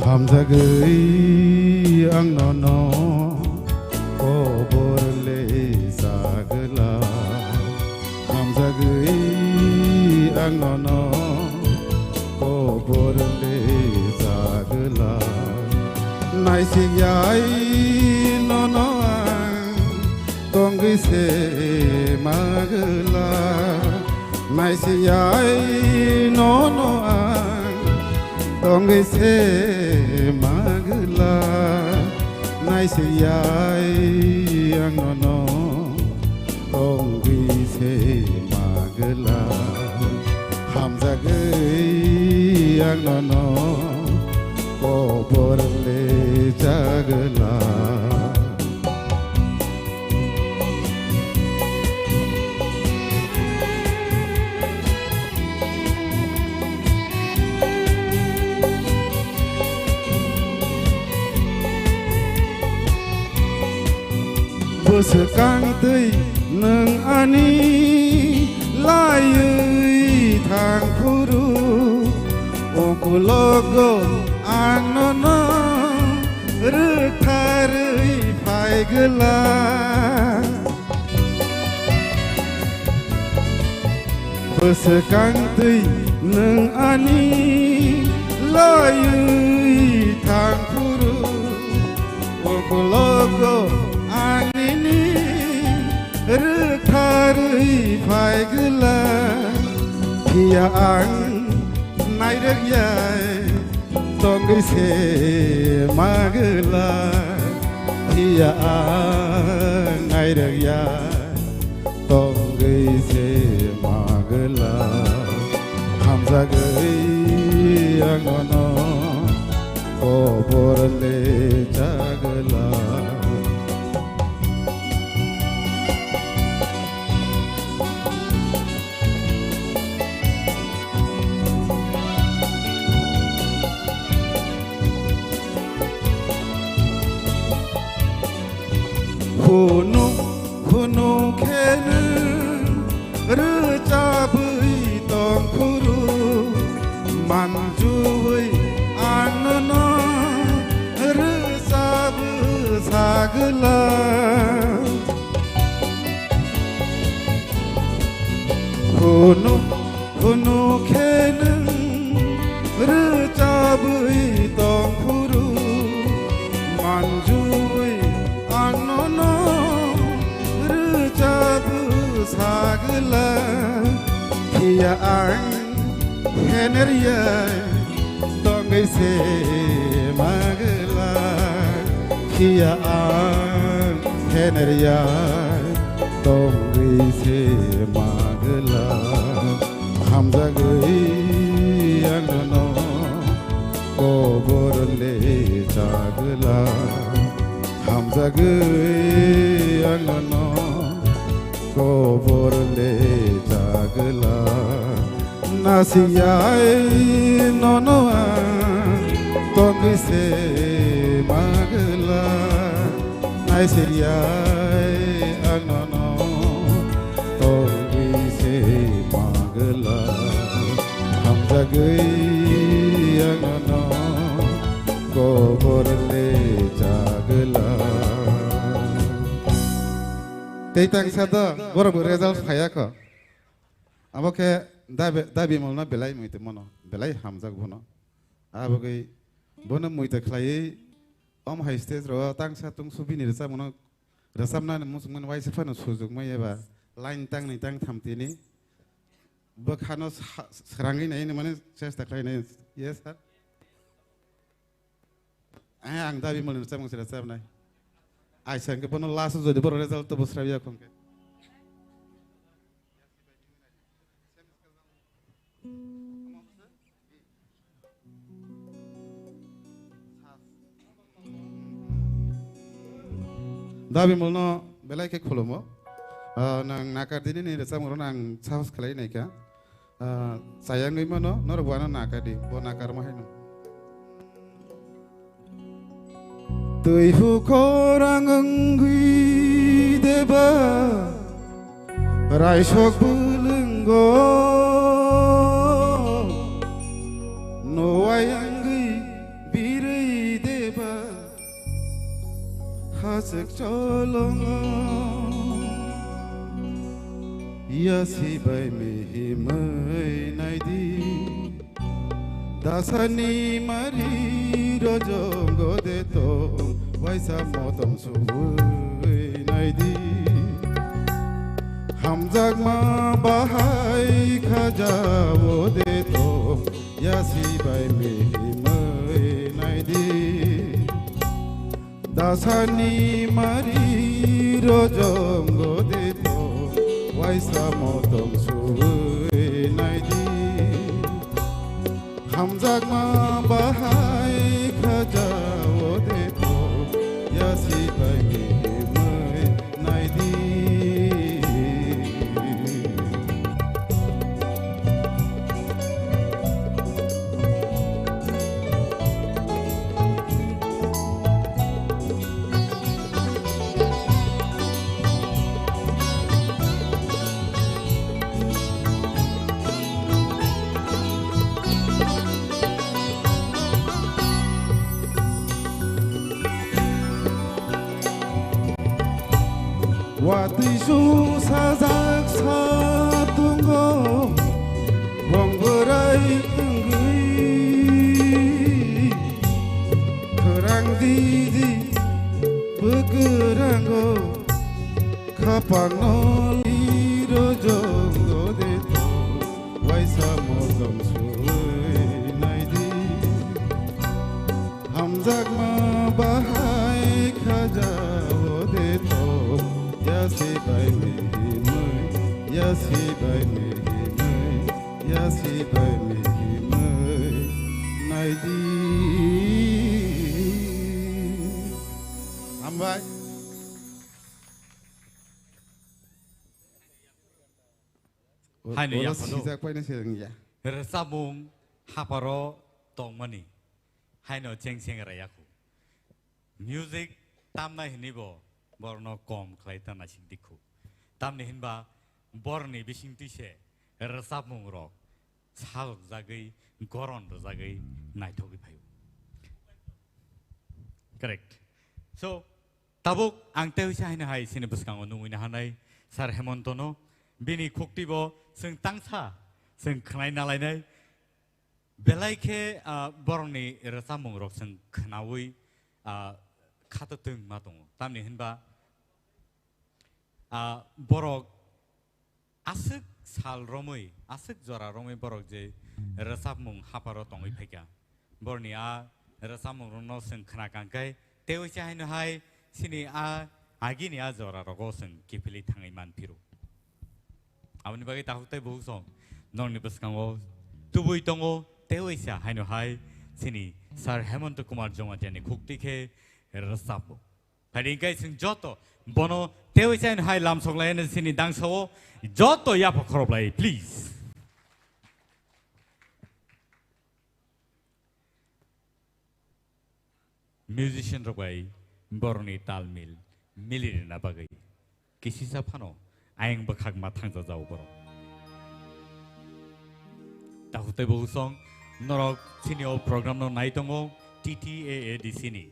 hamzagui ang nono koborle sagla hamzagui ang nono koborle sagla naisigyai nono ang tonggi se magla naisigyai nono ang tonggi se magla naisigyai ang nono tonggi se magla hamzagui ang nono koborle jagla Sekang tui neng ani layui thang khuru okulogo anono rutharui phai gela sekang tui neng ani layui thang khuru okulogo anini rutharui phai gela thia ang nai được yai tong gei se magla thia ang nai được yai tong gei se magla hamza gei ang no koborle jagla Khumulwng khenu rcabui tong khuru manjui anono rsabu sagla Khumulwng khenu rcabui tong khuru manjui anono rcabu sagla thia ang heneria tongei se magla thia ang heneria tongei se magla hamzagui anono koborle jagla hamzagui anono koborle jagla nasiyai nono tonggi se magla naisiyai anono tonggi se magla hamzagui anono koborle jagla Teitang sada borobu result phayako aboke dabi molna belai muite mono belai hamjak bono aboke bono muite khlai om high stage ro tang sa tung subini resa mono rasamna musman waise phano sujug mayeba line tang ni tang thamtini bokhano srangi nei mane chesta khlai nei yes sir ang dabi molna resa mong resa nai ai sang ke bono last jodi boro result to busrabiya konke dabi molno belai ke kholomo nang nakardini ni resa moro nang sahos khlai nei ka sayangui mono norbuana nakadi bo nakar mahino Tui hu korang ngui deba rai shok bulungo no ayangui bire asik colong ya si bai mi himai nai di dasani mari rojong gode to waisa motom suwei nai di hamjak ma bahai khaja ode to ya si bai mi himai nai di dasani mari rojong gode to waisa motom suwei nai di hamjak ma bahai khaja ode to ya si bai mi himai nai di Watisu sajak satunggo wong berai enggui kerang didi begeranggo kapang noli rojonggo deto waisa motom suwei naidi hamjak ma bahai khaja deto ya si bai mi himai ya si bai mi himai ya si bai mi himai nai di ambai hai no ya sijak pai na sereng ya resabung haparo tongmani hai no cheng cheng rayaku music tamna hinibo borno kom khlaita na sing dikhu tamni hinba borni bising tise resabung rok chal jagai goron jagai naithogi phayo correct so tabuk angte hoisa haina hai sini buskango nungina hanai sar hemontono bini khuktibo sing tangsa sing khnai nalainai belaike borni resabung rok sing khnawi khatateng ma dong tamni hinba borok asuk sal romoi asuk jora romoi borok je resabmung haparo tongoi phaika borni resabmung rono sing khna kangkai teo chai no hai sini agini jora rogo sing kipili thangai man piru abni bagi tahutai bohu song nongni baskango tubui tongo teo isa hai no hai sini sar hemant kumar jongatiani khuktikhe resabmung Padingkai sing joto bono tewi chain hai lam soklai na sini dang so joto ya phokroblai please musician robai borni talmil milir na bagai kisi sa phano ayang bakhak ma thangja jau boro tahutai bohu song norok sini o program no nai tongo TTAAD sini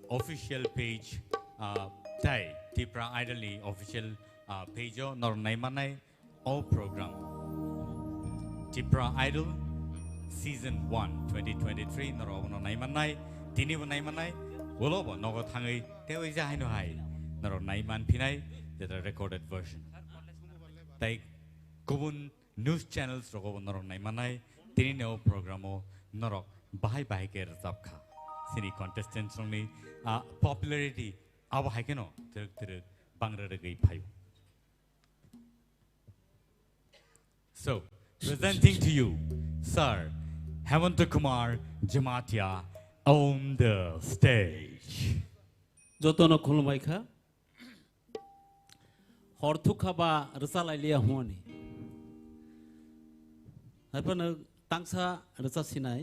official page tai Tipra Idol official page nor naimanai all program Tipra Idol season 1 2023 nor no naimanai tini bo naimanai bolo bo nogo thangai teo ja haino hai nor naiman phinai that recorded version tai kubun news channels rogo nor naimanai tini no program nor bahai bahai ke zapkha sini contestants only popularity aba haikeno ter bangra gai phayo so presenting to you sir Hemant Kumar Jamatia on the stage jotono khulmai kha horthu khaba rsalai lia huani haipana tangsa rsa sinai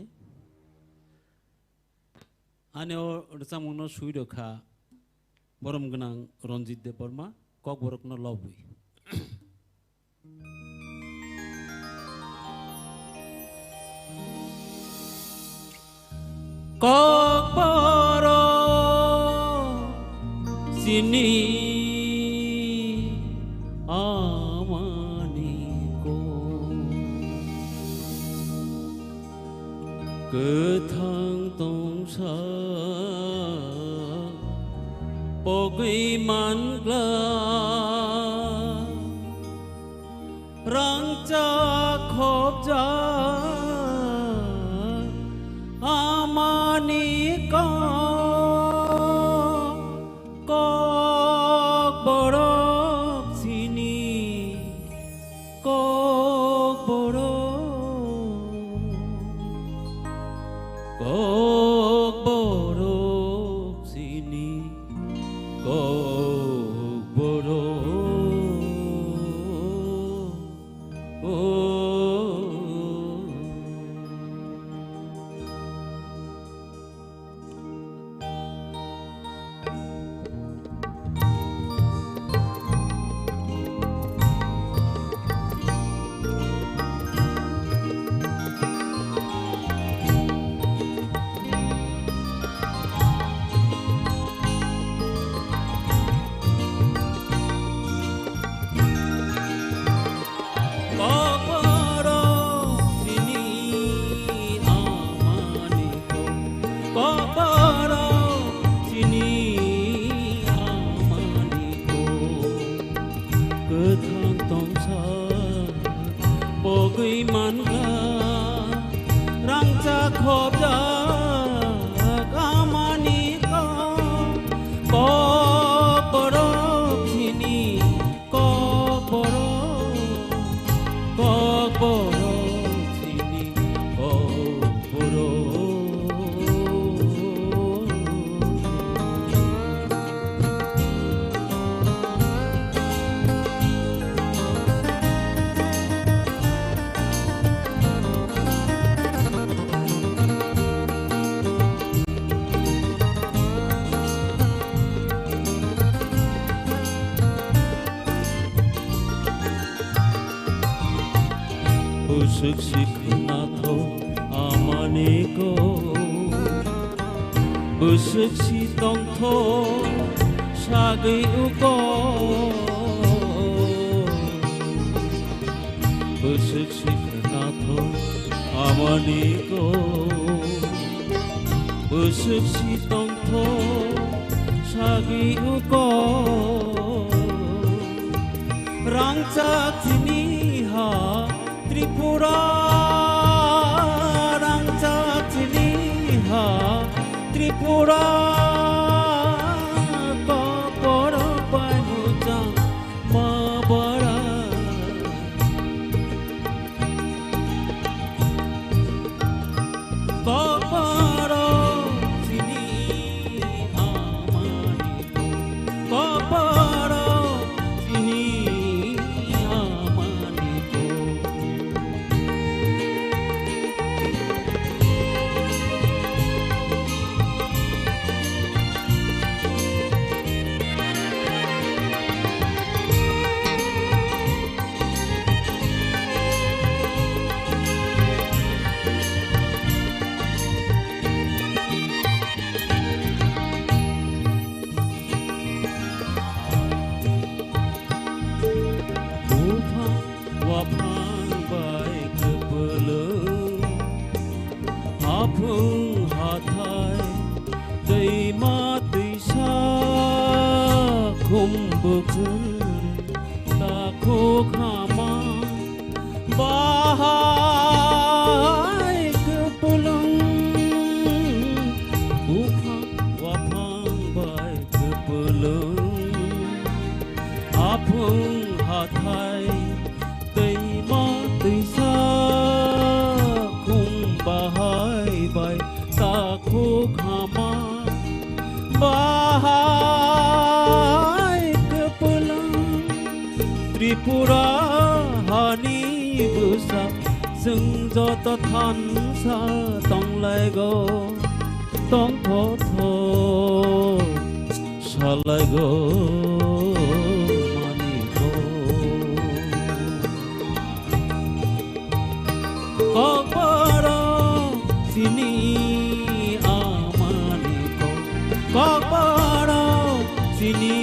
Ano resamungno suido kha borom gnang Ronjit de Burma kok borokno lobui kok borok sini amaniko Kethang tongsa Pogui mangla Rangcha khopja Amaniko Kok borok sini Kok borok Kok borok sini Kok borok Pogui manla rangcha khopja amani ko borok sini ko borok sini ko Usuk siknato amaniko Usuk sitongtho sagai uko Usuk siknato amaniko Usuk sitongtho sagai uko Rangchak siniha Tripura rangchak siniha Tripura Kokoro pai mujang mabara Kokoro sini amaniko Kokoro sini amaniko Phung hathai dei ma tui sa Khumulwng ta kho khama bahai Khumulwng Uphang waphang bai Khumulwng Aphung hathai dei ma tui sa bahai bai ta kho khama bahai Khumulwng Tripura hani busa sung joto than sa tong lai go tong tho tho sa lai go mani go Kokoro sini amaniko Kokoro sini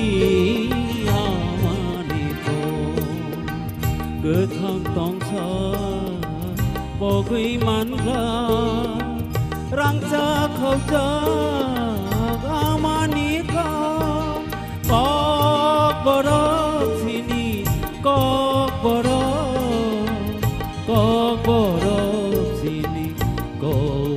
tongsa bogui mangra rangcha khaucha amani ka kok borok sini kok borok sini kok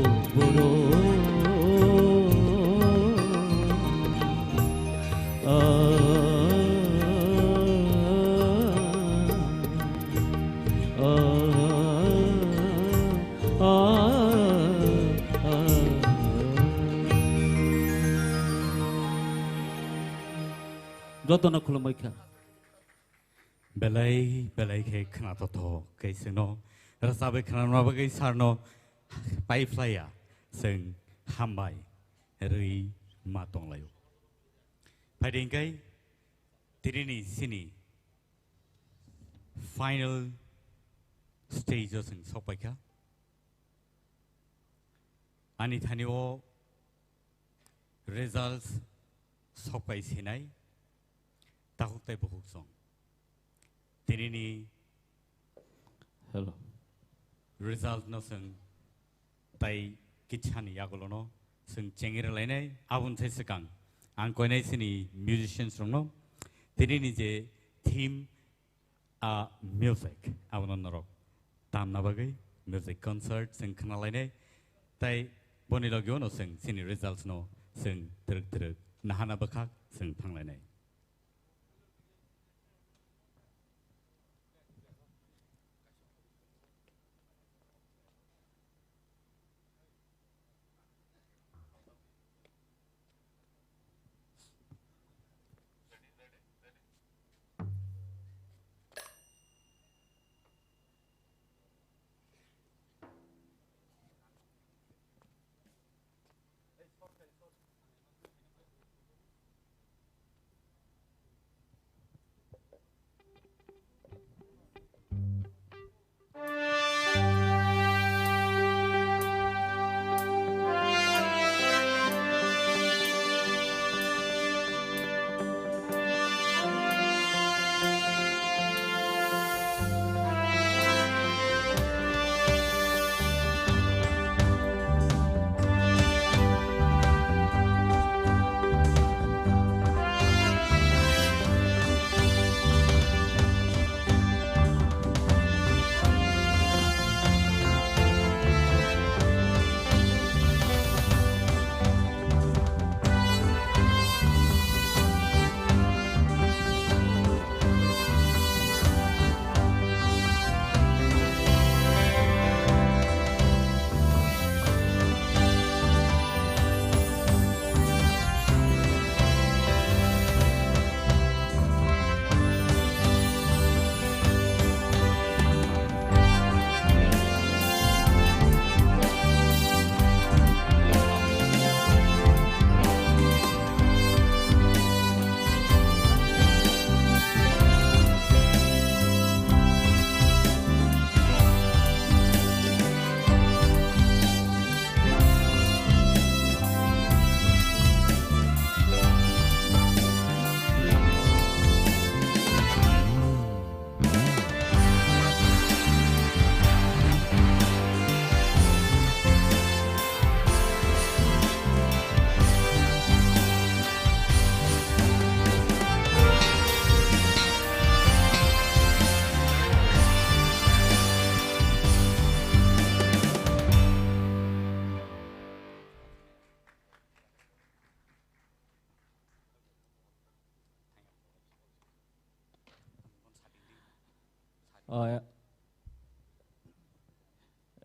Jotona khulumbaikha belai ke khana to ke sino rasabe khana ma ba ke sarno pai flya sing hambai rui ma tong layo phading kai tirini sini final stage sing sopaika ani thanio results sopai sinai tahuk tai buhuk song tirini hello result no sing tai kichani yagolo no sing chengir lainai abun thai sekang ang koinai sini musicians rong no tirini je theme music abun norok tam na bagai music concert sing khana lainai tai boni logyo no sing sini results no sing truk nahana bakhak sing phang lainai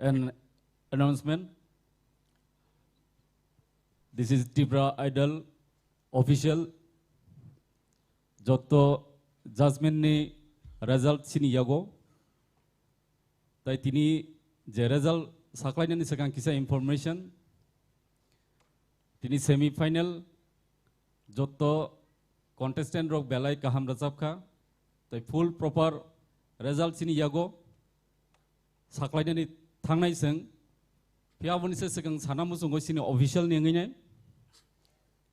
An announcement. This is Tipra Idol official. Joto judgment ni result sini yago. Tai tini je result saklainya ni sekarang kisah information. Tini semi final. Joto contestant rok belai kaham rajabka. Tai full proper result sini yago. Saklainya ni थांनाय जों फियाबोनिसे सिगां सानामु जों सिनि official नेङैनाय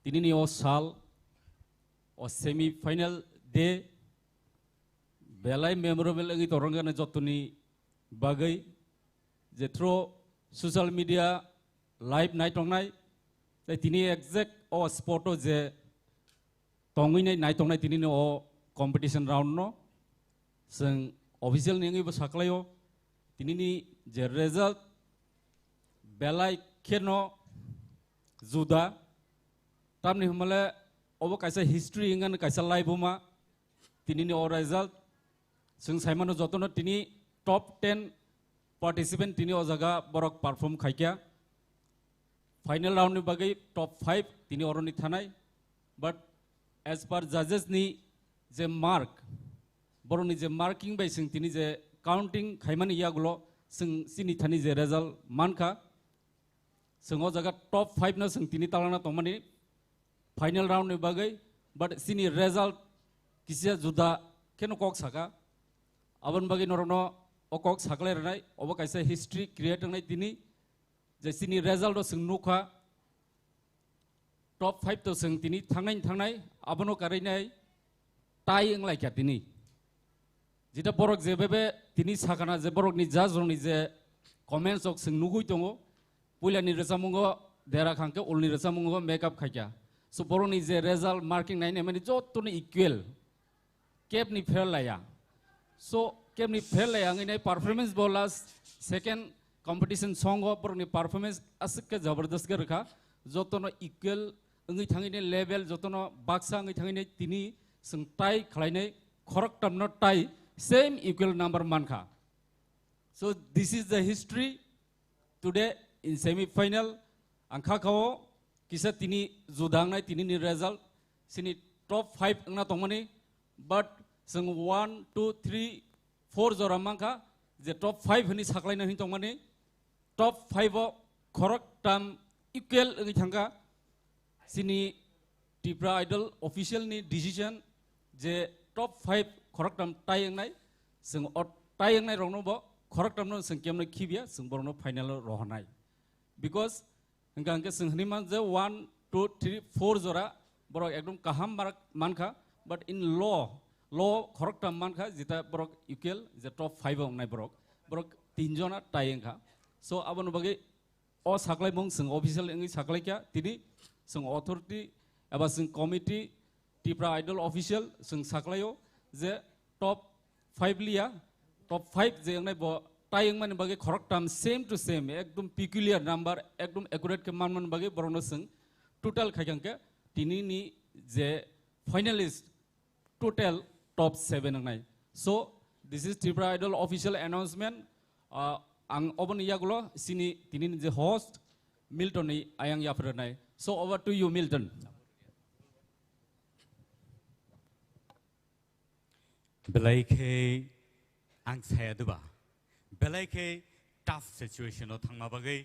दिनैनि अ साल अ semi final day belai memorable lagi torong kan jotuni bagai jetro social media live night tong nai tai tini exact o sport o je tongui nai night tong nai tini o competition round no seng official nengi bo saklayo tini ni je result belai keno juda tamni humale obo kaisa history ingan kaisa live buma tini ni o result seng saimano jotono tini top 10 participant tini o jaga borok perform khaikya final round ni bagai top 5 tini oroni thanai but as per judges ni je mark boroni je marking by sing tini je counting khaimani yagulo sing sini thani je result mankha sing o jaga top 5 na sing tini talana tomani final round ni bagai but sini result kisia juda keno kok saka abon bagai norono okok sakle ranai obo kaisa history create nai tini je sini result o sing nukha top 5 to sing tini thangnai abono karinai tai englai kya tini jita borok je bebe tini sakana je borok ni judge rong ni je comments ok sing nugui tongo puila ni resamungo dera khangke ulni resamungo makeup khaikya so borok ni je result marking nai ne mani jotto ni equal cap ni fair laya so cap ni fair laya ngai performance bolas second competition song of borok ni performance asik ke jabardast ke rakha jotto no equal ngai thangi ne level jotto no baksa ngai thangi ne tini sing tai khlainai khorok tam no tai same equal number mankha so this is the history today in semi final angkha khao kisa tini judang nai tini ni result sini top 5 angna tongmani but sing 1 2 3 4 jora mankha je top 5 hani saklai na hin tongmani top 5 o khorok tam equal ngi thanga sini Tipra Idol official ni decision je top 5 khorok tam tai ngai sing tai ngai rong no bo khorok tam no sing kem no khibia sing borong no final rohanai because hangke sing hani man je 1 2 3 4 jora borok ekdom kaham mark mankha but in law khorok tam mankha jita borok equal je top 5 ngai borok tinjona tai engkha so abon bagi o saklai mong sing official ngi saklai kya tini sing authority aba sing committee Tipra Idol official sing saklayo je top 5 liya top 5 je ngai bo tai man bagi khorok tam same to same ekdom peculiar number ekdom accurate ke man bagi borono sing total khaikang ke tini ni je finalist total top 7 ngai so this is Tipra Idol official announcement ang obon yagulo sini tini je host Milton ni ayang yapranai so over to you Milton belai ke ang saya duba belai ke tough situation o thangma bagai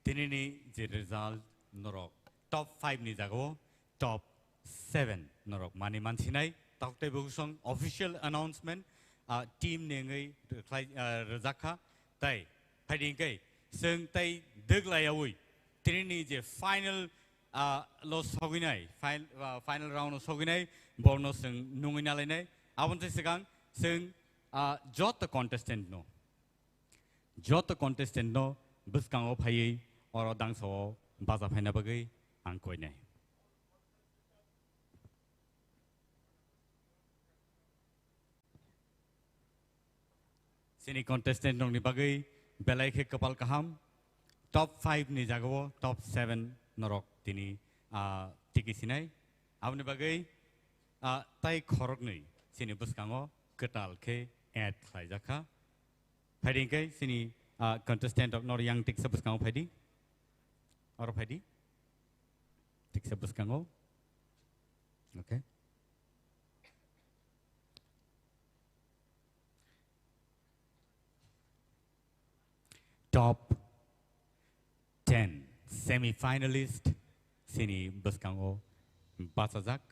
tini ni je result norok top 5 ni jago top 7 norok mani mansinai takte bugusong official announcement team nengai rajaka tai phading kai sing tai deglayawui tini ni je final lo soginai final round soginai borno sing nungina lainai abon te segang sing jot contestant no buskang o phai or dang so baza phaina bagai ang koi nai sini contestant nong ni bagai belai ke kapal kaham top 5 ni jago top 7 norok tini tiki sinai abni bagai tai khorok nei sini buskango ketal ke add khai jaka phading ke sini contestant of nor yang tik sa buskango phadi or phadi tik sa buskango okay top 10 semi-finalist sini buskango basajak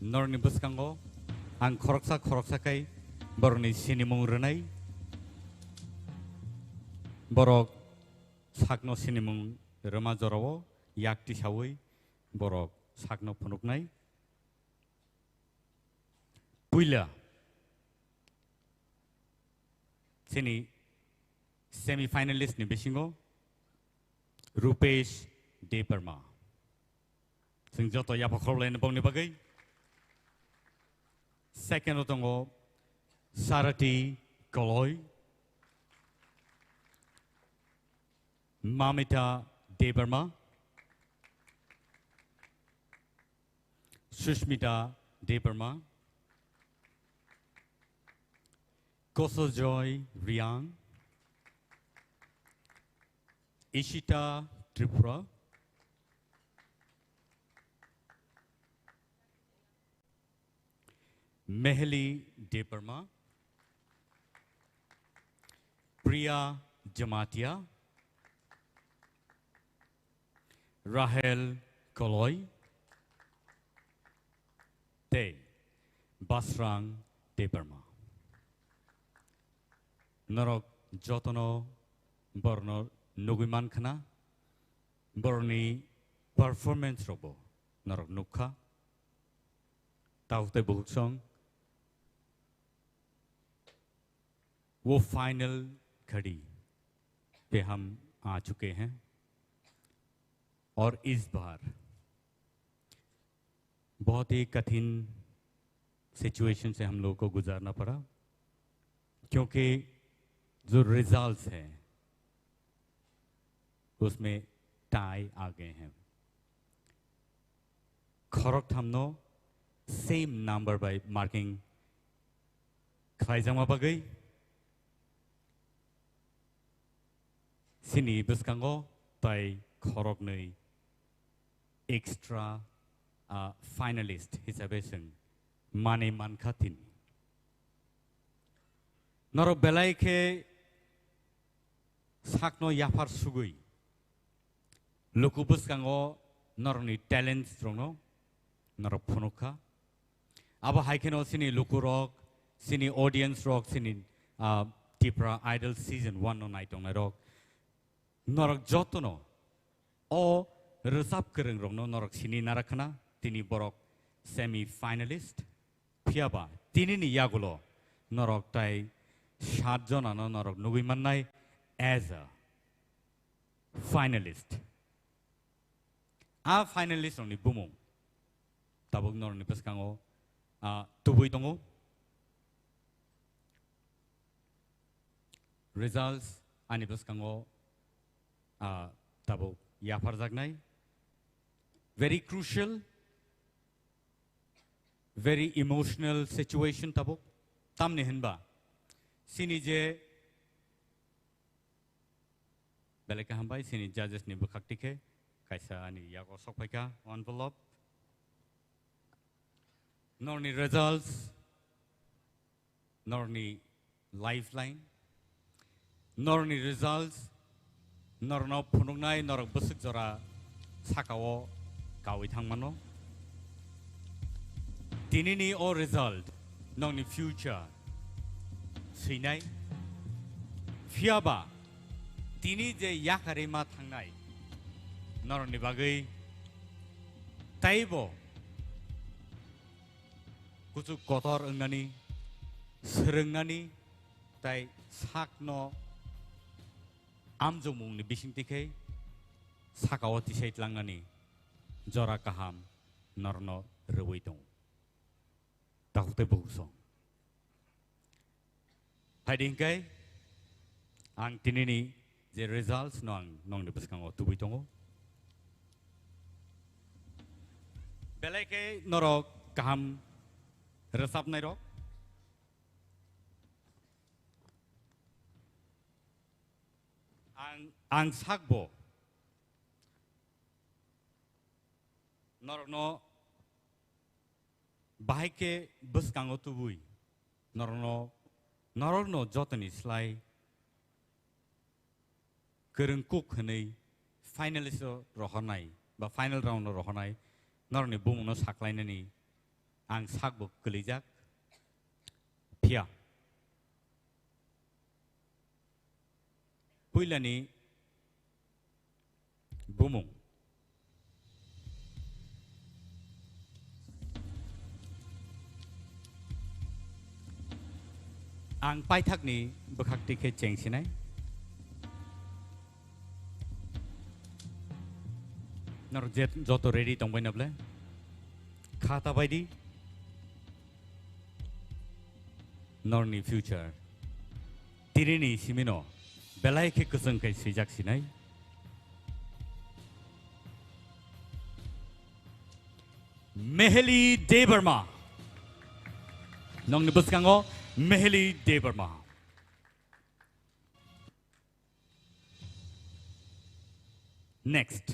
norni buskango ang khoroksa kai borni sini mung renai borok sakno sini mung rema jorowo yakti sawi borok sakno phunuknai puila sini semi finalist ni bisingo Rupesh Deparma sing joto ya pakhrolain bong ni bagai second otongo Sarati Koloi Mamita Debarma Sushmita Debarma Kosojoy Riang Ishita Tripura Mehli Debarma Priya Jamatia Rahel Koloi Te Basrang Debarma Norok Jotono Borno Nuguman Khana Borni performance robo Norok Nukha Taute Buksong वो final घड़ी पे हम आ चुके हैं और इस बार बहुत ही कठिन सिचुएशन से हम लोगों को गुजारना पड़ा क्योंकि जो रिजल्ट्स हैं उसमें टाई आ गए हैं खरक हमनो सेम नंबर बाय मार्किंग खाइजामा बगै Sini beskango tai khorok nei extra finalist hisabe sing mane man khatin noro belai ke sakno yafar sugui loku beskango norni talents rono noro phonokha aba haikeno sini loku rock sini audience rock sini Tipra Idol season 1 no night on rock Norok jotono o resap kereng rongno norok sini narakana tini borok semi finalist piaba tini ni yagulo norok tai 7 jonano norok nugui mannai as a finalist a finalist rongni bumung tabuk norni peskango tubui tongo results ani peskango tabo yafar jagnai very crucial very emotional situation tabo tamne henba sini je beleka hambai sini judges ni bukhaktike kaisa ani yago sokpaika envelope norni results norni lifeline norni results Norno phunungnai norok busuk jora sakao kawi thangmano tinini o result nongni future sinai fiaba tini je yakare ma thangnai norni bagai taibo kuchu kotor engnani serengnani tai sakno Amjumung ni bising tikai sakawati sait langani jora kaham norno rewaitong takute bugusong hiding kai ang tinini je results nong de beskango tubuitongo beleke norok kaham resap nairok ang sakbo norno bahike beskango tubui norno jotoni slai kereng kuk hanei finalist rohonai ba final round rohonai norni bumuno saklainani ang sakbo kelijak pia puilani bumung आं पाइथाकनि बोखाक्तिखे चेंसिनाय नर जत ready दंबाय नब्ले खाता बायदि नरनि future तिरिनि सिमिनो बेलायखे गोजोंखाय सैजाक्सिनाय Mehli Debbarma नंनि बसकांगो Mehli Debbarma next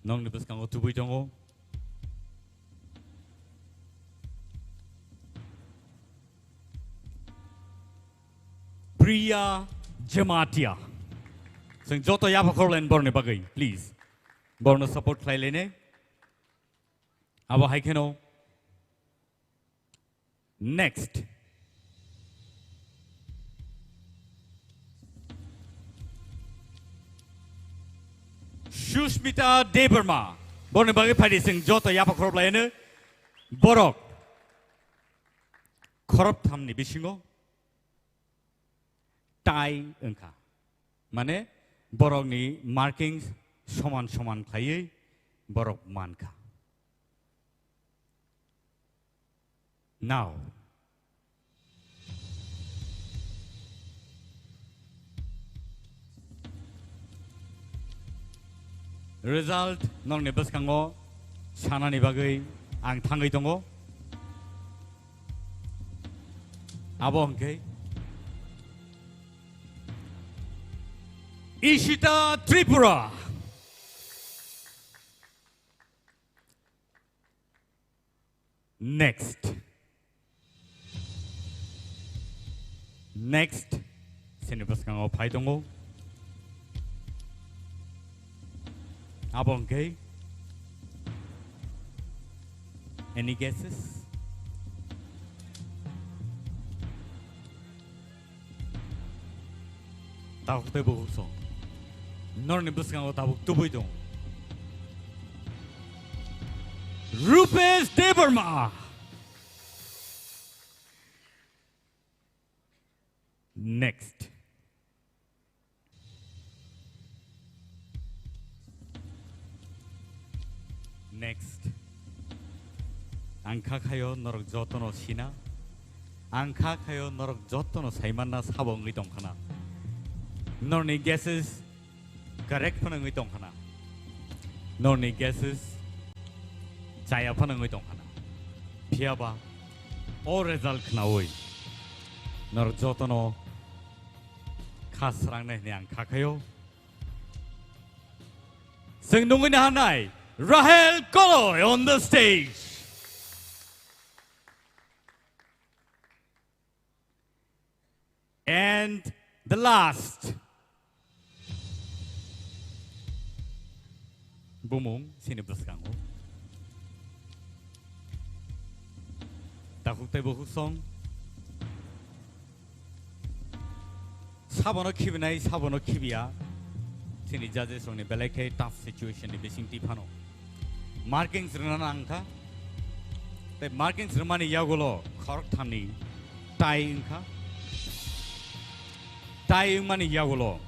नंनि बसकांगो तुबुय दंगो प्रिया जमातिया जों जत याफाखरलेन बरनि बागै please बरनो support खालायलेने आबो हायखेनो next Sushmita Debbarma बरनि बागै फायदि जों जत याफाखरलायनो बरक खरबथामनि बिसिङाव टाइ ओंखा माने बरकनि मार्किं समान समान खायै बरक मानखा नाउ रिजाल्ट नंनि बसकांगो सानानि बागै आं थाङै दङ आबो हंखै Ishita Tripura. Next. Sinibus kang opay dongo. Abong kay. Any guesses? Tawag tayo buhuso. Nor ni buskan ko tabuk tuboy dong. Rupesh Debarma. Next. Angka kayo norok joto no sina. Angka kayo norok joto no saiman na sabong itong kana. Nor ni guesses. Correct panang itong kana. Nor ni guesses. Jaya panang itong kana. Pia ba? O result kana oy. Nor joto no kasrang na niyang kakayo. Sing nungin na hanay. Rahel Koloy on the stage. And the last. Bumong sinibuskango. Takuk tayo bukusong. Sabono kibinay, sabono kibiya. Sini judges on the belake tough situation ni besing tipano. Markings runana angka. The markings rumani yagulo korok thamni tai angka. Tai mani yagulo.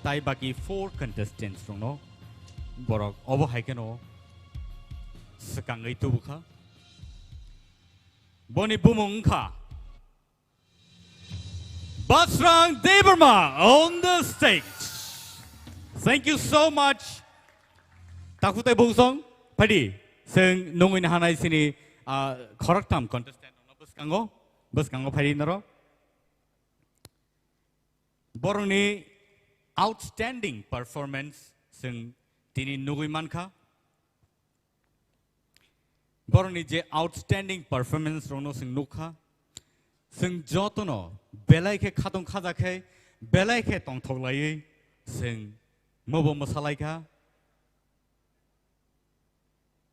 Tai baki 4 contestants runo. Borok obo haikeno sekangai tubuka. Boni bumungka. Basrang Debarma on the stage. Thank you so much. Takutay bungsong padi sing nungin hanay sini koraktam contestant no buskango padi naro. Boroni outstanding performance sing tini nungin manka. Boroni je outstanding performance rono sing nukha. Sing jotono belai ke khatong khaja ke belai ke tong tholai sing mobo masalai ka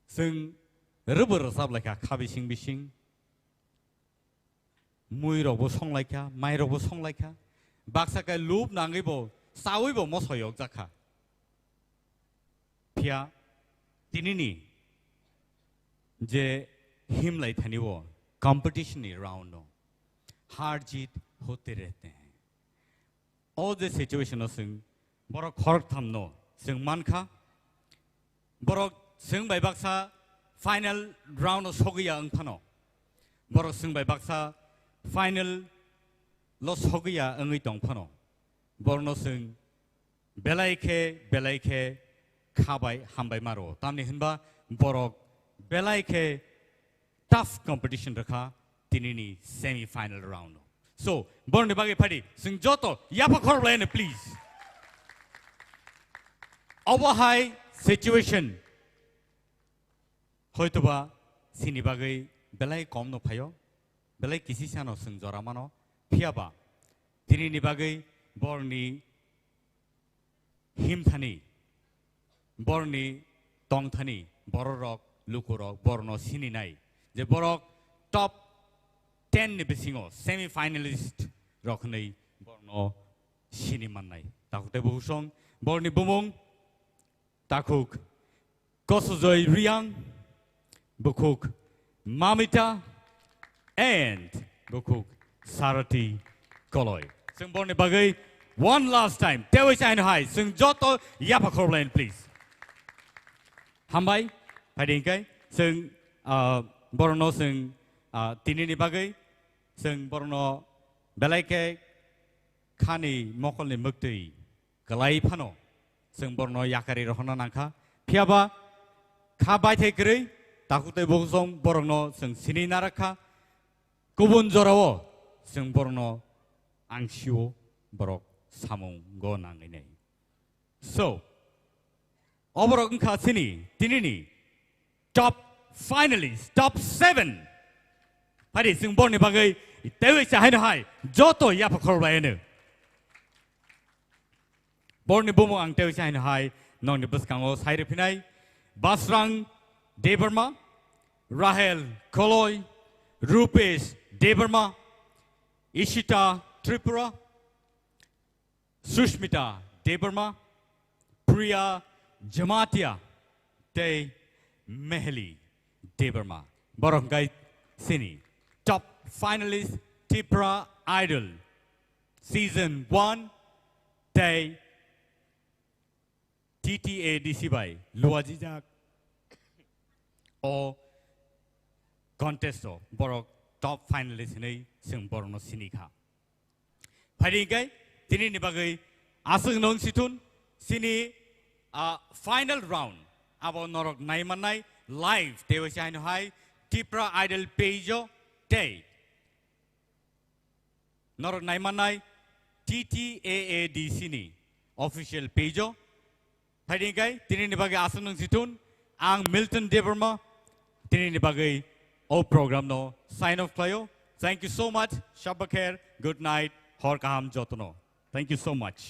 sing rubber sab like a kabising bishing mui robo song like a my robo song like a baksaka loop nangibo sawibo mosoyok jaka pia tinini je him lai thanibo competition round नो हार जीत होते रहते हैं all the situation जों बरक खरक थामनो जों मानखा बरक जों बायबाक्सा final round सगैया ओंफानो बरक जों बायबाक्सा फाइनल ल सगैया ओङै दंफानो बरनो जों बेलायखे खाबाय हामबाय मारो तामनि होनबा बरक बेलायखे टफ कंपटीशन रखा तिनिनि semi final round so borne bagi phadi sing joto yapa khorlaine please overhigh situation hoitoba sini bagai belai kom no phayo belai kisi sano sing joramano phiaba tinini bagai borni himthani borni tongthani bororok lukorok borno sini nai je borok top 10 ni bisingo semi finalist rokhnei borno sini mannai takute bohusong borni bumung takuk kosojoy riang bukuk mamita and bukuk sarati koloi sing borni bagai one last time tewis and high sing joto yapa khorlain please hambai padingkai sing borno sing tinini bagai sing borno belaike khani mokolni muktui galai phano sing borno yakari rohna nangkha phiaba khabai thekri takute bogsong borno sing sini narakha kubun jorao sing borno angshio borok samung go nangai so oborok kha sini tinini top finalists top 7 Pari sing borni bagai tewe chahin hai joto yapa khorbaene borni bumo ang tewe chahin hai nong ni buskango saire phinai basrang debarma rahel koloi rupesh debarma ishita tripura sushmita debarma priya jamatia te mehli debarma borongkai sini top finalist Tipra Idol season 1 day TTADC by Luajijak or contest borok top finalist nei sing borno sinika phari gai tini ni bagai asung non situn sini final round abo norok nai manai live dewa chaino hai Tipra Idol page day norok nai manai TTAADC ni official page phari gai tini ni bagai asung non situn ang Milton Deverma tini ni bagai o program no sign off klayo thank you so much shabakher good night hor kaham jotono thank you so much